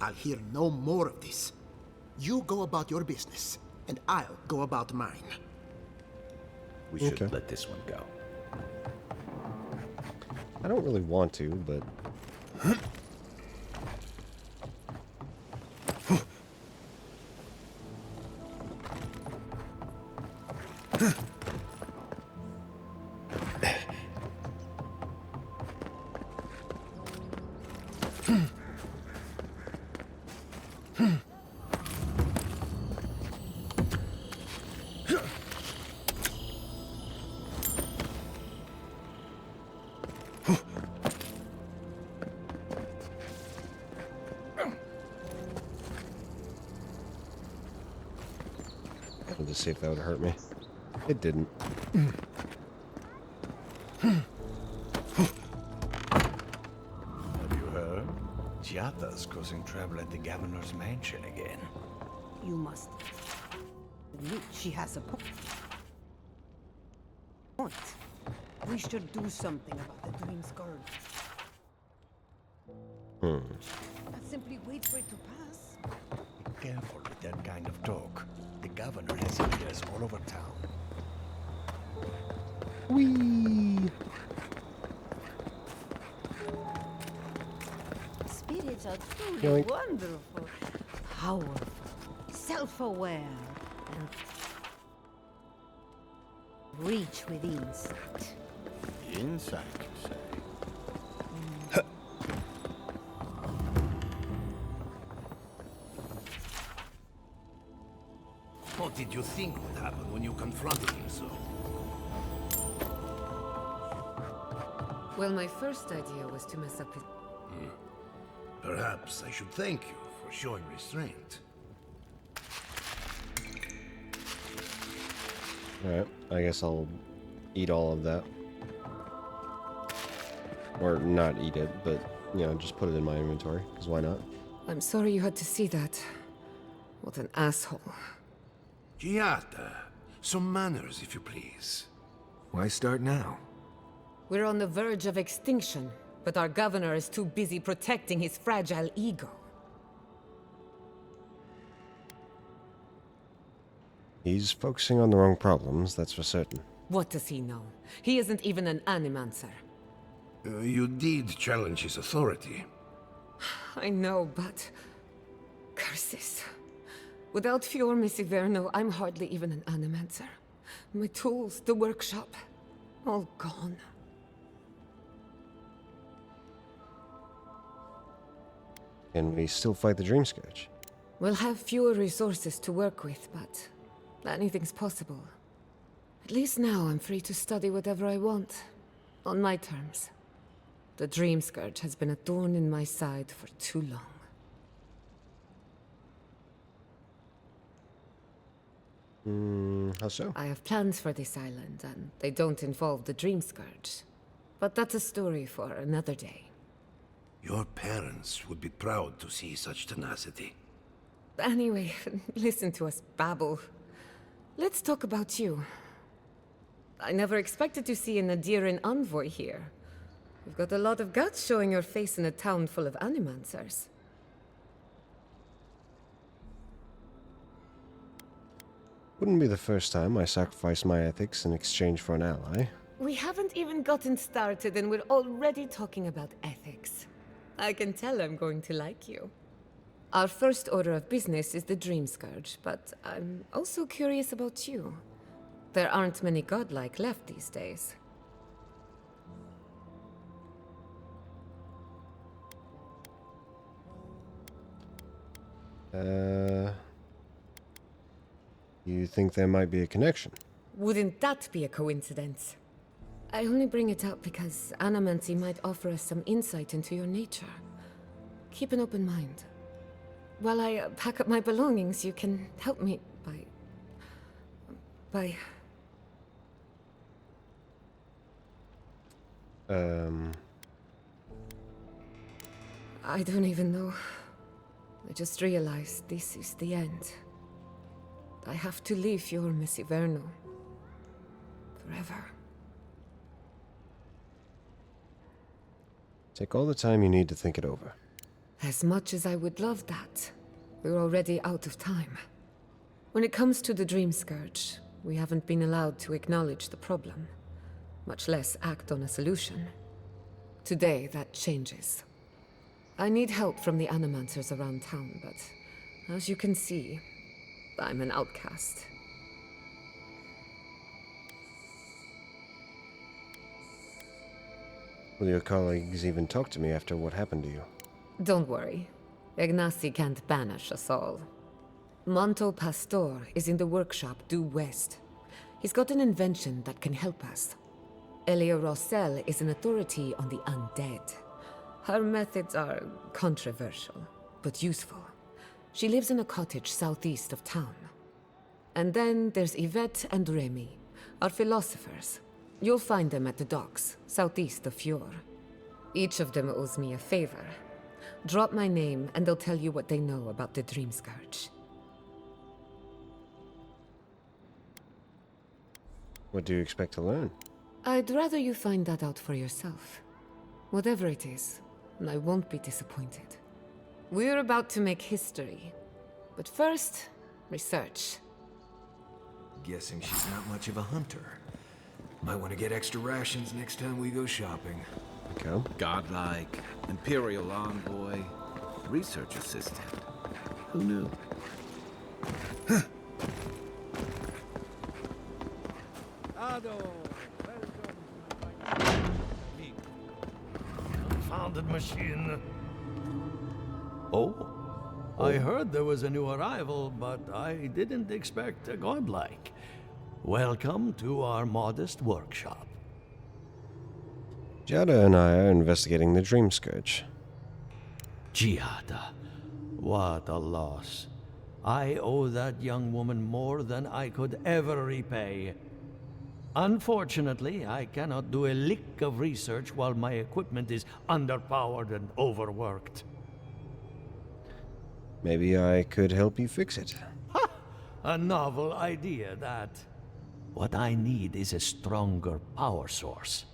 I'll hear no more of this. You go about your business, and I'll go about mine. We should let this one go. I don't really want to, but... to see if that would hurt me. It didn't. Have you heard? Giata's causing trouble at the governor's mansion again. You must admit she has a point. We should do something about the dream scourge. Not simply wait for it to pass. Be careful with that kind of talk. The governor has ears all over town. Whee! Spirits are truly Yoink. wonderful, powerful, self-aware, and reach with insight. Insight, you say? What did you think would happen when you confronted him so? Well, my first idea was to mess up his... Perhaps I should thank you for showing restraint. Alright, I guess I'll eat all of that. Or not eat it, but, you know, just put it in my inventory, because why not? I'm sorry you had to see that. What an asshole. Giata, some manners, if you please. Why start now? We're on the verge of extinction, but our governor is too busy protecting his fragile ego. He's focusing on the wrong problems, that's for certain. What does he know? He isn't even an animancer. You did challenge his authority. I know, but... curses. Without Fior Mesiverno, I'm hardly even an animancer. My tools, the workshop, all gone. Can we still fight the Dream Scourge? We'll have fewer resources to work with, but anything's possible. At least now I'm free to study whatever I want, on my terms. The Dream Scourge has been a thorn in my side for too long. How so? I have plans for this island, and they don't involve the Dream Scourge. But that's a story for another day. Your parents would be proud to see such tenacity. Anyway, listen to us babble. Let's talk about you. I never expected to see a Nadiran envoy here. You've got a lot of guts showing your face in a town full of animancers. Wouldn't be the first time I sacrificed my ethics in exchange for an ally. We haven't even gotten started and we're already talking about ethics. I can tell I'm going to like you. Our first order of business is the Dream Scourge, but I'm also curious about you. There aren't many godlike left these days. You think there might be a connection? Wouldn't that be a coincidence? I only bring it up because Animancy might offer us some insight into your nature. Keep an open mind. While I pack up my belongings, you can help me by... I don't even know. I just realized this is the end. I have to leave your Miss Iverno. Forever. Take all the time you need to think it over. As much as I would love that, we're already out of time. When it comes to the Dream Scourge, we haven't been allowed to acknowledge the problem, much less act on a solution. Today, that changes. I need help from the animancers around town, but as you can see, I'm an outcast. Will your colleagues even talk to me after what happened to you? Don't worry. Ignacy can't banish us all. Monto Pastor is in the workshop due west. He's got an invention that can help us. Elia Rossell is an authority on the undead. Her methods are controversial, but useful. She lives in a cottage southeast of town. And then there's Yvette and Remy, our philosophers. You'll find them at the docks, southeast of Fjord. Each of them owes me a favor. Drop my name and they'll tell you what they know about the Dream Scourge. What do you expect to learn? I'd rather you find that out for yourself. Whatever it is, I won't be disappointed. We're about to make history. But first, research. Guessing she's not much of a hunter. Might want to get extra rations next time we go shopping. Okay. Godlike, Imperial Envoy, Research Assistant. Who knew? Confounded machine. Oh? I heard there was a new arrival, but I didn't expect a godlike. Welcome to our modest workshop. Giada and I are investigating the Dream Scourge. Giada. What a loss. I owe that young woman more than I could ever repay. Unfortunately, I cannot do a lick of research while my equipment is underpowered and overworked. Maybe I could help you fix it. Ha! A novel idea, that. What I need is a stronger power source.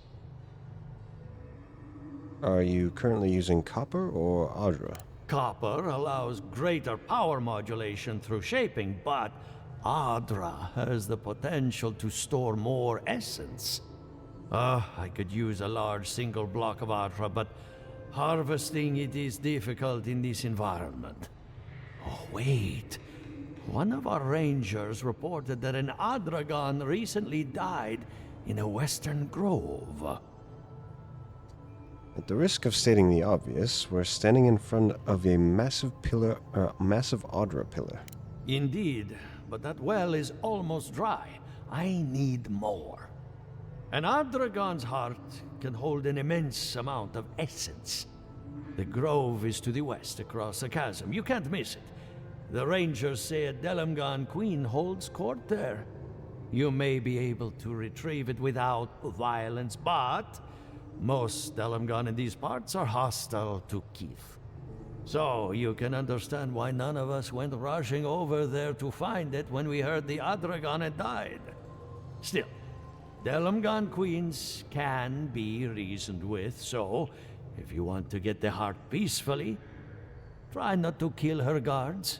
Are you currently using copper or Adra? Copper allows greater power modulation through shaping, but Adra has the potential to store more essence. I could use a large single block of Adra, but harvesting it is difficult in this environment. Oh, wait. One of our rangers reported that an Adragon recently died in a western grove. At the risk of stating the obvious, we're standing in front of a massive Adra pillar. Indeed, but that well is almost dry. I need more. An Adragon's heart can hold an immense amount of essence. The grove is to the west, across the chasm. You can't miss it. The rangers say a Delamgan queen holds court there. You may be able to retrieve it without violence, but most Delamgan in these parts are hostile to Keith. So you can understand why none of us went rushing over there to find it when we heard the Adragon had died. Still, Delumgan queens can be reasoned with, so if you want to get the heart peacefully, try not to kill her guards.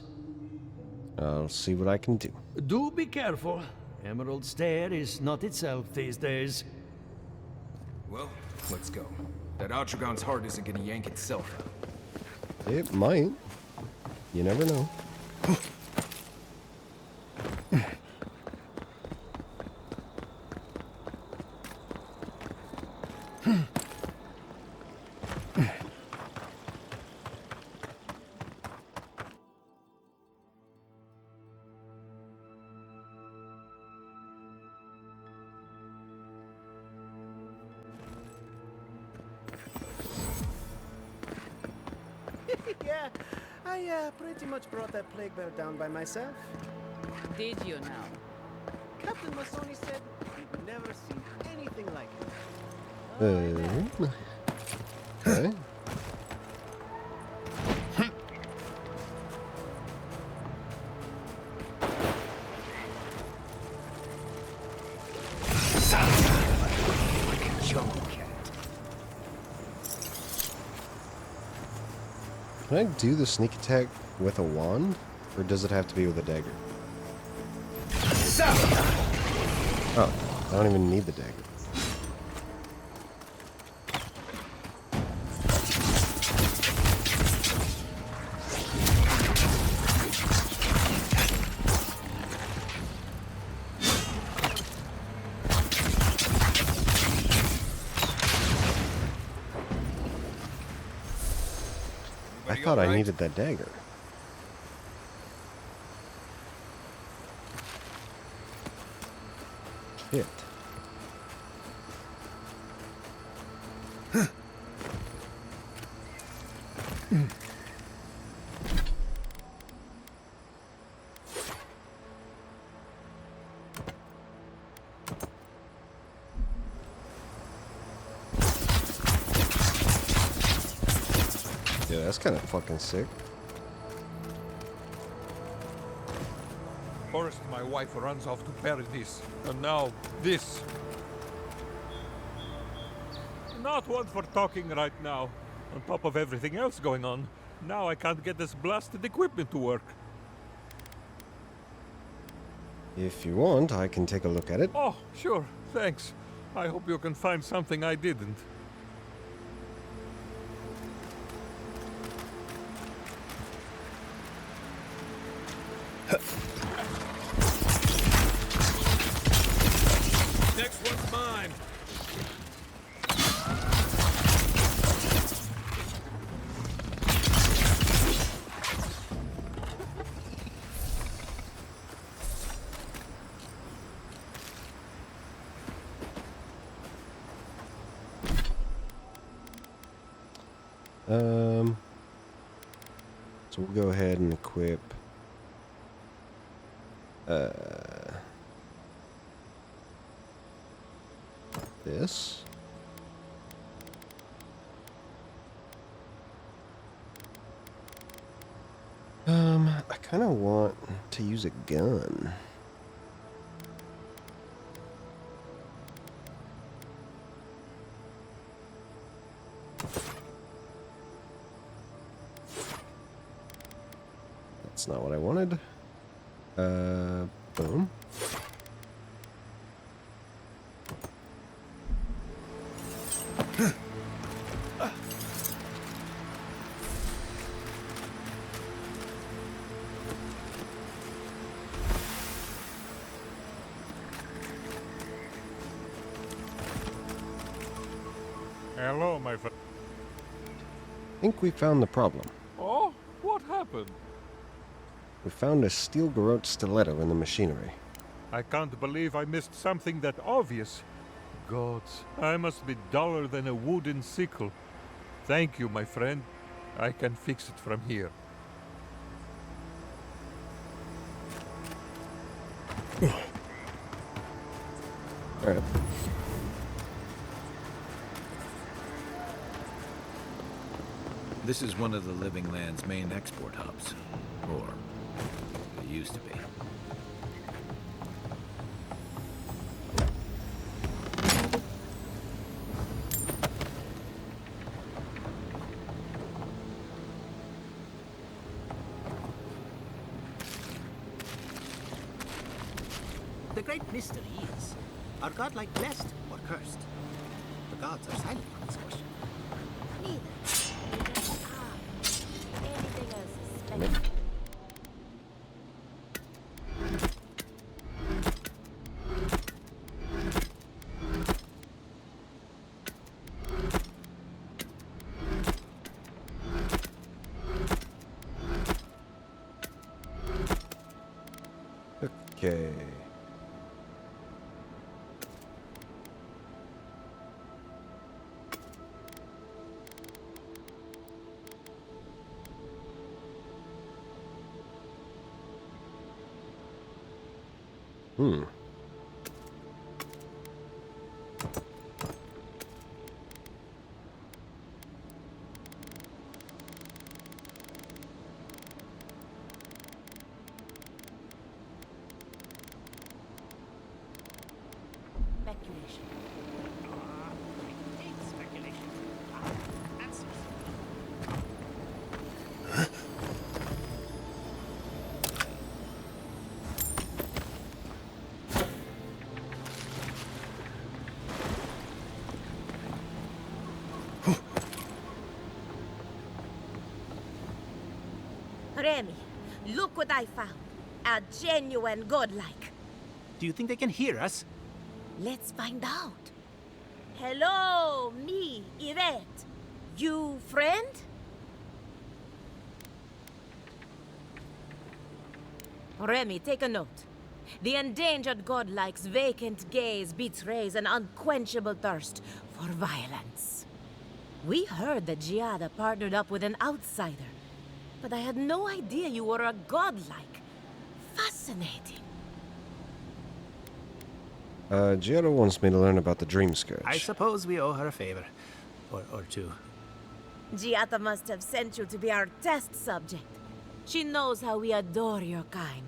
I'll see what I can do. Do be careful. Emerald Stair is not itself these days. Well, let's go. That Atragon's heart isn't gonna yank itself out. It might. You never know. Yeah, I pretty much brought that plague bear down by myself. Did you now? Captain Masoni said he'd never seen anything like it. Okay. Can I do the sneak attack with a wand? Or does it have to be with a dagger? Oh, I don't even need the dagger. I thought I needed that dagger. Shit. Yeah, that's kind of fucking sick. First, my wife runs off to Paradise, and now this. Not one for talking right now. On top of everything else going on, now I can't get this blasted equipment to work. If you want, I can take a look at it. Oh, sure, thanks. I hope you can find something I didn't. Next one's mine. So we'll go ahead and equip this. I kind of want to use a gun. That's not what I wanted. Boom. Hello, my friend. I think we found the problem. Oh, what happened? We found a steel garrote stiletto in the machinery. I can't believe I missed something that obvious. Gods, I must be duller than a wooden sickle. Thank you, my friend. I can fix it from here. Alright. This is one of the Living Land's main export hubs. Or, it used to be. The great mystery is, are godlike blessed or cursed? The gods are silent on this question. Okay. Hmm. Speculation. Speculation. Answers. Remy, look what I found. A genuine godlike. Do you think they can hear us? Let's find out. Hello, me, Yvette. You friend? Remy, take a note. The endangered godlike's vacant gaze betrays an unquenchable thirst for violence. We heard that Giada partnered up with an outsider, but I had no idea you were a godlike. Fascinating. Giada wants me to learn about the Dream Scourge. I suppose we owe her a favor. Or two. Giada must have sent you to be our test subject. She knows how we adore your kind.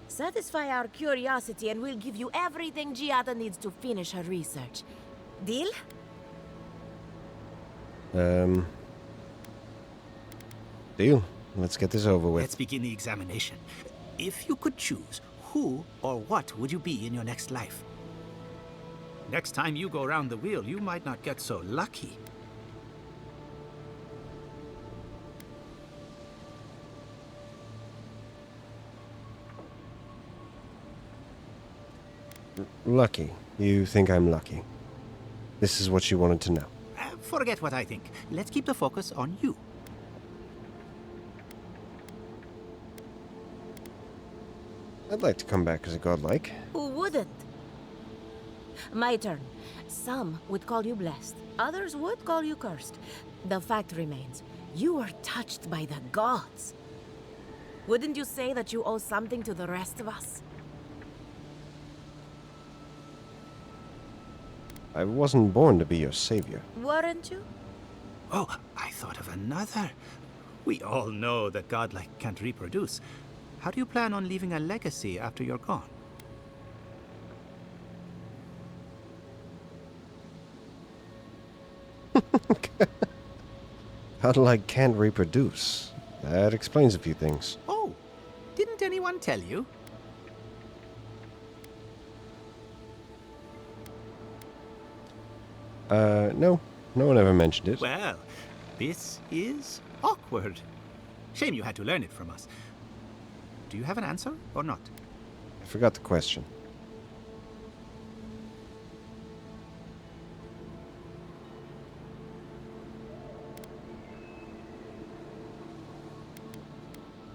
Satisfy our curiosity and we'll give you everything Giada needs to finish her research. Deal? Deal. Let's get this over with. Let's begin the examination. If you could choose, who or what would you be in your next life? Next time you go round the wheel, you might not get so lucky. Lucky. You think I'm lucky. This is what you wanted to know. Forget what I think. Let's keep the focus on you. I'd like to come back as a godlike. Who wouldn't? My turn. Some would call you blessed. Others would call you cursed. The fact remains, you were touched by the gods. Wouldn't you say that you owe something to the rest of us? I wasn't born to be your savior. Weren't you? Oh, I thought of another. We all know that godlike can't reproduce. How do you plan on leaving a legacy after you're gone? Godlike can't reproduce. That explains a few things. Oh, didn't anyone tell you? No. No one ever mentioned it. Well, this is awkward. Shame you had to learn it from us. Do you have an answer or not? I forgot the question.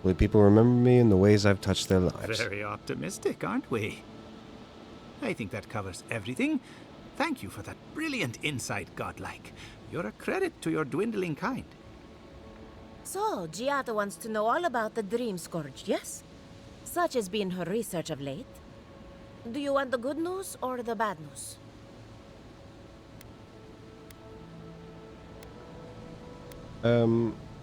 Will people remember me in the ways I've touched their lives? Very optimistic, aren't we? I think that covers everything. Thank you for that brilliant insight, godlike. You're a credit to your dwindling kind. So, Giada wants to know all about the Dream Scourge, yes? Such has been her research of late. Do you want the good news or the bad news?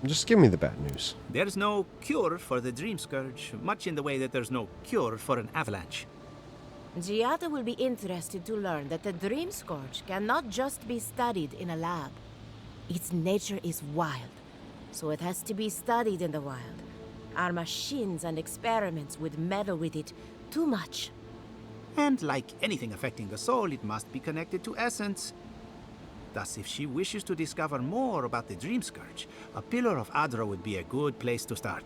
Just give me the bad news. There's no cure for the Dream Scourge, much in the way that there's no cure for an avalanche. Giada will be interested to learn that the Dream Scourge cannot just be studied in a lab. Its nature is wild, so it has to be studied in the wild. Our machines and experiments would meddle with it too much. And like anything affecting the soul, it must be connected to essence. Thus, if she wishes to discover more about the Dream Scourge, a Pillar of Adra would be a good place to start.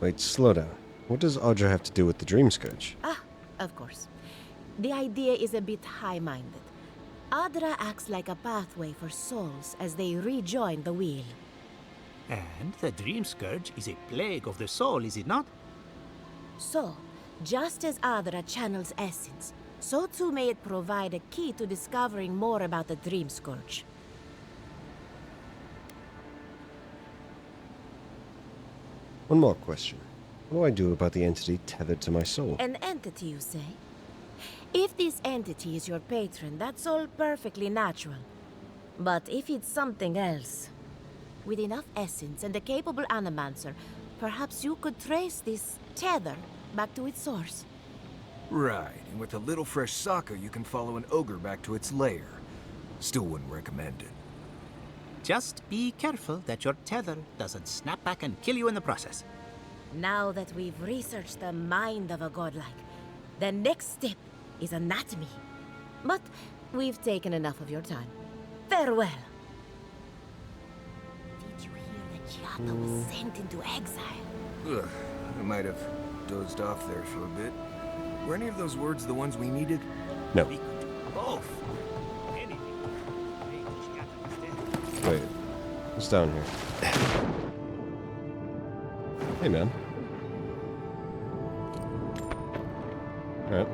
Wait, slow down. What does Audra have to do with the Dream Scourge? Ah, of course. The idea is a bit high-minded. Adra acts like a pathway for souls as they rejoin the wheel. And the Dream Scourge is a plague of the soul, is it not? So, just as Adra channels essence, so too may it provide a key to discovering more about the Dream Scourge. One more question. What do I do about the entity tethered to my soul? An entity, you say? If this entity is your patron, that's all perfectly natural. But if it's something else, with enough essence and a capable animancer, perhaps you could trace this tether back to its source. Right, and with a little fresh soccer, you can follow an ogre back to its lair. Still wouldn't recommend it. Just be careful that your tether doesn't snap back and kill you in the process. Now that we've researched the mind of a godlike, the next step is anatomy. But we've taken enough of your time. Farewell. Did you hear that Giada was sent into exile? Ugh, I might have dozed off there for a bit. Were any of those words the ones we needed? No. We could do both. Anything. Wait, what's down here? Hey, man. Alright.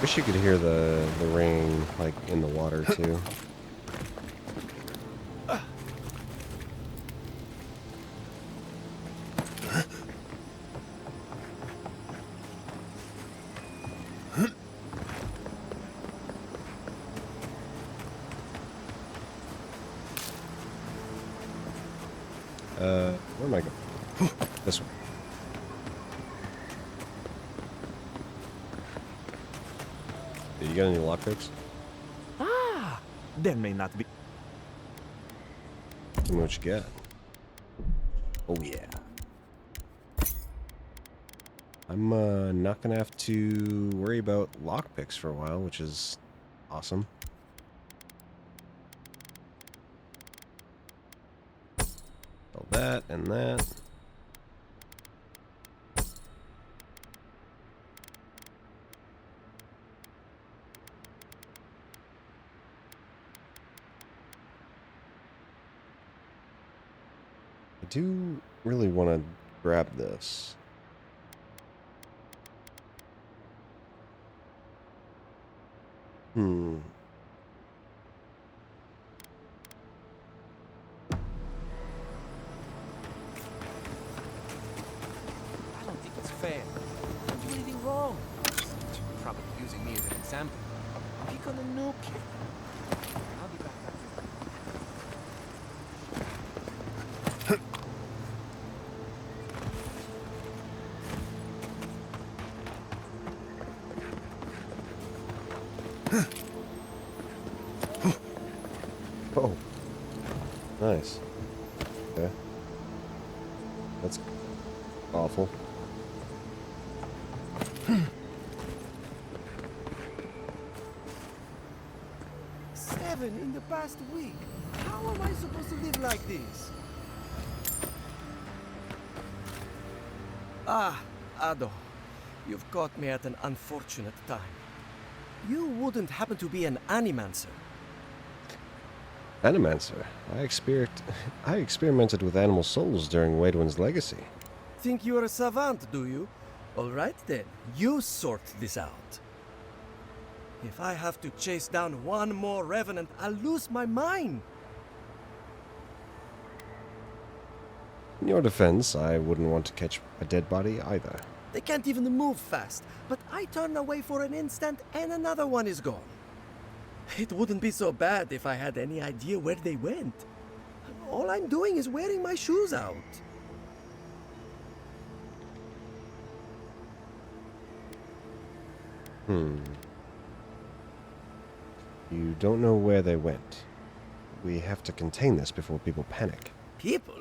Wish you could hear the rain, like, in the water, too. Where am I going? This way. You got any lockpicks? Ah, there may not be. Tell me what you got. Oh yeah. I'm not gonna have to worry about lockpicks for a while, which is awesome. All that and that. I do really want to grab this. I don't think it's fair. Don't do anything wrong. Probably using me as an example. Pick on a new kid. I'll be back. Oh. Nice. Okay. That's awful. Seven in the past week. How am I supposed to live like this? Ah, Ado. You've caught me at an unfortunate time. You wouldn't happen to be an animancer. Animancer. I experimented with animal souls during Waidwin's legacy. Think you're a savant, do you? All right then, you sort this out. If I have to chase down one more revenant, I'll lose my mind. In your defense, I wouldn't want to catch a dead body either. They can't even move fast, but I turn away for an instant and another one is gone. It wouldn't be so bad if I had any idea where they went. All I'm doing is wearing my shoes out. You don't know where they went. We have to contain this before people panic. People?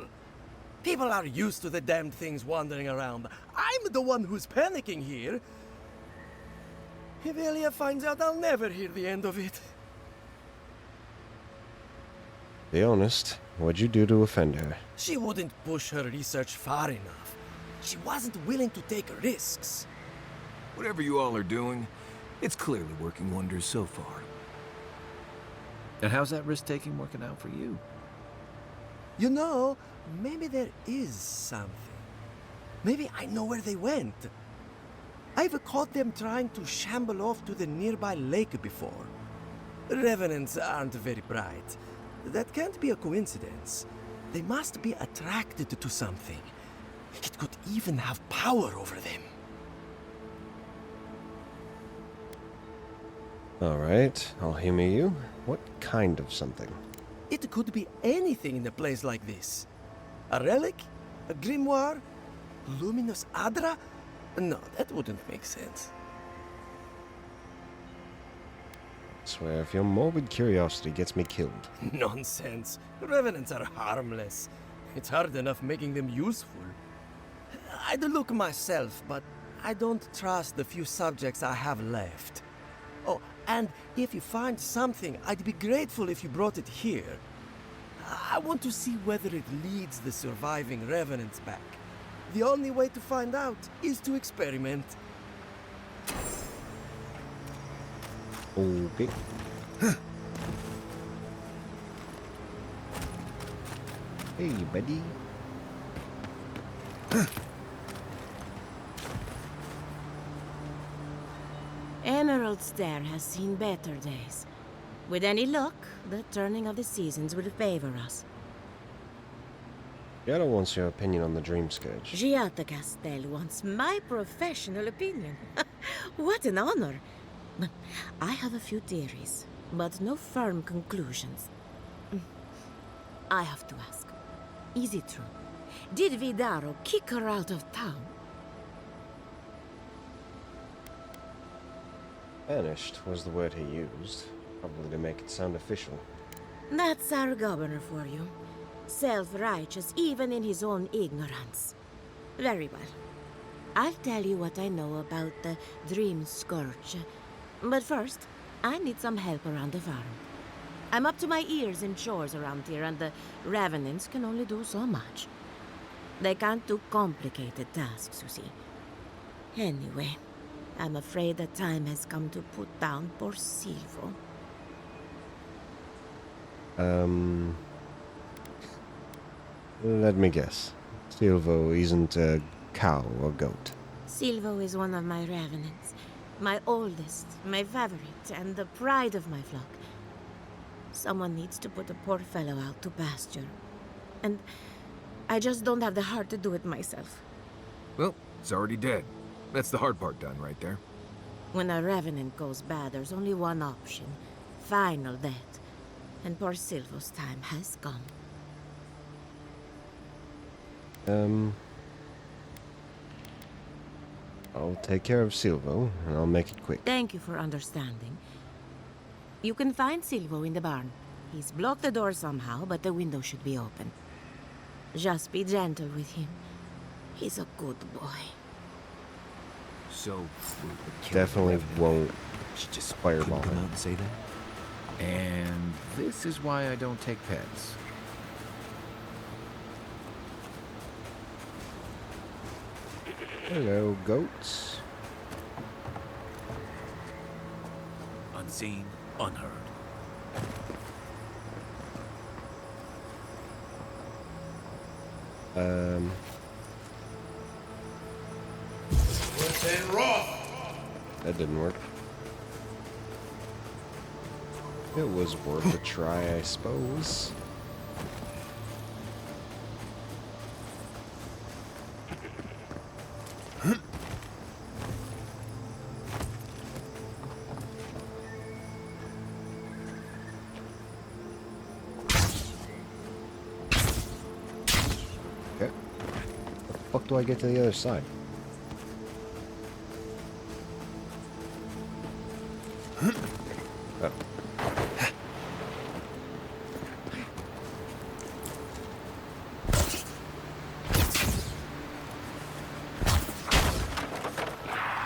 People are used to the damned things wandering around. I'm the one who's panicking here. If Elia finds out, I'll never hear the end of it. Be honest, what'd you do to offend her? She wouldn't push her research far enough. She wasn't willing to take risks. Whatever you all are doing, it's clearly working wonders so far. And how's that risk-taking working out for you? You know, maybe there is something. Maybe I know where they went. I've caught them trying to shamble off to the nearby lake before. Revenants aren't very bright. That can't be a coincidence. They must be attracted to something. It could even have power over them. Alright, I'll humor you. What kind of something? It could be anything in a place like this. A relic? A grimoire? Luminous Adra? No, that wouldn't make sense. I swear, if your morbid curiosity gets me killed. Nonsense. Revenants are harmless. It's hard enough making them useful. I'd look myself, but I don't trust the few subjects I have left. Oh, and if you find something, I'd be grateful if you brought it here. I want to see whether it leads the surviving revenants back. The only way to find out is to experiment. Okay. Hey, buddy. Emerald Stair has seen better days. With any luck, the turning of the seasons will favor us. Giada wants your opinion on the Dream Scourge. Giada Castel wants my professional opinion. What an honor. I have a few theories, but no firm conclusions. I have to ask, is it true? Did Vidaro kick her out of town? Banished was the word he used, probably to make it sound official. That's our governor for you. Self-righteous even in his own ignorance. Very well. I'll tell you what I know about the Dream Scourge. But first, I need some help around the farm. I'm up to my ears in chores around here, and the Revenants can only do so much. They can't do complicated tasks, you see. Anyway, I'm afraid the time has come to put down poor Silvo. Let me guess. Silvo isn't a cow or goat. Silvo is one of my Revenants. My oldest, my favorite, and the pride of my flock. Someone needs to put the poor fellow out to pasture. And I just don't have the heart to do it myself. Well, it's already dead. That's the hard part done right there. When a Revenant goes bad, there's only one option. Final death. And poor Silvo's time has come. I'll take care of Silvo, and I'll make it quick. Thank you for understanding. You can find Silvo in the barn. He's blocked the door somehow, but the window should be open. Just be gentle with him. He's a good boy. So, Definitely won't just fireball come him. out and say that? And this is why I don't take pets. Hello, goats. Unseen, unheard. That didn't work. It was worth a try, I suppose. Okay. How the fuck do I get to the other side? Oh.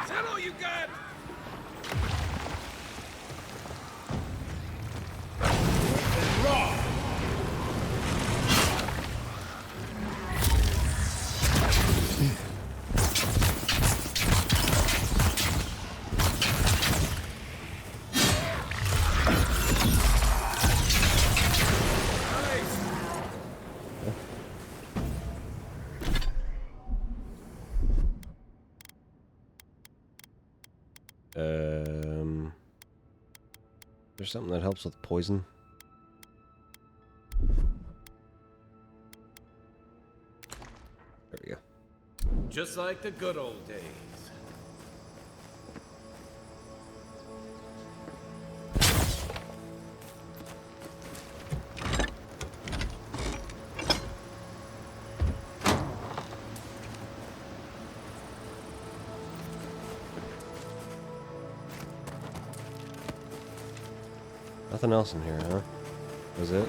Is that all you got? There's something that helps with poison. There we go. Just like the good old days. Nothing else in here, huh? Was it?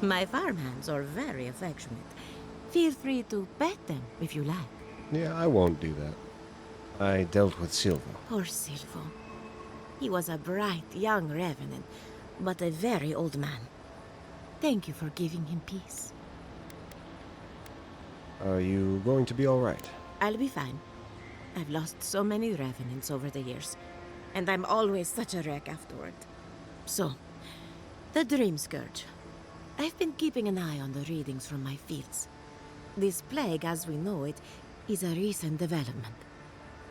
My farmhands are very affectionate. Feel free to pet them if you like. Yeah, I won't do that. I dealt with Silva. Poor Silvo. He was a bright young revenant, but a very old man. Thank you for giving him peace. Are you going to be alright? I'll be fine. I've lost so many revenants over the years, and I'm always such a wreck afterward. So, the Dream Scourge. I've been keeping an eye on the readings from my fields. This plague, as we know it, is a recent development.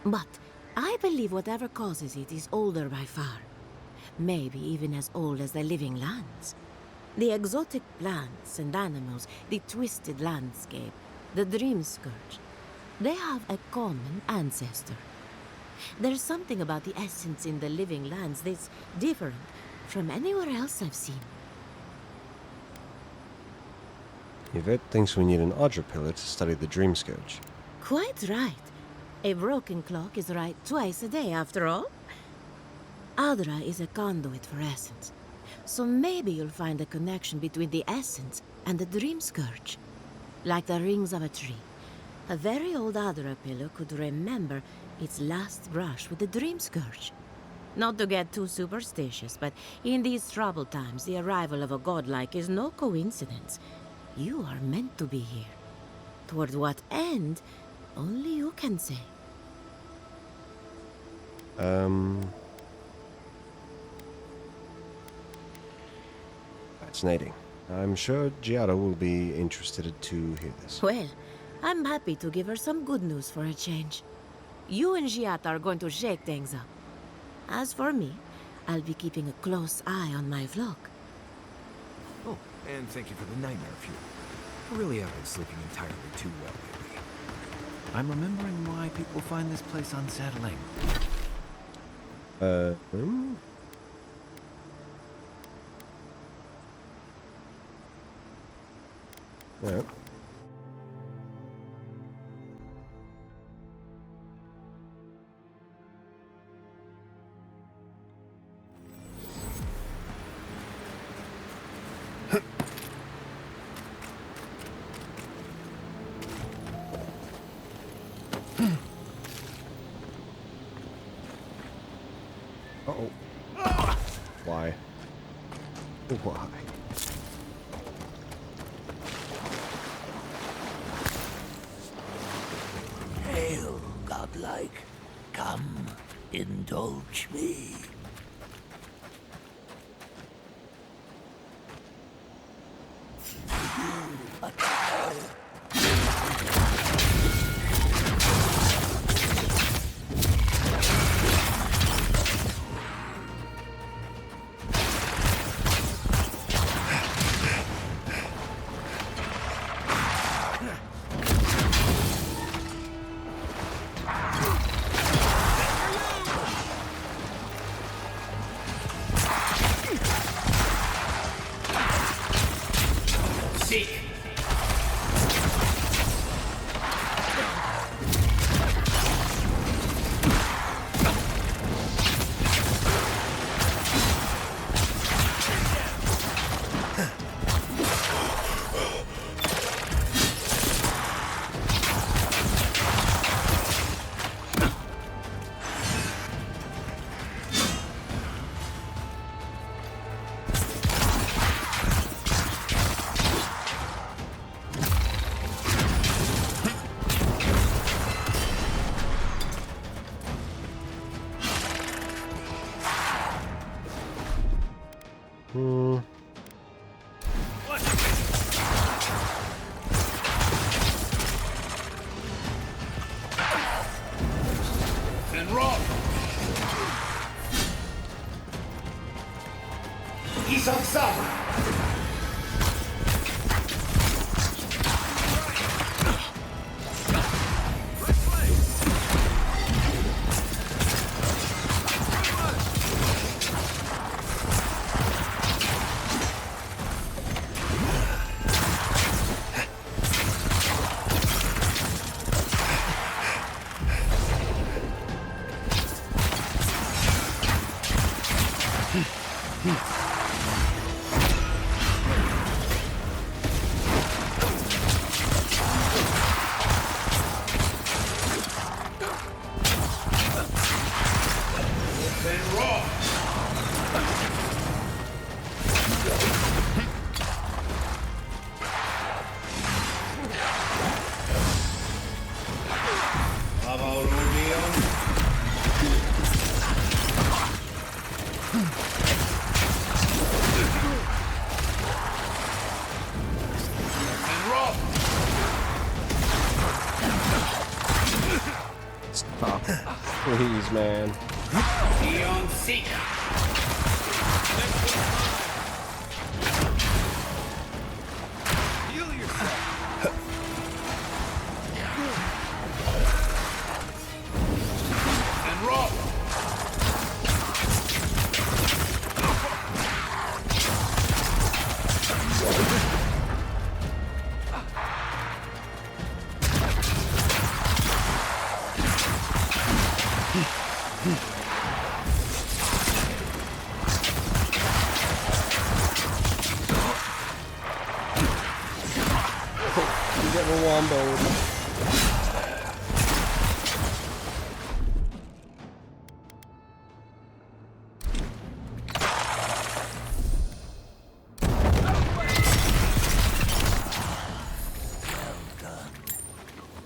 But I believe whatever causes it is older by far. Maybe even as old as the living lands. The exotic plants and animals, the twisted landscape, the Dream Scourge. They have a common ancestor. There's something about the essence in the living lands that's different from anywhere else I've seen. Yvette thinks we need an Audra pillar to study the Dream Scourge. Quite right. A broken clock is right twice a day, after all. Adra is a conduit for essence. So maybe you'll find a connection between the essence and the Dream Scourge. Like the rings of a tree. A very old Adra pillar could remember its last brush with the Dream Scourge. Not to get too superstitious, but in these troubled times, the arrival of a godlike is no coincidence. You are meant to be here. Toward what end, only you can say. Fascinating. I'm sure Giada will be interested to hear this. Well, I'm happy to give her some good news for a change. You and Giata are going to shake things up. As for me, I'll be keeping a close eye on my flock. Oh, and thank you for the nightmare fuel. I really have been sleeping entirely too well lately. I'm remembering why people find this place unsettling. Yeah. Uh-oh. Why? Come, indulge me. Stop. Please, man. Beyond seek. Heal yourself. And roll. You get a wombo.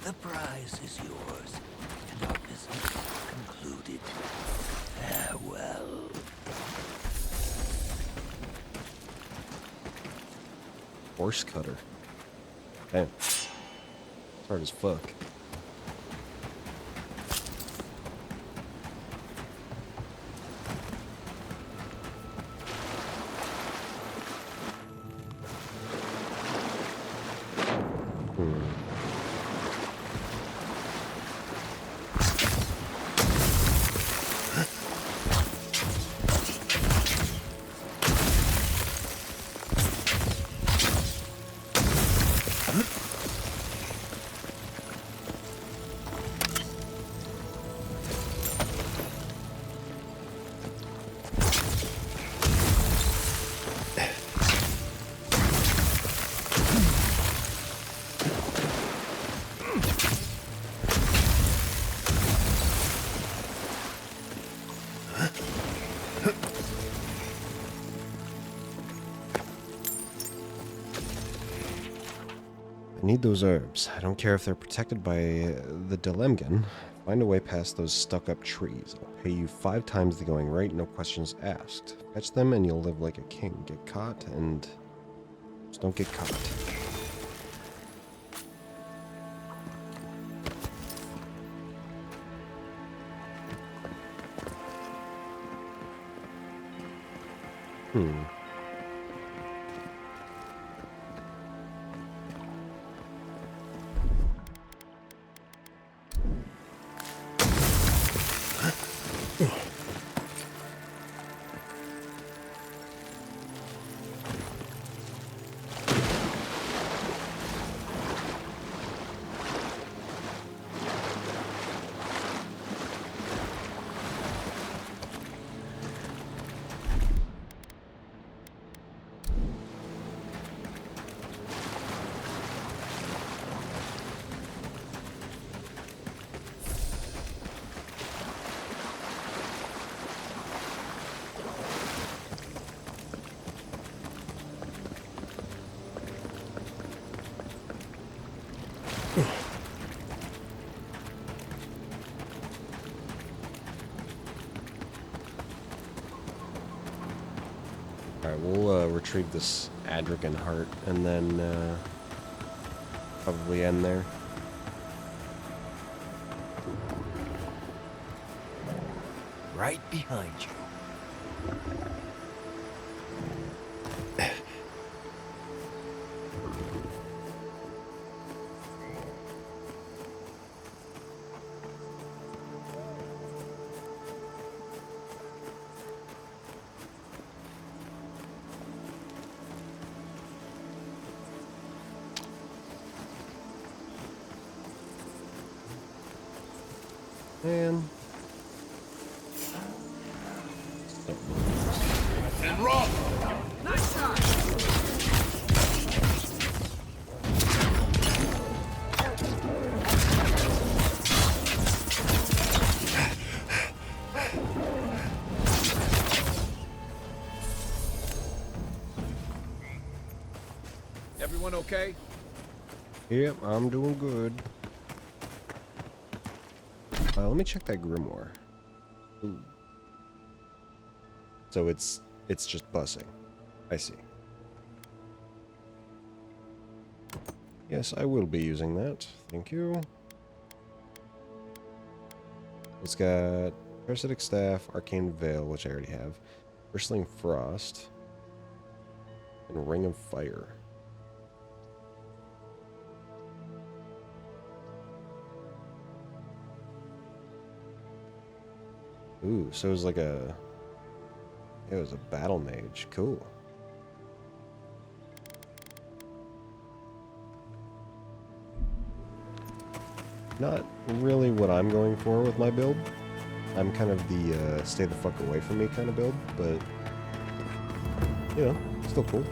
The prize is yours, and our business concluded. Farewell. Horse cutter. Damn. It's hard as fuck. I need those herbs. I don't care if they're protected by the Delemgan. Find a way past those stuck-up trees. I'll pay you 5 times the going rate, no questions asked. Fetch them and you'll live like a king. Get caught and... just don't get caught. Alright, we'll retrieve this Adrican heart and then probably end there. Right behind you. Man. And roll! Nice shot! Everyone okay? Yep, I'm doing good. Let me check that grimoire. Ooh. So it's just bussing. I see. Yes, I will be using that. Thank you. It's got Parasitic Staff, Arcane Veil, which I already have, Bristling Frost, and Ring of Fire. Ooh, so it was like a... it was a battle mage. Cool. Not really what I'm going for with my build. I'm kind of the stay the fuck away from me kind of build, but... you know, still cool.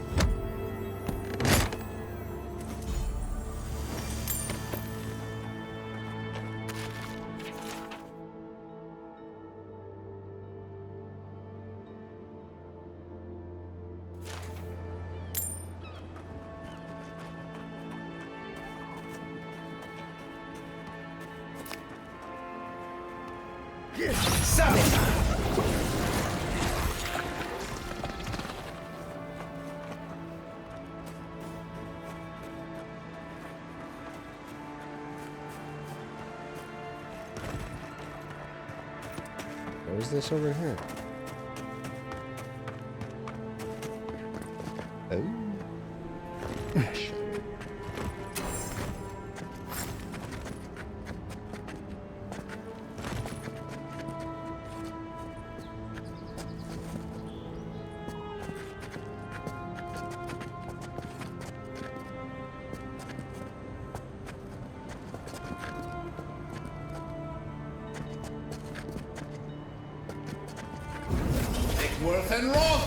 What is this over here? Oh. Shit. Worth and wrong!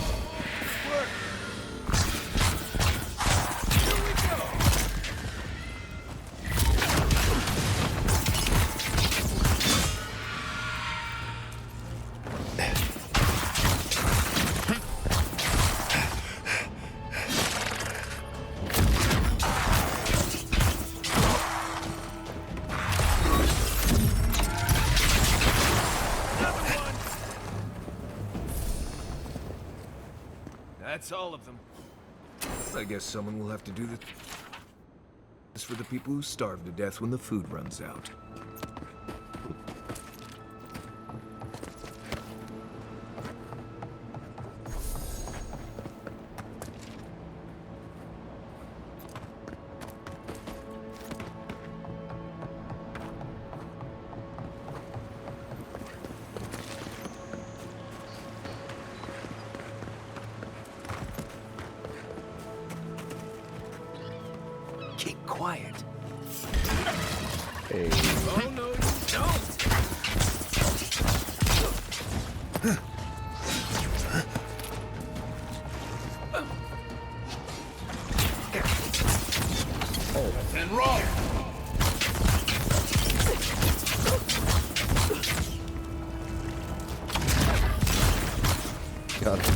That's all of them. I guess someone will have to do this for the people who starve to death when the food runs out. Keep quiet. Hey. Oh, no, you don't! And roll! Got it.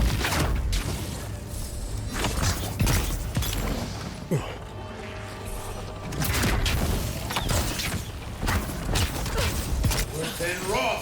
And roll!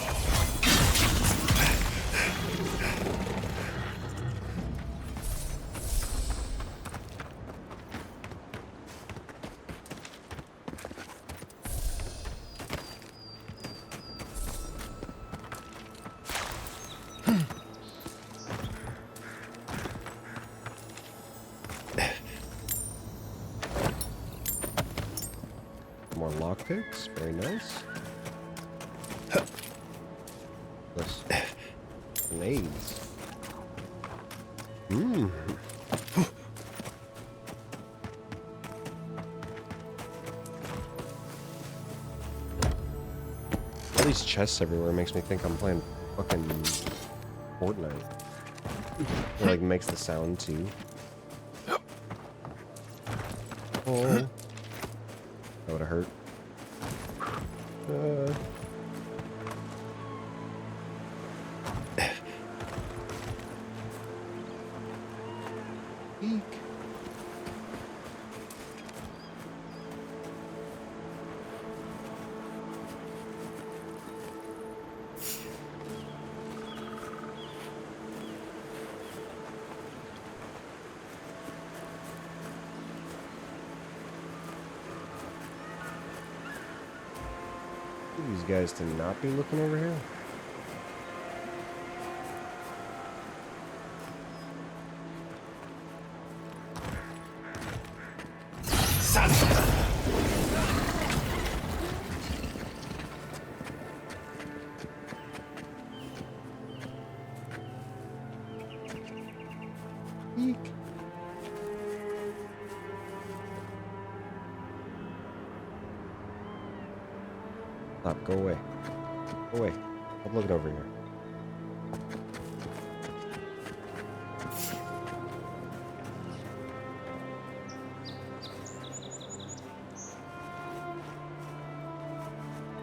More lockpicks, very nice. Plus grenades. Mmm. All these chests everywhere makes me think I'm playing fucking Fortnite. It like makes the sound too. Oh. That would have hurt. Eek. These guys to not be looking over here. Eek. Stop, go away. Go away. I'm looking over here.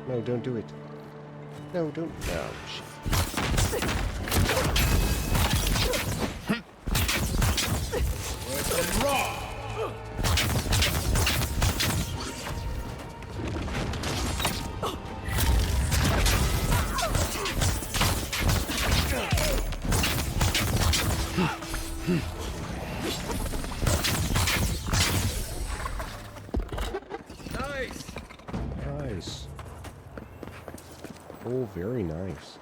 No, don't do it. No, don't. Oh, shit. And roll! Nice! Nice. Oh, very nice.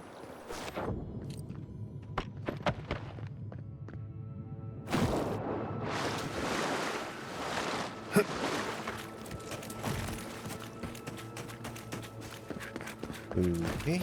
Okay.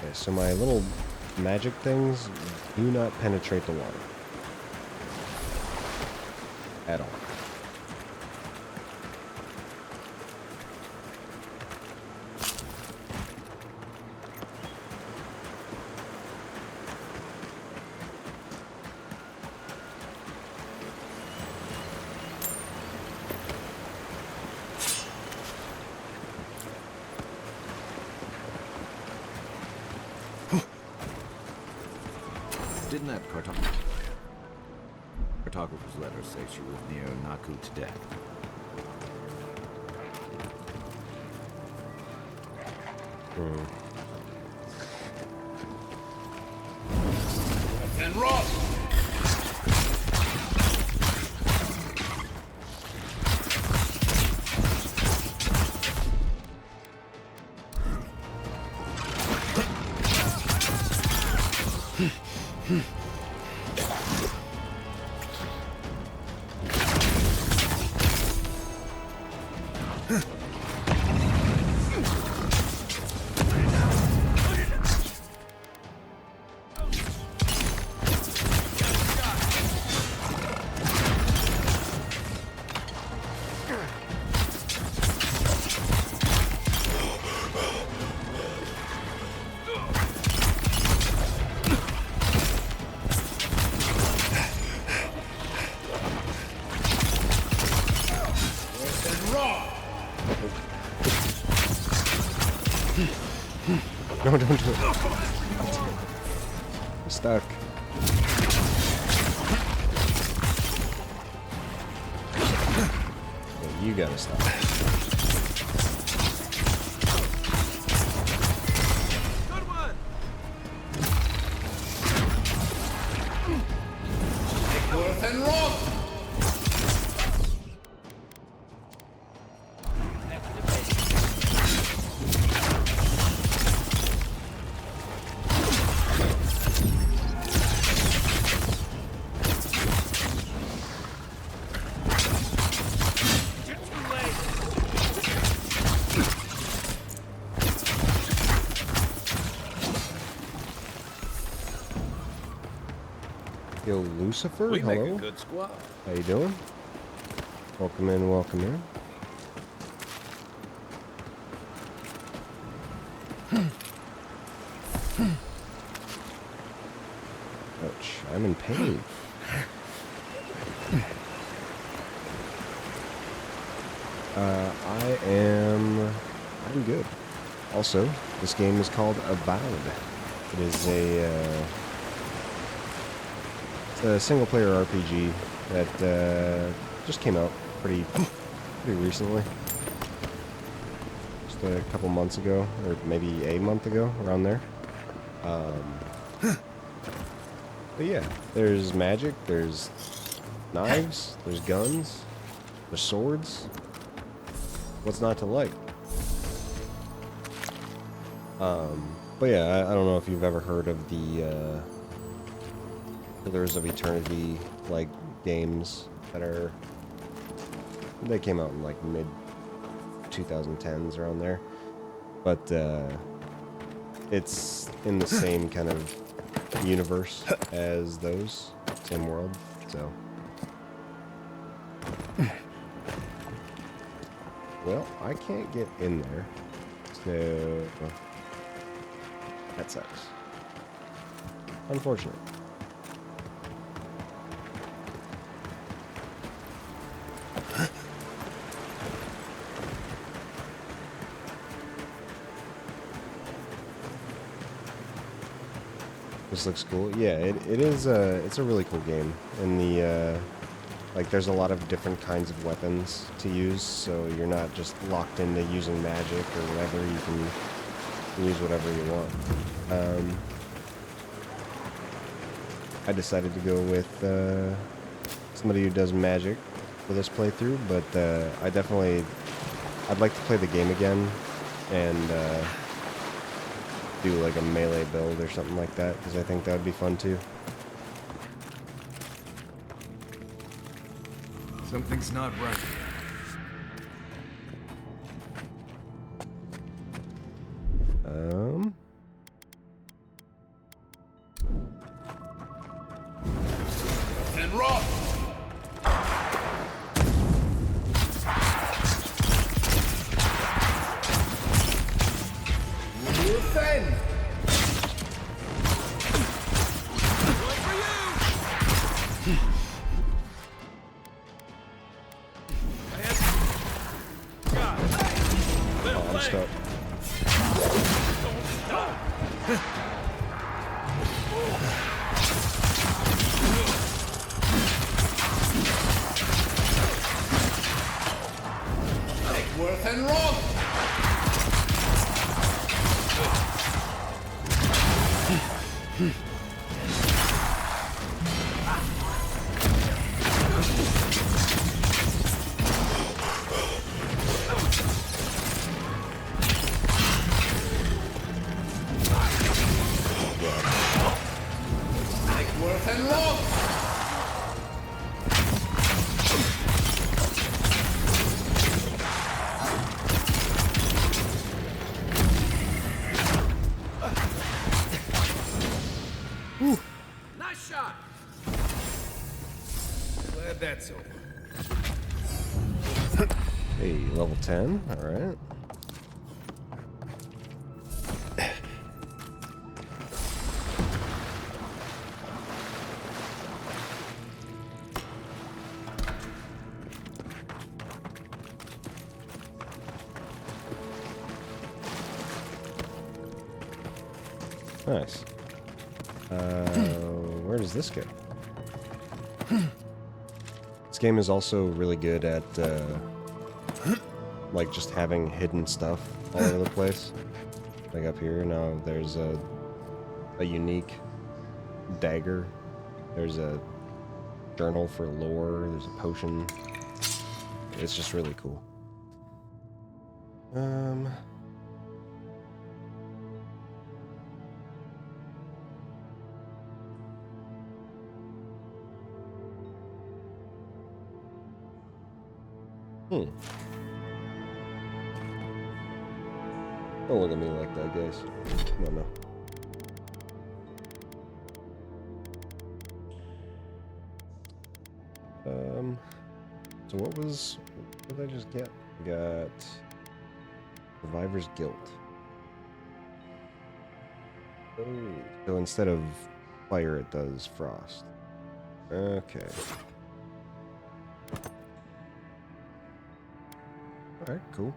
Okay, so my little magic things do not penetrate the water. At all. Didn't that cartographer's letter say she was near Naku today? And Ross! No, don't do it. I'm stuck. Yeah, you gotta stop. Good one! Worth and Ross! Yo, Lucifer, We hello. make a good squad. How you doing? Welcome in, welcome in. Ouch, I'm in pain. I'm good. Also, this game is called Avowed. It is it's a single-player RPG that just came out pretty recently. Just a couple months ago, or maybe a month ago, around there. But yeah, there's magic, there's knives, there's guns, there's swords. What's not to like? But yeah, I don't know if you've ever heard of the Pillars of Eternity like games they came out in like mid 2010s around there, but it's in the same kind of universe as those, same world, so. Well, I can't get in there, so that sucks. Unfortunate. This looks cool. Yeah, it is. It's a really cool game, and like there's a lot of different kinds of weapons to use, so you're not just locked into using magic or whatever. You can use whatever you want. I decided to go with somebody who does magic for this playthrough, but I'd like to play the game again and do like a melee build or something like that, because I think that would be fun too. Something's not right. and rot! You offend! Oh, I'm stuck. Take worth and rot! Take worth and rot! Nice shot! Glad that's over. Hey, level 10. All right. Nice. Where does this go? This game is also really good at like just having hidden stuff all over the place. Like up here now, there's a unique dagger. There's a journal for lore. There's a potion. It's just really cool. Don't look at me like that, guys. No. So what did I just get? I got Survivor's Guilt. Oh, so instead of fire, it does frost. Okay. Alright, cool.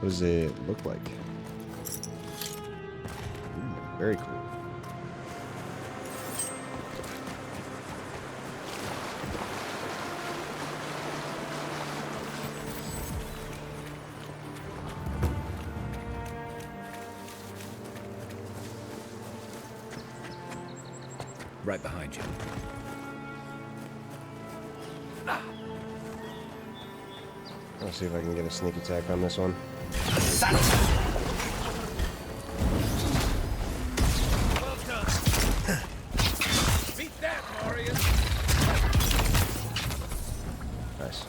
What does it look like? Ooh, very cool. Right behind you. Let's see if I can get a sneak attack on this one. Well done! Beat that, warriors! Nice.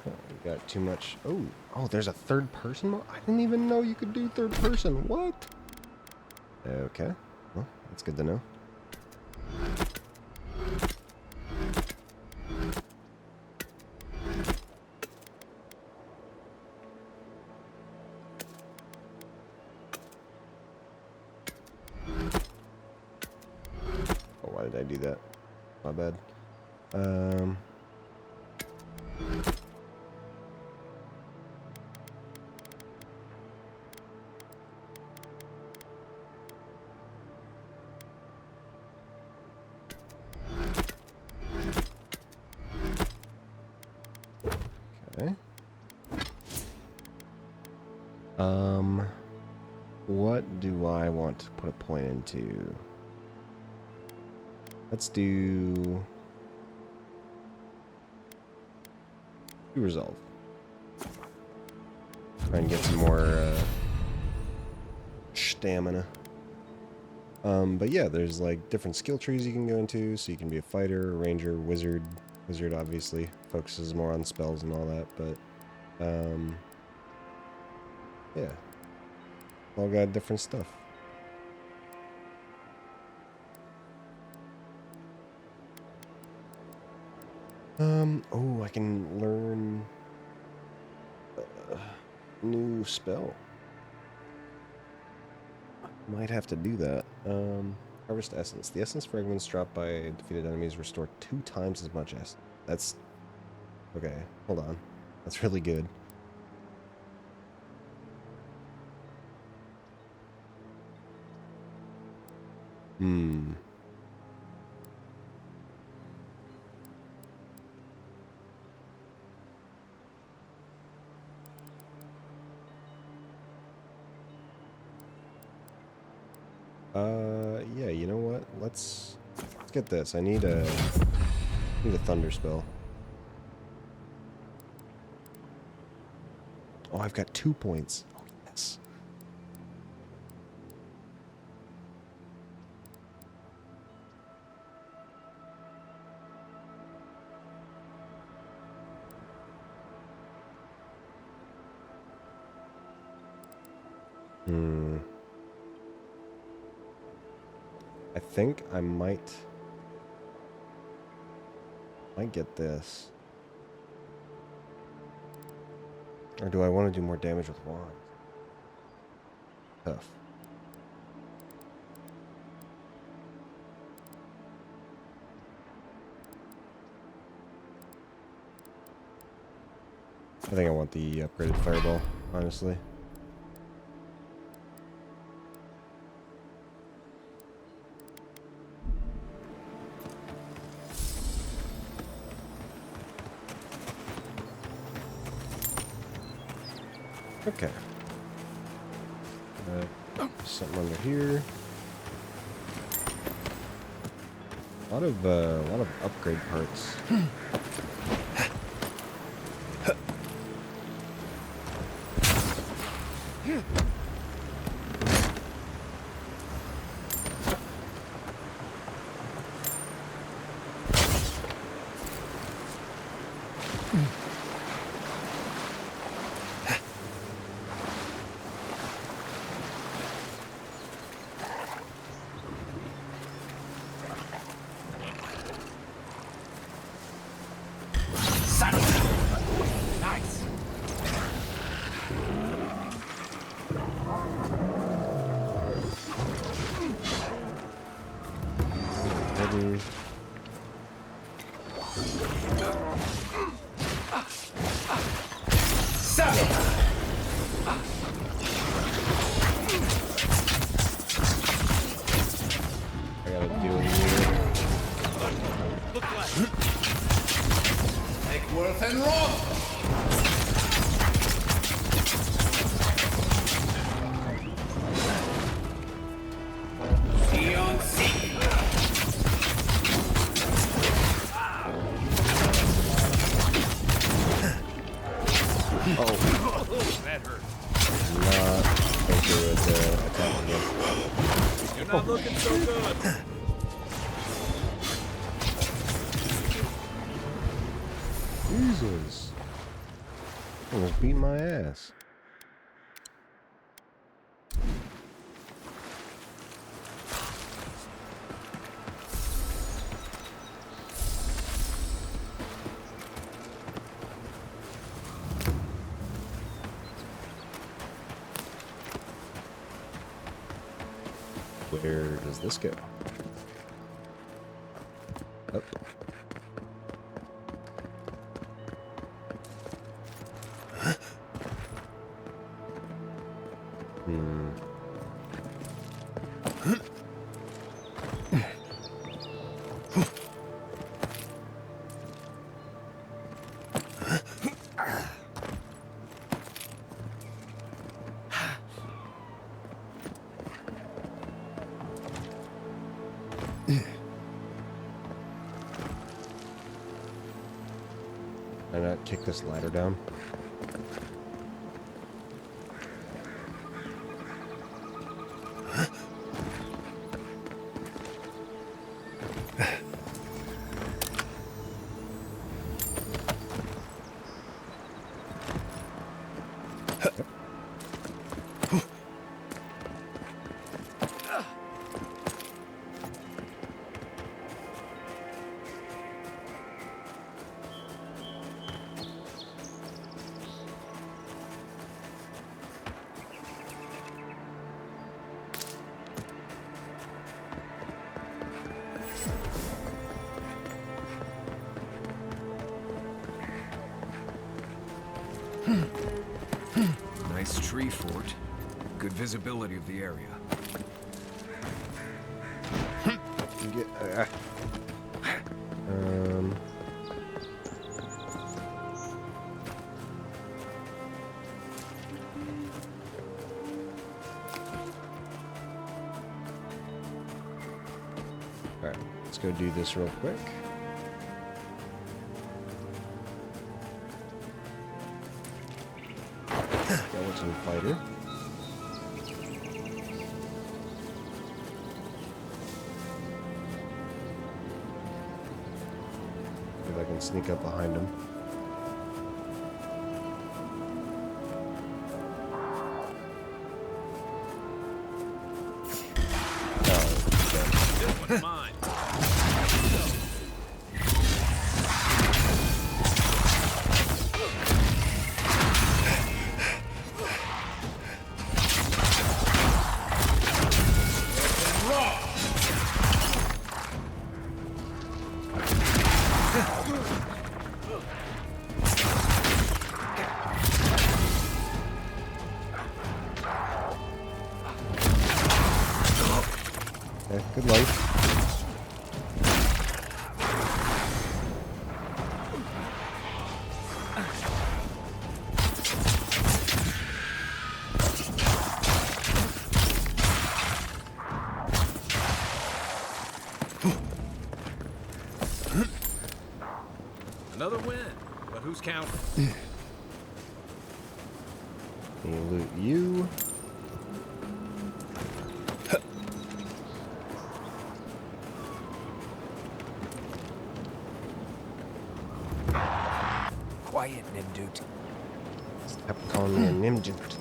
We got too much. Oh, there's a third person mode? I didn't even know you could do third person. What? Okay. Well, that's good to know. Oh, why did I do that? My bad. Okay. What do I want to put a point into? Let's do resolve. Try and get some more stamina. But yeah, there's like different skill trees you can go into, so you can be a fighter, a ranger, wizard. Wizard obviously focuses more on spells and all that, but yeah, all got different stuff. Oh, I can learn a new spell. Might have to do that. Harvest essence. The essence fragments dropped by defeated enemies restore 2 times as much essence. That's... okay, hold on. That's really good. Yeah, you know what? Let's get this. I need a thunder spell. Oh, I've got 2 points. Oh, yes. I think I might get this. Or do I want to do more damage with wands? Tough. I think I want the upgraded fireball, honestly. Okay. Something under here. A lot of upgrade parts. Not looking so good. Jesus. Almost beat my ass. Where does this go? Up. Can I not kick this ladder down? Nice tree fort. Good visibility of the area. Alright, let's go do this real quick. Skeleton fighter. See if I can sneak up behind him. This one's mine. Okay, good luck. Another win, but who's counting? Let me loot you. Quiet, Nimdut. Stop calling me a Nimdut.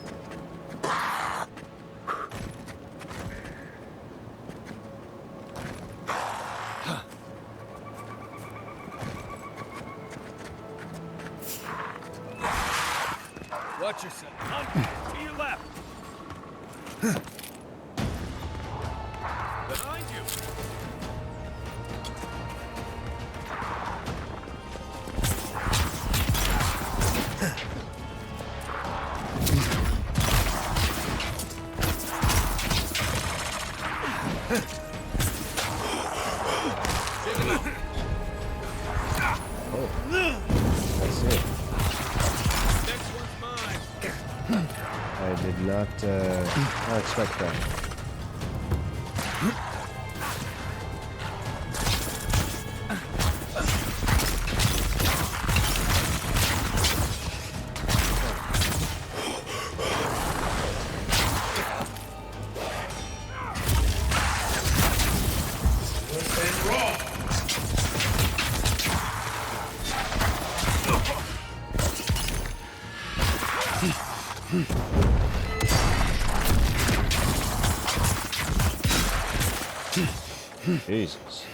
Watch yourself. To your left. Behind you. Oh, that's it. Next one's mine. I did not expect that. Jesus.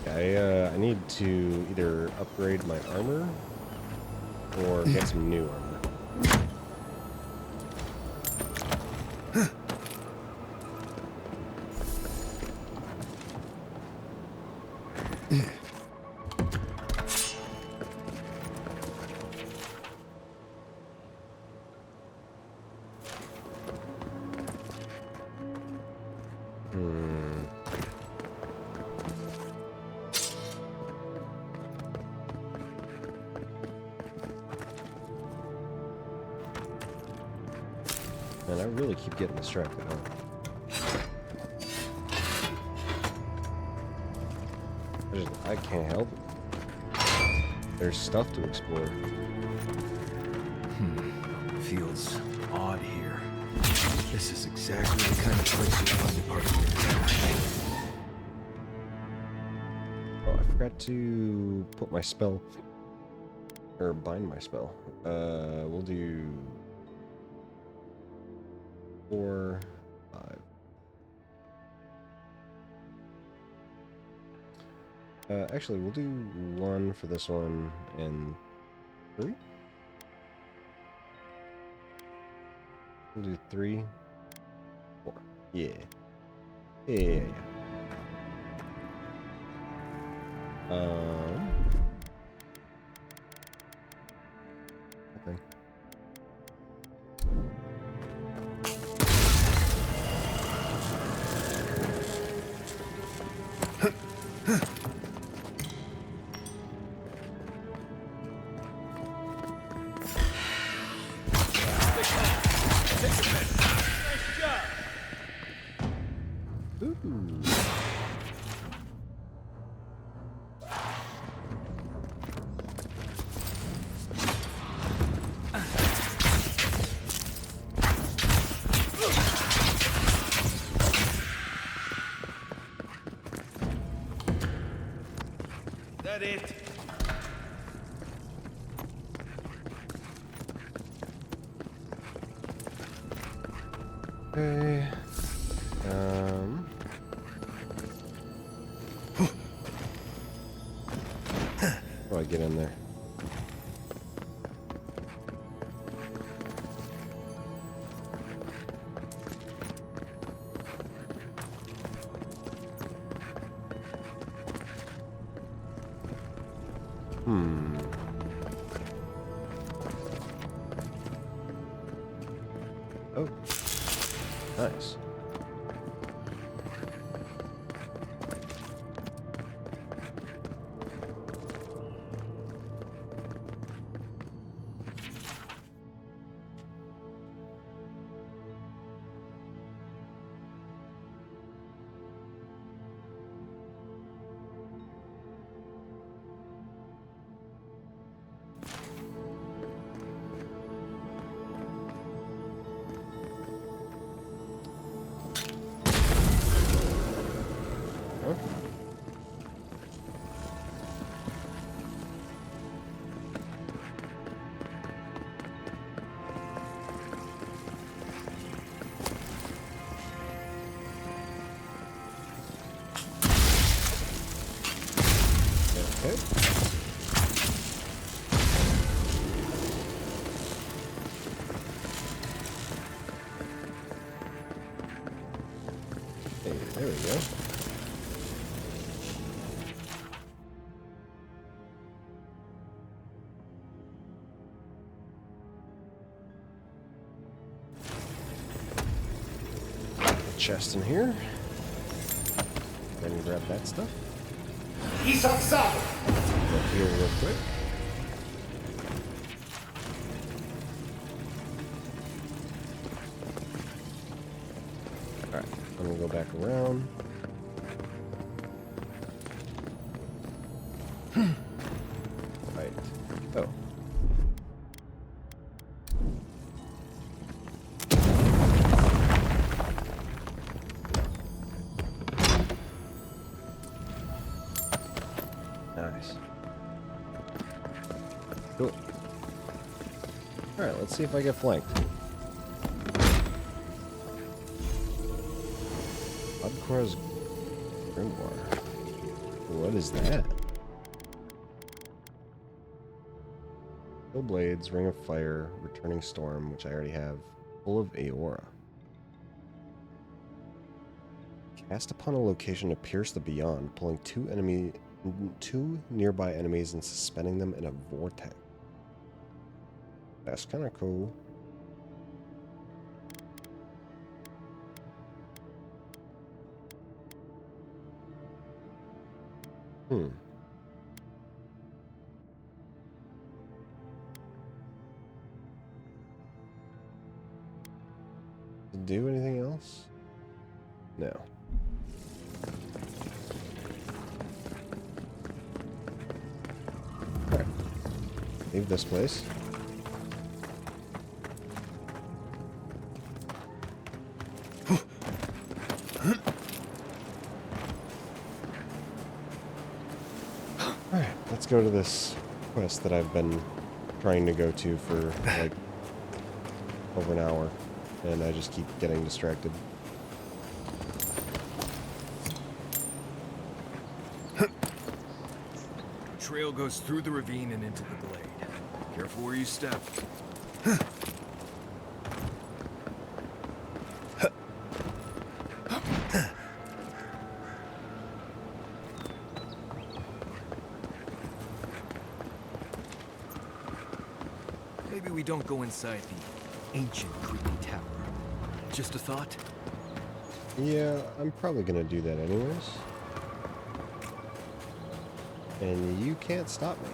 I need to either upgrade my armor or get some new armor. Man, I really keep getting distracted, huh? I can't help it. There's stuff to explore. Feels odd here. This is exactly the kind of place you find a partner. Oh, I forgot to put my spell, or bind my spell. We'll do 4, 5. Actually, we'll do 1 for this one and 3. We'll do 3, 4. Yeah. Yeah. Nothing. Ooh. That it? Okay. How do I get in there? Oh. Nice. Okay. Hey, there we go. Chest in here. Then grab that stuff. He's outside. Go heal real quick. Alright, I'm gonna go back around. Right. Oh. Nice. Cool. Alright, let's see if I get flanked. Hardcore's Grimoire. What is that? Steel Blades, Ring of Fire, Returning Storm, which I already have. Full of Aora. Cast upon a location to pierce the beyond, pulling two nearby enemies and suspending them in a vortex. That's kind of cool. Does it do anything else? No. Alright. Leave this place. Alright, let's go to this quest that I've been trying to go to for like over an hour, and I just keep getting distracted. Trail goes through the ravine and into the glade. Careful where you step. Maybe we don't go inside the ancient creepy tower. Just a thought? Yeah, I'm probably gonna do that anyways. And you can't stop me.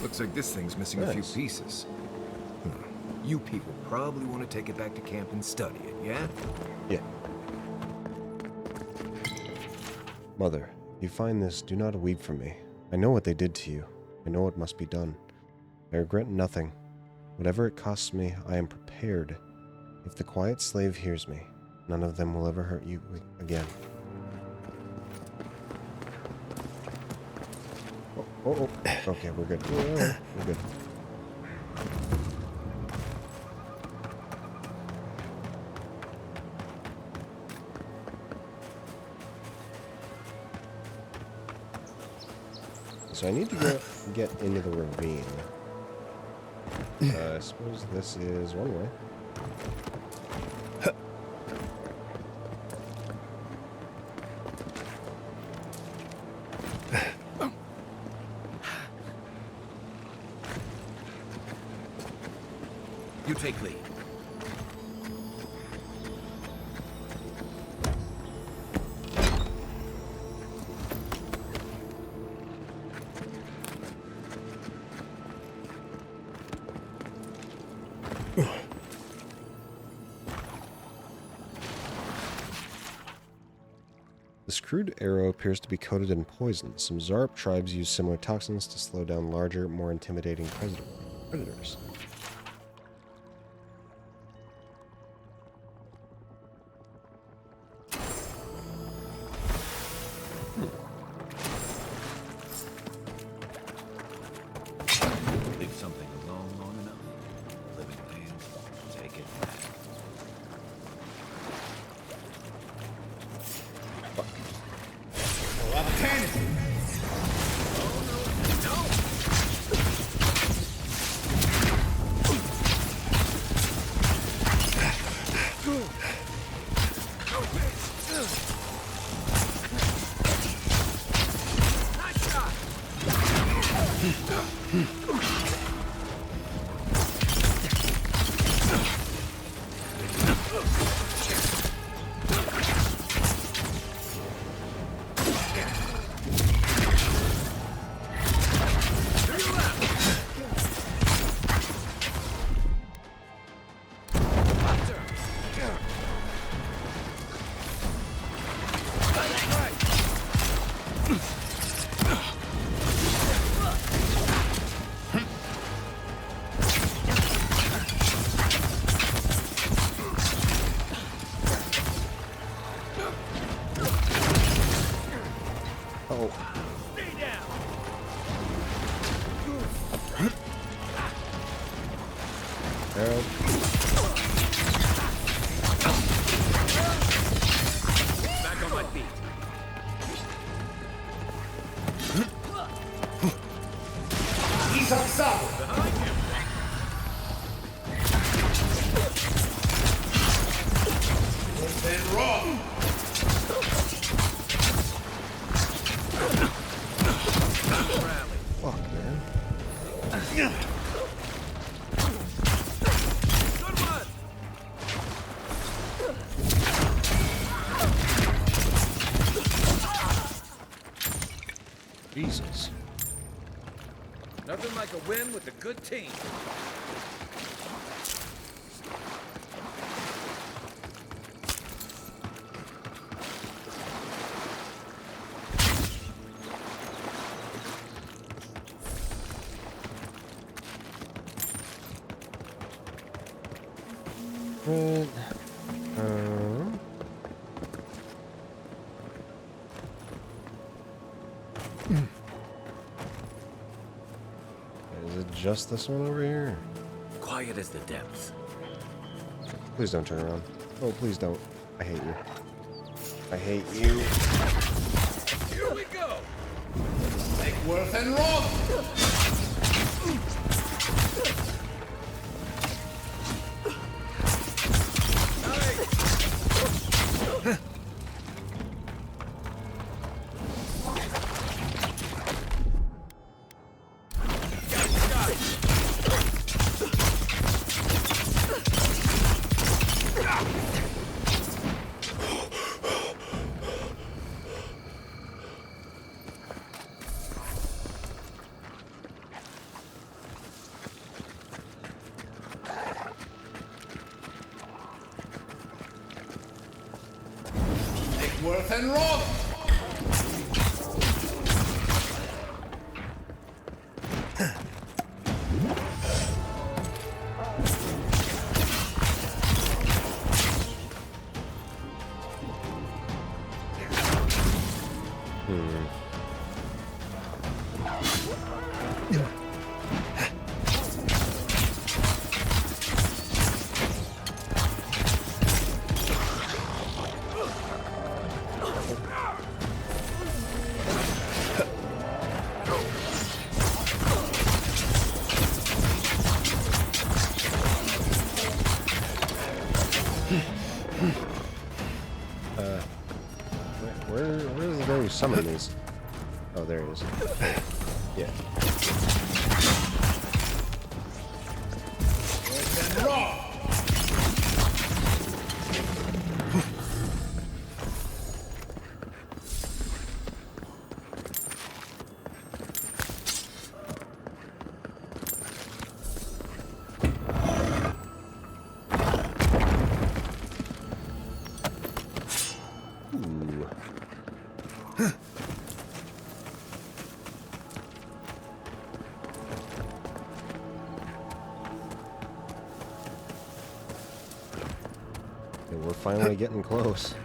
Looks like this thing's missing a few pieces. You people probably want to take it back to camp and study it, yeah? Yeah. Mother, if you find this, do not weep for me. I know what they did to you. I know what must be done. I regret nothing. Whatever it costs me, I am prepared. If the quiet slave hears me, none of them will ever hurt you again. Oh. Okay, we're good. We're good. So I need to get into the ravine. I suppose this is one way. You take lead. This crude arrow appears to be coated in poison. Some Zarp tribes use similar toxins to slow down larger, more intimidating predators. Leave something alone long enough. Living land, take it back. Back on my feet. He's outside! Behind you! What's been wrong? Fuck, man. Jesus. Nothing like a win with a good team. Is it just this one over here? Quiet as the depths. Please don't turn around. Oh, please don't. I hate you. I hate you. Here we go! Make worth and wrong! Worth and wrong! Where is the guy who summoned these? Oh, there he is. Yeah. We're finally getting close.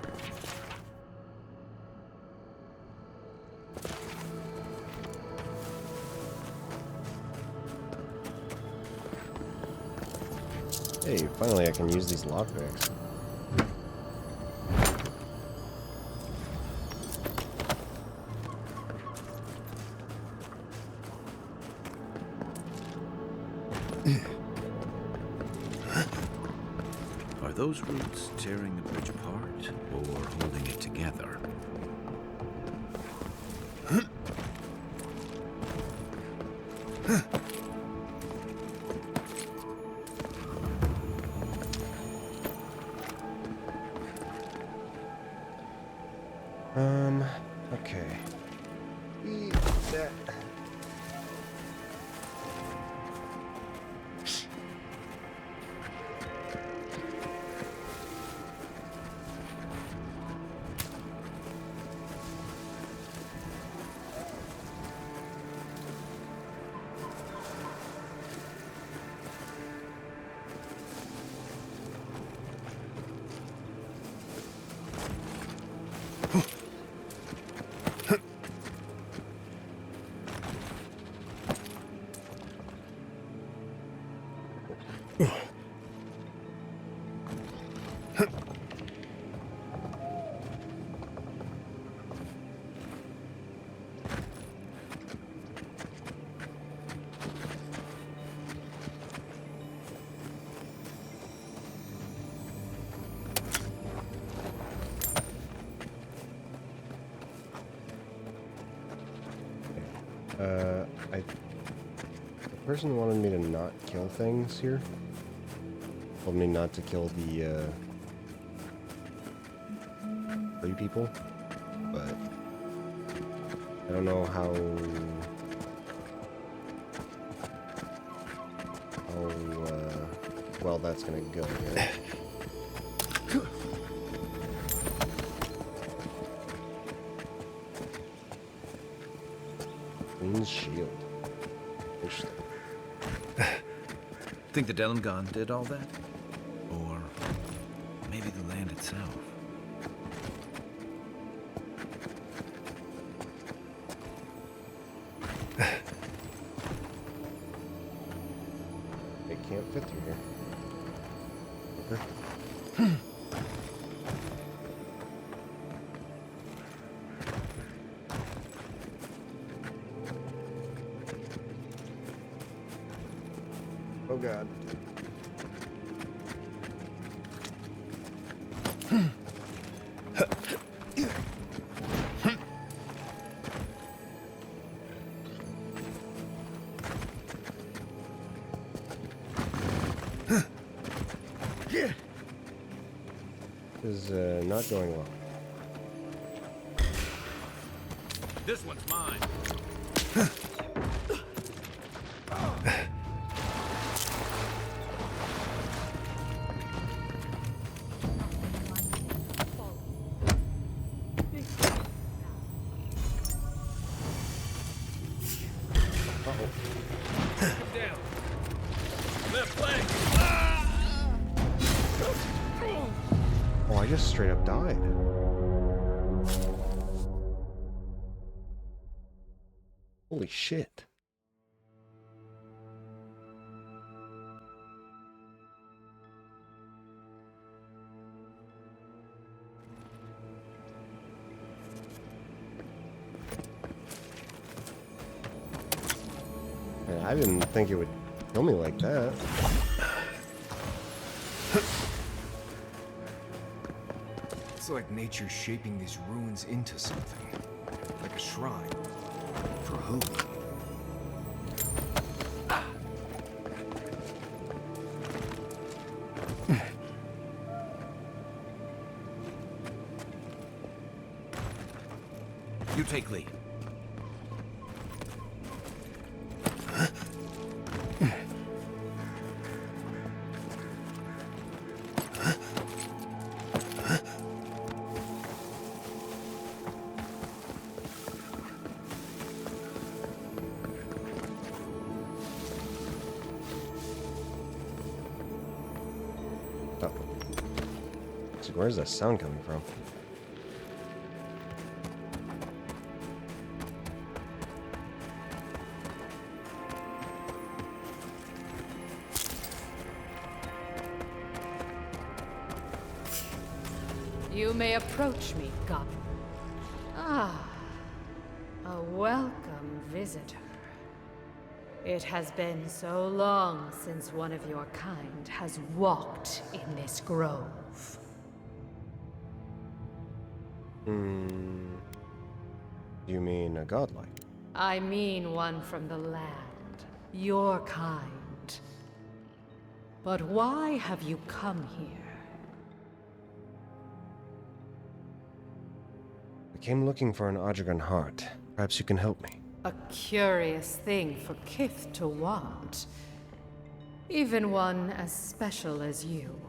Hey, finally I can use these lockpicks. Are those roots tearing the bridge apart or holding it together? Okay. That. The person wanted me to not kill things here. Told me not to kill the, 3 people. But I don't know how well that's gonna go here. Queen's shield. Interesting. Think the Delimgon did all that? Or maybe the land itself? It can't fit through here. fucker. Oh god. This is not going well. This one's mine. Down. Left leg. Oh, I just straight up died. Holy shit. Man, I didn't think it would kill me like that. It's like nature shaping these ruins into something. Like a shrine. For who? You take lead. Oh. So where's that sound coming from? You may approach me, Goblin. Ah, a welcome visitor. It has been so long since one of your kind has walked in this grove. You mean a godlike? I mean one from the land, your kind. But why have you come here? I came looking for an Adragon heart. Perhaps you can help me. A curious thing for Kith to want. Even one as special as you.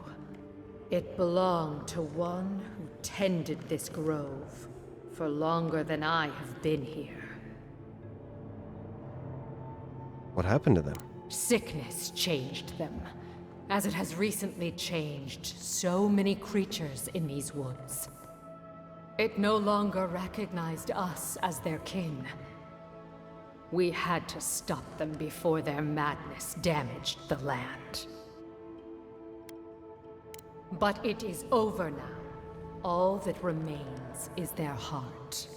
It belonged to one who tended this grove for longer than I have been here. What happened to them? Sickness changed them, as it has recently changed so many creatures in these woods. It no longer recognized us as their kin. We had to stop them before their madness damaged the land. But it is over now. All that remains is their heart.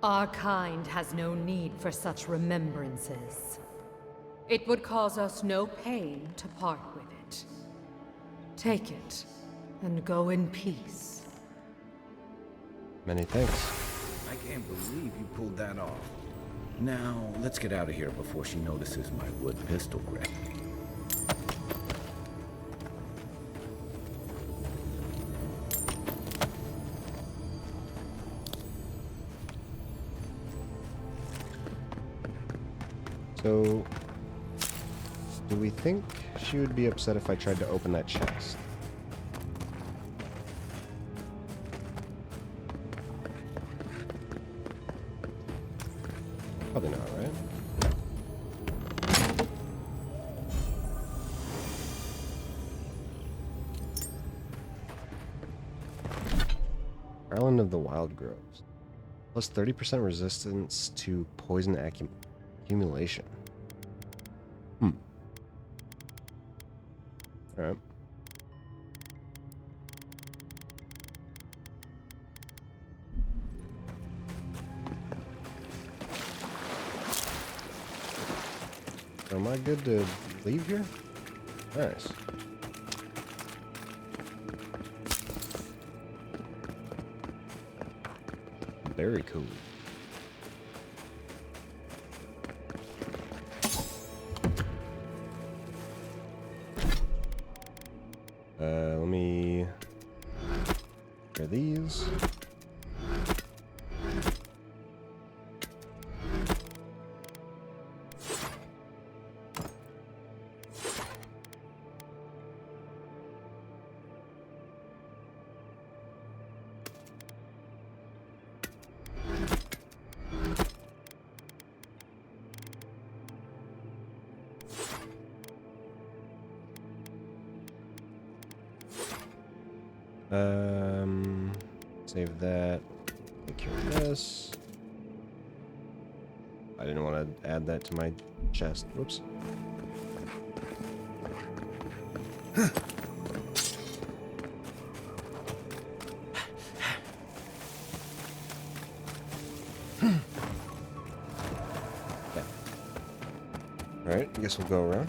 Our kind has no need for such remembrances. It would cause us no pain to part with it. Take it, and go in peace. Many thanks. I can't believe you pulled that off. Now, let's get out of here before she notices my wood pistol grip. So, do we think she would be upset if I tried to open that chest? Probably not, right? Island of the Wild Groves. Plus 30% resistance to poison accumulation. Alright. Am I good to leave here? Nice. Very cool. Let me try these. Save that. Take care of this. I didn't want to add that to my chest. Whoops. Yeah. Alright, I guess we'll go around.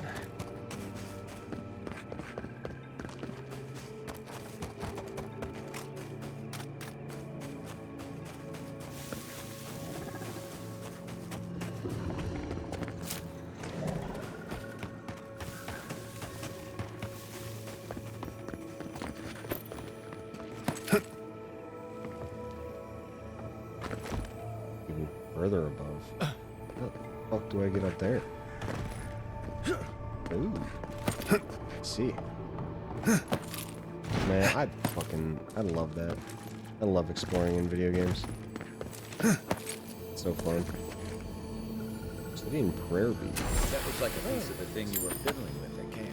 Even further above. What the fuck do I get up there? Ooh. Let's see. Man, I love that. I love exploring in video games. It's so fun. Studying prayer beads. That looks like a piece of the thing you were fiddling with at camp.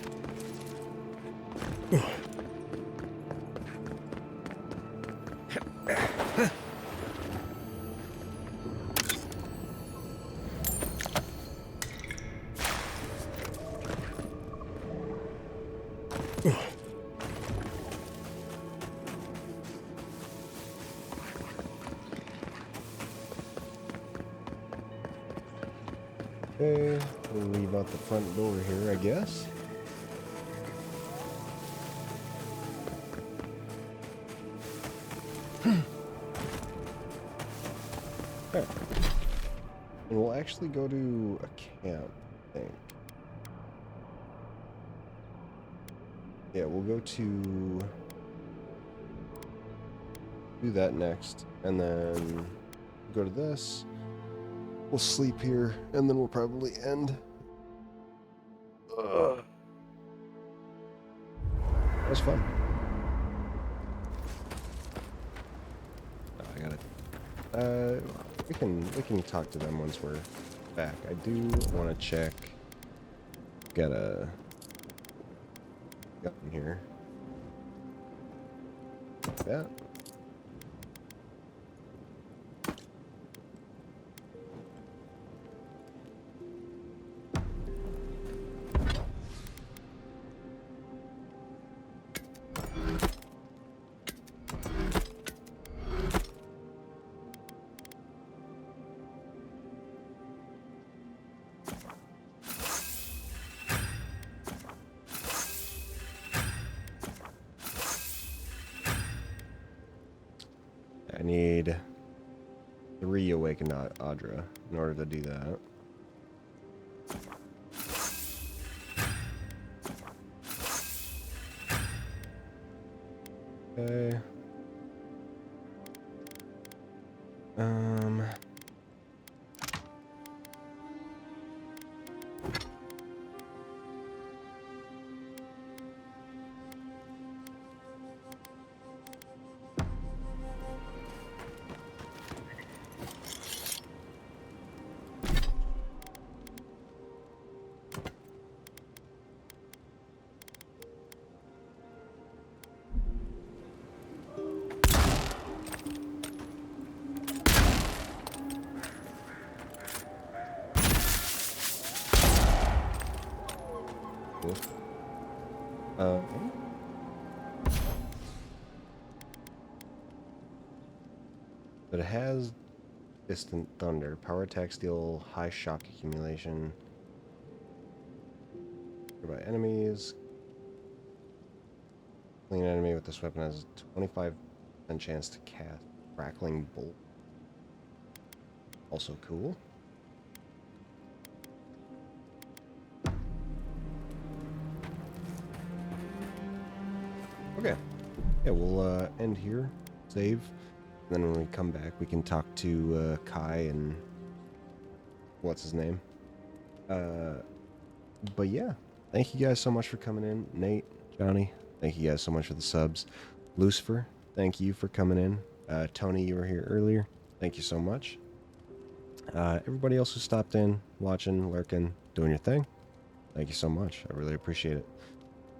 Okay, we'll leave out the front door here, I guess. Okay. And we'll actually go to a camp, I think. Yeah, we'll go to do that next, and then go to this. We'll sleep here, and then we'll probably end. That was fun. Oh, I got it. We can talk to them once we're back. I do want to check. Got a gun here. Like that. I need 3 awakened Audra in order to do that. Okay. But it has distant thunder, power attack, steel, high shock accumulation. Nearby enemies. Clean enemy with this weapon has a 25% chance to cast crackling bolt. Also cool. Okay. Yeah, we'll end here. Save. And then when we come back, we can talk to Kai and what's his name. But yeah, thank you guys so much for coming in. Nate, Johnny, thank you guys so much for the subs. Lucifer, thank you for coming in. Tony, you were here earlier. Thank you so much. Everybody else who stopped in, watching, lurking, doing your thing, thank you so much. I really appreciate it.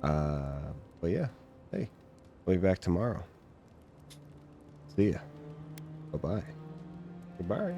But yeah, hey, we'll be back tomorrow. See ya. Bye-bye. Goodbye.